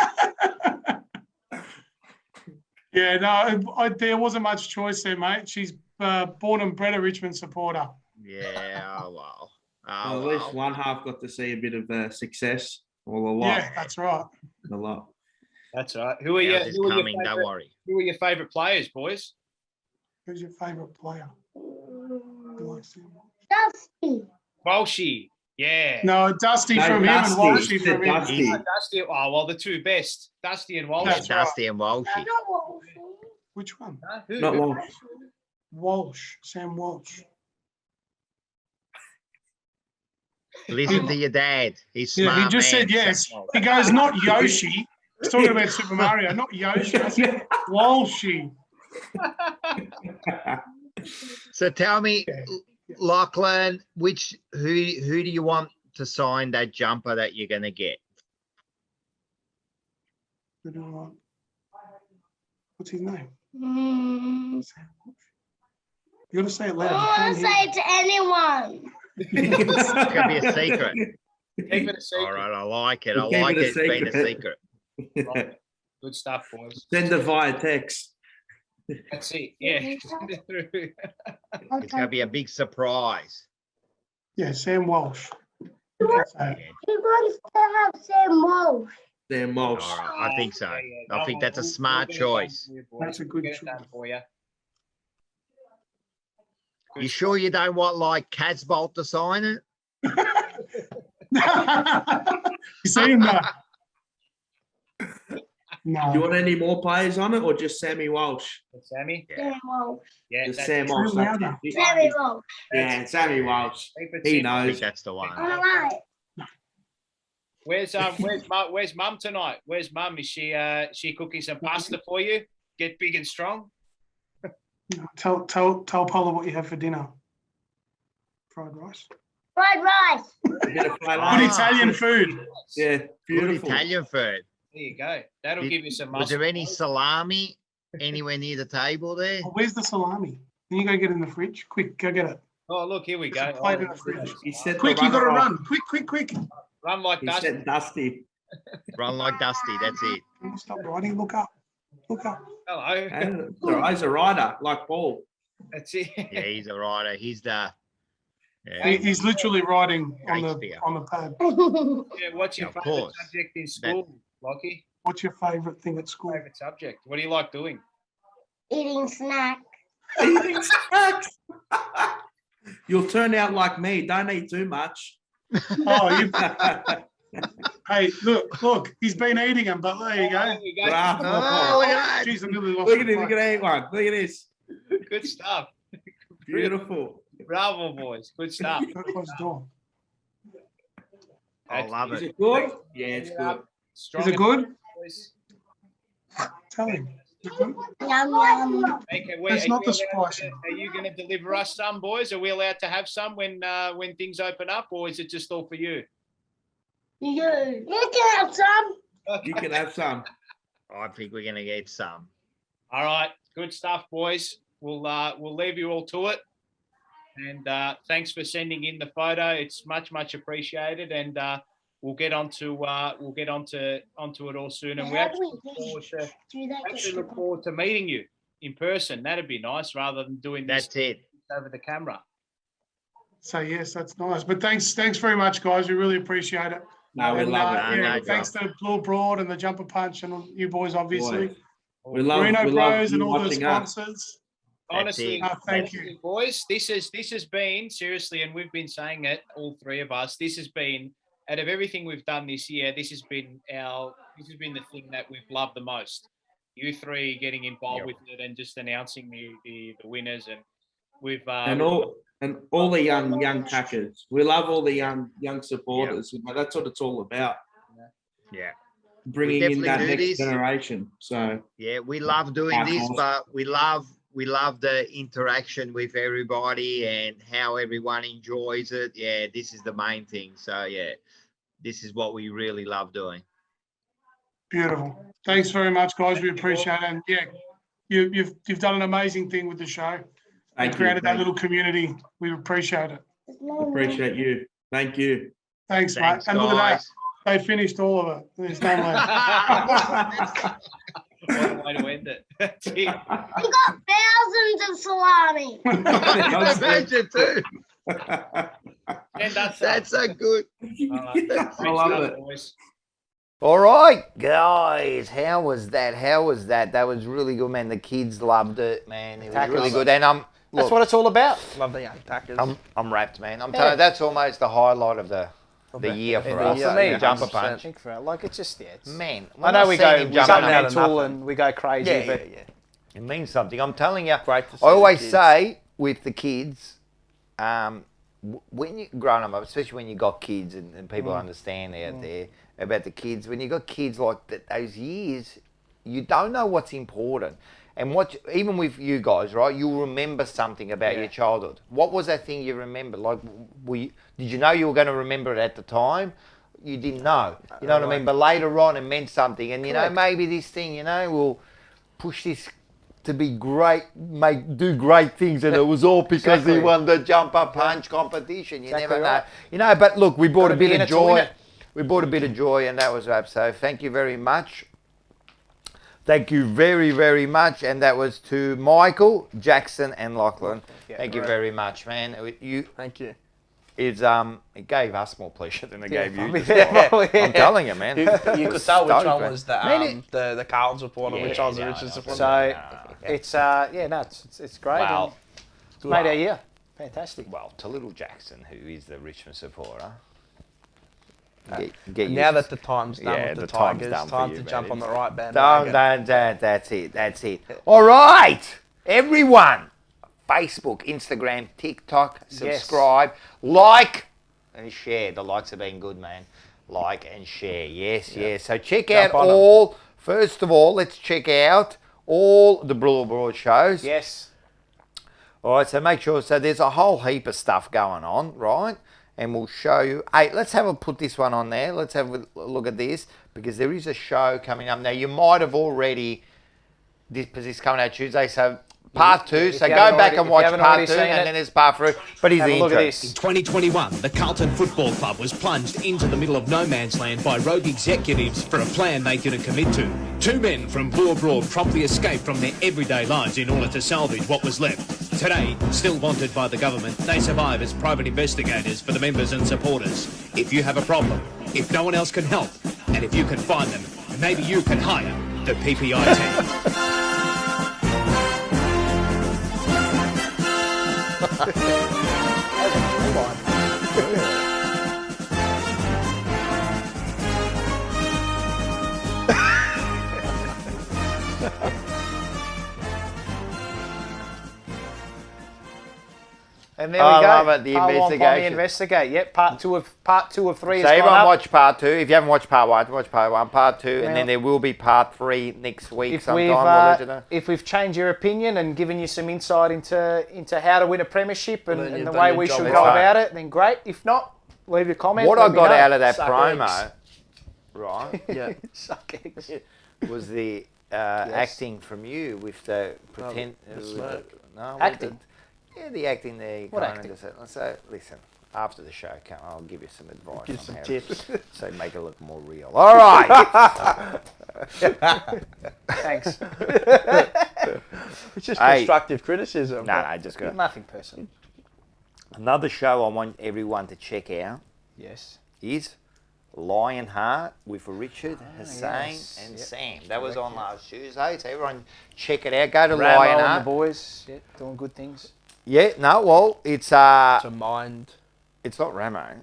Speaker 15: Yeah, no, there wasn't much choice there, mate. She's born and bred a Richmond supporter.
Speaker 2: Yeah, oh well.
Speaker 14: Well, at least one half got to see a bit of success, or a lot.
Speaker 15: Yeah, that's right.
Speaker 14: A lot.
Speaker 8: That's all right. Who are
Speaker 2: Ours is
Speaker 8: your
Speaker 2: coming, don't
Speaker 8: favourite-
Speaker 2: worry.
Speaker 8: Who are your favourite players, boys?
Speaker 15: Who's your favourite player?
Speaker 16: Dusty.
Speaker 17: Walshy. Yeah.
Speaker 15: No, Dusty
Speaker 14: No,
Speaker 15: from
Speaker 14: Dusty.
Speaker 15: him and Walshy
Speaker 14: He said
Speaker 15: from him.
Speaker 14: Dusty.
Speaker 17: Dusty. Oh, well, the two best. Dusty and Walsh.
Speaker 2: Yeah,
Speaker 15: That's right.
Speaker 2: Dusty and Walshy.
Speaker 15: Which one?
Speaker 17: Who?
Speaker 14: Not Walsh.
Speaker 15: Walsh. Sam Walsh.
Speaker 2: Listen to your dad. He's smart.
Speaker 15: Yeah, he just
Speaker 2: man.
Speaker 15: said yes. He goes, not Yoshi. He's talking about Super Mario, not Yoshi. I said Walshy.
Speaker 2: So tell me, Lachlan, who do you want to sign that jumper that you're going to get?
Speaker 15: Who do I want? What's his name?
Speaker 16: Mm.
Speaker 15: You got to say it loud.
Speaker 16: I don't want to say it to anyone.
Speaker 2: It's going to be a secret.
Speaker 17: Keep it a secret.
Speaker 2: All right, I like it. I
Speaker 14: Keep
Speaker 2: like
Speaker 14: it a
Speaker 2: it being a
Speaker 14: secret.
Speaker 2: secret.
Speaker 17: Good stuff, boys.
Speaker 14: Send it via text.
Speaker 17: That's it. Yeah. Send it through.
Speaker 2: It's going to be a big surprise.
Speaker 15: Yeah, Sam Walsh.
Speaker 16: He wants to have Sam Walsh.
Speaker 14: Sam Walsh.
Speaker 2: All right, I think so.
Speaker 17: Yeah,
Speaker 2: I think that's a smart choice.
Speaker 15: That's a good
Speaker 17: Get it
Speaker 15: choice.
Speaker 17: done for you.
Speaker 2: You sure you don't want like Casbolt to sign it?
Speaker 15: You see him now? No.
Speaker 14: Do you want any more players on it or just Sammy Walsh?
Speaker 17: Sammy?
Speaker 16: Sam Walsh.
Speaker 17: Yeah.
Speaker 14: Just
Speaker 17: that's
Speaker 14: Sam
Speaker 17: it.
Speaker 14: Walsh.
Speaker 15: Sam
Speaker 14: that's it.
Speaker 16: Sammy Walsh.
Speaker 14: Yeah, Sammy Walsh.
Speaker 17: Keep it
Speaker 14: He
Speaker 17: simple.
Speaker 2: I think
Speaker 14: knows.
Speaker 2: that's the one.
Speaker 16: All right.
Speaker 17: Where's Mum tonight? Where's Mum? Is she cooking some pasta for you? Get big and strong.
Speaker 15: Tell Paula what you have for dinner. Fried rice.
Speaker 16: Fried rice.
Speaker 14: A bit of fried
Speaker 15: Good
Speaker 14: rice.
Speaker 15: Italian food.
Speaker 14: Yeah,
Speaker 2: Good
Speaker 14: beautiful.
Speaker 2: Italian food.
Speaker 17: There you go. That'll give you some
Speaker 2: Was
Speaker 17: muscle.
Speaker 2: there any salami anywhere near the table there?
Speaker 15: Oh, where's the salami? Can you go get it in the fridge? Quick, go get it.
Speaker 17: Oh, look, here we go.
Speaker 15: There's a plate in the fridge.
Speaker 14: He said
Speaker 15: Quick,
Speaker 14: the
Speaker 15: you got to
Speaker 14: runner off.
Speaker 15: run. Quick.
Speaker 17: Run like
Speaker 14: He
Speaker 17: Dusty.
Speaker 14: said Dusty.
Speaker 2: Run like Dusty, that's it.
Speaker 15: Stop writing. Look up.
Speaker 17: Hello.
Speaker 14: And he's a rider, like Paul.
Speaker 17: That's it.
Speaker 2: Yeah, he's a rider. He's the...
Speaker 15: He's literally writing on
Speaker 2: Shakespeare.
Speaker 15: the pad.
Speaker 17: Yeah, what's your
Speaker 2: Of
Speaker 17: favourite
Speaker 2: course.
Speaker 17: subject in school, Lockie?
Speaker 15: What's your favourite thing at school?
Speaker 17: Favourite subject? What do you like doing?
Speaker 16: Eating snack.
Speaker 14: Eating snacks. You'll turn out like me. Don't eat too much.
Speaker 15: Oh, you. Hey, look, he's been eating them, but there you go.
Speaker 17: There you go.
Speaker 14: Bravo.
Speaker 2: Oh, look at that.
Speaker 15: Jeez, I nearly lost
Speaker 14: Look at
Speaker 15: the
Speaker 14: this. Look
Speaker 15: plate.
Speaker 14: at that one. Look at this.
Speaker 17: Good stuff.
Speaker 14: Beautiful.
Speaker 17: Bravo, boys. Good stuff.
Speaker 15: Go close the door.
Speaker 2: I love
Speaker 14: Is
Speaker 2: it.
Speaker 14: it good? Yeah, it's good.
Speaker 15: Is it good?
Speaker 17: Boys.
Speaker 15: Tell him.
Speaker 16: Yum yum.
Speaker 17: Okay,
Speaker 15: It's not the spicy.
Speaker 17: Are you going to deliver us some, boys? Are we allowed to have some when things open up, or is it just all for you?
Speaker 16: You can have some.
Speaker 14: You can have some.
Speaker 2: I think we're going to get some.
Speaker 17: All right, good stuff, boys. We'll leave you all to it. And thanks for sending in the photo. It's much appreciated, and we'll get onto it all soon. And we actually look forward to meeting you in person. That'd be nice, rather than doing this
Speaker 2: That's it.
Speaker 17: over the camera.
Speaker 15: So yes, that's nice. But thanks very much, guys. We really appreciate it.
Speaker 14: No, we love it.
Speaker 2: No,
Speaker 15: thanks to Blue Broad and the Jumper Punch and you boys, obviously.
Speaker 14: We love
Speaker 15: Marino Bros and
Speaker 14: you
Speaker 15: all the
Speaker 14: watching us.
Speaker 15: sponsors.
Speaker 17: Honestly,
Speaker 15: thank you,
Speaker 17: boys. This has been seriously, and we've been saying it, all three of us. This has been, out of everything we've done this year, this has been the thing that we've loved the most. You three getting involved with it and just announcing the winners, and we've
Speaker 14: And all the young packers. We love all the young supporters. You know, that's what it's all about.
Speaker 2: Yeah.
Speaker 14: Bringing in that
Speaker 2: definitely do
Speaker 14: next
Speaker 2: this.
Speaker 14: generation. So
Speaker 2: Yeah, we love doing this, but we love the interaction with everybody and how everyone enjoys it. Yeah, this is the main thing. So yeah, this is what we really love doing.
Speaker 15: Beautiful. Thanks very much, guys. We appreciate it. And yeah, you've done an amazing thing with the show.
Speaker 14: Thank
Speaker 15: You created
Speaker 14: you.
Speaker 15: that little community. We appreciate it.
Speaker 14: Appreciate you. Thank you.
Speaker 15: Thanks,
Speaker 2: Thanks,
Speaker 15: mate. And look at that.
Speaker 2: guys.
Speaker 15: They finished all of it. There's no left.
Speaker 17: what a way to end it. That's it.
Speaker 16: We got thousands of salami.
Speaker 2: Imagine too.
Speaker 17: And that's
Speaker 2: That's so good.
Speaker 17: all right.
Speaker 14: I love it.
Speaker 17: Boys.
Speaker 2: All right, guys. How was that? That was really good, man. The kids loved it, man. It was really good. And
Speaker 4: that's what it's all about.
Speaker 3: Love the attackers.
Speaker 2: I'm wrapped, man. I'm telling you, that's almost the highlight of the year for us.
Speaker 4: For me,
Speaker 2: jumper punch.
Speaker 4: Like it's just it's,
Speaker 2: man.
Speaker 4: I know we go
Speaker 2: jumping
Speaker 4: mental and we go crazy, but
Speaker 2: it means something. I'm telling you.
Speaker 3: Great to see
Speaker 2: I always
Speaker 3: the kids.
Speaker 2: say with the kids, when you growing up, especially when you got kids and people understand out there about the kids, when you got kids like that, those years, you don't know what's important. And even with you guys, right? You'll remember something about your childhood. What was that thing you remember? Like, did you know you were going to remember it at the time? You didn't know. You know what I mean? But later on, it meant something. And you know, maybe this thing, will push this to be great, do great things, and it was all because he won the jumper punch competition. You never know. You know, but look, we brought a bit of joy. We brought a bit of joy, and that was up. So thank you very much. Thank you very, very much. And that was to Michael, Jackson, and Lachlan. Thank you very much, man.
Speaker 3: Thank you.
Speaker 2: It gave us more pleasure than it gave you. I'm telling you, man.
Speaker 3: You could tell which one was the Carlton supporter, which one was the Richard supporter.
Speaker 4: So it's great.
Speaker 2: Well,
Speaker 4: it's made our year. Fantastic.
Speaker 2: Well, to little Jackson, who is the Richmond supporter.
Speaker 3: Now that the time's done with the Tigers, time to jump on the right bandwagon.
Speaker 2: That's it. All right, everyone. Facebook, Instagram, TikTok, subscribe, like, and share. The likes have been good, man. Like and share. Yes. So check out all. First of all, let's check out all the Mcclure Broad shows.
Speaker 4: Yes.
Speaker 2: All right, so make sure. So there's a whole heap of stuff going on, right? And we'll show you. Hey, let's put this one on there. Let's have a look at this, because there is a show coming up. Now, you might have already, this is coming out Tuesday, so part 2. So go back and watch part 2, and then there's part 3. But here's the intro.
Speaker 18: In 2021, the Carlton Football Club was plunged into the middle of no man's land by rogue executives for a plan they didn't commit to. 2 men from Mcclure Broad promptly escaped from their everyday lives in order to salvage what was left. Today, still wanted by the government, they survive as private investigators for the members and supporters. If you have a problem, if no one else can help, and if you can find them, maybe you can hire the PPI team.
Speaker 4: And there we go.
Speaker 2: I love it, the investigation.
Speaker 4: Investigate. Yep, part two of 3
Speaker 2: So
Speaker 4: is
Speaker 2: everyone
Speaker 4: up.
Speaker 2: watch part 2. If you haven't watched part 1, watch part 1, part 2, and then there will be part 3 next week sometime. We'll let you know.
Speaker 4: If we've changed your opinion and given you some insight into how to win a premiership and the way we should go about it, then great. If not, leave your comment.
Speaker 2: What I got out of that promo,
Speaker 4: right?
Speaker 2: Suck eggs. Was the acting from you with the pretend
Speaker 4: acting.
Speaker 2: The acting there.
Speaker 4: What acting?
Speaker 2: So listen, after the show, I'll give you some advice.
Speaker 3: Give some tips.
Speaker 2: So make it look more real. All right.
Speaker 4: Thanks.
Speaker 3: It's just constructive criticism.
Speaker 2: No, just good.
Speaker 4: Nothing personal.
Speaker 2: Another show I want everyone to check out.
Speaker 4: Yes.
Speaker 2: Is Lyon with Richard, Hussein, and Sam. That was on last Tuesday, so everyone check it out. Go to
Speaker 4: Ramo
Speaker 2: Lyon
Speaker 4: and the boys, doing good things.
Speaker 2: Yeah, no, well, it's
Speaker 3: It's a mind.
Speaker 2: It's not Ramo.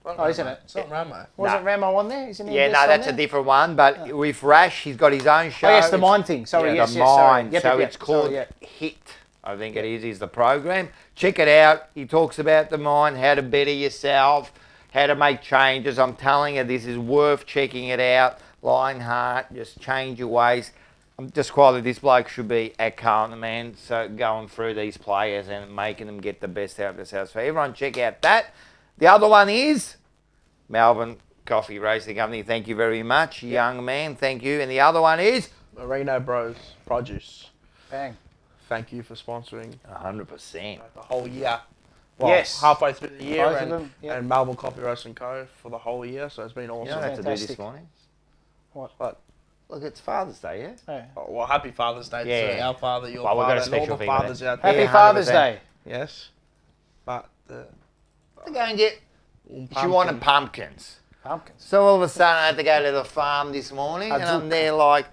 Speaker 4: Oh, isn't it?
Speaker 3: It's not Ramo.
Speaker 4: Wasn't Ramo on there? Isn't he?
Speaker 2: Yeah, no, that's a different one. But with Rash, he's got his own show.
Speaker 4: Oh, yes, the Mind thing. Sorry,
Speaker 2: yeah,
Speaker 4: yes,
Speaker 2: the
Speaker 4: yes, sorry.
Speaker 2: Mind.
Speaker 4: Yep,
Speaker 2: so
Speaker 4: yep,
Speaker 2: it's called
Speaker 4: sorry,
Speaker 2: HIT. I think it is the program. Check it out. He talks about the mind, how to better yourself, how to make changes. I'm telling you, this is worth checking it out. Lionheart, just change your ways. Just quietly, this bloke should be at Carlton, man. So going through these players and making them get the best out of themselves. So everyone check out that. The other one is Melbourne Coffee Racing Company. Thank you very much, young man. Thank you. And the other one is
Speaker 3: Marino Bros Produce.
Speaker 4: Bang.
Speaker 3: Thank you for sponsoring
Speaker 2: 100%.
Speaker 3: the whole year. Well,
Speaker 4: yes.
Speaker 3: halfway through the year,
Speaker 4: Both of
Speaker 3: and,
Speaker 4: them, yep.
Speaker 3: and Melbourne Coffee Roasting Co. for the whole year. So it's been awesome.
Speaker 2: You don't have to do this morning.
Speaker 4: What?
Speaker 2: Look, it's Father's Day, yeah?
Speaker 4: Yeah.
Speaker 3: Oh, well, happy Father's Day to our father, your
Speaker 2: Well, we've got a
Speaker 3: father, and all
Speaker 2: special
Speaker 3: the
Speaker 2: thing
Speaker 3: fathers
Speaker 2: there.
Speaker 3: out there.
Speaker 4: Happy Father's Day.
Speaker 3: Yes. But
Speaker 2: Go and get. She wanted pumpkins.
Speaker 4: Pumpkins.
Speaker 2: So all of a sudden I had to go to the farm this morning, and I'm there like,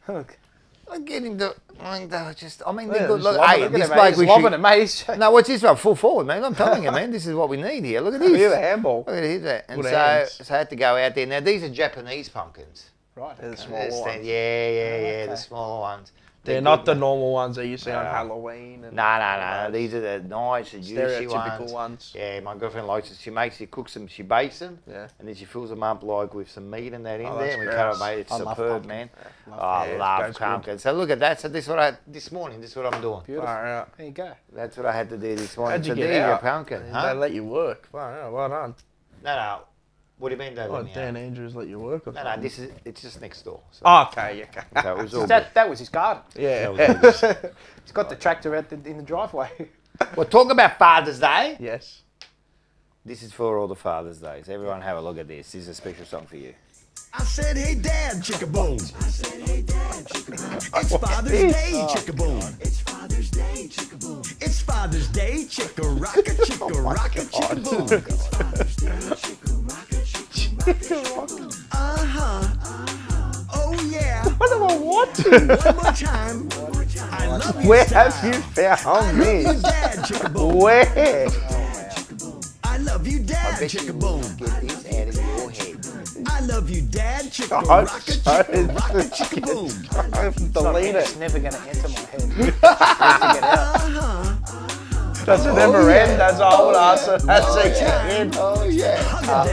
Speaker 2: I'm getting to. I mean, they were just. I mean, they're good. Look, hey, this bloke we
Speaker 4: lobbing it, mate.
Speaker 2: No, what's this one? Full forward, man. I'm telling you, man. This is what we need here. Look at this.
Speaker 3: Here's a handball.
Speaker 2: Look at this. And
Speaker 3: Good
Speaker 2: so
Speaker 3: hands.
Speaker 2: I had to go out there. Now these are Japanese pumpkins.
Speaker 4: Right.
Speaker 3: They're the smaller ones.
Speaker 2: Yeah, the smaller ones.
Speaker 3: They're not the normal ones that you see on Halloween. And
Speaker 2: No. These are the nice, the juicy
Speaker 3: stereotypical ones.
Speaker 2: Yeah, my girlfriend likes it. She cooks them, she bakes them,
Speaker 3: Yeah.
Speaker 2: and then she fills them up like with some meat and that in
Speaker 3: Oh,
Speaker 2: there.
Speaker 3: that's
Speaker 2: And we
Speaker 3: gross.
Speaker 2: cut it, mate. It's
Speaker 3: I love
Speaker 2: superb,
Speaker 3: pumpkin.
Speaker 2: man.
Speaker 3: Yeah,
Speaker 2: I love pumpkin. So look at that. So this is what this morning. This is what I'm doing.
Speaker 4: Beautiful.
Speaker 3: Far out.
Speaker 4: There you go.
Speaker 2: That's what I had to do this morning.
Speaker 3: How'd you
Speaker 2: So
Speaker 3: get
Speaker 2: there you go,
Speaker 3: out?
Speaker 2: pumpkin.
Speaker 3: They
Speaker 2: Huh?
Speaker 3: let you work. Far out. Well done.
Speaker 2: No. What do you mean? Don't
Speaker 3: Oh,
Speaker 2: let me
Speaker 3: Dan
Speaker 2: out?
Speaker 3: Andrews let you work or
Speaker 2: No,
Speaker 3: something?
Speaker 2: it's just next door. So,
Speaker 3: Oh, okay, okay.
Speaker 2: so it was all
Speaker 4: That was his garden.
Speaker 3: Yeah.
Speaker 4: He's got the tractor out in the driveway.
Speaker 2: Well, talk about Father's Day.
Speaker 3: Yes.
Speaker 2: This is for all the Father's Days. Everyone have a look at this. This is a special song for you.
Speaker 19: I said, hey, Dad, chicka-boom. I said, hey, Dad, chicka-boom. It's Father's Day, chicka-boom. It's Father's Day, chicka-boom. It's Father's Day, chicka-rocka, chicka-rocka, chicka-boom. It's Father's Day, chicka-rocka, chicka-rocka. Uh-huh. Oh, yeah.
Speaker 3: What am I watching?
Speaker 19: One more time. I love you,
Speaker 3: Where
Speaker 19: style.
Speaker 3: have you found
Speaker 19: I love you,
Speaker 3: this?
Speaker 19: Dad, chicka-boom.
Speaker 3: Where?
Speaker 19: I love you, Dad, chicka-boom.
Speaker 2: Get this out of your head.
Speaker 19: I love you, Dad, chicka
Speaker 3: I
Speaker 19: rocka,
Speaker 3: hope
Speaker 19: chicka
Speaker 3: so.
Speaker 19: rocka, chicka boom.
Speaker 3: Delete
Speaker 4: It's
Speaker 3: it.
Speaker 4: never going to enter my head. Need to get out.
Speaker 3: Does it ever end? That's all I would answer. That's it.
Speaker 2: Oh, yeah.
Speaker 19: Hug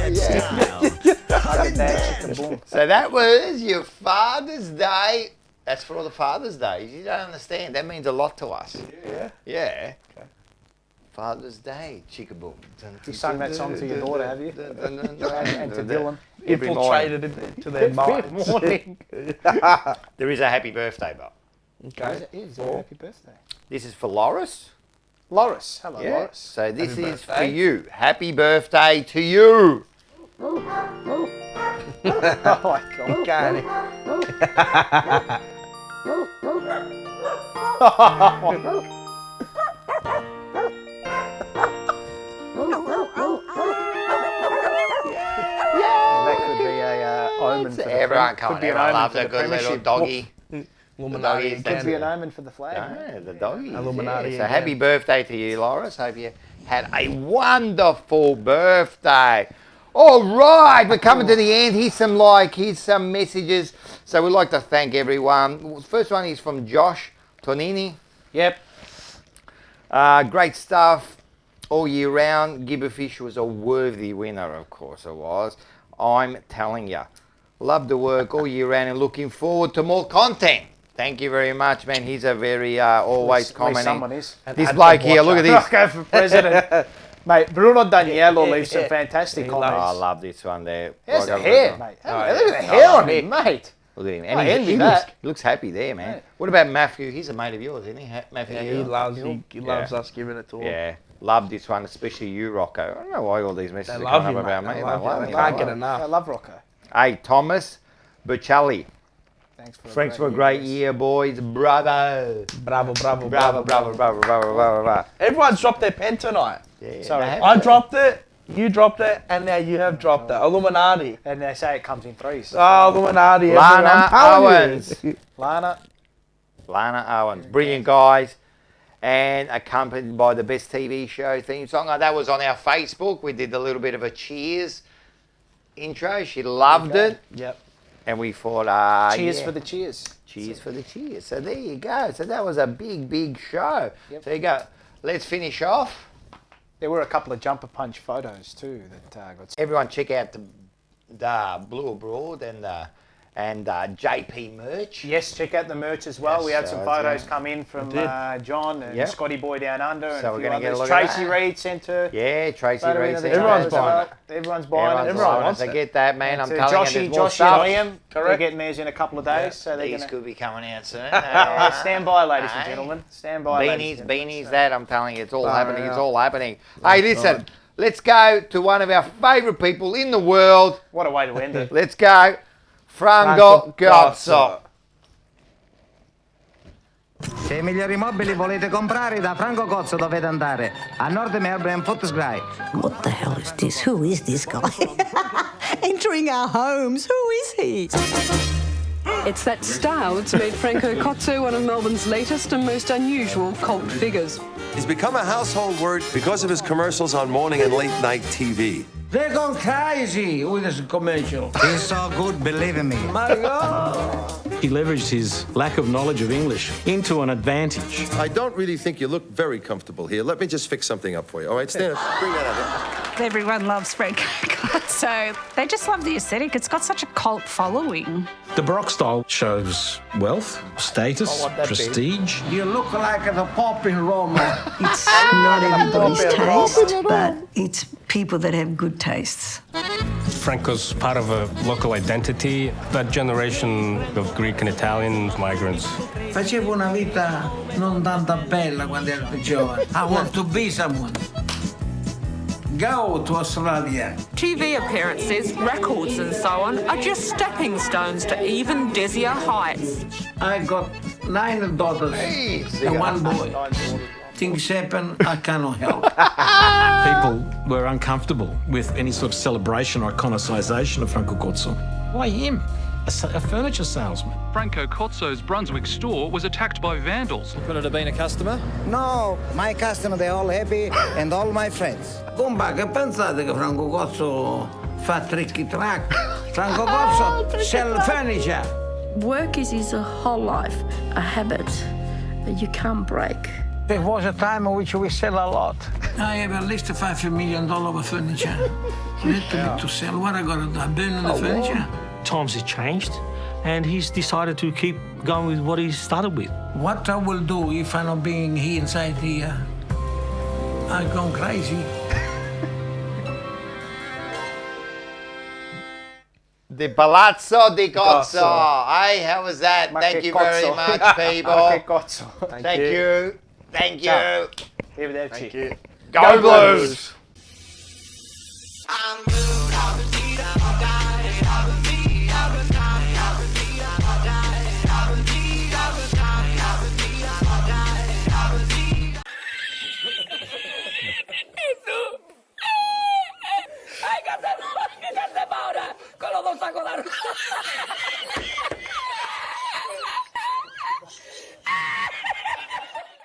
Speaker 19: a dad style.
Speaker 2: So that was your Father's Day. That's for all the Father's Days. You don't understand. That means a lot to us.
Speaker 3: Yeah.
Speaker 2: Yeah. Father's Day, chicka-boom.
Speaker 4: You sung that song to your daughter, have you? And to Dylan.
Speaker 2: Every morning.
Speaker 3: Infiltrated into their minds.
Speaker 4: Morning.
Speaker 2: There is a happy birthday, Bob.
Speaker 3: Okay.
Speaker 4: It is. Happy birthday.
Speaker 2: This is for Loris.
Speaker 4: Loris. Hello,
Speaker 2: Yeah.
Speaker 4: Loris.
Speaker 2: So this
Speaker 3: Happy
Speaker 2: is for
Speaker 3: birthday.
Speaker 2: you. Happy birthday to you.
Speaker 4: Oh, my God. That could be a omen. For the
Speaker 2: Everyone
Speaker 4: could
Speaker 2: coming
Speaker 4: be an
Speaker 2: in. I
Speaker 4: omen
Speaker 2: love
Speaker 4: for
Speaker 2: the
Speaker 4: the
Speaker 2: good little
Speaker 4: Premiership.
Speaker 2: doggy.
Speaker 3: Illuminati.
Speaker 2: It
Speaker 4: Could be an omen for the flag.
Speaker 2: Yeah, the doggy.
Speaker 3: Illuminati
Speaker 2: Yeah. So
Speaker 3: again.
Speaker 2: happy birthday to you, Loris. Hope you had a wonderful birthday. All right, we're coming to the end. Here's some messages. So we'd like to thank everyone. First one is from Josh Tonini.
Speaker 4: Yep.
Speaker 2: Great stuff all year round. Gibberfish was a worthy winner, of course it was. I'm telling you. Love the work all year round and looking forward to more content. Thank you very much, man. He's a very always
Speaker 4: At least
Speaker 2: commenting.
Speaker 4: someone is.
Speaker 2: This bloke here, look at this.
Speaker 4: Go for president. Mate, Bruno Daniello leaves some fantastic
Speaker 2: Oh,
Speaker 4: comments.
Speaker 2: I love this one there.
Speaker 4: Here's the
Speaker 2: Like,
Speaker 4: hair, mate. Look at the
Speaker 2: I
Speaker 4: hair
Speaker 2: love
Speaker 4: on
Speaker 2: it.
Speaker 4: him, mate.
Speaker 2: Look at him.
Speaker 4: I
Speaker 2: And
Speaker 4: envy
Speaker 2: he
Speaker 4: that.
Speaker 2: looks happy there, man. What about Matthew? He's a mate of yours, isn't he? Matthew
Speaker 3: Yeah,
Speaker 2: Hill?
Speaker 3: he loves us giving it to him.
Speaker 2: Yeah. Love this one, especially you, Rocco. I don't know why all these messages
Speaker 3: They
Speaker 2: are
Speaker 3: love
Speaker 2: coming
Speaker 3: you,
Speaker 2: up about
Speaker 3: mate.
Speaker 2: me.
Speaker 3: They love you.
Speaker 2: me.
Speaker 3: They can't get
Speaker 2: love
Speaker 3: enough.
Speaker 4: I love Rocco.
Speaker 2: Hey, Thomas Berchelli.
Speaker 4: Thanks
Speaker 2: for a great year, boys. Bravo.
Speaker 3: Bravo, bravo,
Speaker 2: Bravo, bravo, bravo, bravo, bravo.
Speaker 3: Everyone's dropped their pen tonight.
Speaker 2: Yeah,
Speaker 4: Sorry.
Speaker 3: I dropped it, you dropped it, and now you have dropped it. Illuminati.
Speaker 4: And they say it comes in threes.
Speaker 3: Oh, Illuminati.
Speaker 2: Lana
Speaker 3: I'm telling
Speaker 2: Owens.
Speaker 3: you.
Speaker 4: Lana.
Speaker 2: Lana Owens. Brilliant guys. And accompanied by the best TV show theme song. Oh, that was on our Facebook. We did a little bit of a Cheers intro. She loved it.
Speaker 4: Yep.
Speaker 2: And we thought,
Speaker 4: Cheers
Speaker 2: yeah.
Speaker 4: for the cheers.
Speaker 2: Cheers for the cheers. So there you go. So that was a big, big show.
Speaker 4: Yep.
Speaker 2: There you go. Let's finish off.
Speaker 4: There were a couple of jumper punch photos too that got.
Speaker 2: Everyone check out the Blue Abroad and JP merch.
Speaker 4: Yes, check out the merch as well.
Speaker 2: Yes,
Speaker 4: We had some
Speaker 2: so
Speaker 4: photos
Speaker 2: yeah.
Speaker 4: come in from
Speaker 3: We did.
Speaker 4: John and
Speaker 2: Yep.
Speaker 4: Scotty Boy Down Under and
Speaker 2: So
Speaker 4: a
Speaker 2: we're
Speaker 4: few
Speaker 2: gonna get a
Speaker 4: others.
Speaker 2: look at
Speaker 4: Tracy
Speaker 2: that.
Speaker 4: Reed sent her.
Speaker 2: Yeah, Tracy
Speaker 4: photo in
Speaker 2: Reed.
Speaker 4: of the
Speaker 3: Everyone's
Speaker 4: jumper as
Speaker 3: buying
Speaker 4: well.
Speaker 3: it.
Speaker 4: Everyone's buying it.
Speaker 3: Everyone wants
Speaker 2: to
Speaker 3: it.
Speaker 2: get that, man.
Speaker 4: And
Speaker 2: I'm
Speaker 4: to
Speaker 2: telling you,
Speaker 4: Joshy,
Speaker 2: there's more
Speaker 4: Joshy
Speaker 2: stuff.
Speaker 4: and Liam, they're
Speaker 3: Correct.
Speaker 4: getting theirs in a couple of days. So they're
Speaker 2: These
Speaker 4: gonna
Speaker 2: could be coming out soon.
Speaker 4: stand by, ladies and
Speaker 2: Hey.
Speaker 4: gentlemen. Stand by, ladies
Speaker 2: Beanies,
Speaker 4: and gentlemen.
Speaker 2: beanies, that I'm telling you, it's all
Speaker 3: Far
Speaker 2: happening. It's
Speaker 3: out.
Speaker 2: all happening. Hey, listen, let's go to one of our favourite people in the world.
Speaker 4: What a way to end it.
Speaker 2: Let's go. Franco Gozzo.
Speaker 11: Se i migliori mobili volete comprare, da Franco Cozzo dovete andare a Nord Melbourne Footscray.
Speaker 20: What the hell is this? Who is this guy? Entering our homes. Who is he?
Speaker 21: It's that style that's made Franco Cozzo one of Melbourne's latest and most unusual cult figures.
Speaker 22: He's become a household word because of his commercials on morning and late night TV.
Speaker 11: They're gone crazy with this commercial. He's so good, believe in me. My God.
Speaker 23: He leveraged his lack of knowledge of English into an advantage.
Speaker 22: I don't really think you look very comfortable here. Let me just fix something up for you. All right, stand up. Bring that up.
Speaker 24: Everyone loves Franco Cozzo. They just love the aesthetic. It's got such a cult following.
Speaker 23: The Baroque style shows wealth, status, prestige.
Speaker 11: You look like the Pope in Rome.
Speaker 20: It's not everybody's taste, but it's people that have good tastes.
Speaker 25: Franco's part of a local identity. That generation of Greek and Italian migrants.
Speaker 11: Facevo una vita non tanta bella quando ero più giovane. I want to be someone. Go to Australia.
Speaker 21: TV appearances, records and so on are just stepping stones to even dizzier heights.
Speaker 11: I got 9 daughters and 1 boy. Things happen, I cannot help.
Speaker 23: People were uncomfortable with any sort of celebration or iconicization of Franco Cozzo. Why him? A furniture salesman.
Speaker 26: Franco Cozzo's Brunswick store was attacked by vandals.
Speaker 27: Could it have been a customer?
Speaker 11: No, my customer, they're all happy and all my friends. Bomba, che pensate che Franco Cozzo fa tricky-track? Franco Cozzo sell furniture.
Speaker 28: Work is his whole life, a habit that you can't break.
Speaker 11: There was a time in which we sell a lot. I have at least $5 million of furniture. Little bit to sell. What I got to do? Burn the furniture?
Speaker 23: Times have changed, and he's decided to keep going with what he started with.
Speaker 11: What I will do if I'm not being here inside here, I've gone crazy.
Speaker 2: The Palazzo di Cozzo. Hey, how was that? Thank you very much, people. Thank you. Thank you.
Speaker 4: Thank you.
Speaker 2: Go Blues.
Speaker 28: ¡Ay, que se muere! ¡Que se muere! ¡Con los dos sacos de arroz!